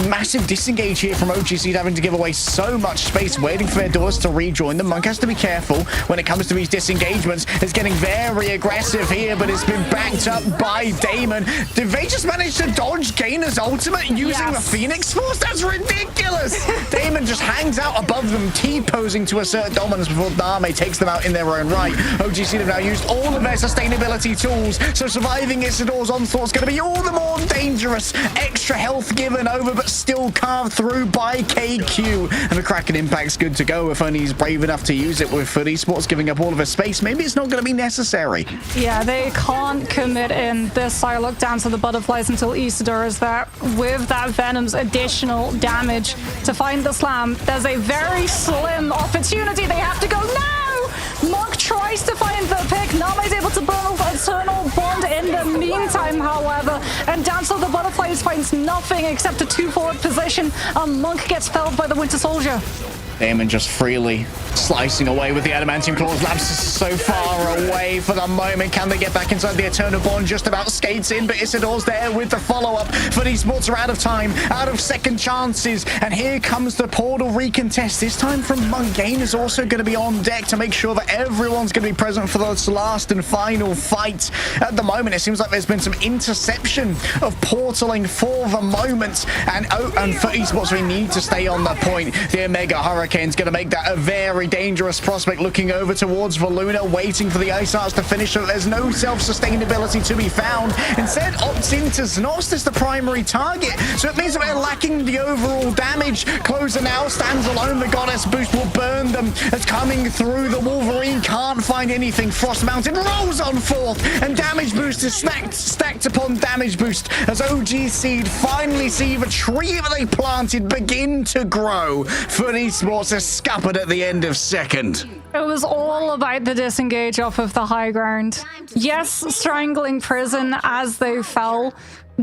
massive disengage here from OGC, having to give away so much space, waiting for their doors to rejoin. The Monk has to be careful when it comes to these disengagements. It's getting very aggressive here, but it's been backed up by Damon. Did they just manage to dodge Gainer's ultimate using the Phoenix Force? That's ridiculous! Damon just hangs out above them, T-posing to assert dominance before Name takes them out in their own right. OGC have now used all of their sustainability tools, so surviving Issidor's onslaught is going to be all the more dangerous. Extra health given over, but still carved through by KQ. And the Kraken Impact's good to go if only he's brave enough to use it. With Foot Esports giving up all of his space, maybe it's not going to be necessary. Yeah, they can't commit in this Psylocke Dance of the Butterflies until Isidore is there with that Venom's additional damage to find the slam. There's a very slim opportunity. They have to go now. Monk tries to find the pick. Name's able to burn off Eternal Bond in the meantime, however, and Dance of the Butterflies finds nothing except a 2-forward position. Monk gets felled by the Winter Soldier. Damon just freely slicing away with the Adamantium Claws. Labs is so far away for the moment. Can they get back inside the Eternal Bond? Just about skates in, but Isidor's there with the follow-up. For Esports are out of time, out of second chances, and here comes the Portal recontest. This time from Monk. Gain is also going to be on deck to make sure that everyone's going to be present for this last and final fight. At the moment, it seems like there's been some interception of portaling for the moment, and for Esports, we need to stay on the point. The Omega Hurricane's going to make that a very dangerous prospect, looking over towards Valuna, waiting for the Ice Arts to finish, so there's no self-sustainability to be found. Instead, opts into Znost as the primary target, so it means that they're lacking the overall damage. Closer now stands alone. The Goddess boost will burn them. It's coming through. The Wolverine can't find anything. Frost Mountain rolls on fourth, and damage boost is stacked upon damage boost as OG Seed finally see the tree that they planted begin to grow. Foot Esports is scuppered at the end of second. It was all about the disengage off of the high ground. Yes, strangling Prison as they fell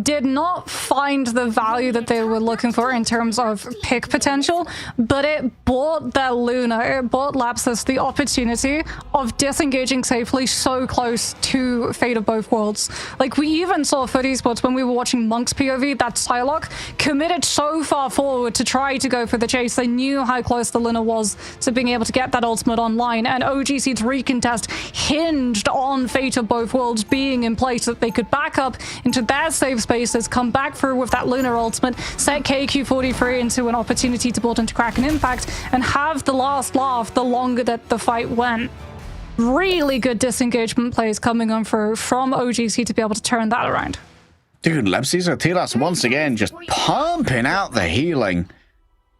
did not find the value that they were looking for in terms of pick potential, but it bought their Luna, it bought Lapsus the opportunity of disengaging safely so close to Fate of Both Worlds. Like, we even saw Foot Esports when we were watching Monk's POV, that Psylocke committed so far forward to try to go for the chase. They knew how close the Luna was to being able to get that ultimate online, and OGC's recontest hinged on Fate of Both Worlds being in place so that they could back up into their safe spaces, come back through with that Lunar ultimate, set KQ43 into an opportunity to build into Kraken Impact, and have the last laugh the longer that the fight went. Really good disengagement plays coming on through from OGC to be able to turn that around. Dude, Lepsiso Tilas once again just pumping out the healing.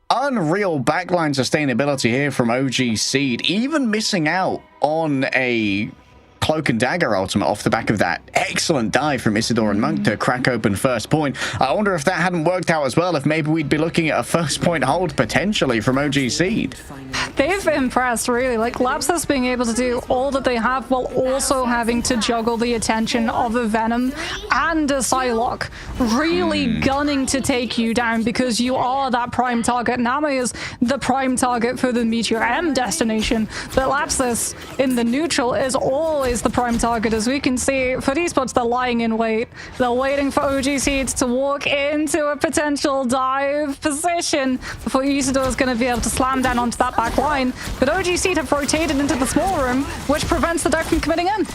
Unreal backline sustainability here from OG Seed, even missing out on a Cloak and Dagger ultimate off the back of that excellent dive from Isidore and Monk to crack open first point. I wonder if that hadn't worked out as well, if maybe we'd be looking at a first point hold potentially from OG Seed. They've impressed, really. Like, Lapsus being able to do all that they have while also having to juggle the attention of a Venom and a Psylocke, really gunning to take you down because you are that prime target. Name is the prime target for the Meteor M destination, but Lapsus in the neutral is always the prime target. As we can see, for Esports, they're lying in wait. They're waiting for OG Seeds to walk into a potential dive position before Isidore is going to be able to slam down onto that back line. But OG Seed have rotated into the small room, which prevents the dive from committing in.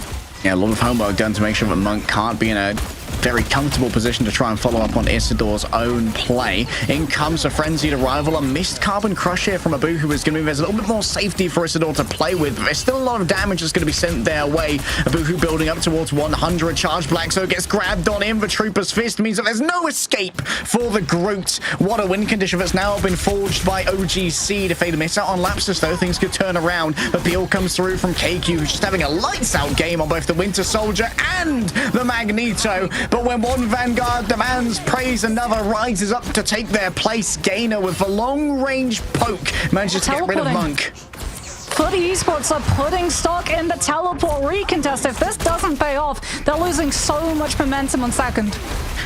Yeah, a lot of homework done to make sure that Monk can't be in a very comfortable position to try and follow up on Isidore's own play. In comes a frenzied arrival, a missed carbon crush here from Abu, who is going to mean there's a little bit more safety for Isidore to play with, but there's still a lot of damage that's going to be sent their way. Abu building up towards 100, charge Black, so gets grabbed on in. The Trooper's Fist means that there's no escape for the Groot. What a win condition that's now been forged by OGC. If they miss out on lapses though, things could turn around. The peel comes through from KQ, who's just having a lights out game on both the Winter Soldier and the Magneto. But when one Vanguard demands praise, another rises up to take their place. Gainer with the long range poke manages to get rid of Monk. FUT Esports are putting stock in the teleport recontest. If this doesn't pay off, they're losing so much momentum on second.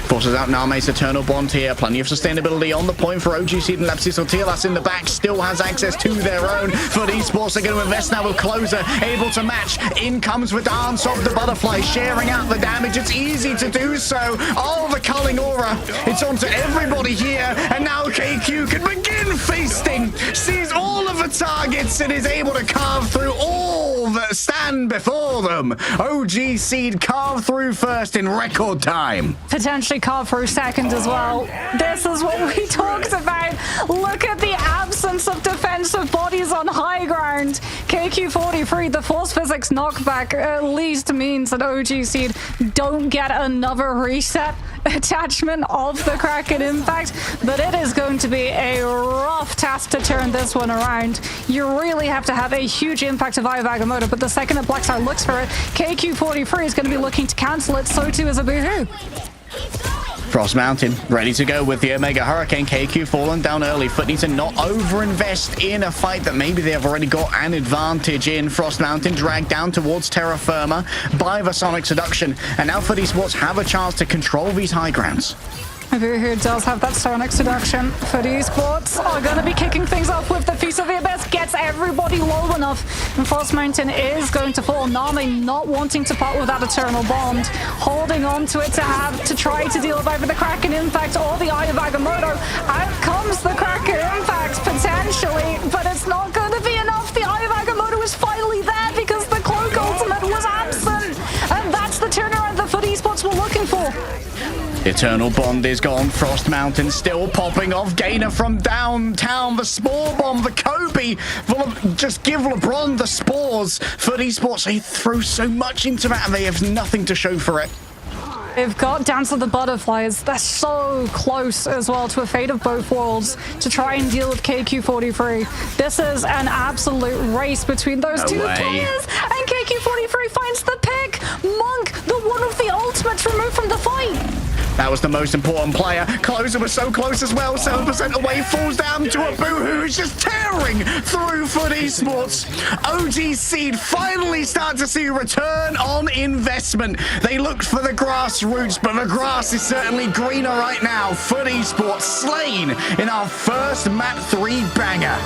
Forces out Name's Eternal Bond here. Plenty of sustainability on the point for OGC and Lepsis. Tilas in the back still has access to their own. FUT Esports are going to invest now with Closer, able to match. In comes the Dance of the Butterfly, sharing out the damage. It's easy to do so. Oh, the culling aura. It's onto everybody here. And now KQ can begin feasting. Sees all of the targets and is able to carve through all that stand before them. OGC carve through first in record time. Potentially carve through second as well. This is what we talked about. Look at the absence of defensive bodies on high ground. KQ43, the force physics knockback at least means that OGC don't get another reset attachment of the Kraken Impact, but it is going to be a rough task to turn this one around. You really have to have a huge impact of Eye of Agamotto, but the second that Blackstar looks for it, KQ43 is going to be looking to cancel it, so too is Abuhu. Frost Mountain ready to go with the Omega Hurricane. KQ fallen down early. FUT need to not overinvest in a fight that maybe they have already got an advantage in. Frost Mountain dragged down towards Terra Firma by the Sonic Seduction, and now FUT Esports have a chance to control these high grounds. Abuhu does have that Sonic Seduction. FUT Esports are going to be kicking things off with the Feast of the Abyss. Gets everybody low enough. And Frost Mountain is going to fall. Nami not wanting to part with that Eternal Bond. Holding on to it to have to try to deal with either the Kraken Impact or the Eye of Agamotto. Out comes the Kraken Impact potentially, but it's not going to be enough. The Eye of Agamotto is finally there because the Cloak Ultimate was absent. And that's the turnaround that FUT Esports were looking for. Eternal Bond is gone. Frost Mountain still popping off. Gainer from downtown. The Spore Bomb, the Kobe. Just give LeBron the spores. FUT Esports, they throw so much into that and they have nothing to show for it. They've got Dance of the Butterflies. They're so close as well to a fate of both worlds to try and deal with KQ43. This is an absolute race between those two players. And KQ43 finds the pick. Monk, the one of the ultimates removed from the fight. That was the most important player. Closer was so close as well. 7% away, falls down to Abu, who's just tearing through FUT Esports. OGC finally start to see return on investment. They looked for the grassroots, but the grass is certainly greener right now. FUT Esports slain in our first map 3 banger.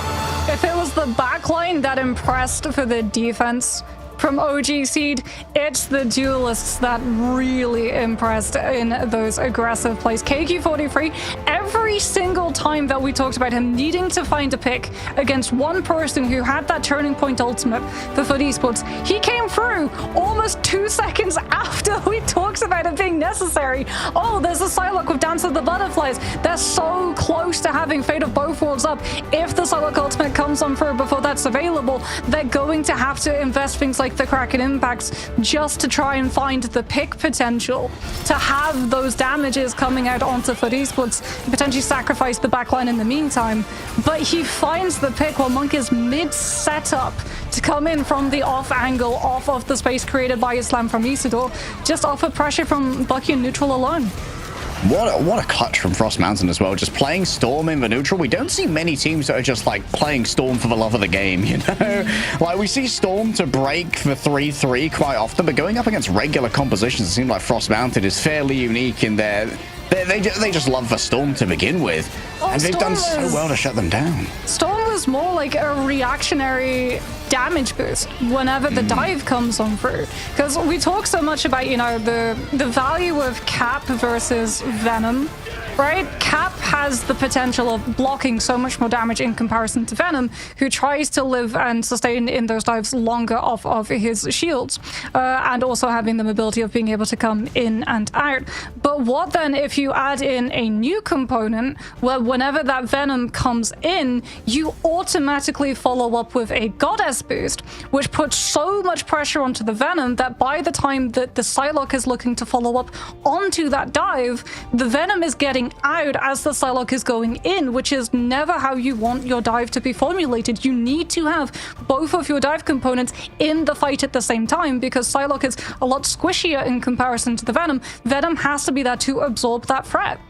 If it was the backline that impressed for the defense from OGC, it's the duelists that really impressed in those aggressive plays. KQ43, every single time that we talked about him needing to find a pick against one person who had that turning point ultimate for FUT Esports, he came through almost 2 seconds after we talked about it being necessary. Oh, there's a Psylocke with Dance of the Butterflies. They're so close to having Fate of both worlds up. If the Psylocke ultimate comes on through before that's available, they're going to have to invest things like the Kraken Impacts just to try and find the pick potential to have those damages coming out onto FUT Esports, potentially sacrifice the backline in the meantime. But he finds the pick while Monk is mid-setup to come in from the off angle, off of the space created by Islam from Isidore, just off of pressure from Bucky and neutral alone. What a clutch from Frost Mountain as well, just playing Storm in the neutral. We don't see many teams that are just like playing Storm for the love of the game, you know? Like we see Storm to break the 3-3 quite often, but going up against regular compositions, it seems like Frost Mountain is fairly unique in there. They just love the Storm to begin with. And they've done so well to shut them down. Storm was more like a reactionary damage boost whenever the dive comes on through. Because we talk so much about, you know, the value of Cap versus Venom, right? Cap has the potential of blocking so much more damage in comparison to Venom, who tries to live and sustain in those dives longer off of his shields, and also having the mobility of being able to come in and out. But what then if you add in a new component where whenever that Venom comes in, you automatically follow up with a Goddess boost, which puts so much pressure onto the Venom that by the time that the Psylocke is looking to follow up onto that dive, the Venom is getting out as the Psylocke is going in, which is never how you want your dive to be formulated. You need to have both of your dive components in the fight at the same time, because Psylocke is a lot squishier in comparison to the Venom. Venom has to be there to absorb that threat.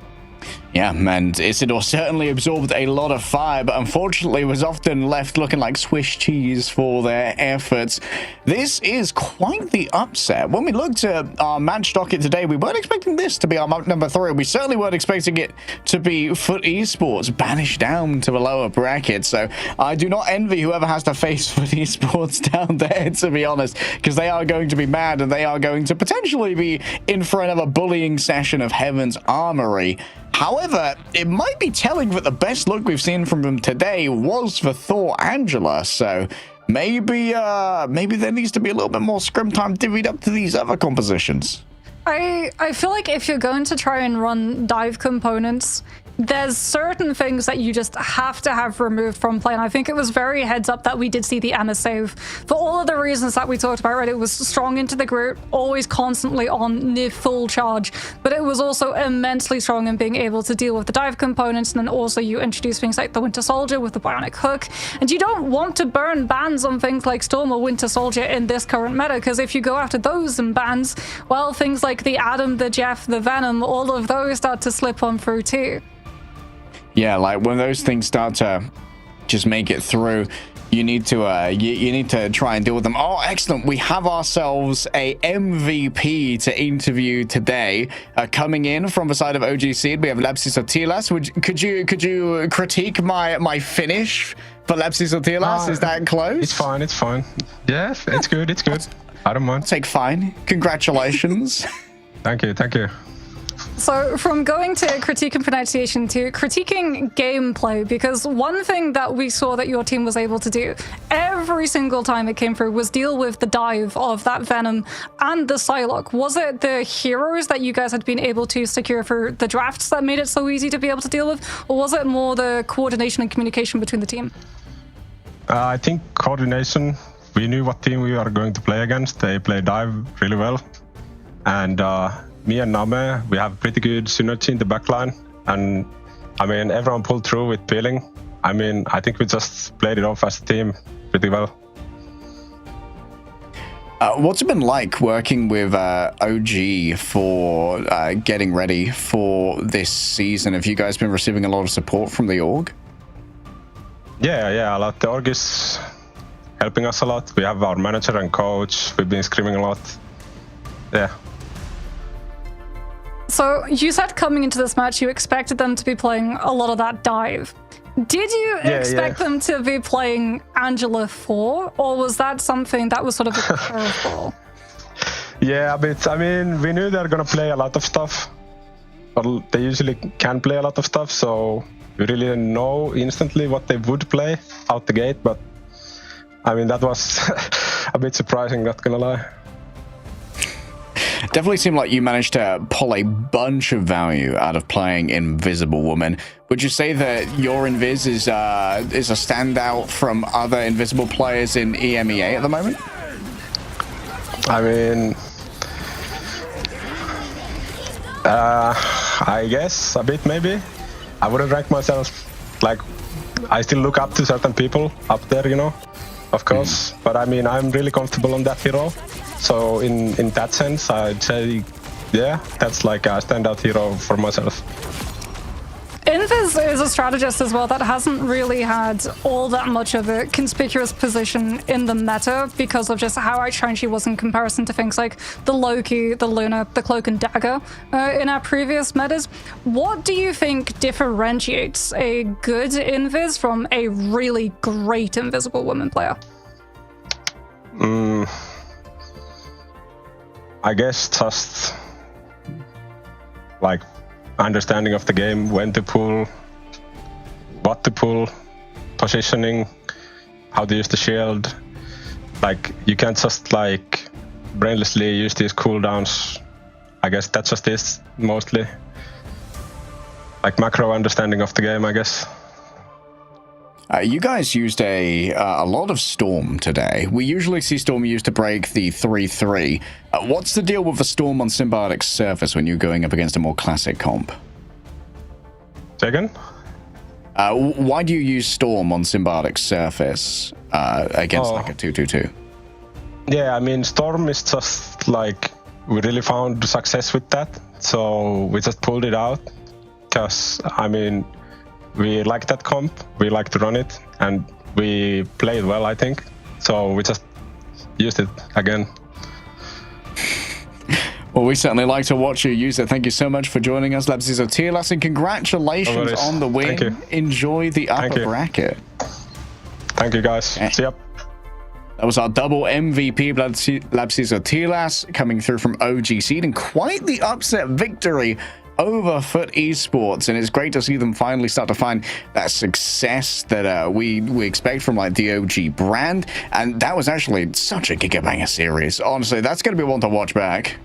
Yeah, and Isidore certainly absorbed a lot of fire, but unfortunately was often left looking like Swiss cheese for their efforts. This is quite the upset. When we looked at our match docket today, we weren't expecting this to be our number 3. We certainly weren't expecting it to be Foot Esports banished down to a lower bracket. So I do not envy whoever has to face Foot Esports down there, to be honest, because they are going to be mad and they are going to potentially be in for another bullying session of Heaven's Armory. However, it might be telling that the best look we've seen from them today was for Thor Angela, so maybe there needs to be a little bit more scrim time divvied up to these other compositions. I feel like if you're going to try and run dive components, there's certain things that you just have to have removed from play, and I think it was very heads up that we did see the Emma save for all of the reasons that we talked about, right? It was strong into the group, always constantly on near full charge, but it was also immensely strong in being able to deal with the dive components, and then also you introduce things like the Winter Soldier with the Bionic Hook, and you don't want to burn bans on things like Storm or Winter Soldier in this current meta, because if you go after those and bans, well, things like the Adam, the Jeff, the Venom, all of those start to slip on through too. Yeah, like when those things start to just make it through, you need to you need to try and deal with them. Oh, excellent! We have ourselves a MVP to interview today. Coming in from the side of OGC, we have Lepsis Otilas. Could you critique my finish for Lepsis Otilas? Is that close? It's fine. It's fine. Yeah, it's good. It's good. I don't mind. Take fine. Congratulations. Thank you. Thank you. So from going to critique and pronunciation to critiquing gameplay, because one thing that we saw that your team was able to do every single time it came through was deal with the dive of that Venom and the Psylocke. Was it the heroes that you guys had been able to secure for the drafts that made it so easy to be able to deal with, or was it more the coordination and communication between the team? I think coordination. We knew what team we were going to play against. They play dive really well, and me and Name, we have pretty good synergy in the backline, and I mean everyone pulled through with peeling. I mean, I think we just played it off as a team pretty well. What's it been like working with OG for getting ready for this season? Have you guys been receiving a lot of support from the org? Yeah, a lot. The org is helping us a lot. We have our manager and coach. We've been screaming a lot. Yeah. So you said coming into this match you expected them to be playing a lot of that dive. Did you expect them to be playing Angela 4, or was that something that was sort of a curveball? Yeah, a bit. I mean, we knew they're going to play a lot of stuff, but they usually can play a lot of stuff, so we really didn't know instantly what they would play out the gate, but I mean, that was a bit surprising, not going to lie. Definitely seemed like you managed to pull a bunch of value out of playing Invisible Woman. Would you say that your Invis is a standout from other Invisible players in EMEA at the moment? I mean, I guess a bit maybe. I wouldn't rank myself, like, I still look up to certain people up there, you know, of course. But I mean, I'm really comfortable on that hero. So in that sense, I'd say, yeah, that's like a standout hero for myself. Invis is a strategist as well that hasn't really had all that much of a conspicuous position in the meta because of just how outshine she was in comparison to things like the Loki, the Luna, the Cloak and Dagger in our previous metas. What do you think differentiates a good Invis from a really great Invisible Woman player? I guess just like understanding of the game, when to pull, what to pull, positioning, how to use the shield. Like you can't just like brainlessly use these cooldowns. I guess that's just this mostly. Like macro understanding of the game, I guess. You guys used a lot of Storm today. We usually see Storm used to break the 3-3. What's the deal with the Storm on Symbiotic's surface when you're going up against a more classic comp? Second? Why do you use Storm on Symbiotic's surface against like a 2-2-2? Yeah, I mean, Storm is just like, we really found success with that. So we just pulled it out. Because, I mean, we like that comp, we like to run it, and we played well, I think. So we just used it again. Well, we certainly like to watch you use it. Thank you so much for joining us, Labsizotilas, and congratulations on the win. Thank you. Enjoy the upper bracket. Thank you, guys. See ya. That was our double MVP, Labsizotilas, coming through from OG Seed, and quite the upset victory over Foot Esports, and it's great to see them finally start to find that success that we expect from like the OG brand. And that was actually such a gigabanger series. Honestly, that's going to be one to watch back.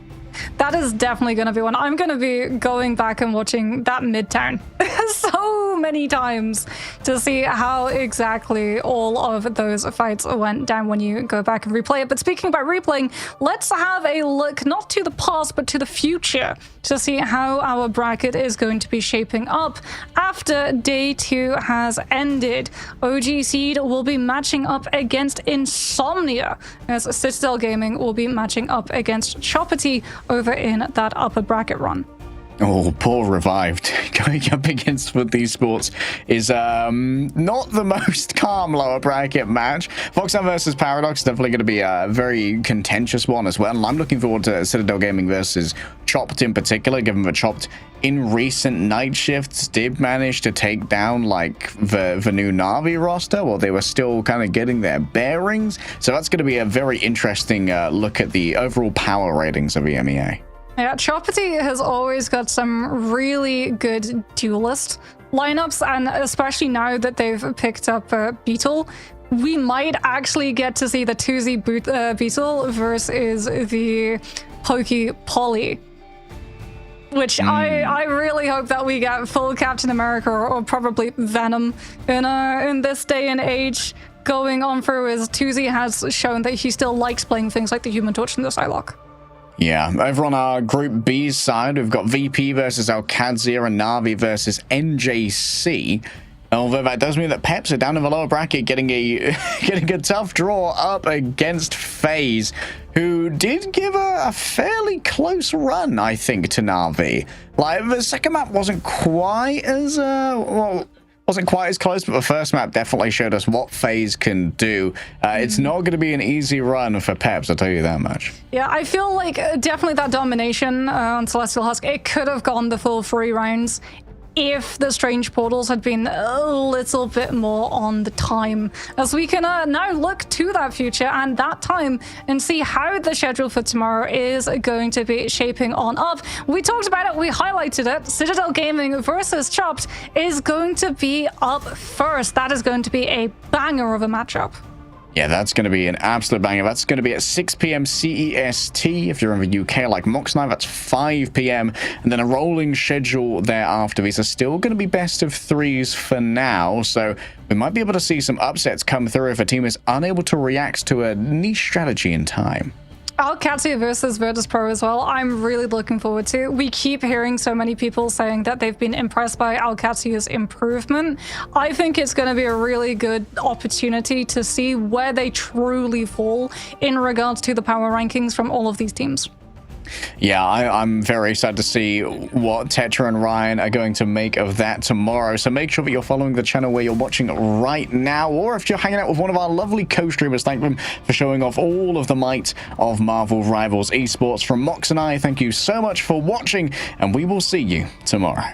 That is definitely going to be one. I'm going to be going back and watching that Midtown so many times to see how exactly all of those fights went down when you go back and replay it. But speaking about replaying, let's have a look not to the past but to the future to see how our bracket is going to be shaping up after day 2 has ended. OG Seed will be matching up against Insomnia, as Citadel Gaming will be matching up against Choppity over in that upper bracket run. Oh, poor Revived. Going up against Foot Esports is not the most calm lower bracket match. Foxhound versus Paradox is definitely going to be a very contentious one as well. And I'm looking forward to Citadel Gaming versus Chopped in particular, given that Chopped in recent night shifts did manage to take down like the new Na'Vi roster while they were still kind of getting their bearings. So that's going to be a very interesting look at the overall power ratings of EMEA. Yeah, Choppity has always got some really good duelist lineups, and especially now that they've picked up Beetle, we might actually get to see the 2Z Beetle versus the Pokey Polly. Which I really hope that we get full Captain America or probably Venom in this day and age going on through, as 2Z has shown that he still likes playing things like the Human Torch and the Psylocke. Yeah, over on our Group B side, we've got VP versus Alcadzia and Na'Vi versus NJC. Although that does mean that Peps are down in the lower bracket, getting a tough draw up against FaZe, who did give a fairly close run, I think, to Na'Vi. Like, the second map wasn't quite as wasn't quite as close, but the first map definitely showed us what FaZe can do. It's not going to be an easy run for Peps, I'll tell you that much. Yeah, I feel like definitely that domination on Celestial Husk, it could have gone the full 3 rounds if the Strange Portals had been a little bit more on the time, as we can now look to that future and that time and see how the schedule for tomorrow is going to be shaping on up. We talked about it, we highlighted it. Citadel Gaming versus Chopped is going to be up first. That is going to be a banger of a matchup. Yeah, that's going to be an absolute banger. That's going to be at 6 p.m. CEST. If you're in the UK, like Mox 9, that's 5 p.m. And then a rolling schedule thereafter. These are still going to be best of 3s for now. So we might be able to see some upsets come through if a team is unable to react to a niche strategy in time. Alcadzia versus Virtus.pro as well, I'm really looking forward to. We keep hearing so many people saying that they've been impressed by Alcadzia's improvement. I think it's going to be a really good opportunity to see where they truly fall in regards to the power rankings from all of these teams. Yeah, I'm very excited to see what Tetra and Ryan are going to make of that tomorrow. So make sure that you're following the channel where you're watching right now, or if you're hanging out with one of our lovely co-streamers, thank them for showing off all of the might of Marvel Rivals Esports. From Mox and I, thank you so much for watching, and we will see you tomorrow.